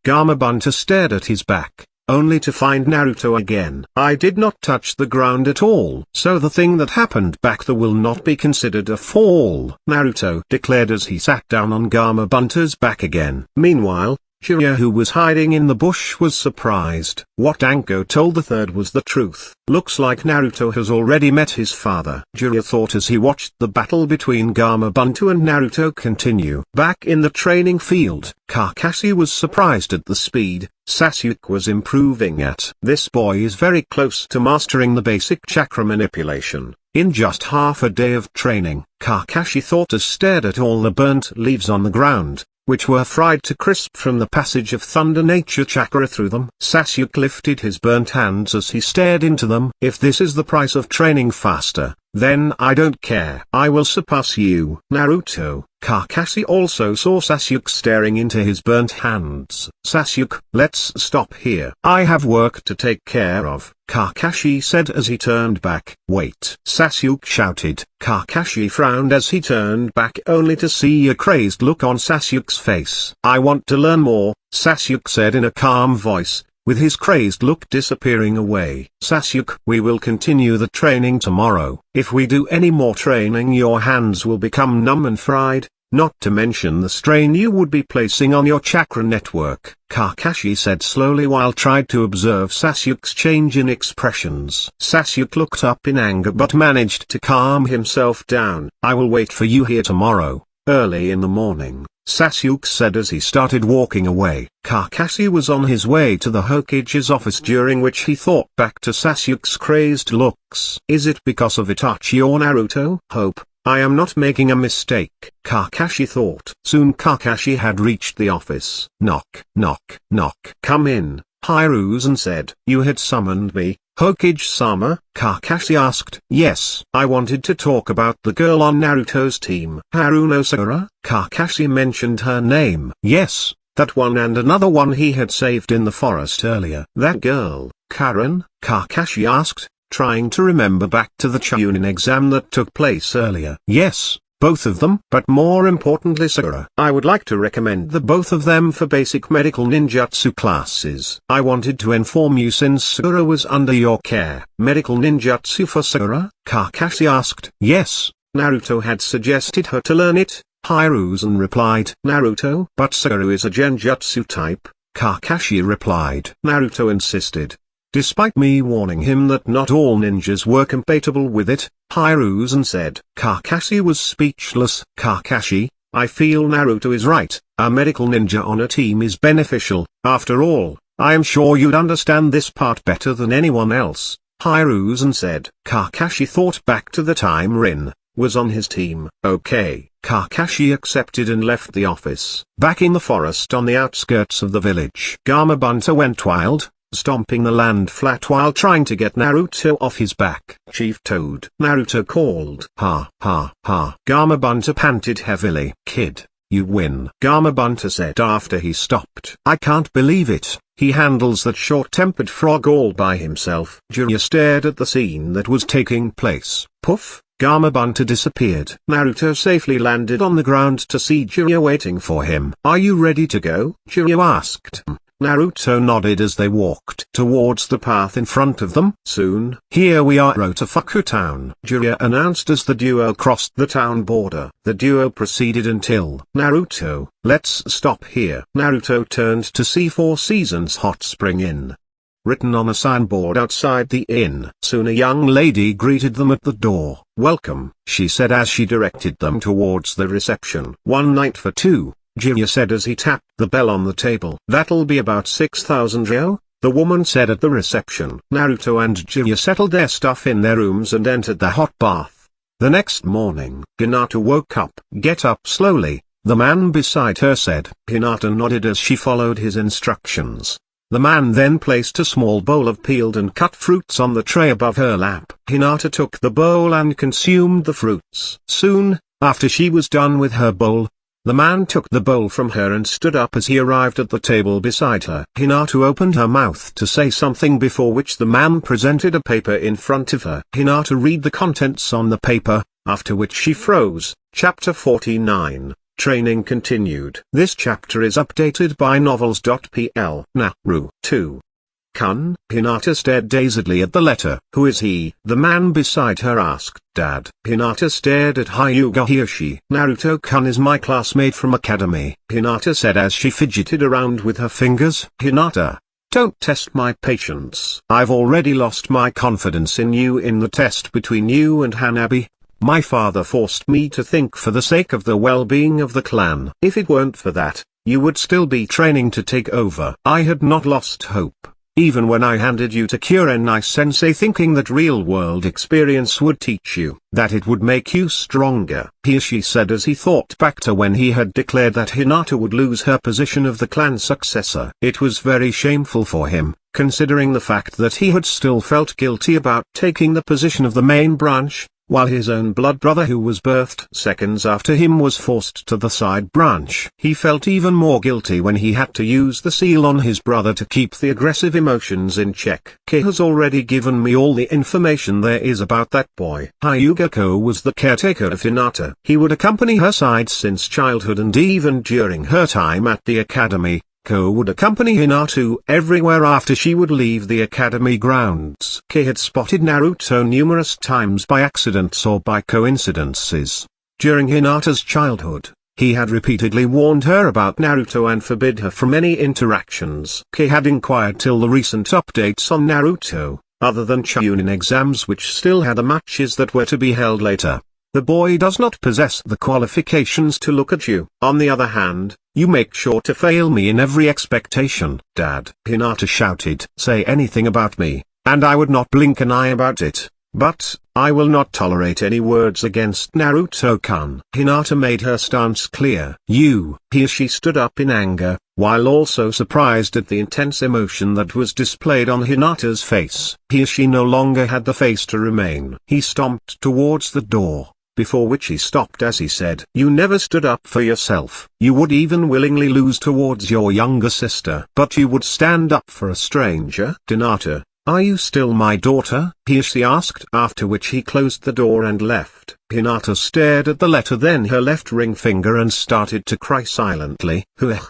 Gamabunta stared at his back, only to find Naruto again. I did not touch the ground at all. So the thing that happened back there will not be considered a fall, Naruto declared as he sat down on Gamabunta's back again. Meanwhile, Jiraiya, who was hiding in the bush, was surprised. What Anko told the third was the truth. Looks like Naruto has already met his father, Jiraiya thought as he watched the battle between Gamabunta and Naruto continue. Back in the training field, Kakashi was surprised at the speed Sasuke was improving at. This boy is very close to mastering the basic chakra manipulation. In just half a day of training, Kakashi thought as stared at all the burnt leaves on the ground, which were fried to crisp from the passage of thunder nature chakra through them. Sasuke lifted his burnt hands as he stared into them. If this is the price of training faster, then I don't care. I will surpass you, Naruto, Kakashi also saw Sasuke staring into his burnt hands. "Sasuke, let's stop here. I have work to take care of," Kakashi said as he turned back. "Wait!" Sasuke shouted. Kakashi frowned as he turned back only to see a crazed look on Sasuke's face. "I want to learn more," Sasuke said in a calm voice, with his crazed look disappearing away. "Sasuke, we will continue the training tomorrow. If we do any more training your hands will become numb and fried, not to mention the strain you would be placing on your chakra network," Kakashi said slowly while tried to observe Sasuke's change in expressions. Sasuke looked up in anger but managed to calm himself down. "I will wait for you here tomorrow, early in the morning," Sasuke said as he started walking away. Kakashi was on his way to the Hokage's office during which he thought back to Sasuke's crazed looks. "Is it because of Itachi or Naruto? Hope I am not making a mistake," Kakashi thought. Soon Kakashi had reached the office. Knock, knock, knock. "Come in," Hiruzen said. "You had summoned me, Hokage-sama?" Kakashi asked. "Yes, I wanted to talk about the girl on Naruto's team." "Haruno Sakura?" Kakashi mentioned her name. "Yes, that one and another one he had saved in the forest earlier." "That girl, Karen?" Kakashi asked, trying to remember back to the Chunin exam that took place earlier. "Yes, both of them. But more importantly Sakura. I would like to recommend the both of them for basic medical ninjutsu classes. I wanted to inform you since Sakura was under your care." "Medical ninjutsu for Sakura?" Kakashi asked. "Yes, Naruto had suggested her to learn it," Hiruzen replied. "Naruto?" "But Sakura is a genjutsu type," Kakashi replied. "Naruto insisted, despite me warning him that not all ninjas were compatible with it," Hiruzen said. Kakashi was speechless. "Kakashi, I feel Naruto is right. A medical ninja on a team is beneficial. After all, I am sure you'd understand this part better than anyone else," Hiruzen said. Kakashi thought back to the time Rin was on his team. "Okay." Kakashi accepted and left the office. Back in the forest on the outskirts of the village, Gamabunta went wild, stomping the land flat while trying to get Naruto off his back. "Chief Toad," Naruto called. "Ha ha ha." Gamabunta panted heavily. "Kid, you win," Gamabunta said after he stopped. "I can't believe it. He handles that short-tempered frog all by himself." Jiraiya stared at the scene that was taking place. Poof, Gamabunta disappeared. Naruto safely landed on the ground to see Jiraiya waiting for him. "Are you ready to go?" Jiraiya asked. Naruto nodded as they walked towards the path in front of them. "Soon, here we are at Rotofuku town," Jiraiya announced as the duo crossed the town border. The duo proceeded until "Naruto, let's stop here." Naruto turned to see Four Seasons Hot Spring Inn written on a signboard outside the inn. Soon a young lady greeted them at the door. "Welcome," she said as she directed them towards the reception. "One night for two," Jiraiya said as he tapped the bell on the table. "That'll be about 6,000 ryo," the woman said at the reception. Naruto and Jiraiya settled their stuff in their rooms and entered the hot bath. The next morning, Hinata woke up. "Get up slowly," the man beside her said. Hinata nodded as she followed his instructions. The man then placed a small bowl of peeled and cut fruits on the tray above her lap. Hinata took the bowl and consumed the fruits. Soon, after she was done with her bowl, the man took the bowl from her and stood up as he arrived at the table beside her. Hinata opened her mouth to say something before which the man presented a paper in front of her. Hinata read the contents on the paper, after which she froze. Chapter 49. Training continued. This chapter is updated by novels.pl. Naruto. Kun? Hinata stared dazedly at the letter. "Who is he?" the man beside her asked. "Dad." Hinata stared at Hyuga Hiyoshi. "Naruto-kun is my classmate from academy," Hinata said as she fidgeted around with her fingers. "Hinata, don't test my patience. I've already lost my confidence in you in the test between you and Hanabi. My father forced me to think for the sake of the well-being of the clan. If it weren't for that, you would still be training to take over." I had not lost hope, even when I handed you to Kurenai-sensei thinking that real-world experience would teach you, that it would make you stronger, Hiyoshi said as he thought back to when he had declared that Hinata would lose her position of the clan successor. It was very shameful for him, considering the fact that he had still felt guilty about taking the position of the main branch. while his own blood brother who was birthed seconds after him was forced to the side branch. He felt even more guilty when he had to use the seal on his brother to keep the aggressive emotions in check. Kei has already given me all the information there is about that boy. Hyuga was the caretaker of Hinata. He would accompany her side since childhood, and even during her time at the academy, Ko would accompany Hinata everywhere after she would leave the academy grounds. Kei had spotted Naruto numerous times by accidents or by coincidences. During Hinata's childhood, he had repeatedly warned her about Naruto and forbid her from any interactions. Kei had inquired till the recent updates on Naruto, other than Chunin exams which still had the matches that were to be held later. The boy does not possess the qualifications to look at you. On the other hand, you make sure to fail me in every expectation, Dad. Hinata shouted. Say anything about me, and I would not blink an eye about it. But, I will not tolerate any words against Naruto-kun. Hinata made her stance clear. She stood up in anger, while also surprised at the intense emotion that was displayed on Hinata's face. She no longer had the face to remain. He stomped towards the door, before which he stopped as he said, "You never stood up for yourself. You would even willingly lose towards your younger sister. But you would stand up for a stranger." Hinata, are you still my daughter? She asked, after which he closed the door and left. Hinata stared at the letter, then her left ring finger, and started to cry silently.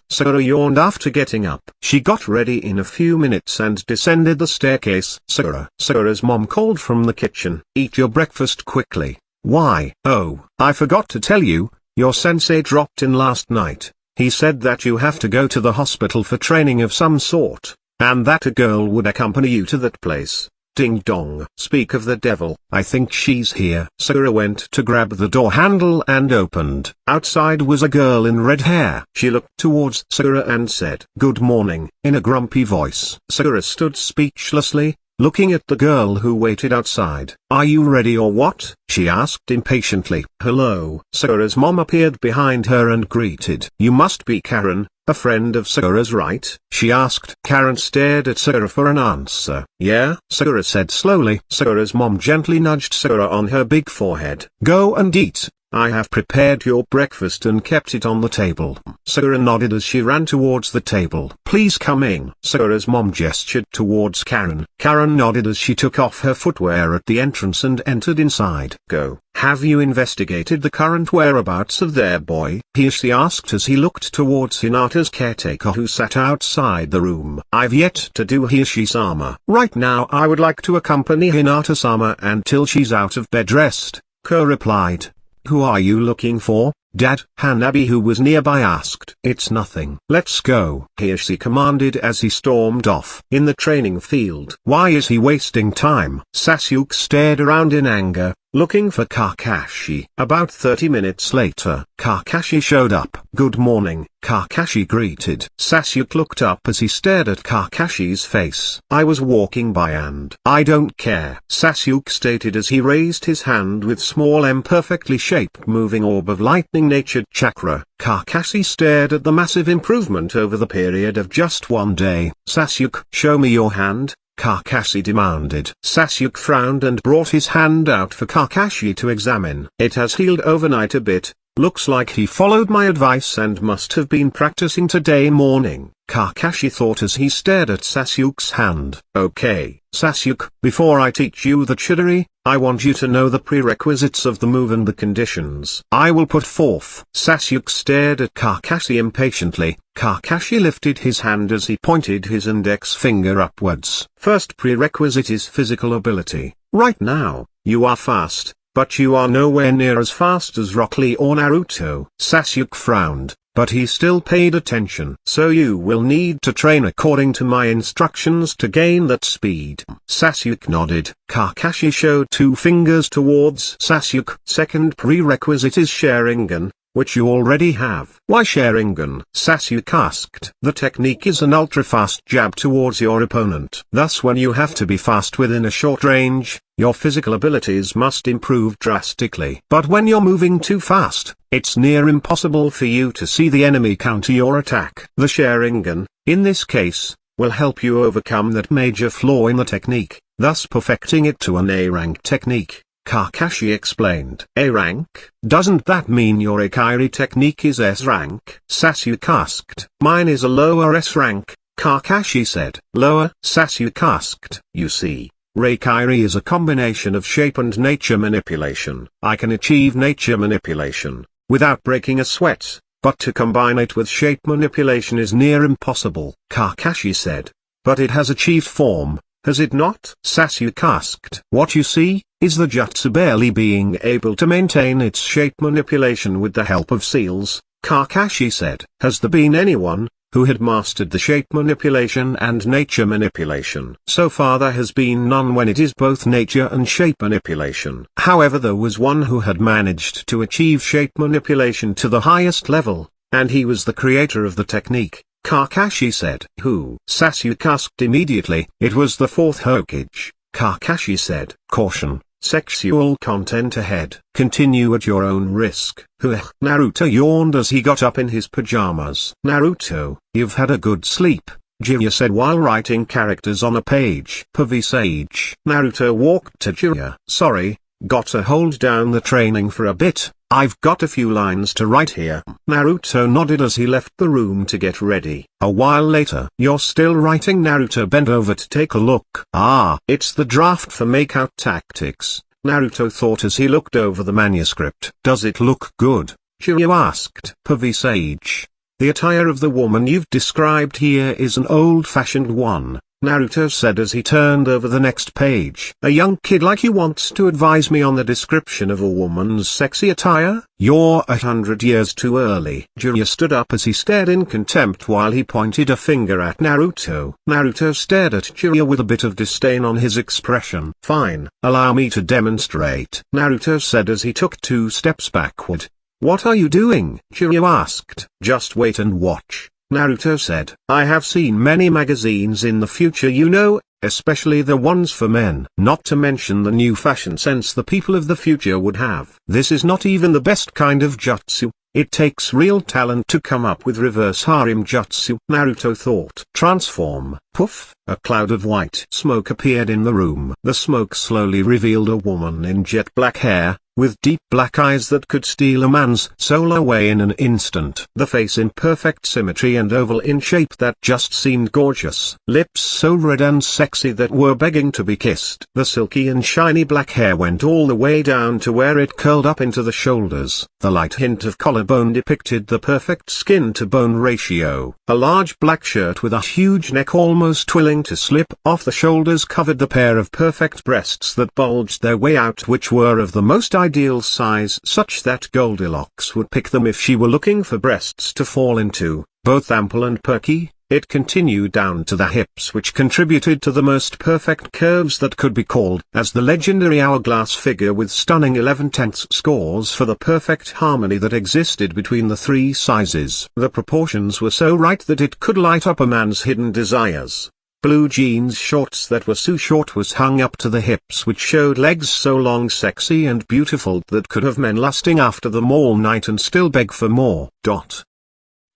Sakura yawned after getting up. She got ready in a few minutes and descended the staircase. Sakura's mom called from the kitchen. Eat your breakfast quickly. Why? Oh, I forgot to tell you, your sensei dropped in last night. He said that you have to go to the hospital for training of some sort, and that a girl would accompany you to that place. Ding dong. Speak of the devil, I think she's here. Sakura went to grab the door handle and opened. Outside was a girl in red hair. She looked towards Sakura and said, "Good morning," in a grumpy voice. Sakura stood speechlessly, looking at the girl who waited outside. "Are you ready or what?" she asked impatiently. "Hello." Sakura's mom appeared behind her and greeted. "You must be Karen, a friend of Sakura's, right?" she asked. Karen stared at Sakura for an answer. "Yeah," Sakura said slowly. Sakura's mom gently nudged Sakura on her big forehead. "Go and eat. I have prepared your breakfast and kept it on the table." Sakura nodded as she ran towards the table. "Please come in." Sakura's mom gestured towards Karen. Karen nodded as she took off her footwear at the entrance and entered inside. "Go. Have you investigated the current whereabouts of their boy?" she asked as he looked towards Hinata's caretaker who sat outside the room. "I've yet to do Hishi-sama. Right now I would like to accompany Hinata-sama until she's out of bed rest," Ko replied. "Who are you looking for, Dad?" Hanabi, who was nearby, asked. "It's nothing. Let's go," Hishi commanded as he stormed off. In the training field. Why is he wasting time? Sasuke stared around in anger, looking for Kakashi. About 30 minutes later, Kakashi showed up. "Good morning," Kakashi greeted. Sasuke looked up as he stared at Kakashi's face. "I was walking by and I don't care," Sasuke stated as he raised his hand with small imperfectly shaped moving orb of lightning-natured chakra. Kakashi stared at the massive improvement over the period of just one day. "Sasuke, show me your hand," Kakashi demanded. Sasuke frowned and brought his hand out for Kakashi to examine. "It has healed overnight a bit. Looks like he followed my advice and must have been practicing today morning," Kakashi thought as he stared at Sasuke's hand. "Okay, Sasuke, before I teach you the Chidori, I want you to know the prerequisites of the move and the conditions I will put forth." Sasuke stared at Kakashi impatiently. Kakashi lifted his hand as he pointed his index finger upwards. "First prerequisite is physical ability. Right now, you are fast, but you are nowhere near as fast as Rock Lee or Naruto." Sasuke frowned, but he still paid attention. "So you will need to train according to my instructions to gain that speed." Sasuke nodded. Kakashi showed two fingers towards Sasuke. "Second prerequisite is Sharingan, which you already have." "Why Sharingan?" Sasuke asked. "The technique is an ultra-fast jab towards your opponent. Thus when you have to be fast within a short range, your physical abilities must improve drastically. But when you're moving too fast, it's near impossible for you to see the enemy counter your attack. The Sharingan, in this case, will help you overcome that major flaw in the technique, thus perfecting it to an A-rank technique." Kakashi explained. A rank? Doesn't that mean your Ikari technique is S rank? Sasuke asked. Mine is a lower S rank, Kakashi said. Lower? Sasuke asked. You see, Reikiri is a combination of shape and nature manipulation. I can achieve nature manipulation without breaking a sweat, but to combine it with shape manipulation is near impossible, Kakashi said. But it has achieved form, has it not? Sasuke asked. What you see is the jutsu barely being able to maintain its shape manipulation with the help of seals, Kakashi said. Has there been anyone who had mastered the shape manipulation and nature manipulation? So far there has been none when it is both nature and shape manipulation. However, there was one who had managed to achieve shape manipulation to the highest level, and he was the creator of the technique, Kakashi said. Who? Sasuke asked immediately. It was the fourth Hokage, Kakashi said. Caution. Sexual content ahead. Continue at your own risk. Naruto yawned as he got up in his pajamas. Naruto, you've had a good sleep, Jiraiya said while writing characters on a page. Sage. Naruto walked to Jiraiya. Sorry, gotta hold down the training for a bit, I've got a few lines to write here. Naruto nodded as he left the room to get ready. A while later. You're still writing? Naruto bent over to take a look. Ah, it's the draft for Makeout Tactics, Naruto thought as he looked over the manuscript. Does it look good? Jiraiya asked. Sage. The attire of the woman you've described here is an old-fashioned one, Naruto said as he turned over the next page. A young kid like you wants to advise me on the description of a woman's sexy attire? You're 100 years too early. Jiraiya stood up as he stared in contempt while he pointed a finger at Naruto. Naruto stared at Jiraiya with a bit of disdain on his expression. Fine, allow me to demonstrate, Naruto said as he took 2 steps backward. What are you doing? Jiraiya asked. Just wait and watch, Naruto said. I have seen many magazines in the future, you know, especially the ones for men. Not to mention the new fashion sense the people of the future would have. This is not even the best kind of jutsu. It takes real talent to come up with reverse harem jutsu, Naruto thought. Transform. Poof, a cloud of white smoke appeared in the room. The smoke slowly revealed a woman in jet black hair, with deep black eyes that could steal a man's soul away in an instant. The face in perfect symmetry and oval in shape that just seemed gorgeous. Lips so red and sexy that were begging to be kissed. The silky and shiny black hair went all the way down to where it curled up into the shoulders. The light hint of collarbone depicted the perfect skin-to-bone ratio. A large black shirt with a huge neck almost willing to slip off the shoulders covered the pair of perfect breasts that bulged their way out, which were of the most ideal size such that Goldilocks would pick them if she were looking for breasts to fall into, both ample and perky. It continued down to the hips, which contributed to the most perfect curves that could be called, as the legendary hourglass figure with stunning 11/10 scores for the perfect harmony that existed between the 3 sizes. The proportions were so right that it could light up a man's hidden desires. Blue jeans shorts that were so short was hung up to the hips, which showed legs so long, sexy and beautiful that could have men lusting after them all night and still beg for more. Dot.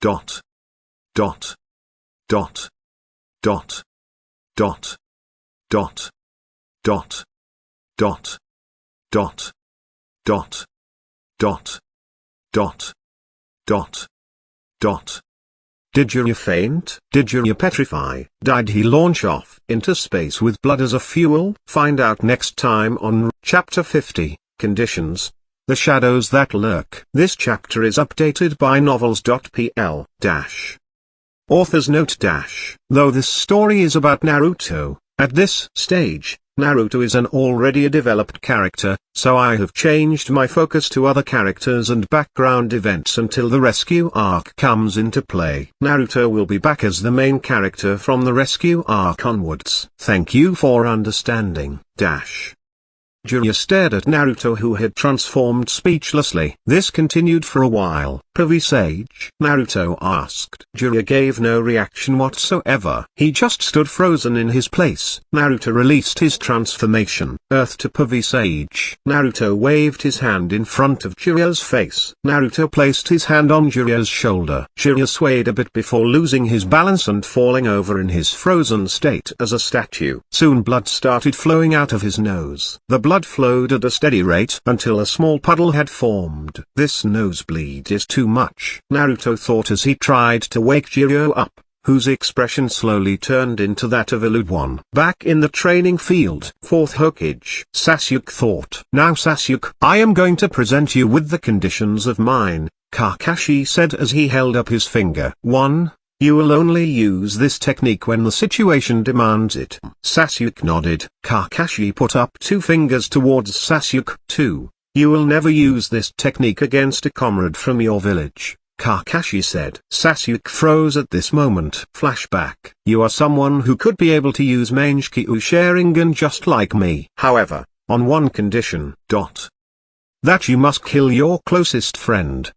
Dot. Dot. Dot. Dot. Dot. Dot. Dot. Dot. Dot. Dot. Dot. Dot. Dot. Dot. Did Jiraiya faint? Did Jiraiya petrify? Did he launch off into space with blood as a fuel? Find out next time on Chapter 50, Conditions. The Shadows That Lurk. This chapter is updated by novels.pl. Author's note. Though this story is about Naruto, at this stage, Naruto is an already developed character, so I have changed my focus to other characters and background events until the rescue arc comes into play. Naruto will be back as the main character from the rescue arc onwards. Thank you for understanding. Jiraiya stared at Naruto, who had transformed speechlessly. This continued for a while, Sage?" Naruto asked. Jiraiya gave no reaction whatsoever. He just stood frozen in his place. Naruto released his transformation. Earth to Sage. Naruto waved his hand in front of Jiraiya's face. Naruto placed his hand on Jiraiya's shoulder. Jiraiya swayed a bit before losing his balance and falling over in his frozen state as a statue. Soon blood started flowing out of his nose. The blood flowed at a steady rate until a small puddle had formed. "This nosebleed is too much," Naruto thought as he tried to wake Jiraiya up, whose expression slowly turned into that of a lewd one. Back in the training field. 4th Hokage. Sasuke thought. "Now Sasuke, I am going to present you with the conditions of mine," Kakashi said as he held up his finger. 1. You will only use this technique when the situation demands it. Sasuke nodded. Kakashi put up 2 fingers towards Sasuke. 2. You will never use this technique against a comrade from your village, Kakashi said. Sasuke froze at this moment. Flashback. You are someone who could be able to use Mangekyou Sharingan just like me. However, on one condition. That you must kill your closest friend.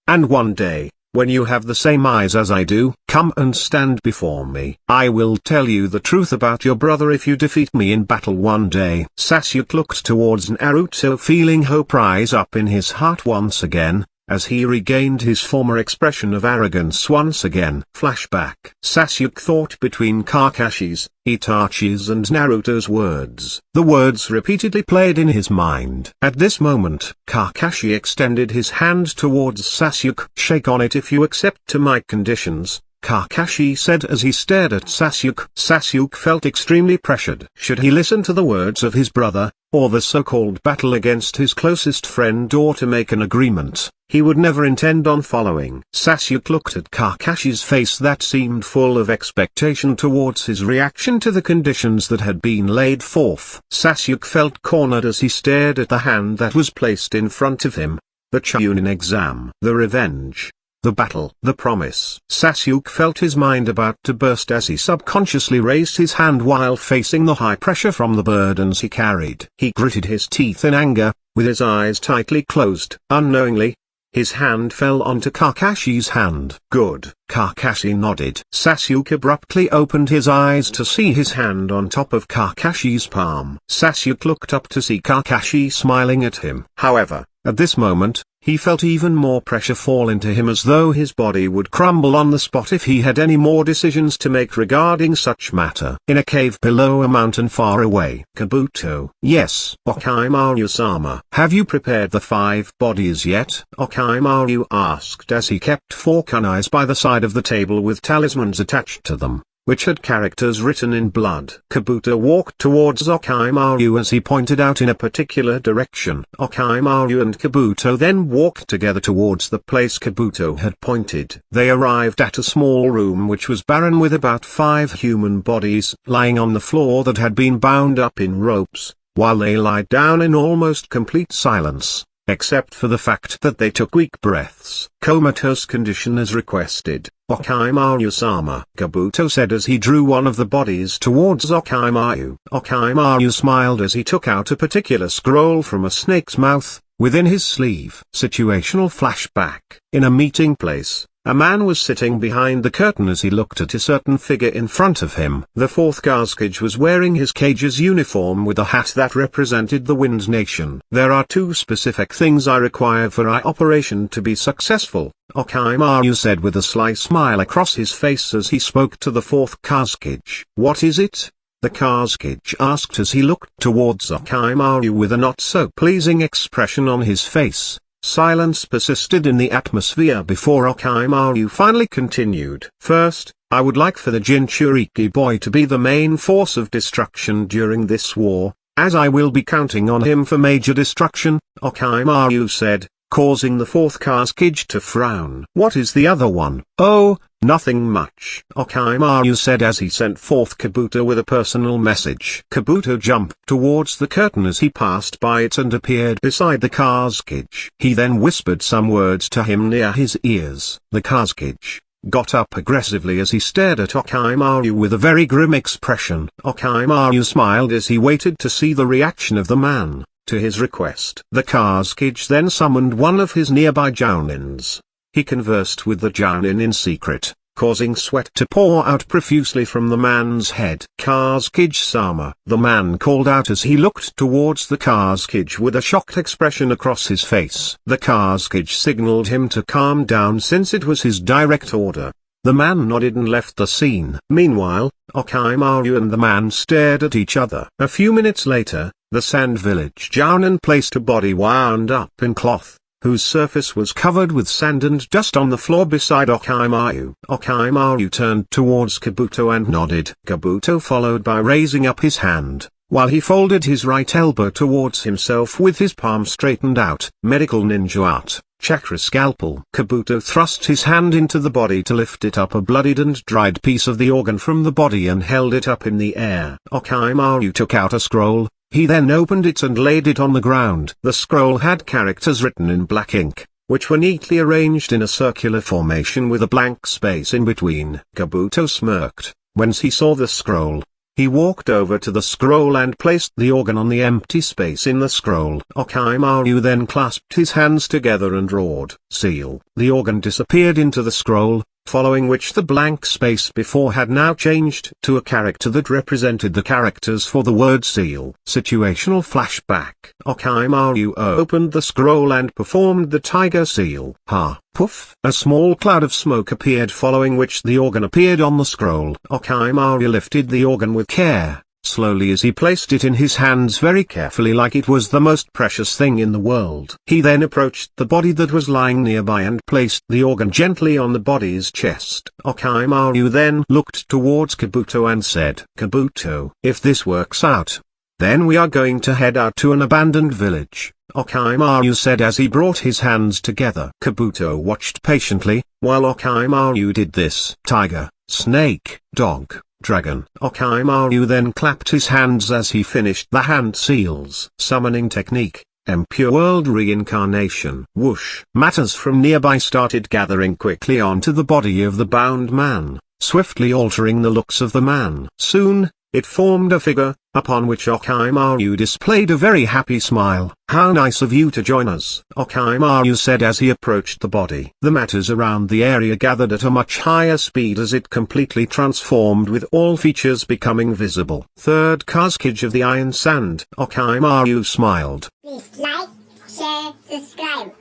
And one day, when you have the same eyes as I do, come and stand before me. I will tell you the truth about your brother if you defeat me in battle one day. Sasuke looked towards Naruto, feeling hope rise up in his heart once again, as he regained his former expression of arrogance once again. Flashback. Sasuke thought between Kakashi's, Itachi's and Naruto's words. The words repeatedly played in his mind. At this moment, Kakashi extended his hand towards Sasuke. Shake on it if you accept to my conditions, Kakashi said as he stared at Sasuke. Sasuke felt extremely pressured. Should he listen to the words of his brother, or the so-called battle against his closest friend, or to make an agreement he would never intend on following? Sasuke looked at Kakashi's face that seemed full of expectation towards his reaction to the conditions that had been laid forth. Sasuke felt cornered as he stared at the hand that was placed in front of him. The Chunin exam. The revenge. The battle. The promise. Sasuke felt his mind about to burst as he subconsciously raised his hand while facing the high pressure from the burdens he carried. He gritted his teeth in anger, with his eyes tightly closed. Unknowingly, his hand fell onto Kakashi's hand. Good. Kakashi nodded. Sasuke abruptly opened his eyes to see his hand on top of Kakashi's palm. Sasuke looked up to see Kakashi smiling at him. However, at this moment, he felt even more pressure fall into him, as though his body would crumble on the spot if he had any more decisions to make regarding such matter. In a cave below a mountain far away. Kabuto. Yes. Orochimaru-sama. Have you prepared the 5 bodies yet? Orochimaru asked as he kept 4 kunais by the side of the table with talismans attached to them, which had characters written in blood. Kabuto walked towards Orochimaru as he pointed out in a particular direction. Orochimaru and Kabuto then walked together towards the place Kabuto had pointed. They arrived at a small room which was barren, with about 5 human bodies lying on the floor that had been bound up in ropes, while they lied down in almost complete silence, except for the fact that they took weak breaths. Comatose condition as requested. Orochimaru-sama, Kabuto said as he drew one of the bodies towards Orochimaru. Orochimaru smiled as he took out a particular scroll from a snake's mouth, within his sleeve. Situational flashback. In a meeting place, a man was sitting behind the curtain as he looked at a certain figure in front of him. The 4th Kazekage was wearing his cage's uniform with a hat that represented the Wind Nation. There are 2 specific things I require for our operation to be successful, Orochimaru said with a sly smile across his face as he spoke to the 4th Kazekage. What is it? The Kazekage asked as he looked towards Orochimaru with a not-so-pleasing expression on his face. Silence persisted in the atmosphere before Orochimaru finally continued. First, I would like for the Jinchuriki boy to be the main force of destruction during this war, as I will be counting on him for major destruction, Orochimaru said, causing the 4th Kazekage to frown. What is the other one? Oh, nothing much, Orochimaru said as he sent forth Kabuto with a personal message. Kabuto jumped towards the curtain as he passed by it and appeared beside the Kazekage. He then whispered some words to him near his ears. The Kazekage got up aggressively as he stared at Orochimaru with a very grim expression. Orochimaru smiled as he waited to see the reaction of the man. to his request. The Kazkage then summoned one of his nearby jounins. He conversed with the jounin in secret, causing sweat to pour out profusely from the man's head. Kazkage-sama, the man called out as he looked towards the Kazkage with a shocked expression across his face. The Kazkage signaled him to calm down since it was his direct order. The man nodded and left the scene. Meanwhile, Okimaru and the man stared at each other. A few minutes later, the Sand Village jounin placed a body wound up in cloth, whose surface was covered with sand and dust on the floor beside Okimaru. Okimaru turned towards Kabuto and nodded. Kabuto followed by raising up his hand, while he folded his right elbow towards himself with his palm straightened out. Medical ninja art. Chakra scalpel. Kabuto thrust his hand into the body to lift it up, a bloodied and dried piece of the organ from the body, and held it up in the air. Okimaru took out a scroll. He then opened it and laid it on the ground. The scroll had characters written in black ink, which were neatly arranged in a circular formation with a blank space in between. Kabuto smirked. Once he saw the scroll, he walked over to the scroll and placed the organ on the empty space in the scroll. Okimaru then clasped his hands together and roared, "Seal!" The organ disappeared into the scroll, following which the blank space before had now changed to a character that represented the characters for the word seal. Situational flashback. Okimaru opened the scroll and performed the tiger seal. Ha! Puff! A small cloud of smoke appeared, following which the organ appeared on the scroll. Okimaru lifted the organ with care, slowly, as he placed it in his hands very carefully, like it was the most precious thing in the world. He then approached the body that was lying nearby and placed the organ gently on the body's chest. Okimaru then looked towards Kabuto and said, "Kabuto, if this works out, then we are going to head out to an abandoned village," Okimaru said as he brought his hands together. Kabuto watched patiently, while Okimaru did this. Tiger, snake, dog, dragon. Okimaru then clapped his hands as he finished the hand seals. Summoning technique, ANBU world reincarnation. Whoosh! Matters from nearby started gathering quickly onto the body of the bound man, swiftly altering the looks of the man. Soon, it formed a figure, upon which Okimaru displayed a very happy smile. "How nice of you to join us," Okimaru said as he approached the body. The matters around the area gathered at a much higher speed as it completely transformed, with all features becoming visible. Third Kazkage of the Iron Sand. Okimaru smiled. Please like, share, subscribe.